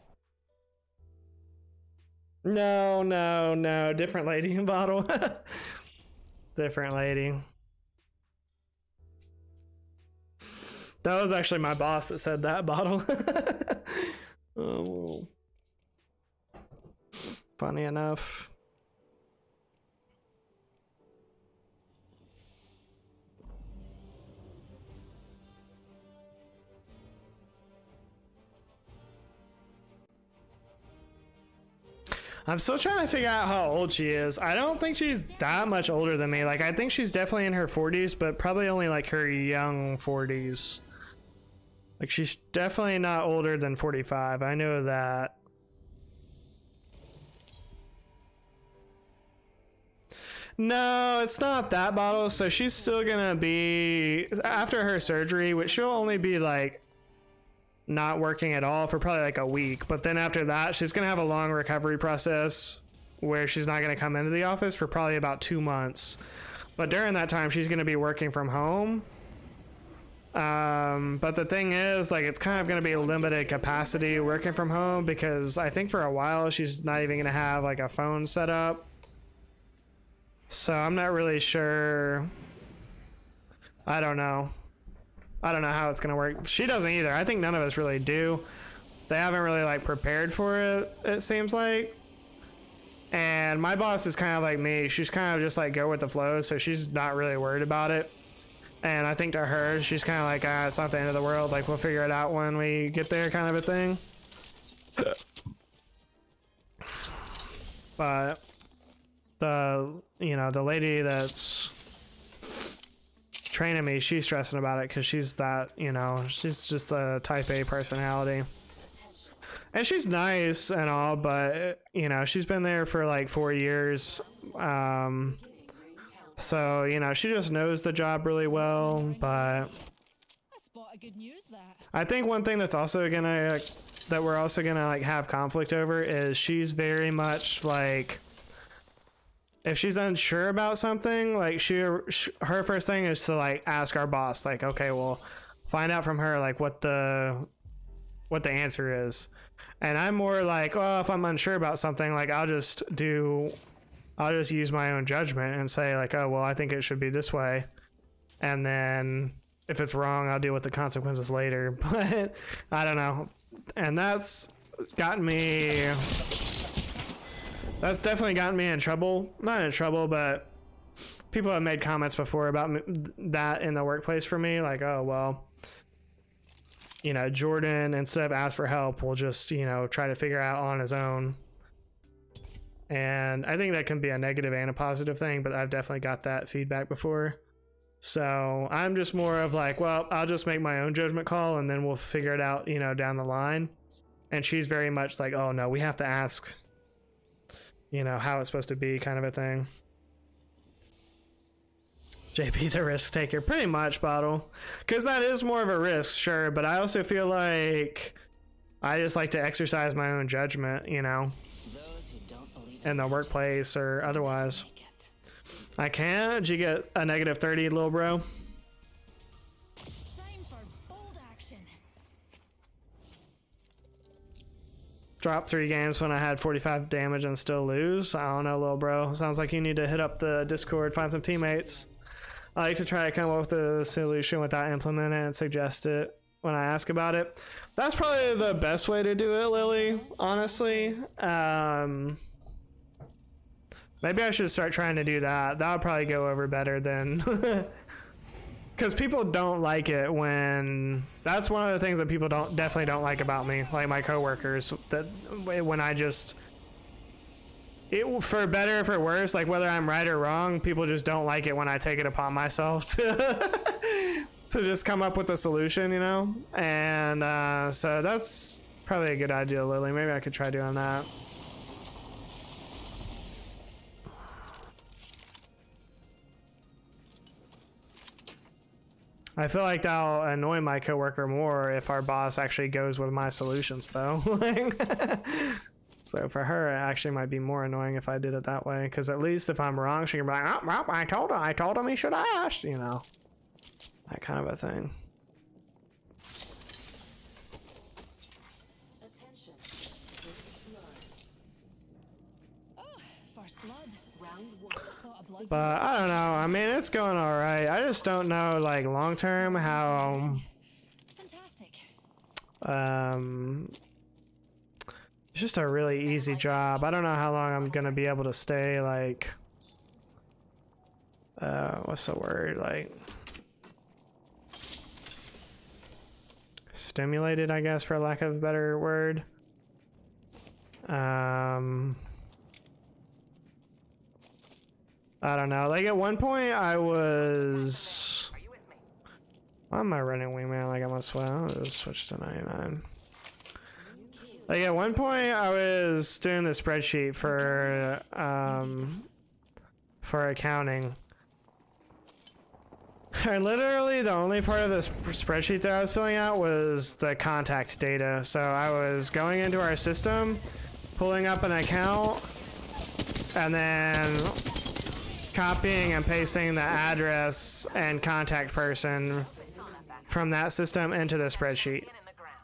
S1: No, different lady in bottle. Different lady. That was actually my boss that said that, bottle. Oh, funny enough. I'm still trying to figure out how old she is. I don't think she's that much older than me. Like, I think she's definitely in her 40s, but probably only like her young 40s. Like, she's definitely not older than 45. I know that. No, it's not that, bottle. So she's still gonna be, after her surgery, which she'll only be like not working at all for probably like a week, but then after that she's gonna have a long recovery process where she's not gonna come into the office for probably about 2 months, but during that time she's gonna be working from home. But the thing is, like, it's kind of gonna be a limited capacity working from home because I think for a while she's not even gonna have like a phone set up, so I'm not really sure. I don't know how it's gonna work. She doesn't either. I think none of us really do. They haven't really like prepared for it, it seems like. And my boss is kind of like me. She's kind of just like go with the flow, so she's not really worried about it. And I think to her, she's kind of like, it's not the end of the world. Like, we'll figure it out when we get there, kind of a thing. But the lady that's training me, she's stressing about it because she's that, she's just a type A personality. And she's nice and all, but you know, she's been there for like 4 years. So, you know, she just knows the job really well, but I think one thing that's also gonna, that we're also gonna like have conflict over is she's very much like, if she's unsure about something, like her first thing is to like ask our boss, like, okay, well, find out from her like what the answer is. And I'm more like, oh, if I'm unsure about something, like I'll just use my own judgment and say like, oh, well, I think it should be this way. And then if it's wrong, I'll deal with the consequences later. But I don't know. And that's definitely gotten me in trouble. Not in trouble, but people have made comments before about that in the workplace for me. Like, oh, well, you know, Jordan, instead of ask for help, will just, you know, try to figure out on his own. And I think that can be a negative and a positive thing, but I've definitely got that feedback before. So I'm just more of like, well, I'll just make my own judgment call and then we'll figure it out, you know, down the line. And she's very much like, oh no, we have to ask, you know, how it's supposed to be, kind of a thing. JP the risk taker, pretty much, Bottle. Because that is more of a risk, sure, but I also feel like I just like to exercise my own judgment, you know, in the workplace or otherwise. I can't. Did you get a -30, little bro?
S3: Time for bold action.
S1: Dropped 3 games when I had 45 damage and still lose. I don't know, little bro. Sounds like you need to hit up the Discord, find some teammates. I like to try to come up with a solution without implementing it and suggest it when I ask about it. That's probably the best way to do it, Lily, honestly. Maybe I should start trying to do that. That would probably go over better than... Because people don't like it when... That's one of the things that people definitely don't like about me, like my coworkers, that when I just... for better or for worse, like whether I'm right or wrong, people just don't like it when I take it upon myself to just come up with a solution, you know? And so that's probably a good idea, Lily. Maybe I could try doing that. I feel like that'll annoy my coworker more if our boss actually goes with my solutions, though. So for her, it actually might be more annoying if I did it that way, because at least if I'm wrong, she can be like, oh, well, I told him he should ask, you know, that kind of a thing.
S4: Attention.
S3: First blood. Round 1.
S1: But I don't know. I mean, it's going all right. I just don't know, like, long term how.
S3: Fantastic.
S1: It's just a really easy job. I don't know how long I'm gonna be able to stay, like, what's the word, like, stimulated, I guess, for lack of a better word. I don't know. Like, at one point I was... Why am I running wingman like I'm on sweat? I'll just switch to 99. Like, at one point I was doing the spreadsheet for accounting. And literally the only part of this spreadsheet that I was filling out was the contact data. So I was going into our system, pulling up an account, and then copying and pasting the address and contact person from that system into the spreadsheet.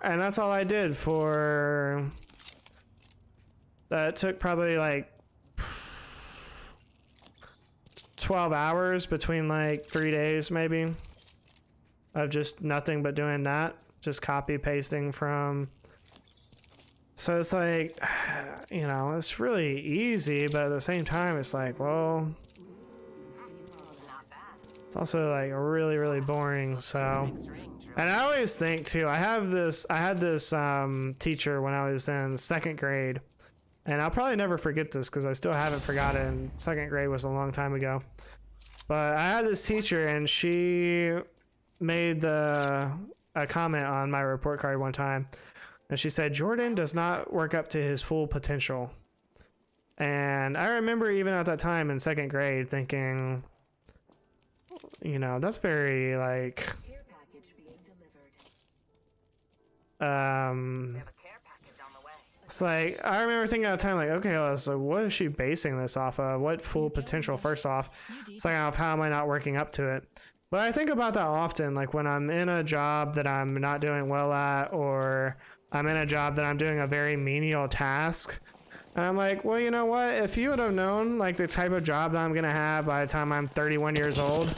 S1: And that's all I did for... That took probably like 12 hours between like 3 days maybe of just nothing but doing that, just copy pasting from. So it's like, you know, it's really easy, but at the same time it's like, well, it's also like really, really boring. So, and I always think too, I had this teacher when I was in 2nd grade, and I'll probably never forget this because I still haven't forgotten. 2nd grade was a long time ago. But I had this teacher, and she made a comment on my report card one time. And she said, Jordan does not work up to his full potential. And I remember even at that time in 2nd grade thinking, you know, that's very like,
S4: Care package being delivered.
S1: it's like, I remember thinking at the time, like, okay, so what is she basing this off of? What full potential? First off, second off, how am I not working up to it? But I think about that often, like when I'm in a job that I'm not doing well at, or I'm in a job that I'm doing a very menial task. And I'm like, well, you know what? If you would have known like the type of job that I'm going to have by the time I'm 31 years old,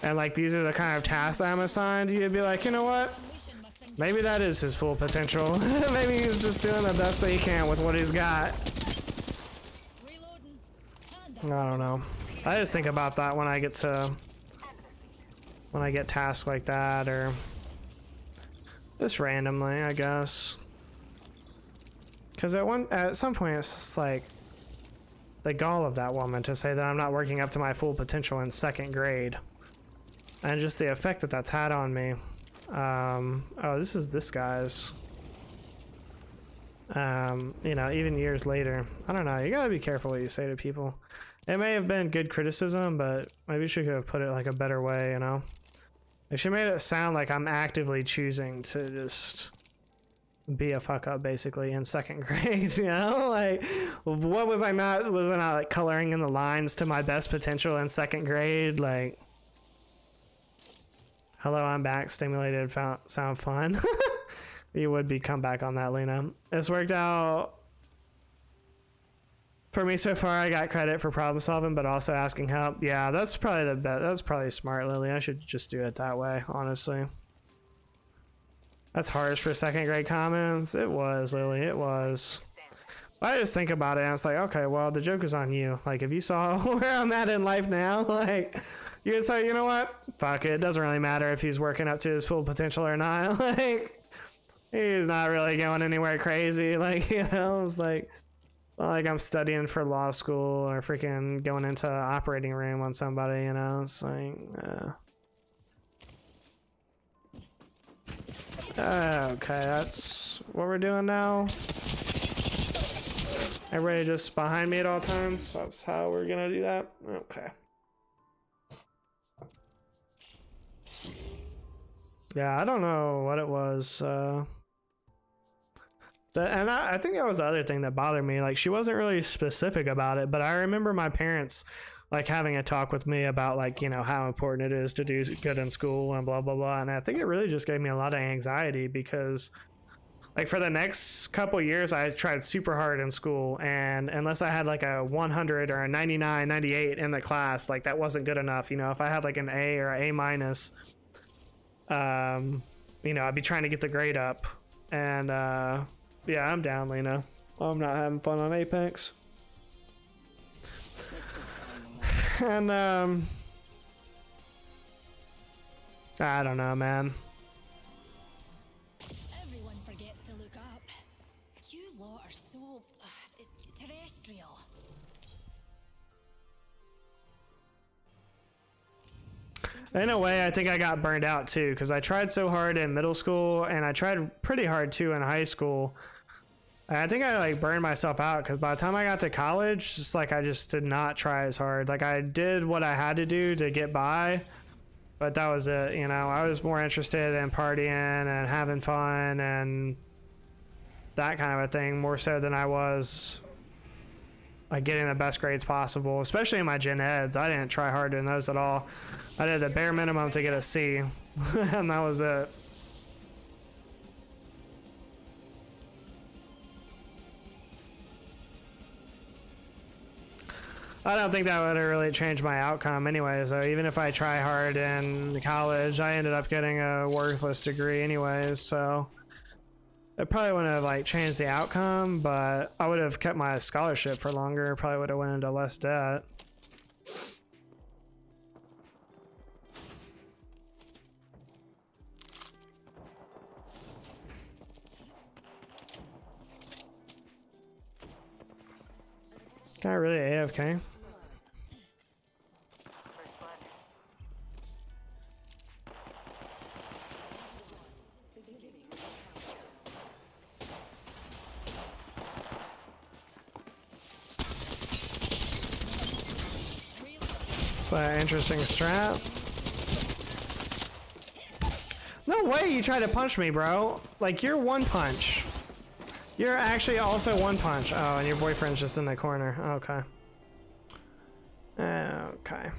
S1: and like these are the kind of tasks I'm assigned, you'd be like, you know what? Maybe that is his full potential. Maybe he's just doing the best that he can with what he's got. I don't know. I just think about that when I get tasks like that, or just randomly, I guess. Because at some point it's just like the gall of that woman to say that I'm not working up to my full potential in 2nd grade, and just the effect that that's had on me. Oh, this is this guy's. You know, even years later, I don't know. You gotta be careful what you say to people. It may have been good criticism, but maybe she could have put it like a better way, you know? If she made it sound like I'm actively choosing to just be a fuck up basically in 2nd grade, you know? Like, what was I not like coloring in the lines to my best potential in 2nd grade? Like, hello, I'm back. Stimulated sound fun. You would be come back on that, Lena. It's worked out for me so far. I got credit for problem solving, but also asking help. Yeah, that's probably the best. That's probably smart, Lily. I should just do it that way, honestly. That's harsh for 2nd grade comments. It was, Lily. It was. I just think about it and it's like, okay, well, the joke is on you. Like, if you saw where I'm at in life now, like, you would say, you know what? Fuck it. It doesn't really matter if he's working up to his full potential or not. Like, he's not really going anywhere crazy. Like, you know, it's like I'm studying for law school or freaking going into an operating room on somebody, you know? It's like, okay, that's what we're doing now. Everybody just behind me at all times. That's how we're gonna do that. Okay. Yeah, I don't know what it was. I think that was the other thing that bothered me. Like, she wasn't really specific about it, but I remember my parents like having a talk with me about like, you know, how important it is to do good in school and blah, blah, blah. And I think it really just gave me a lot of anxiety because like for the next couple years, I tried super hard in school, and unless I had like a 100 or a 99, 98 in the class, like that wasn't good enough. You know, if I had like an A or A minus, you know, I'd be trying to get the grade up. And yeah, I'm down, Lena. I'm not having fun on Apex. And I don't know, man.
S3: Everyone forgets to look up. You lot are so terrestrial.
S1: In a way, I think I got burned out too, because I tried so hard in middle school and I tried pretty hard too in high school. And I think I like burned myself out because by the time I got to college, just like I just did not try as hard. Like I did what I had to do to get by, but that was it. You know, I was more interested in partying and having fun and that kind of a thing more so than I was like getting the best grades possible, especially in my gen eds. I didn't try hard in those at all. I did the bare minimum to get a C, and that was it. I don't think that would have really changed my outcome anyway, so even if I try hard in college, I ended up getting a worthless degree anyways, so it probably wouldn't have like changed the outcome, but I would have kept my scholarship for longer, probably would have went into less debt. Guy really AFK? an interesting strat. No way you tried to punch me, bro. Like, you're one punch. You're actually also one punch. Oh, and your boyfriend's just in the corner. Okay. Okay.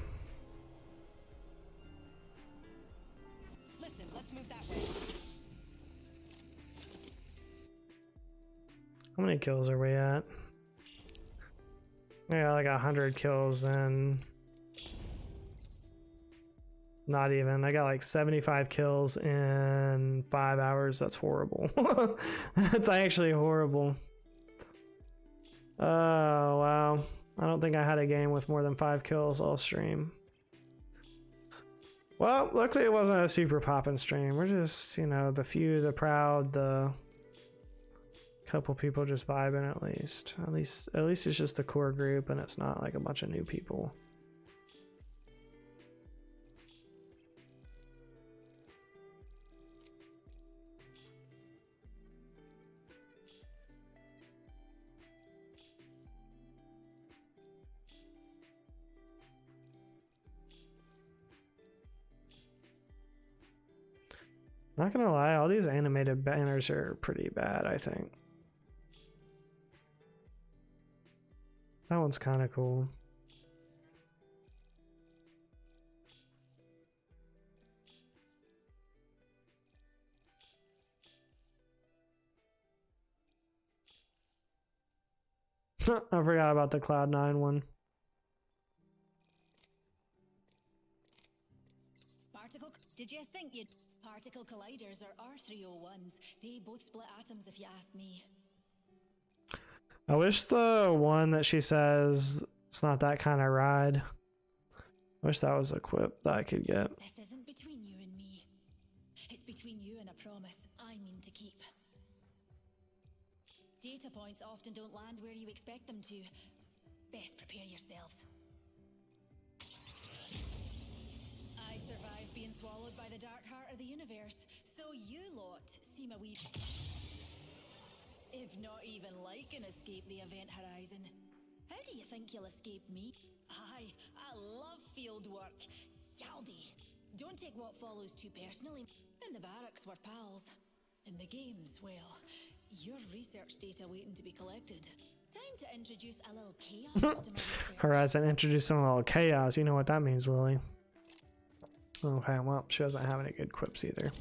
S3: Listen, let's move that way.
S1: How many kills are we at? I got like 100 kills and not even. I got like 75 kills in 5 hours. That's horrible. That's actually horrible. Oh, wow. I don't think I had a game with more than 5 kills all stream. Well, luckily it wasn't a super poppin' stream. We're just, you know, the few, the proud, the couple people just vibing at least. At least it's just a core group and it's not like a bunch of new people. Not gonna lie, all these animated banners are pretty bad, I think. That one's kind of cool. I forgot about the Cloud9 one.
S3: Did you think you'd... Particle colliders are R301s. They both split atoms if you ask me.
S1: I wish the one that she says it's not that kind of ride. I wish that was a quip that I could get.
S3: This isn't between you and me. It's between you and a promise I mean to keep. Data points often don't land where you expect them to. Best prepare yourselves. I survived being swallowed by the dark heart of the universe, so you lot seem a wee... if not even like an escape the event horizon. How do you think you'll escape me? I love field work. Yaldi. Don't take what follows too personally. In the barracks we're pals. In the games, well, your research data waiting to be collected. Time to introduce a little chaos to my research.
S1: Horizon, introducing a little chaos. You know what that means, Lily. Okay, well, she doesn't have any good quips either.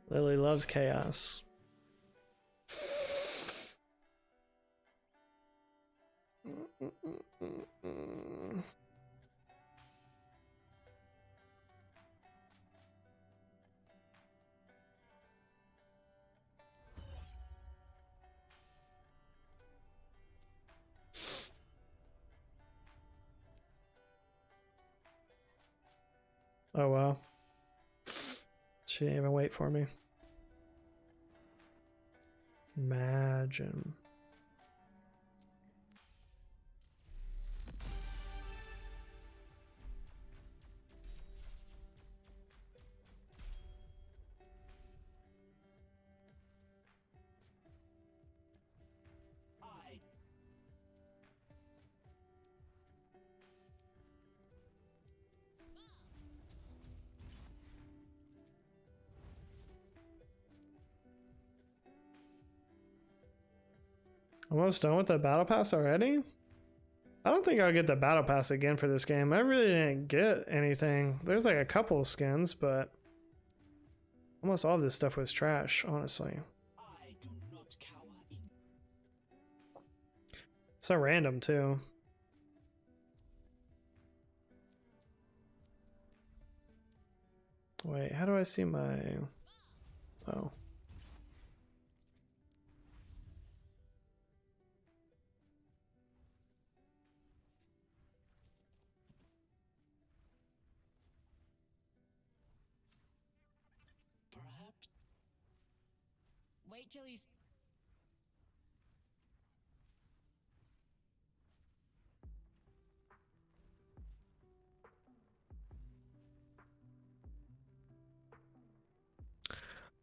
S1: Lily loves chaos. Oh wow. She didn't even wait for me. Imagine. Almost done with the battle pass already? I don't think I'll get the battle pass again for this game. I really didn't get anything. There's like a couple of skins, but almost all of this stuff was trash, honestly. So random too. Wait, how do I see my... Oh.
S2: wait till he's.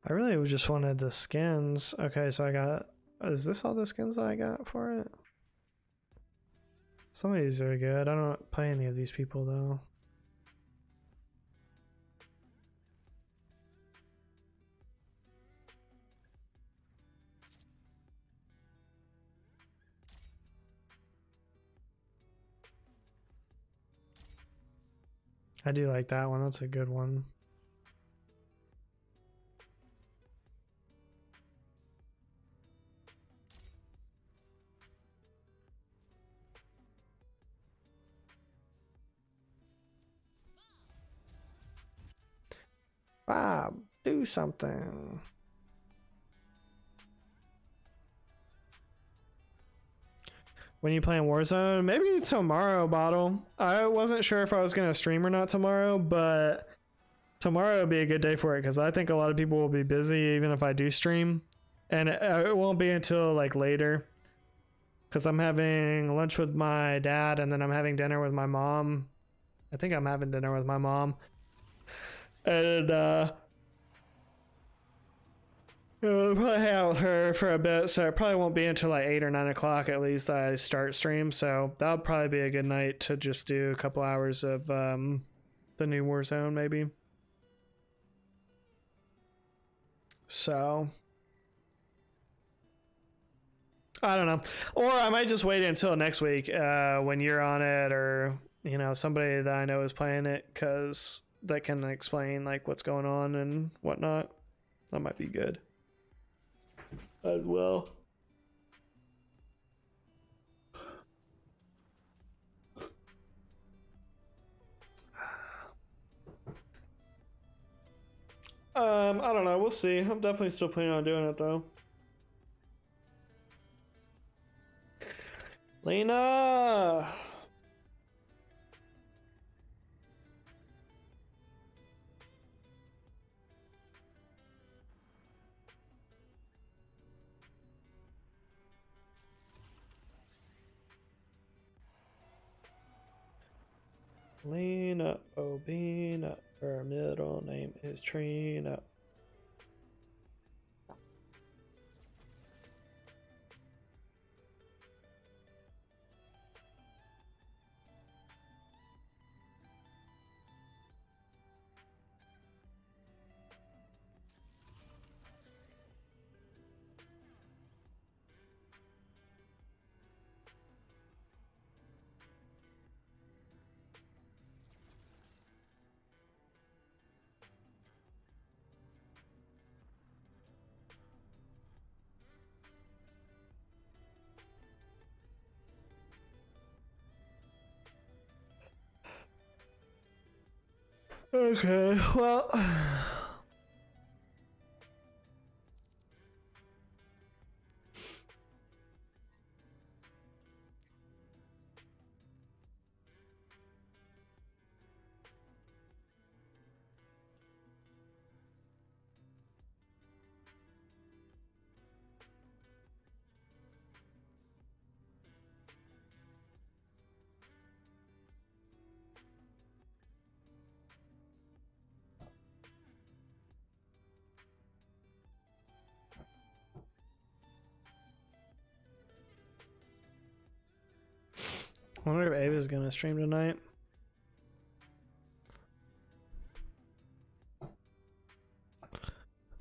S1: I really just wanted the skins. Okay, so I got. Is this all the skins that I got for it? Some of these are good. I don't play any of these people though. I do like that one. That's a good one. Bob, do something. When you playing Warzone? Maybe tomorrow, Bottle. I wasn't sure if I was going to stream or not tomorrow, but tomorrow would be a good day for it because I think a lot of people will be busy even if I do stream. And it won't be until like later because I'm having lunch with my dad and then I'm having dinner with my mom. I think I'm having dinner with my mom. And I'll probably hang out with her for a bit, so it probably won't be until like 8 or 9 o'clock at least I start stream. So that'll probably be a good night to just do a couple hours of the new Warzone maybe. So I don't know, or I might just wait until next week when you're on it, or you know, somebody that I know is playing it, because that can explain like what's going on and whatnot. That might be good as well. I don't know. We'll see. I'm definitely still planning on doing it though. Lena! Lena Obina. Her middle name is Trina. Okay, well. I wonder if Ava's gonna stream tonight.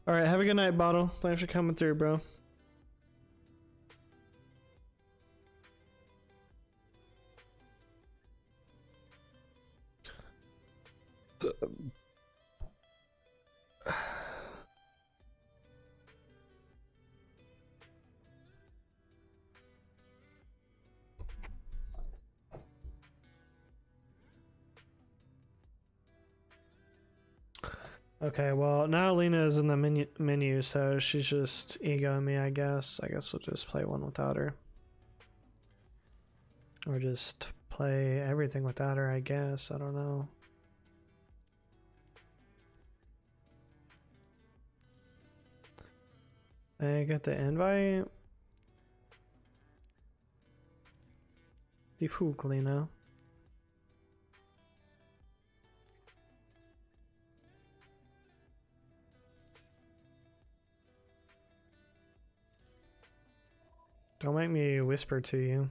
S1: Alright, have a good night, Bottle. Thanks for coming through, bro. Okay, well, now Lena is in the menu, so she's just egoing me, I guess. I guess we'll just play one without her. Or just play everything without her, I guess. I don't know. I got the invite. Die Fuglina. Don't make me whisper to you.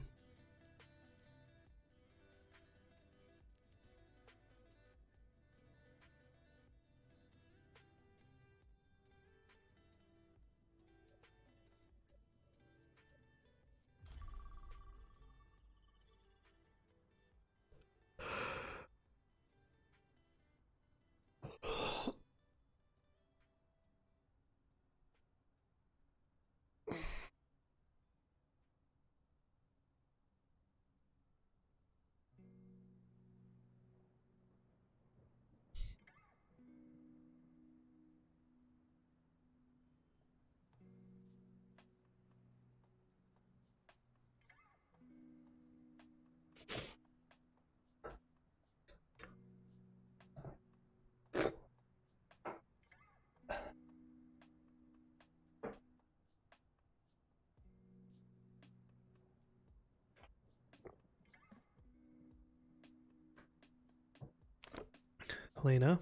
S1: Lena?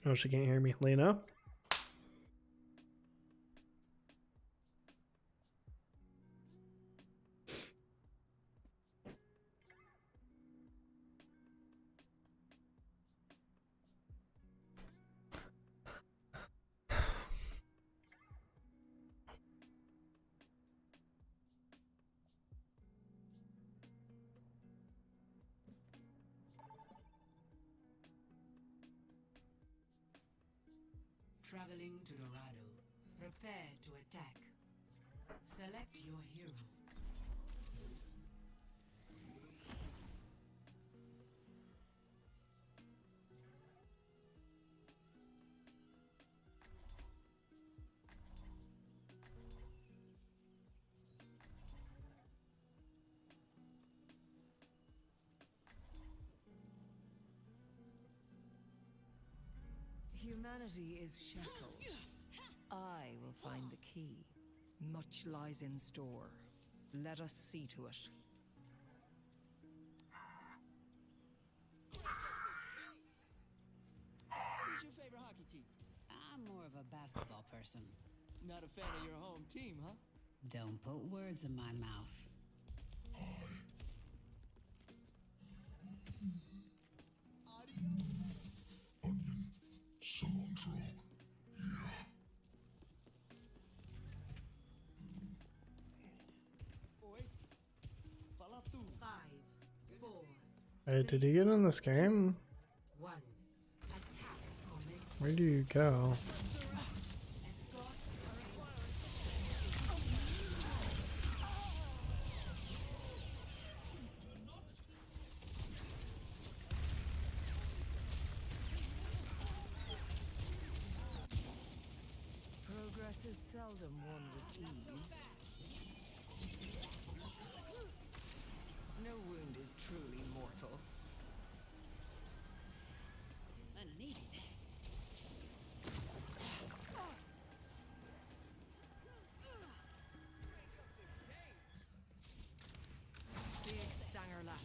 S1: Oh, she can't hear me. Lena?
S13: Traveling to Dorado. Prepare to attack. Select your hero.
S14: Humanity is shackled. I will find the key. Much lies in store. Let us see to it.
S15: Who's your favorite hockey team?
S16: I'm more of a basketball person.
S15: Not a fan of your home team, huh?
S16: Don't put words in my mouth.
S8: Cilantro.
S15: Oi. Fala tu.
S13: 5, 4,
S1: Hey, did you get in this game?
S13: 1. Attack commence.
S1: Where do you go?
S14: Progress is seldom won with ease. No wound is truly mortal.
S16: I needed that.
S14: Big stanger lap.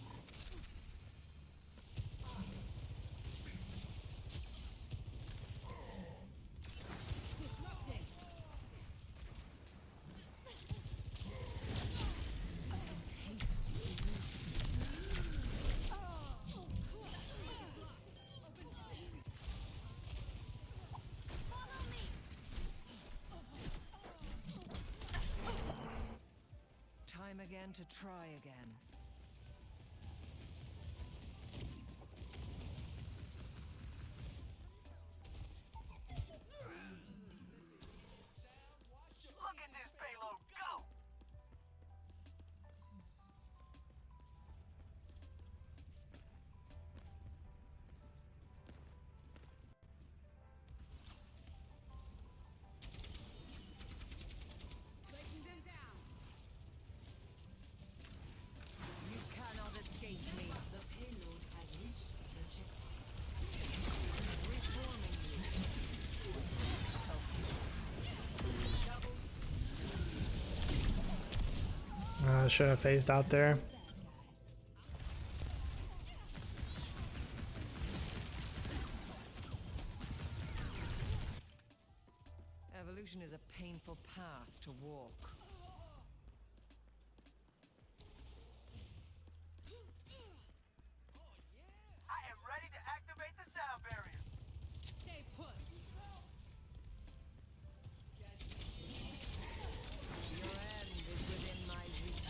S14: Time again to try again.
S6: Look at this payload go!
S13: Breaking them down.
S1: should have phased out there.
S14: Evolution is a painful path to walk.
S6: I am ready to activate the sound barrier.
S2: Stay put.
S14: Your end is within my reach.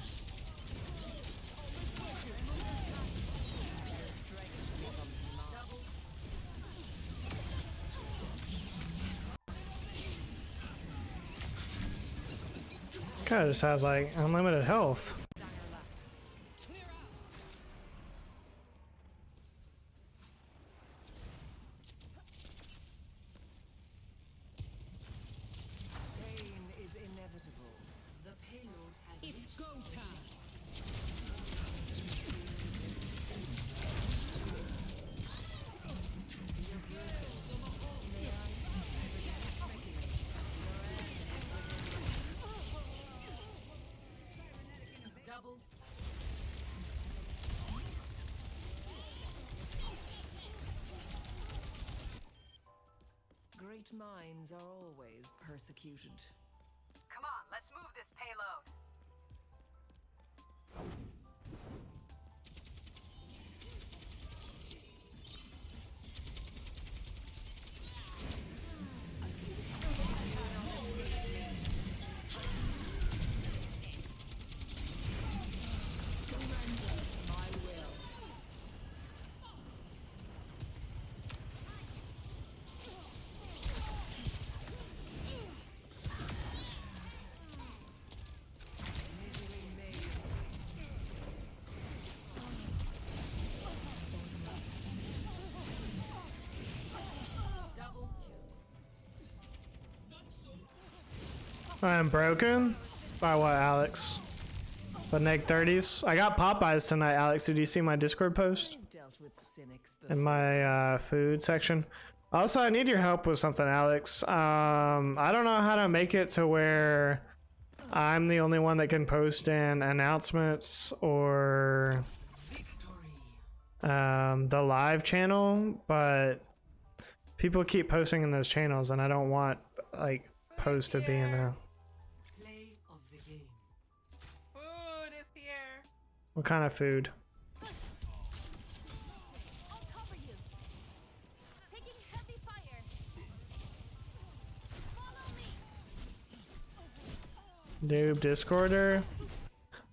S14: Your strength becomes mine.
S1: This guy just has like unlimited health.
S14: Pain is inevitable.
S13: The payload has
S16: It's go time.
S13: double.
S14: Great minds are always persecuted.
S6: Come on, let's move this payload.
S1: I'm broken? By what, Alex? The neg 30s? I got Popeyes tonight, Alex. Did you see my Discord post?
S14: Dealt with cynics
S1: In my food section. Also, I need your help with something, Alex. I don't know how to make it to where I'm the only one that can post in announcements or the live channel, but people keep posting in those channels and I don't want like posts to be in there.
S13: Play of the game.
S17: Food is here.
S1: What kind of food?
S6: I'll cover you. Taking heavy fire. Follow me.
S1: Noob Discorder?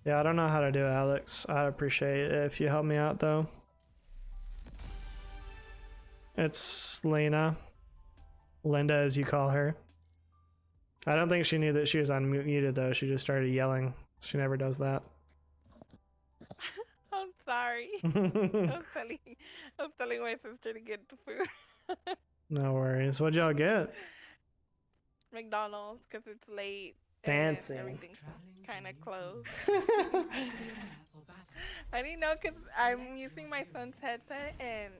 S1: Yeah, I don't know how to do it, Alex. I'd appreciate it if you help me out though. It's Lena. Linda, as you call her. I don't think she knew that she was unmuted though. She just started yelling. She never does that.
S17: I'm sorry. I was telling my sister to get the food.
S1: No worries. What'd y'all get?
S17: McDonald's, because it's late.
S1: Fancy.
S17: And everything's kind of closed. I didn't know because I'm using my son's headset and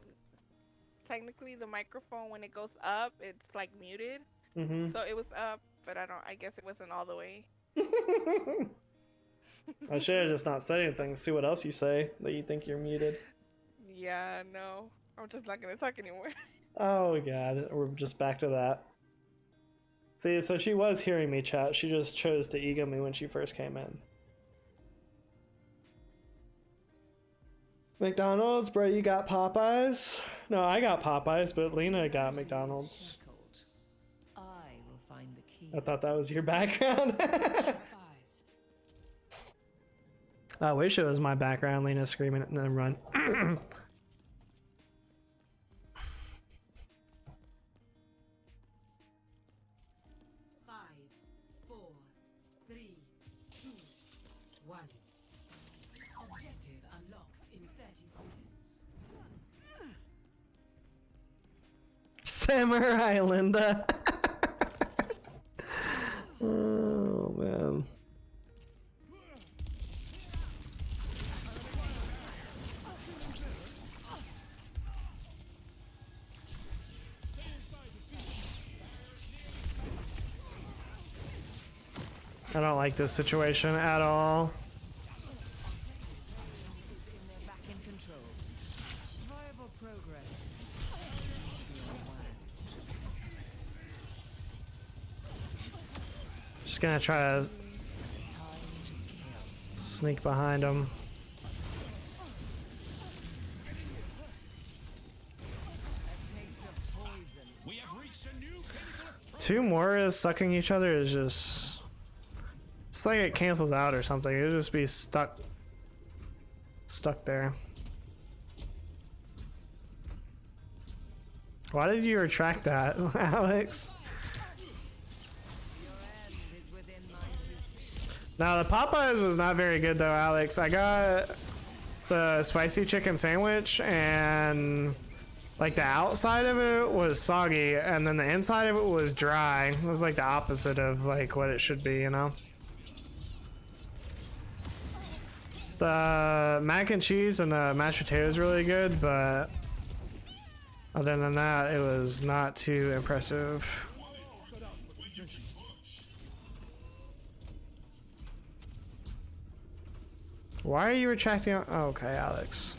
S17: technically the microphone, when it goes up, it's like muted.
S1: Mm-hmm.
S17: So it was up, but I guess it wasn't all the way.
S1: I should have just not said anything. See what else you say that you think you're muted.
S17: Yeah, no. I'm just not going to talk anymore.
S1: Oh god, we're just back to that. See, so she was hearing me chat. She just chose to ego me when she first came in. McDonald's, bro, you got Popeyes? No, I got Popeyes, but Lena got McDonald's.
S14: I will find the key.
S1: I thought that was your background. I wish it was my background, Lena screaming and then run.
S13: 5, 4, 3, 2, 1. Objective unlocks in 30 seconds.
S1: Samurai Linda. Oh man. I don't like this situation at all.
S14: control. Viable progress.
S1: Just gonna try to sneak behind him. Two more is sucking each other is just... It's like it cancels out or something. It'll just be stuck there. Why did you retract that, Alex? Now the Popeyes was not very good though, Alex. I got the spicy chicken sandwich and like the outside of it was soggy and then the inside of it was dry. It was like the opposite of like what it should be, you know? The mac and cheese and the mashed potatoes really good, but other than that, it was not too impressive. Why are you retracting? Oh, okay, Alex.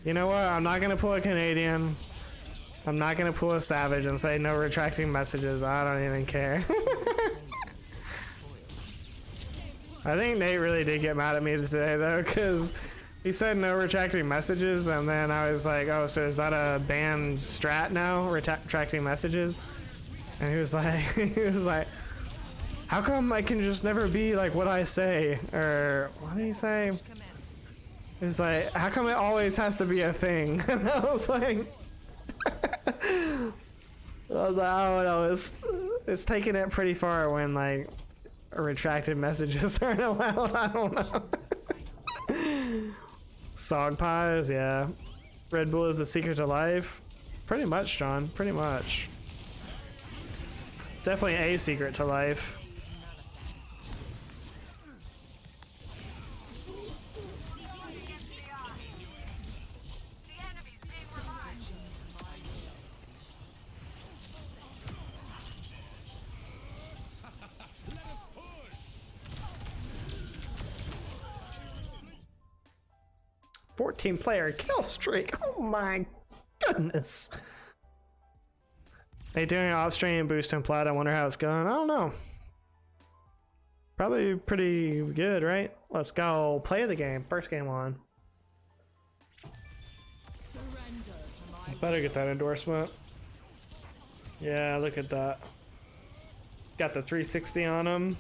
S1: You know what? I'm not gonna pull a Canadian. I'm not gonna pull a Savage and say no retracting messages. I don't even care. I think Nate really did get mad at me today though, because he said no retracting messages, and then I was like, oh, so is that a banned strat now, retracting messages? And he was like, how come I can just never be like what I say? Or what did he say? He's like, how come it always has to be a thing? And I was like, I don't know, it's taking it pretty far when like retracted messages aren't allowed. I don't know. Sog pies, yeah. Red Bull is the secret to life. Pretty much, John. Pretty much. It's definitely a secret to life. Player kill streak. Oh my goodness. They doing off stream boost and plat. I wonder how it's going. I don't know. Probably pretty good, right? Let's go play the game. First game on. I better get that endorsement. Yeah, look at that. Got the 360 on him.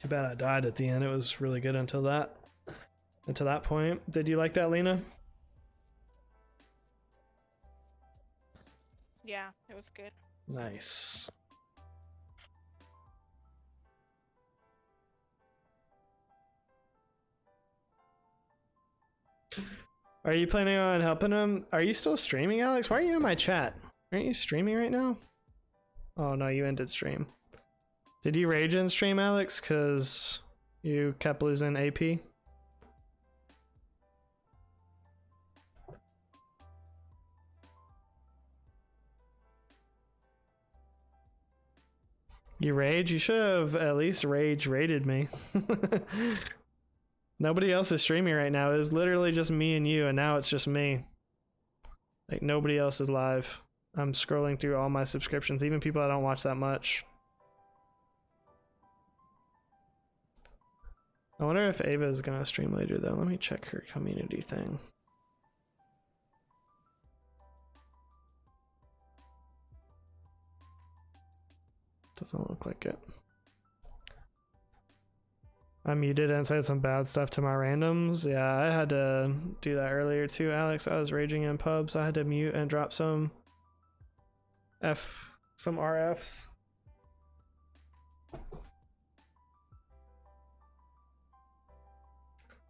S1: Too bad I died at the end. It was really good until that point. Did you like that, Lena?
S17: Yeah, it was good.
S1: Nice. Are you planning on helping him? Are you still streaming, Alex? Why are you in my chat? Aren't you streaming right now? Oh no, you ended stream. Did you rage in stream, Alex? Because you kept losing AP? You rage? You should have at least rage rated me. Nobody else is streaming right now. It's literally just me and you, and now it's just me. Like, nobody else is live. I'm scrolling through all my subscriptions, even people I don't watch that much. I wonder if Ava is gonna stream later though. Let me check her community thing. Doesn't look like it. I muted and said some bad stuff to my randoms. Yeah, I had to do that earlier too, Alex. I was raging in pubs. I had to mute and drop some RFs.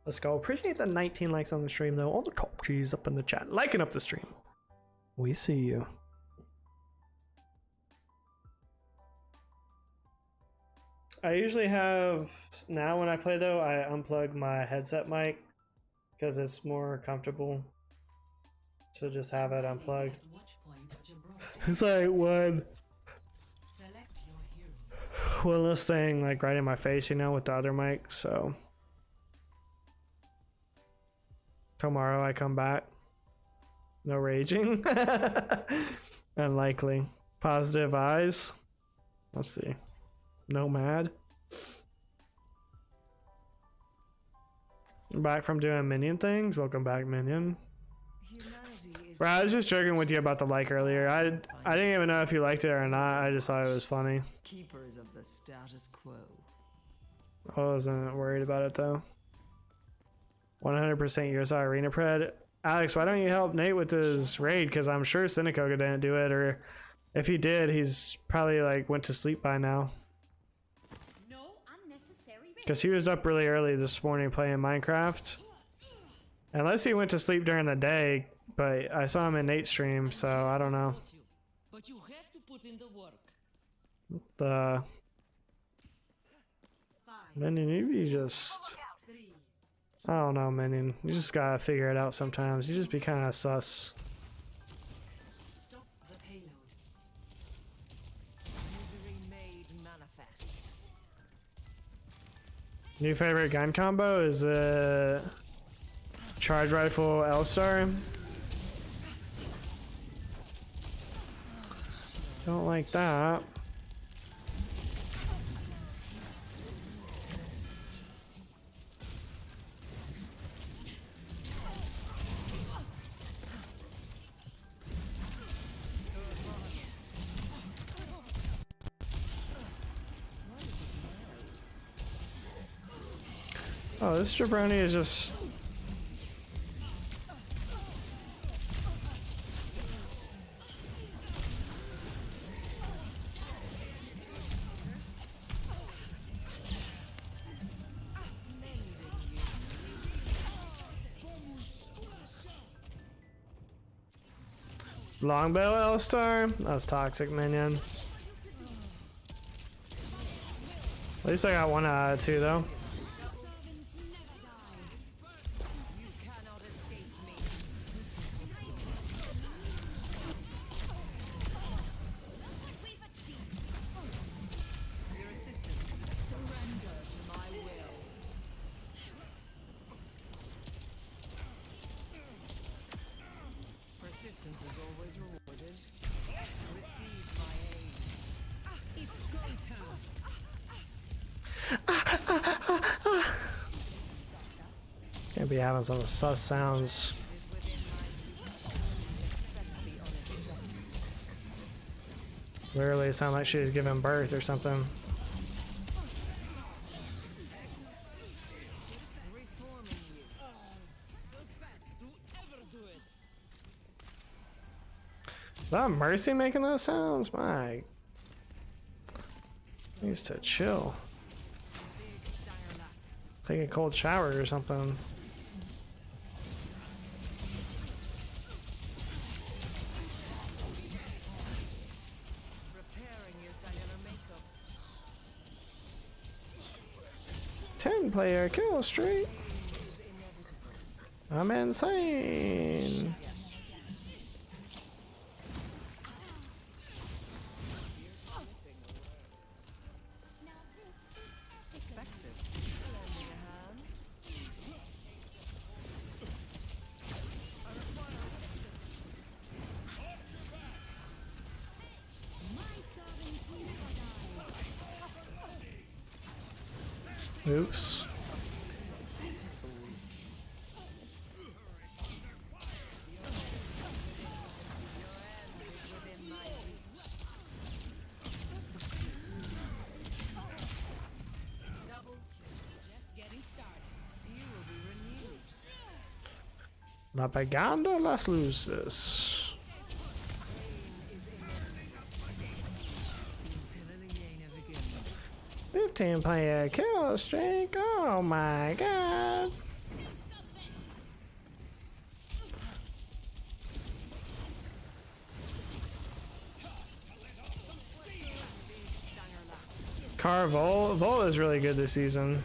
S1: Let's go. Appreciate the 19 likes on the stream though. All the top cheese up in the chat. Liking up the stream. We see you. I usually have, now when I play though, I unplug my headset mic because it's more comfortable to just have it unplugged. It's like coolest thing like right in my face, you know, with the other mic. So tomorrow I come back. No raging. Unlikely. Positive eyes. Let's see. No mad. Back from doing minion things. Welcome back, minion. Bro, I was just joking with you about the like earlier. I didn't even know if you liked it or not. I just thought it was funny.
S14: Keepers of the status quo.
S1: I wasn't worried about it though. 100% Ursa Arena Pred. Alex, why don't you help Nate with his raid? Because I'm sure Cinecoga didn't do it, or if he did, he's probably like went to sleep by now. Because he was up really early this morning playing Minecraft. Unless he went to sleep during the day, but I saw him in Nate's stream, so I don't know.
S18: But you have to put in the work.
S1: The Minion, you be just... I don't know, Minion. You just gotta figure it out sometimes. You just be kind of sus.
S14: Stop the payload. Misery made manifest.
S1: New favorite gun combo is Charge Rifle L-Star. Don't like that. Oh, this jabroni is just... Longbow L-Star? That's toxic, minion. At least I got one out of two, though.
S14: Persistence is always rewarded. Receive my aid. It's go time.
S1: Can't be having some sus sounds. Literally sound like she was giving birth or something. Is that Mercy making those sounds? My, needs to chill. Take a cold shower or something.
S14: Preparing your cellular makeup.
S1: 10-player kill streak. I'm insane. Oops. Napagando las luces. Player kill streak. Oh my god. Vol is really good this season.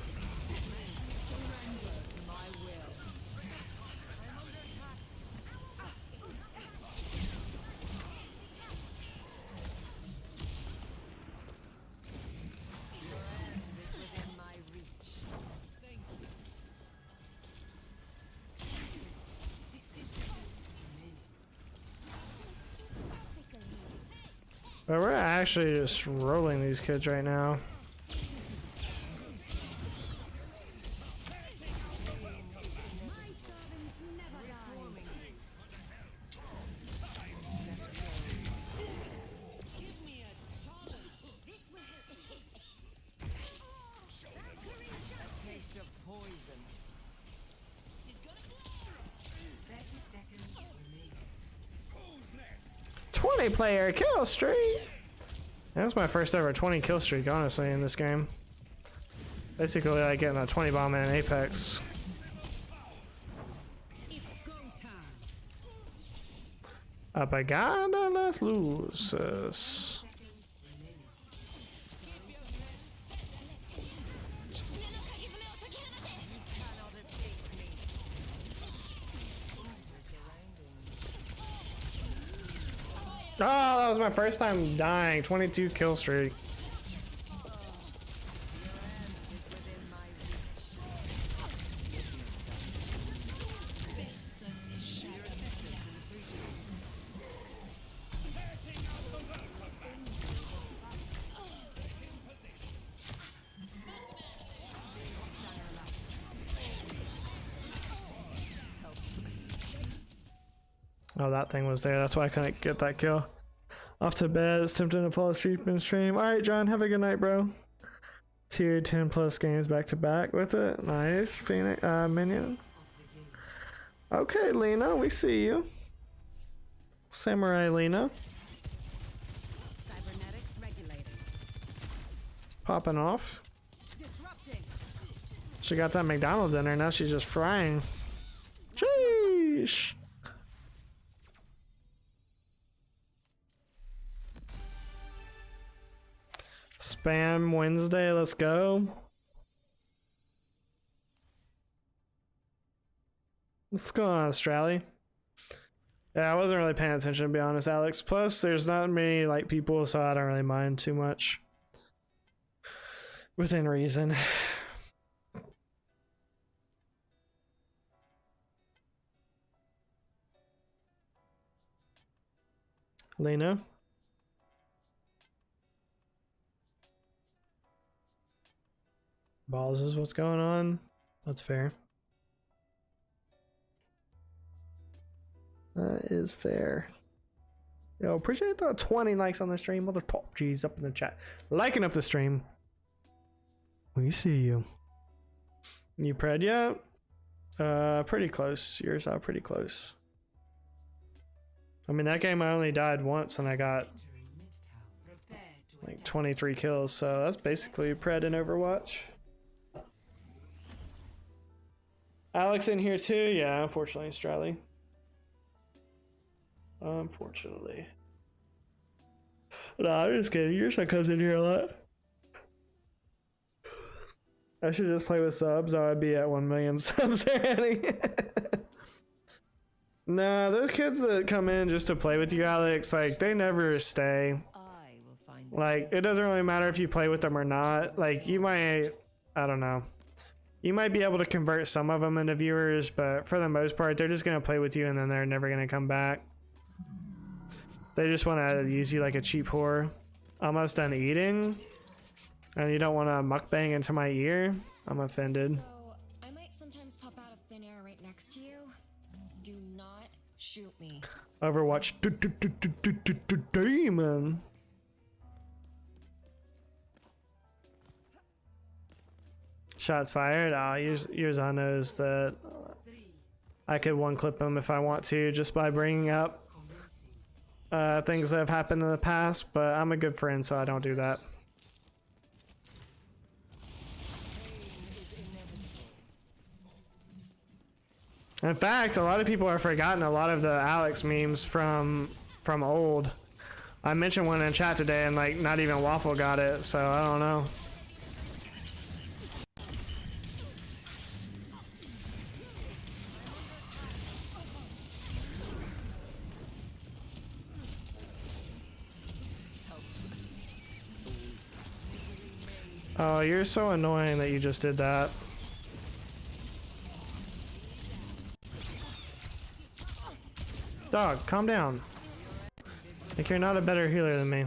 S1: But we're actually just rolling these kids right now.
S14: Taste of poison.
S1: 20-player kill streak. That's my first ever 20 kill streak, honestly, in this game. Basically, like getting a 20 bomb in Apex. Apagada las luces. Oh, that was my first time dying. 22 kill streak. Oh, that thing was there. That's why I couldn't get that kill. Off to bed. It's tempting to fall asleep in stream. Alright, John. Have a good night, bro. Tier 10 plus games back to back with it. Nice. Phoenix, minion. Okay, Lena. We see you. Samurai Lena.
S16: Cybernetics regulated.
S1: Popping off.
S16: Disrupting.
S1: She got that McDonald's in her. Now she's just frying. Sheesh. Spam Wednesday, let's go. What's going on, Australia? Yeah, I wasn't really paying attention, to be honest, Alex. Plus, there's not many like people, so I don't really mind too much. Within reason. Lena? Balls is what's going on. That's fair. That is fair. Yo, appreciate the 20 likes on the stream. Mother top G's up in the chat. Liking up the stream. We see you. You pred yet? Pretty close. Yours are pretty close. I mean, that game I only died once and I got like 23 kills. So that's basically pred in Overwatch. Alex in here too? Yeah, unfortunately, Strally. Unfortunately. No, I'm just kidding. Your son comes in here a lot. I should just play with subs or I'd be at 1 million subs already. Nah, those kids that come in just to play with you, Alex, like, they never stay. Like, it doesn't really matter if you play with them or not. Like, you might, I don't know. You might be able to convert some of them into viewers, but for the most part, they're just going to play with you and then they're never going to come back. They just want to use you like a cheap whore. Almost done eating, and you don't want to mukbang into my ear? I'm offended.
S19: So, I might sometimes pop out of thin air right next to you. Do not shoot me.
S1: Overwatch Demon. Shots fired. Ah, Yurzan knows that I could one clip him if I want to, just by bringing up things that have happened in the past. But I'm a good friend, so I don't do that. In fact, a lot of people have forgotten a lot of the Alex memes from old. I mentioned one in chat today, and like not even Waffle got it, so I don't know. Oh, you're so annoying that you just did that. Dog, calm down. Like, you're not a better healer than me.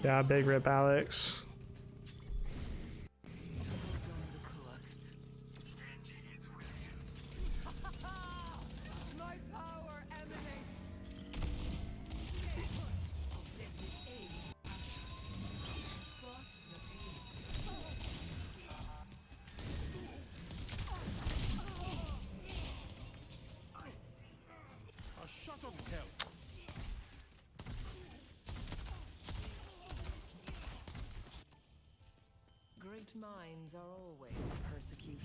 S1: Yeah, big rip, Alex.
S14: Great minds are always persecuted.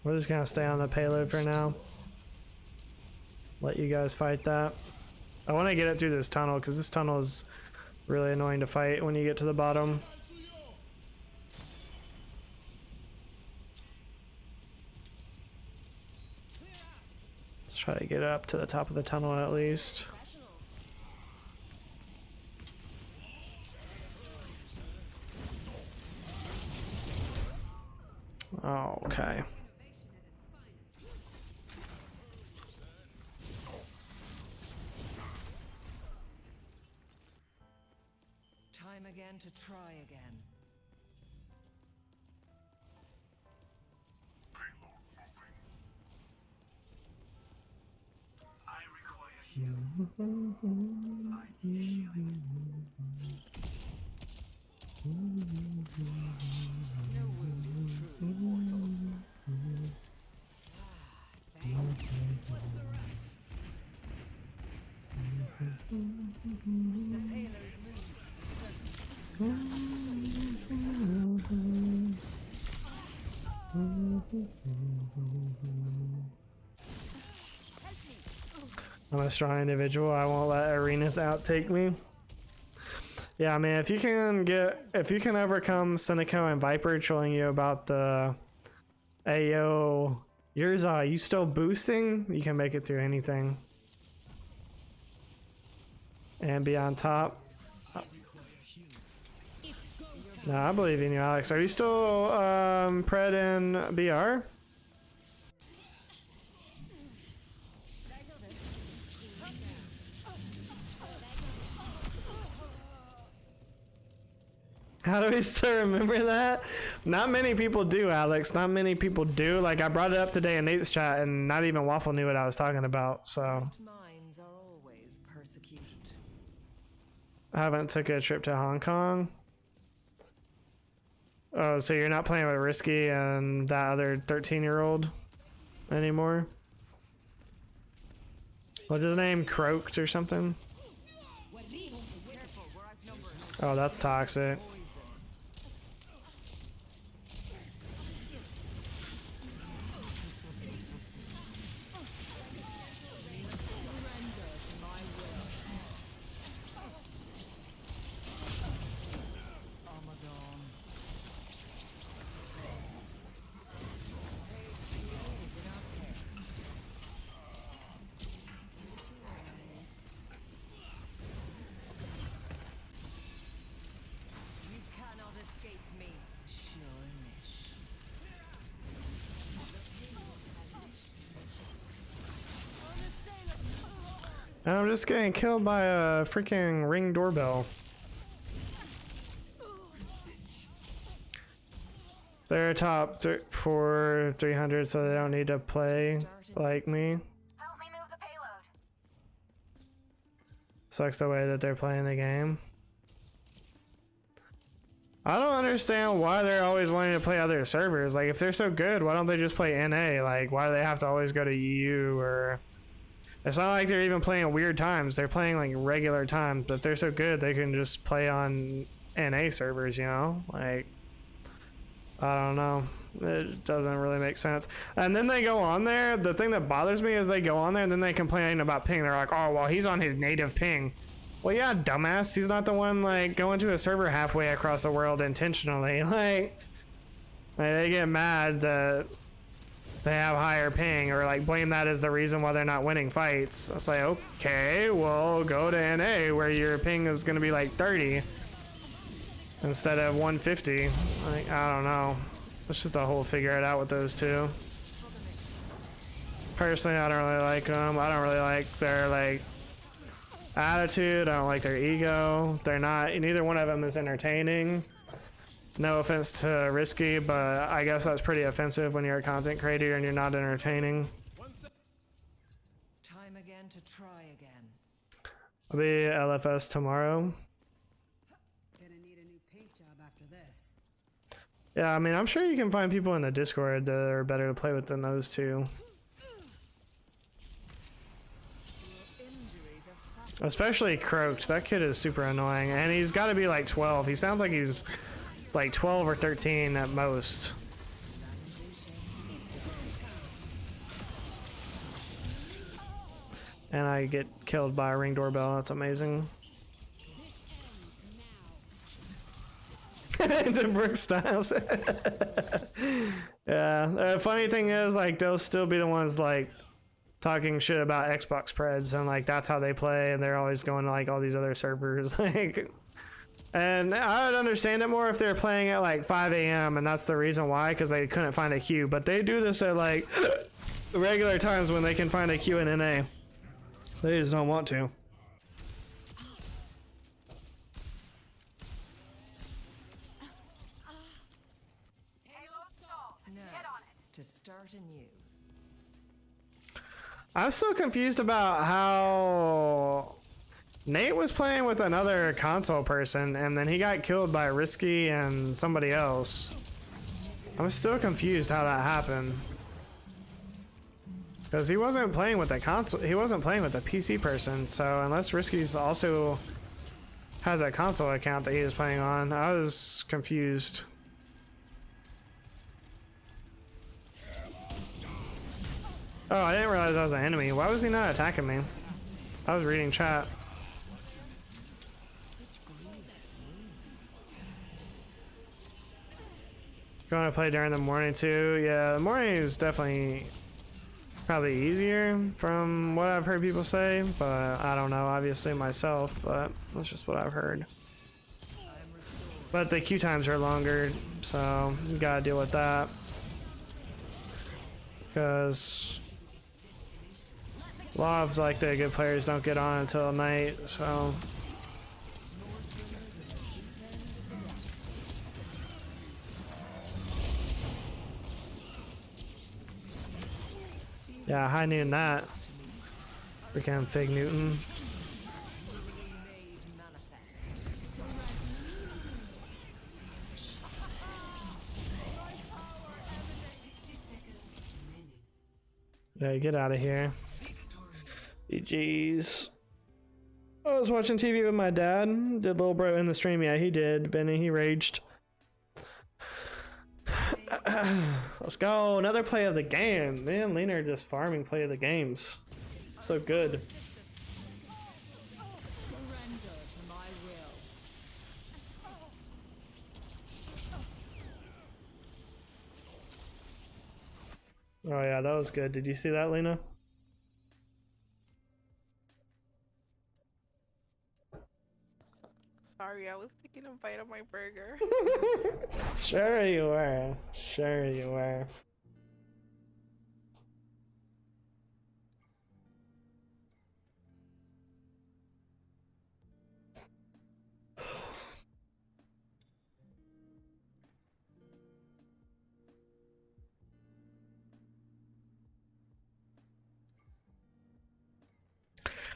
S1: We're just gonna stay on the payload for now. Let you guys fight that. I want to get it through this tunnel because this tunnel is really annoying to fight when you get to the bottom. Let's try to get up to the top of the tunnel at least. Oh, okay.
S14: Time again to try again.
S1: I'm a strong individual. I won't let arenas outtake me. Yeah, I mean, if you can overcome Seneco and Viper trolling you about the Ayo, Yurza, you still boosting? You can make it through anything. And be on top. No, I believe in you, Alex. Are you still Pred and BR? How do we still remember that? Not many people do, Alex. Not many people do. Like, I brought it up today in Nate's chat, and not even Waffle knew what I was talking about, so.
S14: Minds are always persecuted.
S1: I haven't took a trip to Hong Kong. Oh, so you're not playing with Risky and that other 13-year-old anymore? What's his name? Croaked or something? Oh, that's toxic. And I'm just getting killed by a freaking Ring doorbell. They're top for 300, so they don't need to play like me.
S6: Help me move the payload.
S1: Sucks the way that they're playing the game. I don't understand why they're always wanting to play other servers. Like, if they're so good, why don't they just play NA? Like, why do they have to always go to EU or... It's not like they're even playing weird times. They're playing like regular times, but if they're so good, they can just play on NA servers, you know? Like, I don't know. It doesn't really make sense. And then they go on there. The thing that bothers me is they go on there and then they complain about ping. They're like, oh, well, he's on his native ping. Well, yeah, dumbass. He's not the one like going to a server halfway across the world intentionally. Like they get mad that they have higher ping or like blame that as the reason why they're not winning fights. It's like, okay, well, go to NA where your ping is going to be like 30. instead of 150. Like, I don't know. It's just a whole figure it out with those two. Personally, I don't really like them. I don't really like their like attitude. I don't like their ego. They're not. Neither one of them is entertaining. No offense to Risky, but I guess that's pretty offensive when you're a content creator and you're not entertaining.
S14: Time again to try again.
S1: I'll be LFS tomorrow.
S16: Gonna need a new paint job after this.
S1: Yeah, I mean, I'm sure you can find people in the Discord that are better to play with than those two. Especially Croaked. That kid is super annoying. And he's got to be like 12. He sounds like he's like 12 or 13 at most. And I get killed by a Ring doorbell. That's amazing. To Brooke Styles. Yeah. The funny thing is, like, they'll still be the ones like talking shit about Xbox Preds, and like that's how they play, and they're always going to like all these other servers. Like, and I would understand it more if they're playing at like 5 a.m. and that's the reason why, because they couldn't find a queue. But they do this at like regular times when they can find a queue in NA. They just don't want to.
S14: To start anew.
S1: I'm still confused about how Nate was playing with another console person and then he got killed by Risky and somebody else. I'm still confused how that happened. Because he wasn't playing with the console, he wasn't playing with the PC person, so unless Risky's also has a console account that he was playing on, I was confused. Oh, I didn't realize I was an enemy. Why was he not attacking me? I was reading chat. You want to play during the morning too? Yeah, the morning is definitely probably easier from what I've heard people say, but I don't know, obviously myself, but that's just what I've heard. But the queue times are longer, so you gotta deal with that. Because a lot of like the good players don't get on until night, so yeah, high noon that. Freaking Fig Newton. Yeah, get out of here. GG's. I was watching TV with my dad. Did little bro in the stream? Yeah, he did. Benny, he raged. Let's go. Another play of the game. Me and Lena are just farming play of the games. So good. Oh yeah, that was good. Did you see that, Lena?
S17: Sorry, I was taking a bite of my burger.
S1: Sure you were. Sure you were.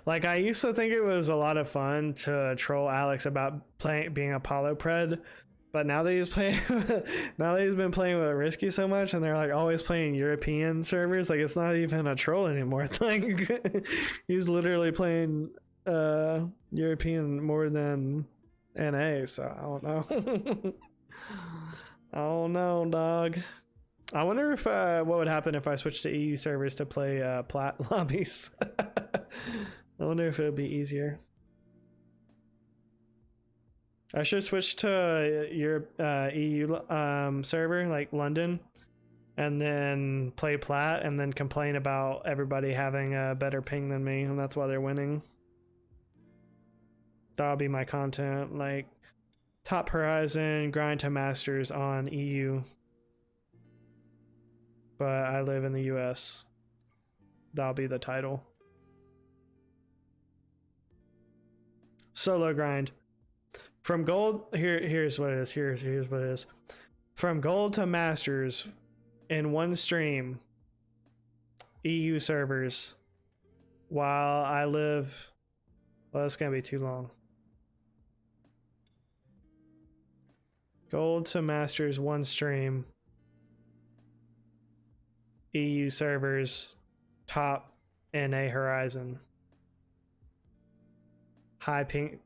S1: Like, I used to think it was a lot of fun to troll Alex about being Apollo Pred, but now that he's playing, now that he's been playing with Risky so much, and they're like always playing European servers, like it's not even a troll anymore. Like, he's literally playing European more than NA. So I don't know. I don't know, dog. I wonder if what would happen if I switched to EU servers to play plat lobbies. I wonder if it would be easier. I should switch to your EU server, like London, and then play plat, and then complain about everybody having a better ping than me, and that's why they're winning. That'll be my content. Like, Top Horizon, grind to Masters on EU. But I live in the US. That'll be the title. Solo grind. From gold, here's what it is. Here's what it is. From gold to Masters in one stream. EU servers. While I live... Well, that's gonna be too long. Gold to Masters, one stream. EU servers, top NA Horizon. High ping,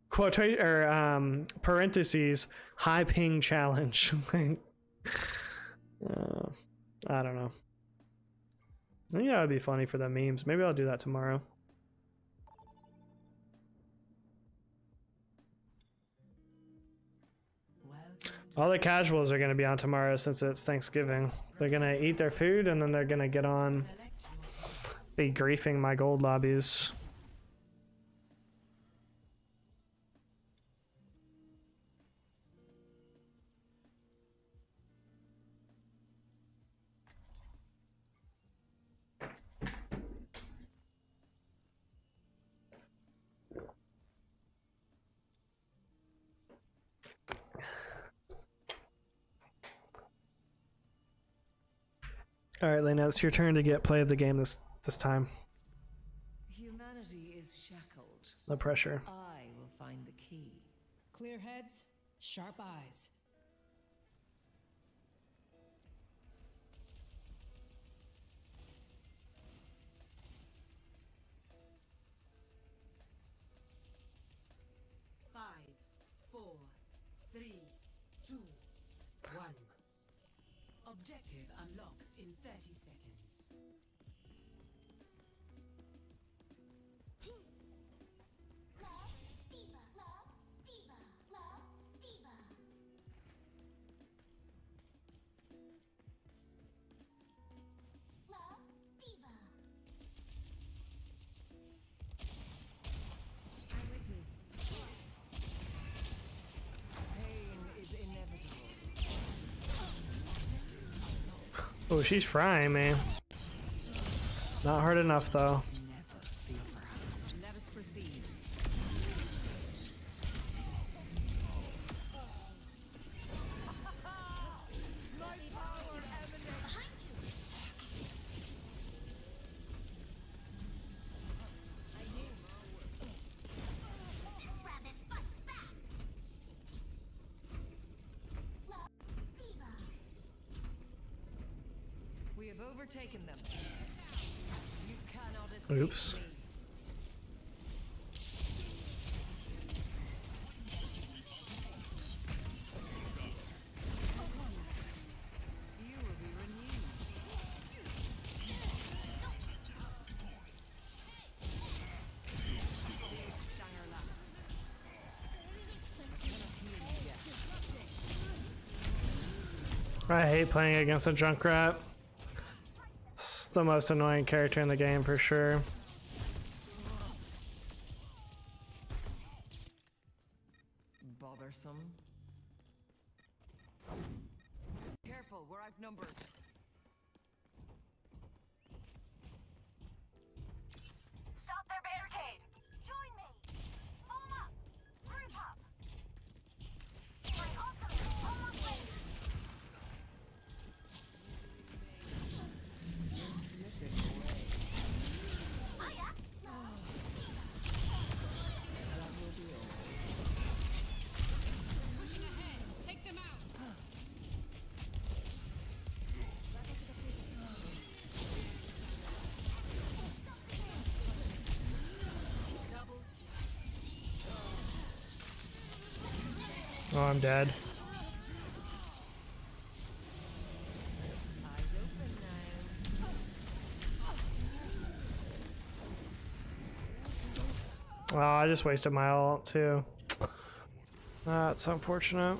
S1: quotation or parentheses, high ping challenge. I don't know. I think that would be funny for the memes. Maybe I'll do that tomorrow. All the casuals are going to be on tomorrow since it's Thanksgiving. They're going to eat their food and then they're going to get on, be griefing my gold lobbies. All right, Lena, it's your turn to get play of the game this time.
S14: Humanity is shackled.
S1: No pressure.
S14: I will find the key.
S16: Clear heads, sharp eyes.
S13: Five, 4, 3, 2, 1. Objective unlocks in 30 seconds.
S1: Oh, she's frying me. Not hard enough though.
S14: Let us proceed. We have overtaken them. You cannot escape
S1: Oops.
S14: me. You will be renewed. Stanger lap.
S1: I hate playing against a Junkrat. It's the most annoying character in the game for sure.
S14: Bothersome. Careful, we're outnumbered.
S6: Stop their barricade! Join me! Form up! Group up! My ultimate almost ready!
S13: Pushing ahead. Take them out.
S1: Oh, I'm dead. Oh, I just wasted my ult too. That's unfortunate.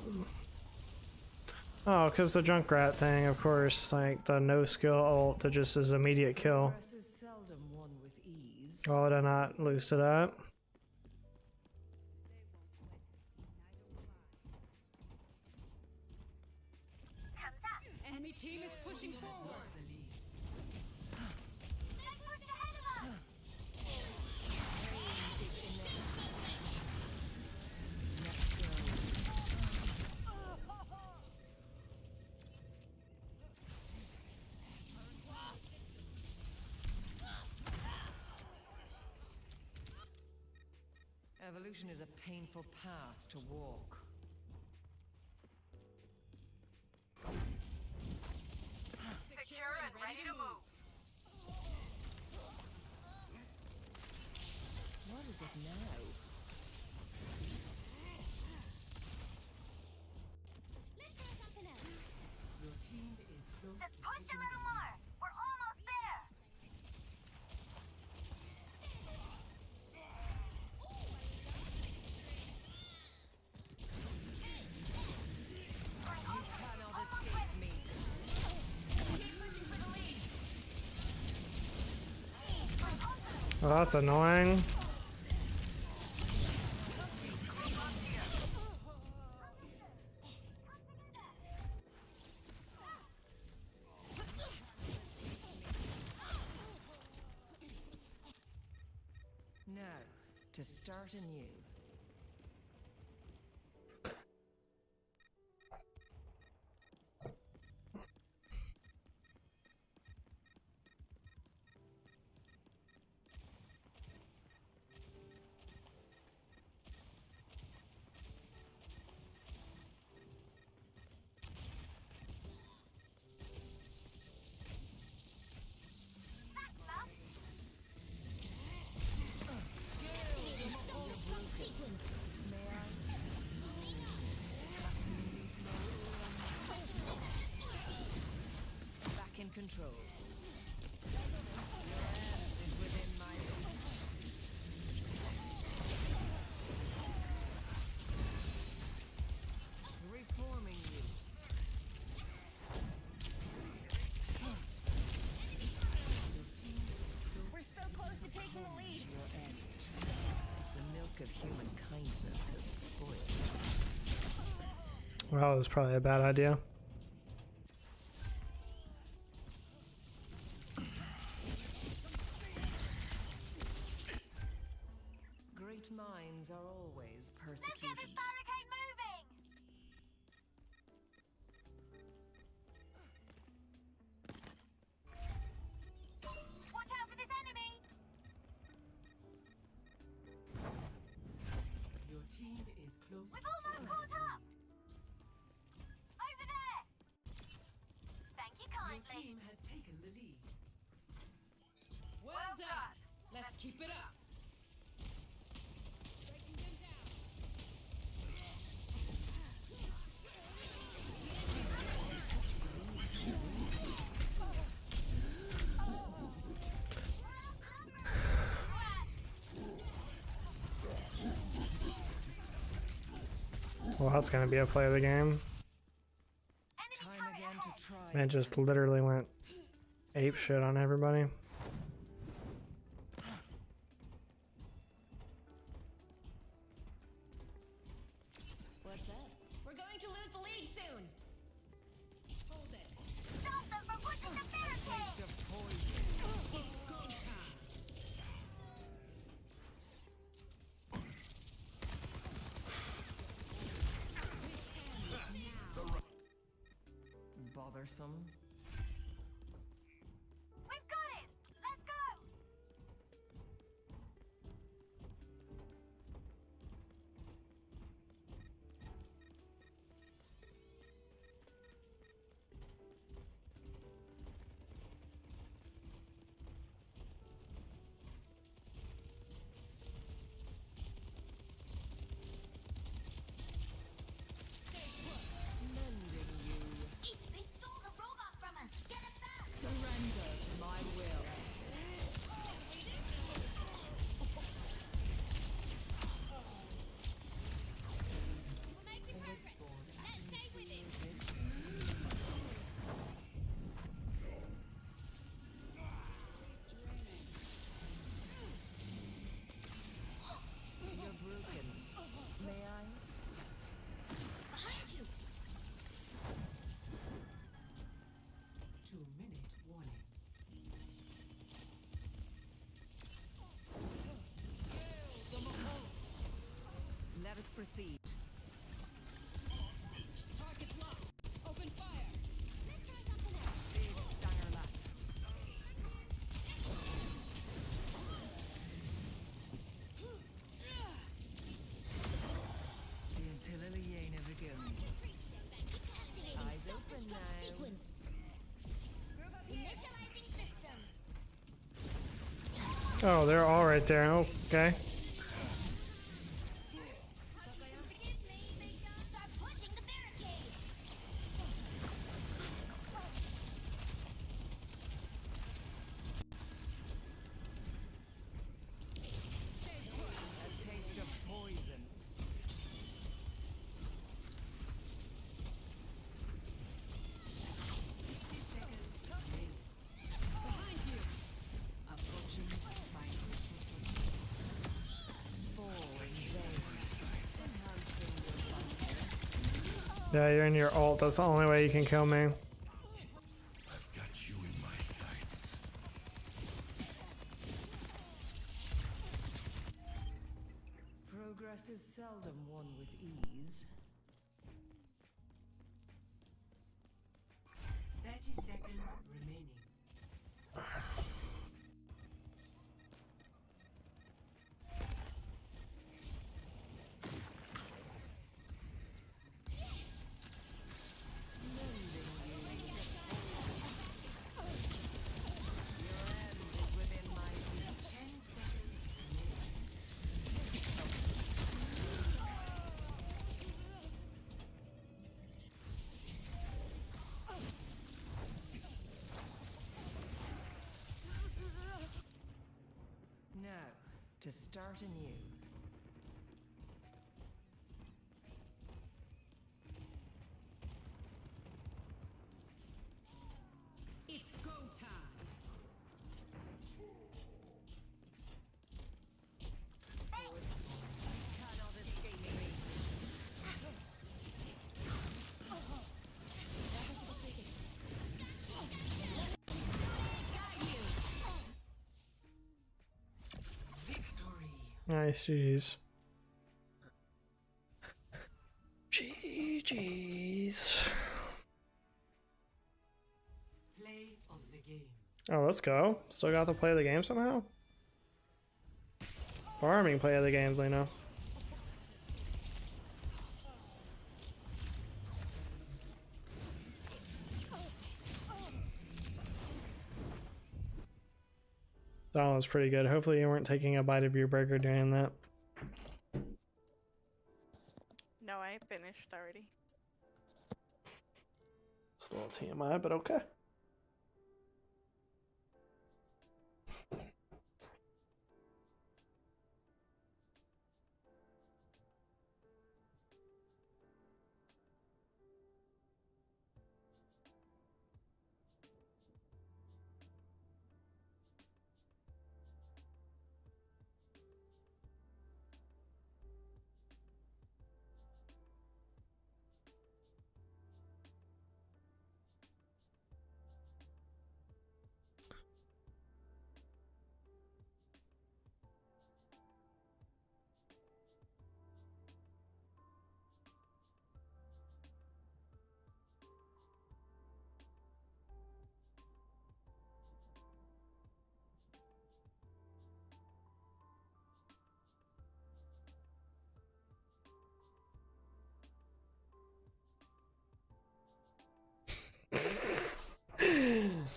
S1: Oh, because the Junkrat thing, of course, like the no skill ult that just is immediate kill.
S14: Progress is seldom won with ease.
S1: Why would I not lose to that?
S13: Enemy team is pushing forward.
S6: They're pushing ahead of us!
S14: Evolution is a painful path to walk.
S6: Secure and ready to move.
S14: What is it now?
S6: Let's try something else.
S13: Your team is close
S6: Just
S13: to
S6: push a
S13: taking
S6: little more. We're almost there.
S14: Cannot escape me.
S6: Keep pushing for the lead.
S1: Oh, that's annoying.
S14: Now, to start anew. Back in control. Is within my reach. Reforming you.
S6: We're so close to taking the lead.
S14: Your end. The milk of human kindness has spoiled.
S1: Well, that was probably a bad idea.
S14: Great minds are always
S6: Let's get
S14: persecuted.
S6: this barricade moving. Watch out for this enemy.
S13: Your team is close
S6: We've
S13: to
S6: almost caught up. Over there. Thank you
S13: Your
S6: kindly.
S13: team has taken the lead.
S18: Well done. Let's keep it up.
S1: Well, that's gonna be a play of the game.
S14: Time again to try.
S1: It just literally went ape shit on everybody.
S3: What's up? We're going to lose the lead soon.
S18: Hold it.
S6: Stop them from pushing the barricade.
S14: Taste of poison.
S18: It's go time.
S14: Bothersome.
S6: We've got it. Let's go.
S14: Mending you.
S6: They stole the robot
S14: Let us proceed.
S18: Target's locked. Open fire.
S2: Let's try something else.
S14: Big stanger left. The Antillian of the guild. Eyes open now.
S2: Sequence. Initializing systems.
S1: Oh, they're all right there. Okay.
S2: Forgive me, Bingo. Start pushing the barricade.
S14: A taste of poison.
S18: Behind you.
S14: Approaching fight. Falling there. Enhancing your vitality.
S1: Yeah, you're in your ult. That's the only way you can kill me.
S8: I've got you in my sights.
S14: Progress is seldom won with ease.
S13: 30 seconds remaining.
S14: Now, to start anew.
S18: It's go time.
S14: Cannot escape me.
S1: Nice, jeez. GG's.
S13: Play of the game.
S1: Oh, let's go. Still got to play the game somehow? Farming play of the games, Lena. That one was pretty good. Hopefully you weren't taking a bite of your burger doing that.
S17: No, I finished already.
S1: It's a little TMI, but okay.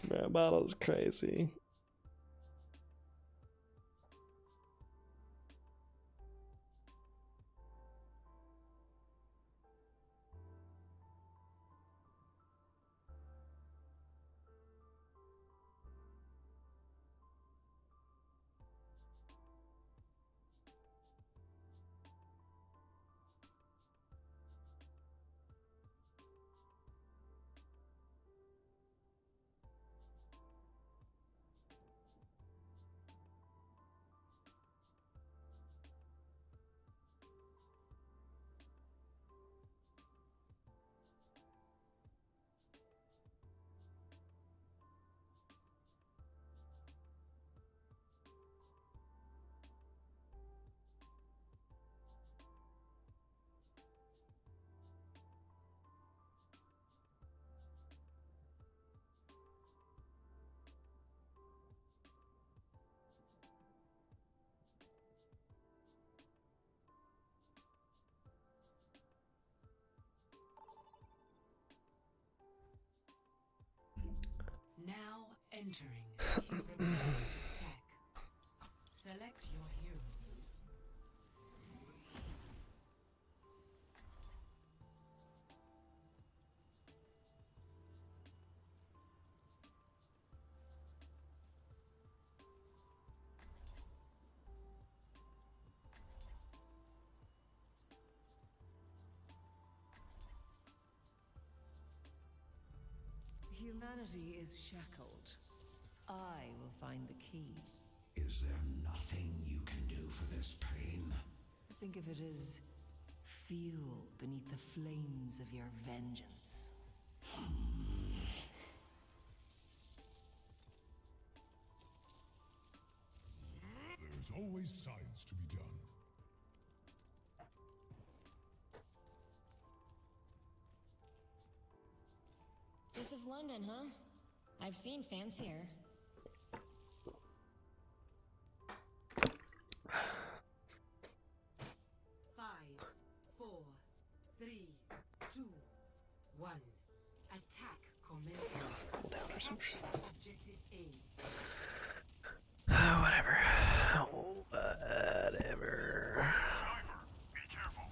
S1: Man, battle's crazy.
S13: entering. Be prepared to attack. Select your hero.
S14: Humanity is shackled. I will find the key.
S12: Is there nothing you can do for this pain?
S14: Think of it as fuel beneath the flames of your vengeance.
S20: There's always science to be done.
S19: This is London, huh? I've seen fancier.
S13: Five, 4, 3, 2, 1. Attack commencing.
S1: Down or some shit.
S13: Objective A.
S1: Whatever. Whatever.
S20: Be careful.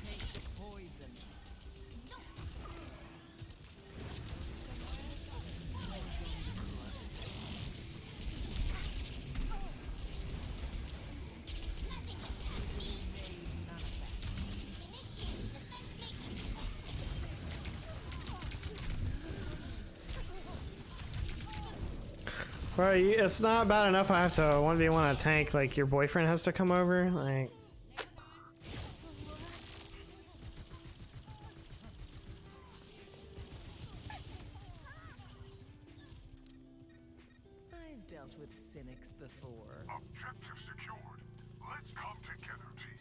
S14: Take the poison.
S1: Bro, it's not bad enough I have to 1v1 a tank, like your boyfriend has to come over, like...
S14: I've dealt with cynics before.
S20: Objective secured. Let's come together, team.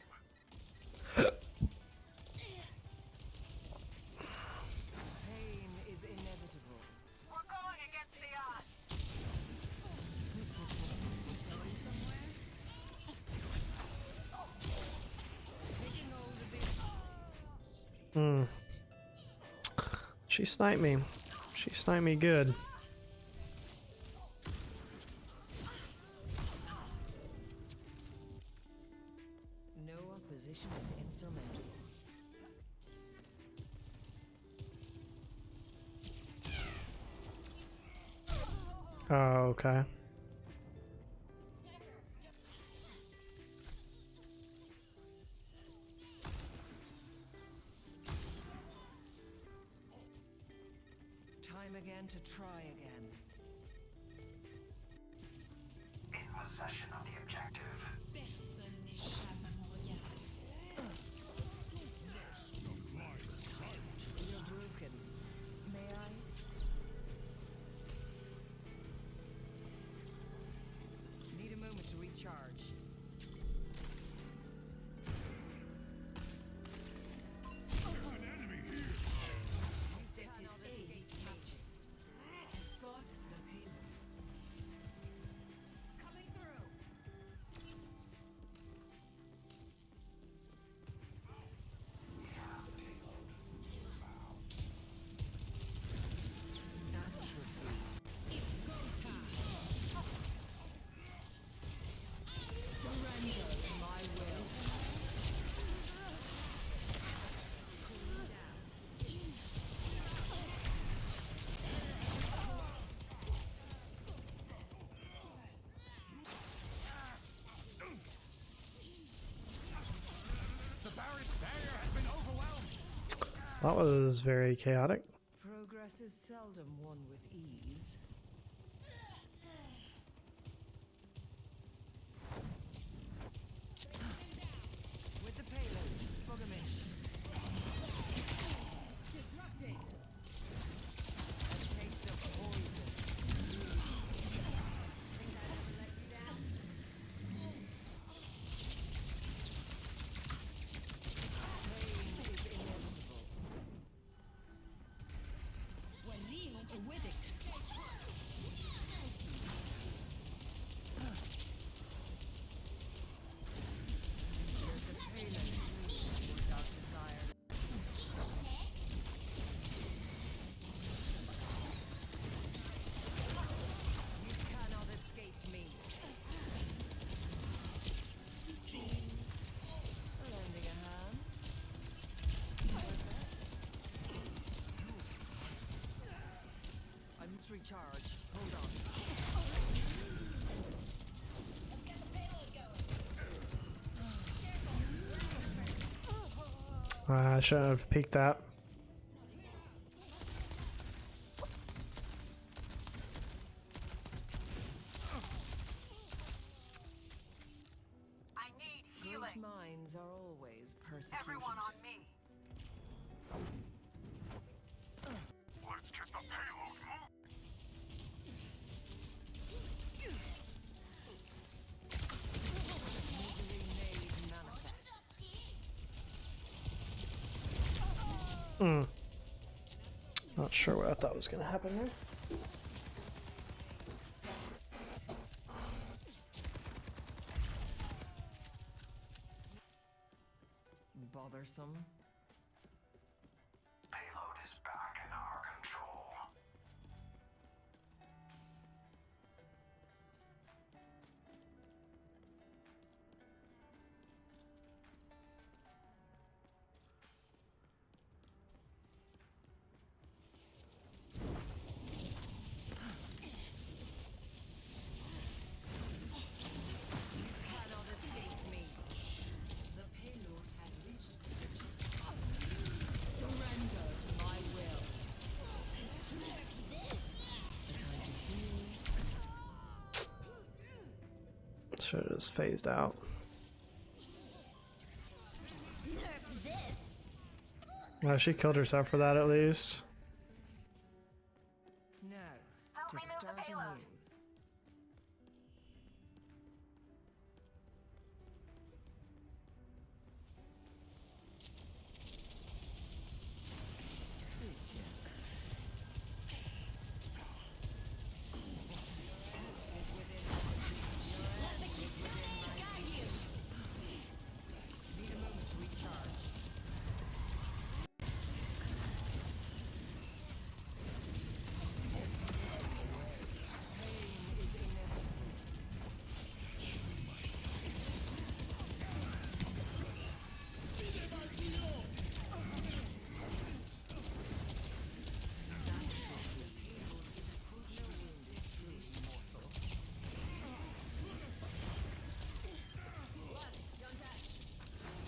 S14: Pain is inevitable.
S6: We're going against the odds.
S14: Going somewhere? Taking hold of it.
S1: She sniped me. She sniped me good.
S14: No opposition is insurmountable.
S1: Oh, okay.
S14: Time again to try again.
S12: In possession of the objective.
S2: Personne n'est jamais mon regard.
S14: You're broken. May I? Need a moment to recharge.
S13: Escort the payload.
S18: Coming through.
S2: It's go time.
S14: Surrender to my will.
S8: The barrier has been overwhelmed.
S1: That was very chaotic.
S14: Progress is seldom won with ease. With the payload, Bogamish.
S18: Disrupting.
S14: A taste of poison. Think I'd ever let you down? Pain is inevitable.
S3: وليهم قوتك.
S14: Shields recharge. Hold on.
S1: I shouldn't have peeked that.
S6: I need healing.
S14: Great minds are always persecuted.
S6: Everyone on me.
S20: Let's get the payload moving.
S1: Not sure what I thought was gonna happen there.
S14: Bothersome.
S8: Payload is back in our control.
S14: Cannot escape me.
S13: The payload has reached.
S14: Surrender to my will.
S1: Should have just phased out. Well, she killed herself for that at least.
S14: Now, to start anew.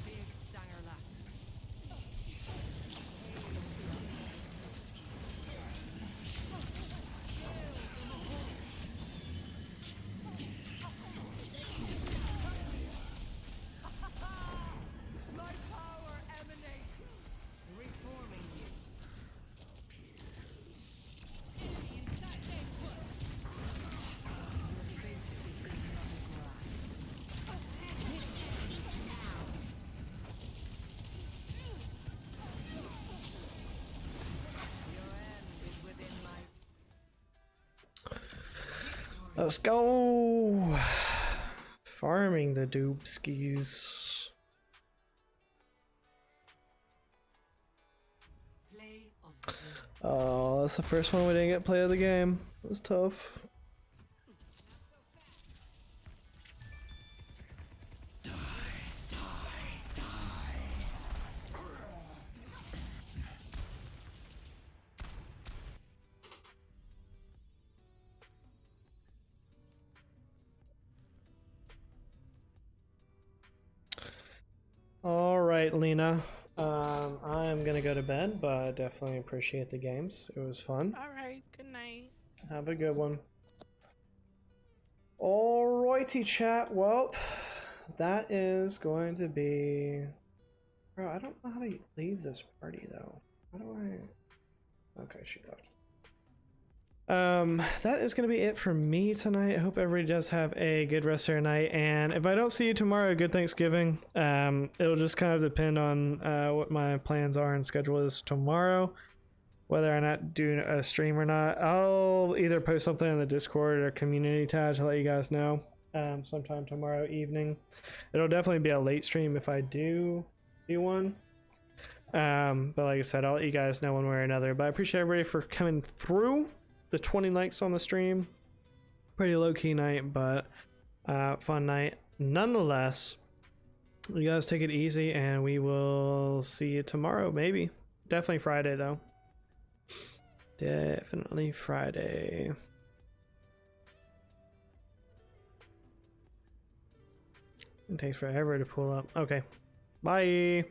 S14: Big stanger left. My power emanates, reforming you.
S18: Enemy inside. Stay put.
S14: Your fate is in my grasp. Your end is within my.
S1: Let's go. Farming the doobskis.
S13: Play of the game.
S1: Oh, that's the first one we didn't get play of the game. It was tough. All right, Lena. I am gonna go to bed, but I definitely appreciate the games. It was fun.
S17: Alright, good night.
S1: Have a good one. Alrighty, chat. Well, that is going to be. Bro, I don't know how to leave this party though. How do I? Okay, she left. That is going to be it for me tonight. I hope everybody does have a good rest of their night, and if I don't see you tomorrow, good Thanksgiving. It'll just kind of depend on what my plans are and schedule is tomorrow, whether or not do a stream or not. I'll either post something in the Discord or community tab to let you guys know sometime tomorrow evening. It'll definitely be a late stream if I do one. But like I said, I'll let you guys know one way or another. But I appreciate everybody for coming through. The 20 likes on the stream. Pretty low-key night, but fun night nonetheless. You guys take it easy, and we will see you tomorrow, maybe. Definitely Friday, though. Definitely Friday. It takes forever to pull up. Okay. Bye.